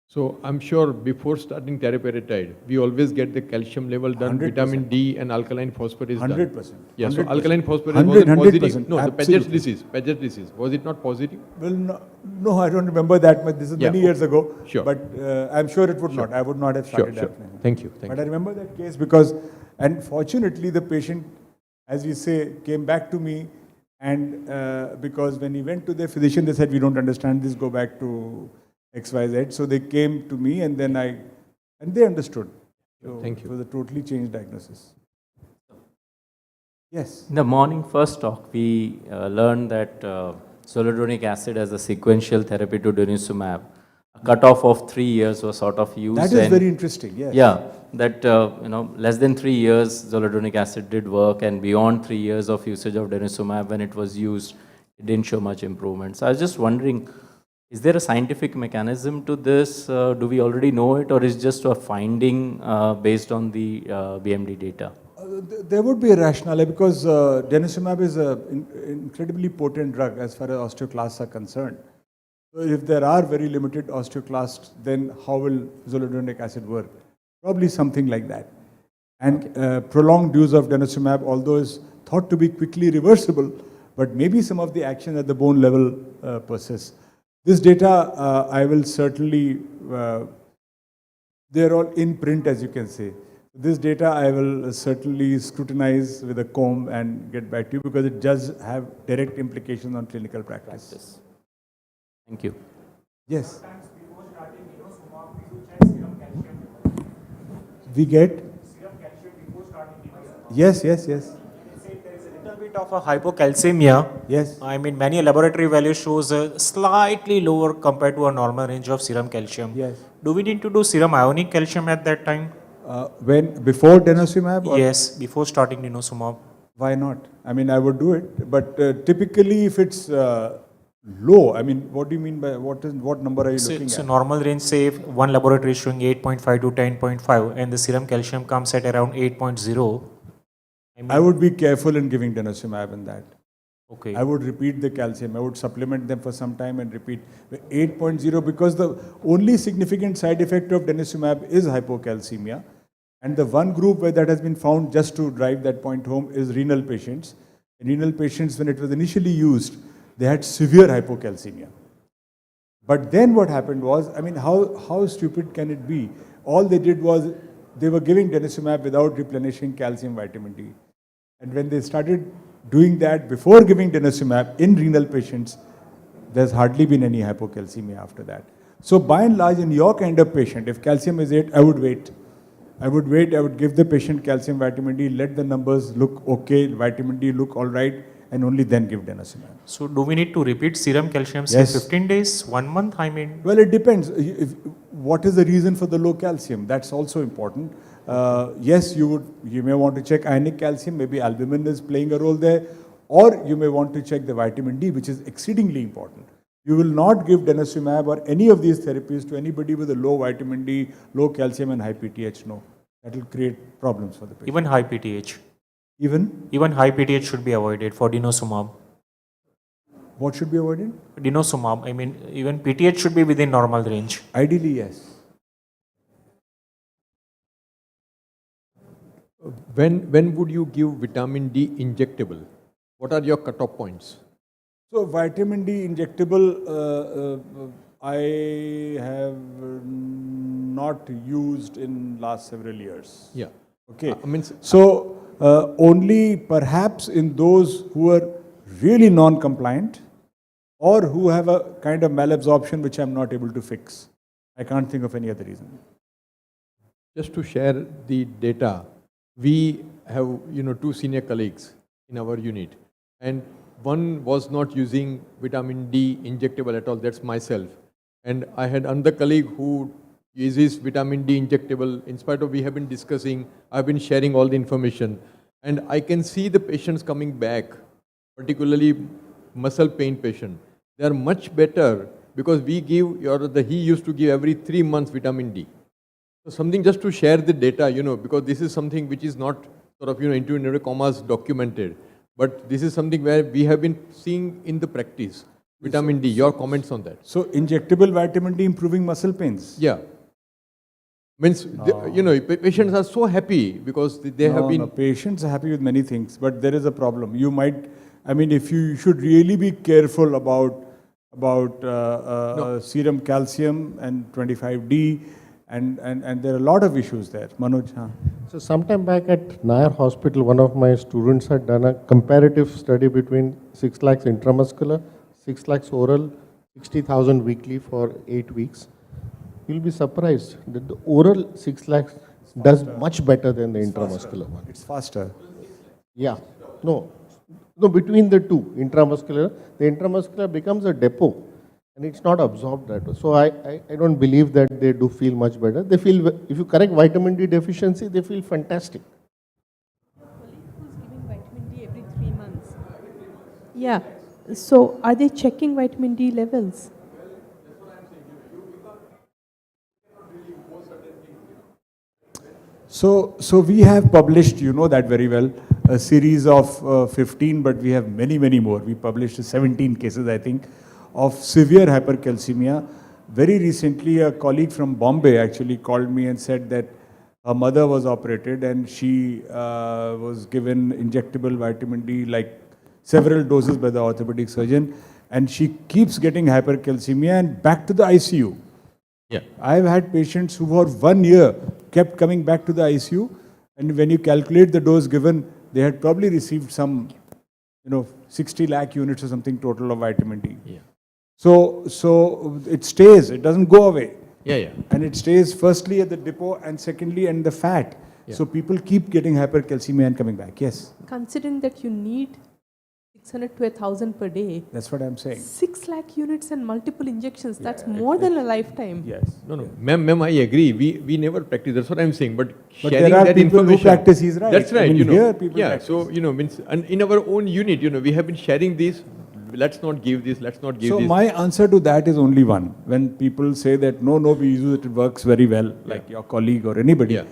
So I'm sure before starting teriparatide, we always get the calcium level done, 100%. Vitamin D and alkaline phosphorus 100%. done. Yeah, 100%. So alkaline phosphorus 100%, was positive. No, absolutely. the Paget's disease, was it not positive? Well, no, I don't remember that much. This is many years ago. Sure. But I'm sure it would not. I would not have started that. Thank you. But I remember that case because, and fortunately the patient, as we say, came back to me, and because when he went to their physician, they said, we don't understand this, go back to XYZ. So they came to me and then and they understood. So thank you. It was a totally changed diagnosis. Yes. In the morning first talk, we learned that zoledronic acid as a sequential therapy to denosumab. A cutoff of 3 years was sort of used. That is very interesting, yes. Yeah, that less than 3 years zoledronic acid did work, and beyond 3 years of usage of denosumab, when it was used, it didn't show much improvement. So I was just wondering, is there a scientific mechanism to this? Do we already know it, or is it just a finding based on the BMD data? There would be a rationale because denosumab is an incredibly potent drug as far as osteoclasts are concerned. So if there are very limited osteoclasts, then how will zoledronic acid work? Probably something like that. And prolonged use of denosumab, although is thought to be quickly reversible, but maybe some of the action at the bone level persists. This data, I will certainly, they're all in print, as you can say. This data I will certainly scrutinize with a comb and get back to you because it does have direct implications on clinical practice. Thank you. Yes. We get? Yes, yes, yes. Bit of a hypocalcemia. Yes. I mean, many laboratory values shows a slightly lower compared to a normal range of serum calcium. Yes. Do we need to do serum ionic calcium at that time? When before denosumab? Or Yes, before starting denosumab. Why not? I mean, I would do it, but typically if it's low, I mean, what do you mean by what number are you looking So at? normal range, say one laboratory is showing 8.5 to 10.5, and the serum calcium comes at around 8.0. I would be careful in giving denosumab in that. Okay. I would repeat the calcium. I would supplement them for some time and repeat. 8.0 because the only significant side effect of denosumab is hypocalcemia. And the one group where that has been found, just to drive that point home, is renal patients. In renal patients, when it was initially used, they had severe hypocalcemia. But then what happened was, I mean, how stupid can it be? All they did was, they were giving denosumab without replenishing calcium, vitamin D. And when they started doing that before giving denosumab in renal patients, there's hardly been any hypocalcemia after that. So by and large, in your kind of patient, if calcium is 8, I would wait. I would give the patient calcium, vitamin D, let the numbers look okay, vitamin D look all right, and only then give denosumab. So do we need to repeat serum calcium, say Yes. 15 days, 1 month? I mean. Well, it depends. What is the reason for the low calcium? That's also important. Yes, you may want to check ionic calcium, maybe albumin is playing a role there, or you may want to check the vitamin D, which is exceedingly important. You will not give denosumab or any of these therapies to anybody with a low vitamin D, low calcium and high PTH. No, that will create problems for the patient. Even high PTH. Even high PTH should be avoided for denosumab. What should be avoided? Denosumab. I mean, even PTH should be within normal range. Ideally, yes. When would you give vitamin D injectable? What are your cutoff points? So vitamin D injectable, I have not used in last several years. Yeah. Okay. Only perhaps in those who are really non-compliant or who have a kind of malabsorption which I'm not able to fix. I can't think of any other reason. Just to share the data, we have 2 senior colleagues in our unit, and one was not using vitamin D injectable at all. That's myself, and I had another colleague who uses vitamin D injectable. In spite of we have been discussing, I've been sharing all the information, and I can see the patients coming back, particularly muscle pain patient. They are much better because we give he used to give every 3 months vitamin D. So something just to share the data, because this is something which is not sort of into inverted commas documented, but this is something where we have been seeing in the practice. Vitamin D, your comments on that? So injectable vitamin D improving muscle pains? Yeah. Means, patients are so happy because they have been... No, patients are happy with many things, but there is a problem. You might, if you should really be careful about serum calcium and 25D, and there are a lot of issues there. Manoj? Huh? So sometime back at Nair Hospital, one of my students had done a comparative study between 6 lakhs intramuscular, 6 lakhs oral, 60,000 weekly for 8 weeks. You'll be surprised that the oral 6 lakhs does much better than the intramuscular one. It's faster. Yeah. No, no, between the two, intramuscular, the intramuscular becomes a depot and it's not absorbed that way. So I don't believe that they do feel much better. They feel, if you correct vitamin D deficiency, they feel fantastic. Yeah. So are they checking vitamin D levels? So we have published, you know that very well, a series of 15, but we have many, many more. We published 17 cases, I think, of severe hypercalcemia. Very recently, a colleague from Bombay actually called me and said that her mother was operated and she was given injectable vitamin D, like several doses by the orthopedic surgeon, and she keeps getting hypercalcemia and back to the ICU. Yeah. I've had patients who for 1 year kept coming back to the ICU, and when you calculate the dose given, they had probably received some, 60 lakh units or something total of vitamin D. Yeah. So it stays, it doesn't go away. Yeah, yeah. And it stays firstly at the depot and secondly in the fat. Yeah. So people keep getting hypercalcemia and coming back. Yes. Considering that you need 600 to 1,000 per day. That's what I'm saying. 6 lakh units and multiple injections, that's more than a lifetime. Yes. No, ma'am, I agree. We never practice. That's what I'm saying. But sharing there are that people who information. practice, he's right. That's right. I mean, here people yeah. practice. So means and in our own unit, we have been sharing this. Let's not give this. Let's not give So this. my answer to that is only one. When people say that no, we use it, it works very well, like your colleague or anybody. Yeah.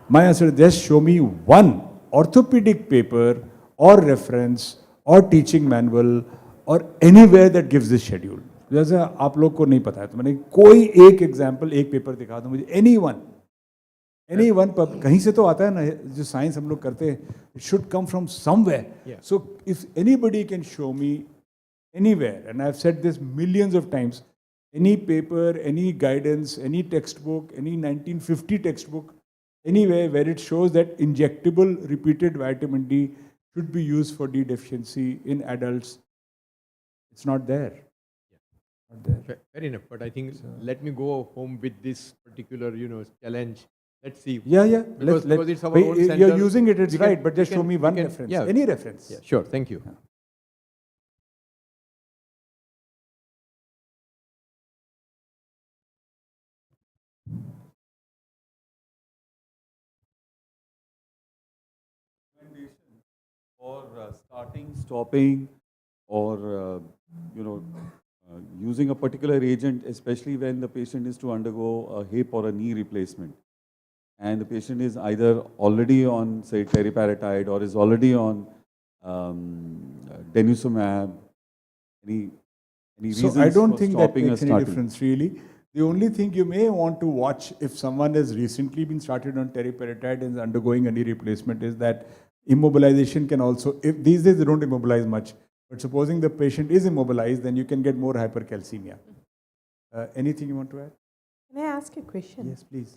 My answer is just show me one orthopedic paper or reference or teaching manual or anywhere that gives this schedule. जैसे आप लोग को नहीं पता है तो मैंने कोई एक एग्जाम्पल एक पेपर दिखा दो मुझे anyone कहीं से तो आता है ना जो साइंस हम लोग करते हैं it should come from somewhere. Yeah. So if anybody can show me anywhere, and I've said this millions of times, any paper, any guidance, any textbook, any 1950 textbook, anywhere where it shows that injectable repeated vitamin D should be used for D deficiency in adults, it's not there. Not there. Fair enough. But I think let me go home with this particular challenge. Let's see. Yeah. Because it's our own center. You're using it, it's We can- right, but just we show can- me we one can- reference. yeah. Any reference. Yeah, sure. Thank you. For starting, stopping, or using a particular agent, especially when the patient is to undergo a hip or a knee replacement, and the patient is either already on, say, teriparatide or is already on Denosumab. Any reasons So I don't for think that stopping or makes any starting? difference really. The only thing you may want to watch if someone has recently been started on teriparatide and is undergoing a knee replacement is that immobilization can also, if these days they don't immobilize much, but supposing the patient is immobilized, then you can get more hypercalcemia. Anything you want to add? Can I ask a question? Yes, please.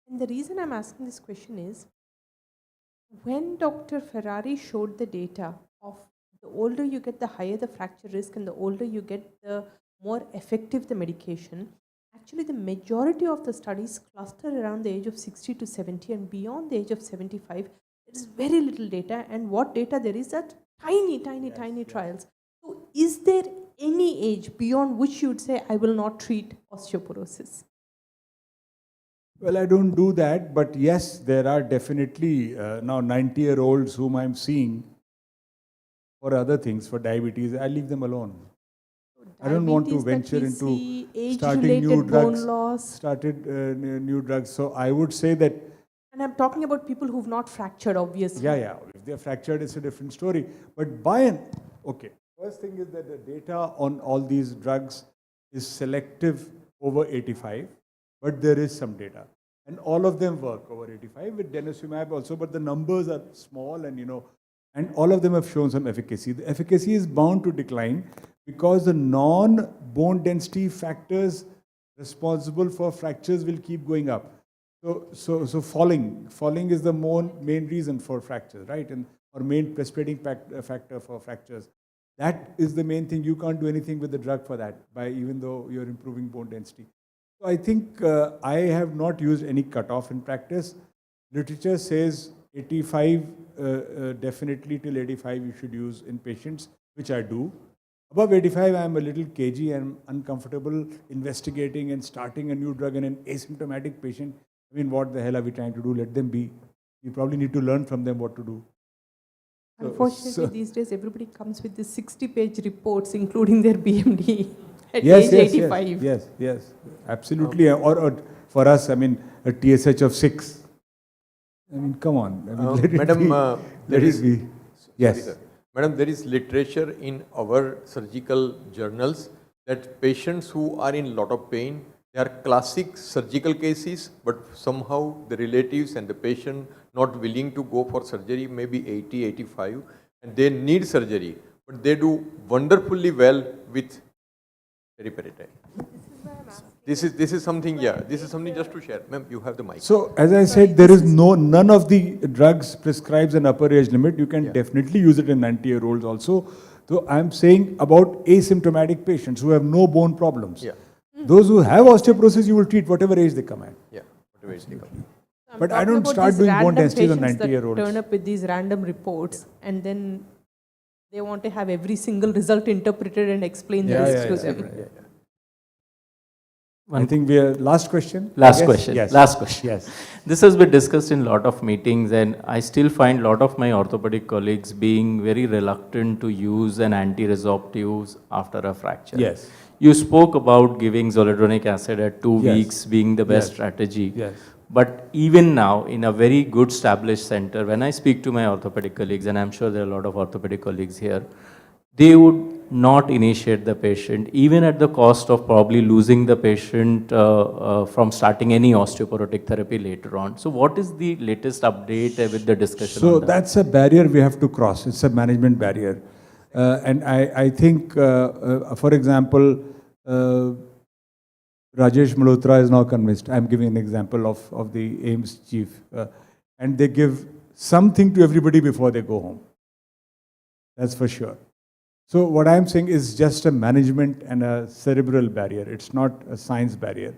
And the reason I'm asking this question is, when Dr. Ferrari showed the data of the older you get, the higher the fracture risk, and the older you get, the more effective the medication, actually the majority of the studies cluster around the age of 60 to 70, and beyond the age of 75, there is very little data, and what data there is that tiny trials. So is there any age beyond which you would say, I will not treat osteoporosis? Well, I don't do that, but yes, there are definitely now 90-year-olds whom I'm seeing for other things, for diabetes. I leave them alone. I don't want to venture into starting new drugs. New drugs. So I would say that. And I'm talking about people who've not fractured, obviously. Yeah. If they're fractured, it's a different story. But first thing is that the data on all these drugs is selective over 85, but there is some data. And all of them work over 85 with Denosumab also, but the numbers are small and all of them have shown some efficacy. The efficacy is bound to decline because the non-bone density factors responsible for fractures will keep going up. So falling is the main reason for fractures, right? Or main precipitating factor for fractures. That is the main thing. You can't do anything with the drug for that, even though you're improving bone density. So I think I have not used any cutoff in practice. Literature says 85, definitely till 85 you should use in patients, which I do. Above 85, I am a little cagey and uncomfortable investigating and starting a new drug in an asymptomatic patient. I mean, what the hell are we trying to do? Let them be. We probably need to learn from them what to do. Unfortunately, these days everybody comes with the 60-page reports, including their BMD at Yes, age yes, 85. yes, absolutely. Or for us, I mean, a TSH of 6. I mean, come on. I mean, let Madam, it be. there Let is, it be. Yes. Sorry, sir. Madam, there is literature in our surgical journals that patients who are in lot of pain, they are classic surgical cases, but somehow the relatives and the patient not willing to go for surgery, maybe 80, 85, and they need surgery, but they do wonderfully well with teriparatide. This is something, yeah, this is something just to share. Ma'am, you have the mic. So, as I said, there is none of the drugs prescribes an upper age limit. You can definitely use it in 90-year-olds also. So, I am saying about asymptomatic patients who have no bone problems. Yeah. Those who have osteoporosis, you will treat whatever age they come at. Yeah, whatever age they come. But I don't start doing bone density on 90-year-olds. Turn up with these random reports and then they want to have every single result interpreted and explain the risks to them. I think we are, last question? Last question. Yes. Last question. Yes. This has been discussed in a lot of meetings, and I still find a lot of my orthopedic colleagues being very reluctant to use an anti-resorptive after a fracture. Yes. You spoke about giving zoledronic acid at 2 Yes. weeks being the best Yes. strategy. Yes. But even now, in a very good established center, when I speak to my orthopedic colleagues, and I'm sure there are a lot of orthopedic colleagues here, they would not initiate the patient, even at the cost of probably losing the patient from starting any osteoporotic therapy later on. So what is the latest update with the discussion So on that? that's a barrier we have to cross. It's a management barrier. And I think, for example, Rajesh Malhotra is now convinced. I'm giving an example of the AIMS chief. And they give something to everybody before they go home. That's for sure. So what I'm saying is just a management and a cerebral barrier. It's not a science barrier.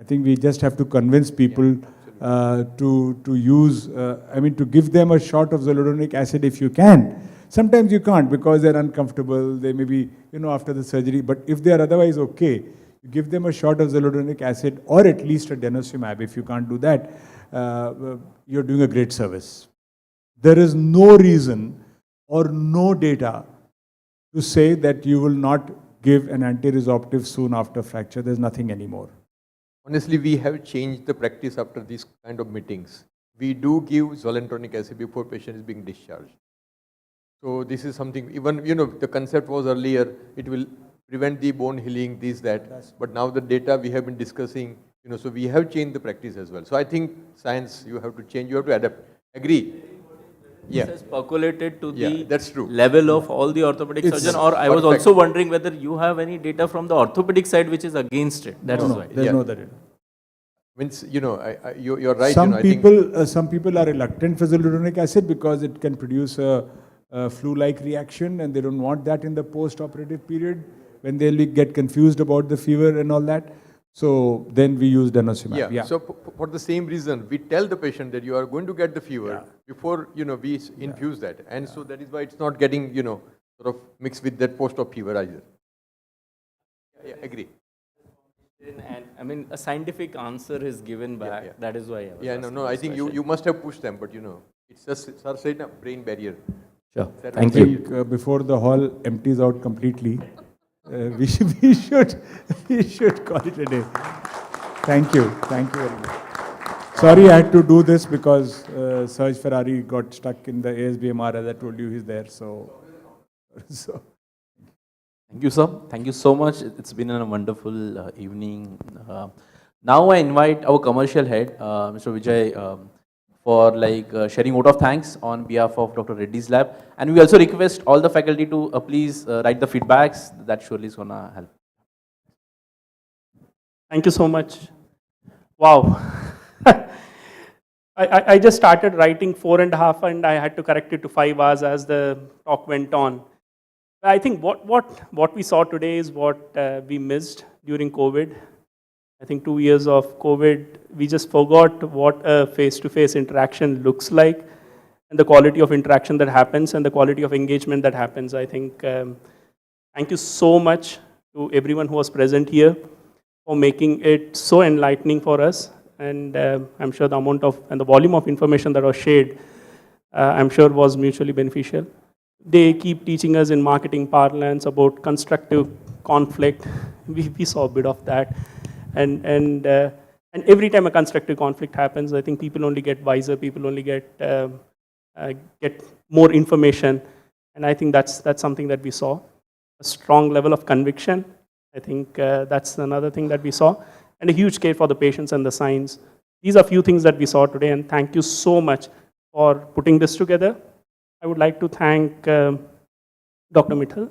I think we just have to convince people to use, to give them a shot of zoledronic acid if you can. Sometimes you can't because they're uncomfortable. They may be, after the surgery. But if they are otherwise okay, you give them a shot of zoledronic acid or at least a denosumab. If you can't do that, you're doing a great service. There is no reason or no data to say that you will not give an anti-resorptive soon after fracture. There's nothing anymore. Honestly, we have changed the practice after these kind of meetings. We do give zoledronic acid before patient is being discharged. So this is something, even, the concept was earlier, it will prevent the bone healing, this, that. But now the data we have been discussing, so we have changed the practice as well. So I think science, you have to change, you have to adapt. Agree? This has percolated to the that's true. level of all the orthopedic surgeon, or I was also wondering whether you have any data from the orthopedic side which is against it. That's why. There's no data. Means, you're right. Some people are reluctant for zoledronic acid because it can produce a flu-like reaction, and they don't want that in the post-operative period when they get confused about the fever and all that. So then we use denosumab. Yeah. So for the same reason, we tell the patient that you are going to get the fever before we infuse that, and so that is why it's not getting sort of mixed with that post-op fever either. Yeah, agree. And a scientific answer is given back. That is why I was asking I think you must have pushed them, but it's just a brain barrier. Sure. Thank you. Before the hall empties out completely, we should call it a day. Thank you very much. Sorry I had to do this because Serge Ferrari got stuck in the ASBMR, as I told you, he's there. So. Thank you, sir. Thank you so much. It's been a wonderful evening. Now I invite our commercial head, Mr. Vijay, for sharing vote of thanks on behalf of Dr. Reddy's lab. And we also request all the faculty to please write the feedbacks. That surely is going to help. Thank you so much. Wow. I just started writing 4.5 and I had to correct it to 5 hours as the talk went on. I think what we saw today is what we missed during COVID. I think 2 years of COVID, we just forgot what a face-to-face interaction looks like. and the quality of interaction that happens and the quality of engagement that happens. I think, thank you so much to everyone who was present here for making it so enlightening for us. And I'm sure the amount of and the volume of information that was shared, I'm sure was mutually beneficial. They keep teaching us in marketing parlance about constructive conflict. We saw a bit of that. And every time a constructive conflict happens, I think people only get wiser, people only get more information. And I think that's something that we saw. A strong level of conviction. I think that's another thing that we saw. And a huge care for the patients and the science. These are few things that we saw today, and thank you so much for putting this together. I would like to thank Dr. Mithal.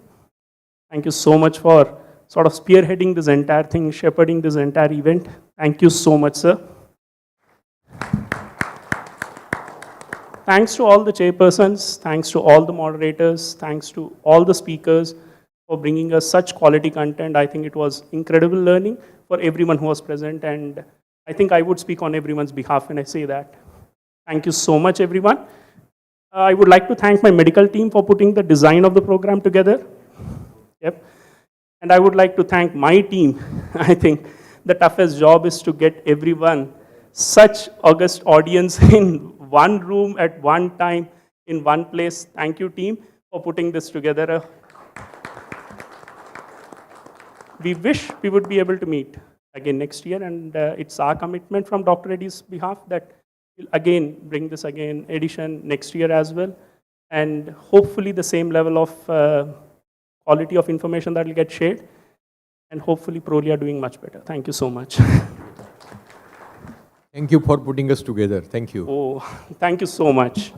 Thank you so much for sort of spearheading this entire thing, shepherding this entire event. Thank you so much, sir. Thanks to all the chairpersons, thanks to all the moderators, thanks to all the speakers for bringing us such quality content. I think it was incredible learning for everyone who was present, and I think I would speak on everyone's behalf when I say that. Thank you so much, everyone. I would like to thank my medical team for putting the design of the program together. Yep. And I would like to thank my team. I think the toughest job is to get everyone, such august audience in one room at one time, in one place. Thank you, team, for putting this together. We wish we would be able to meet again next year, and it's our commitment from Dr. Reddy's behalf that we'll again bring this edition next year as well, and hopefully the same level of quality of information that will get shared, and hopefully Prolia doing much better. Thank you so much. Thank you for putting us together. Thank you. Oh, thank you so much.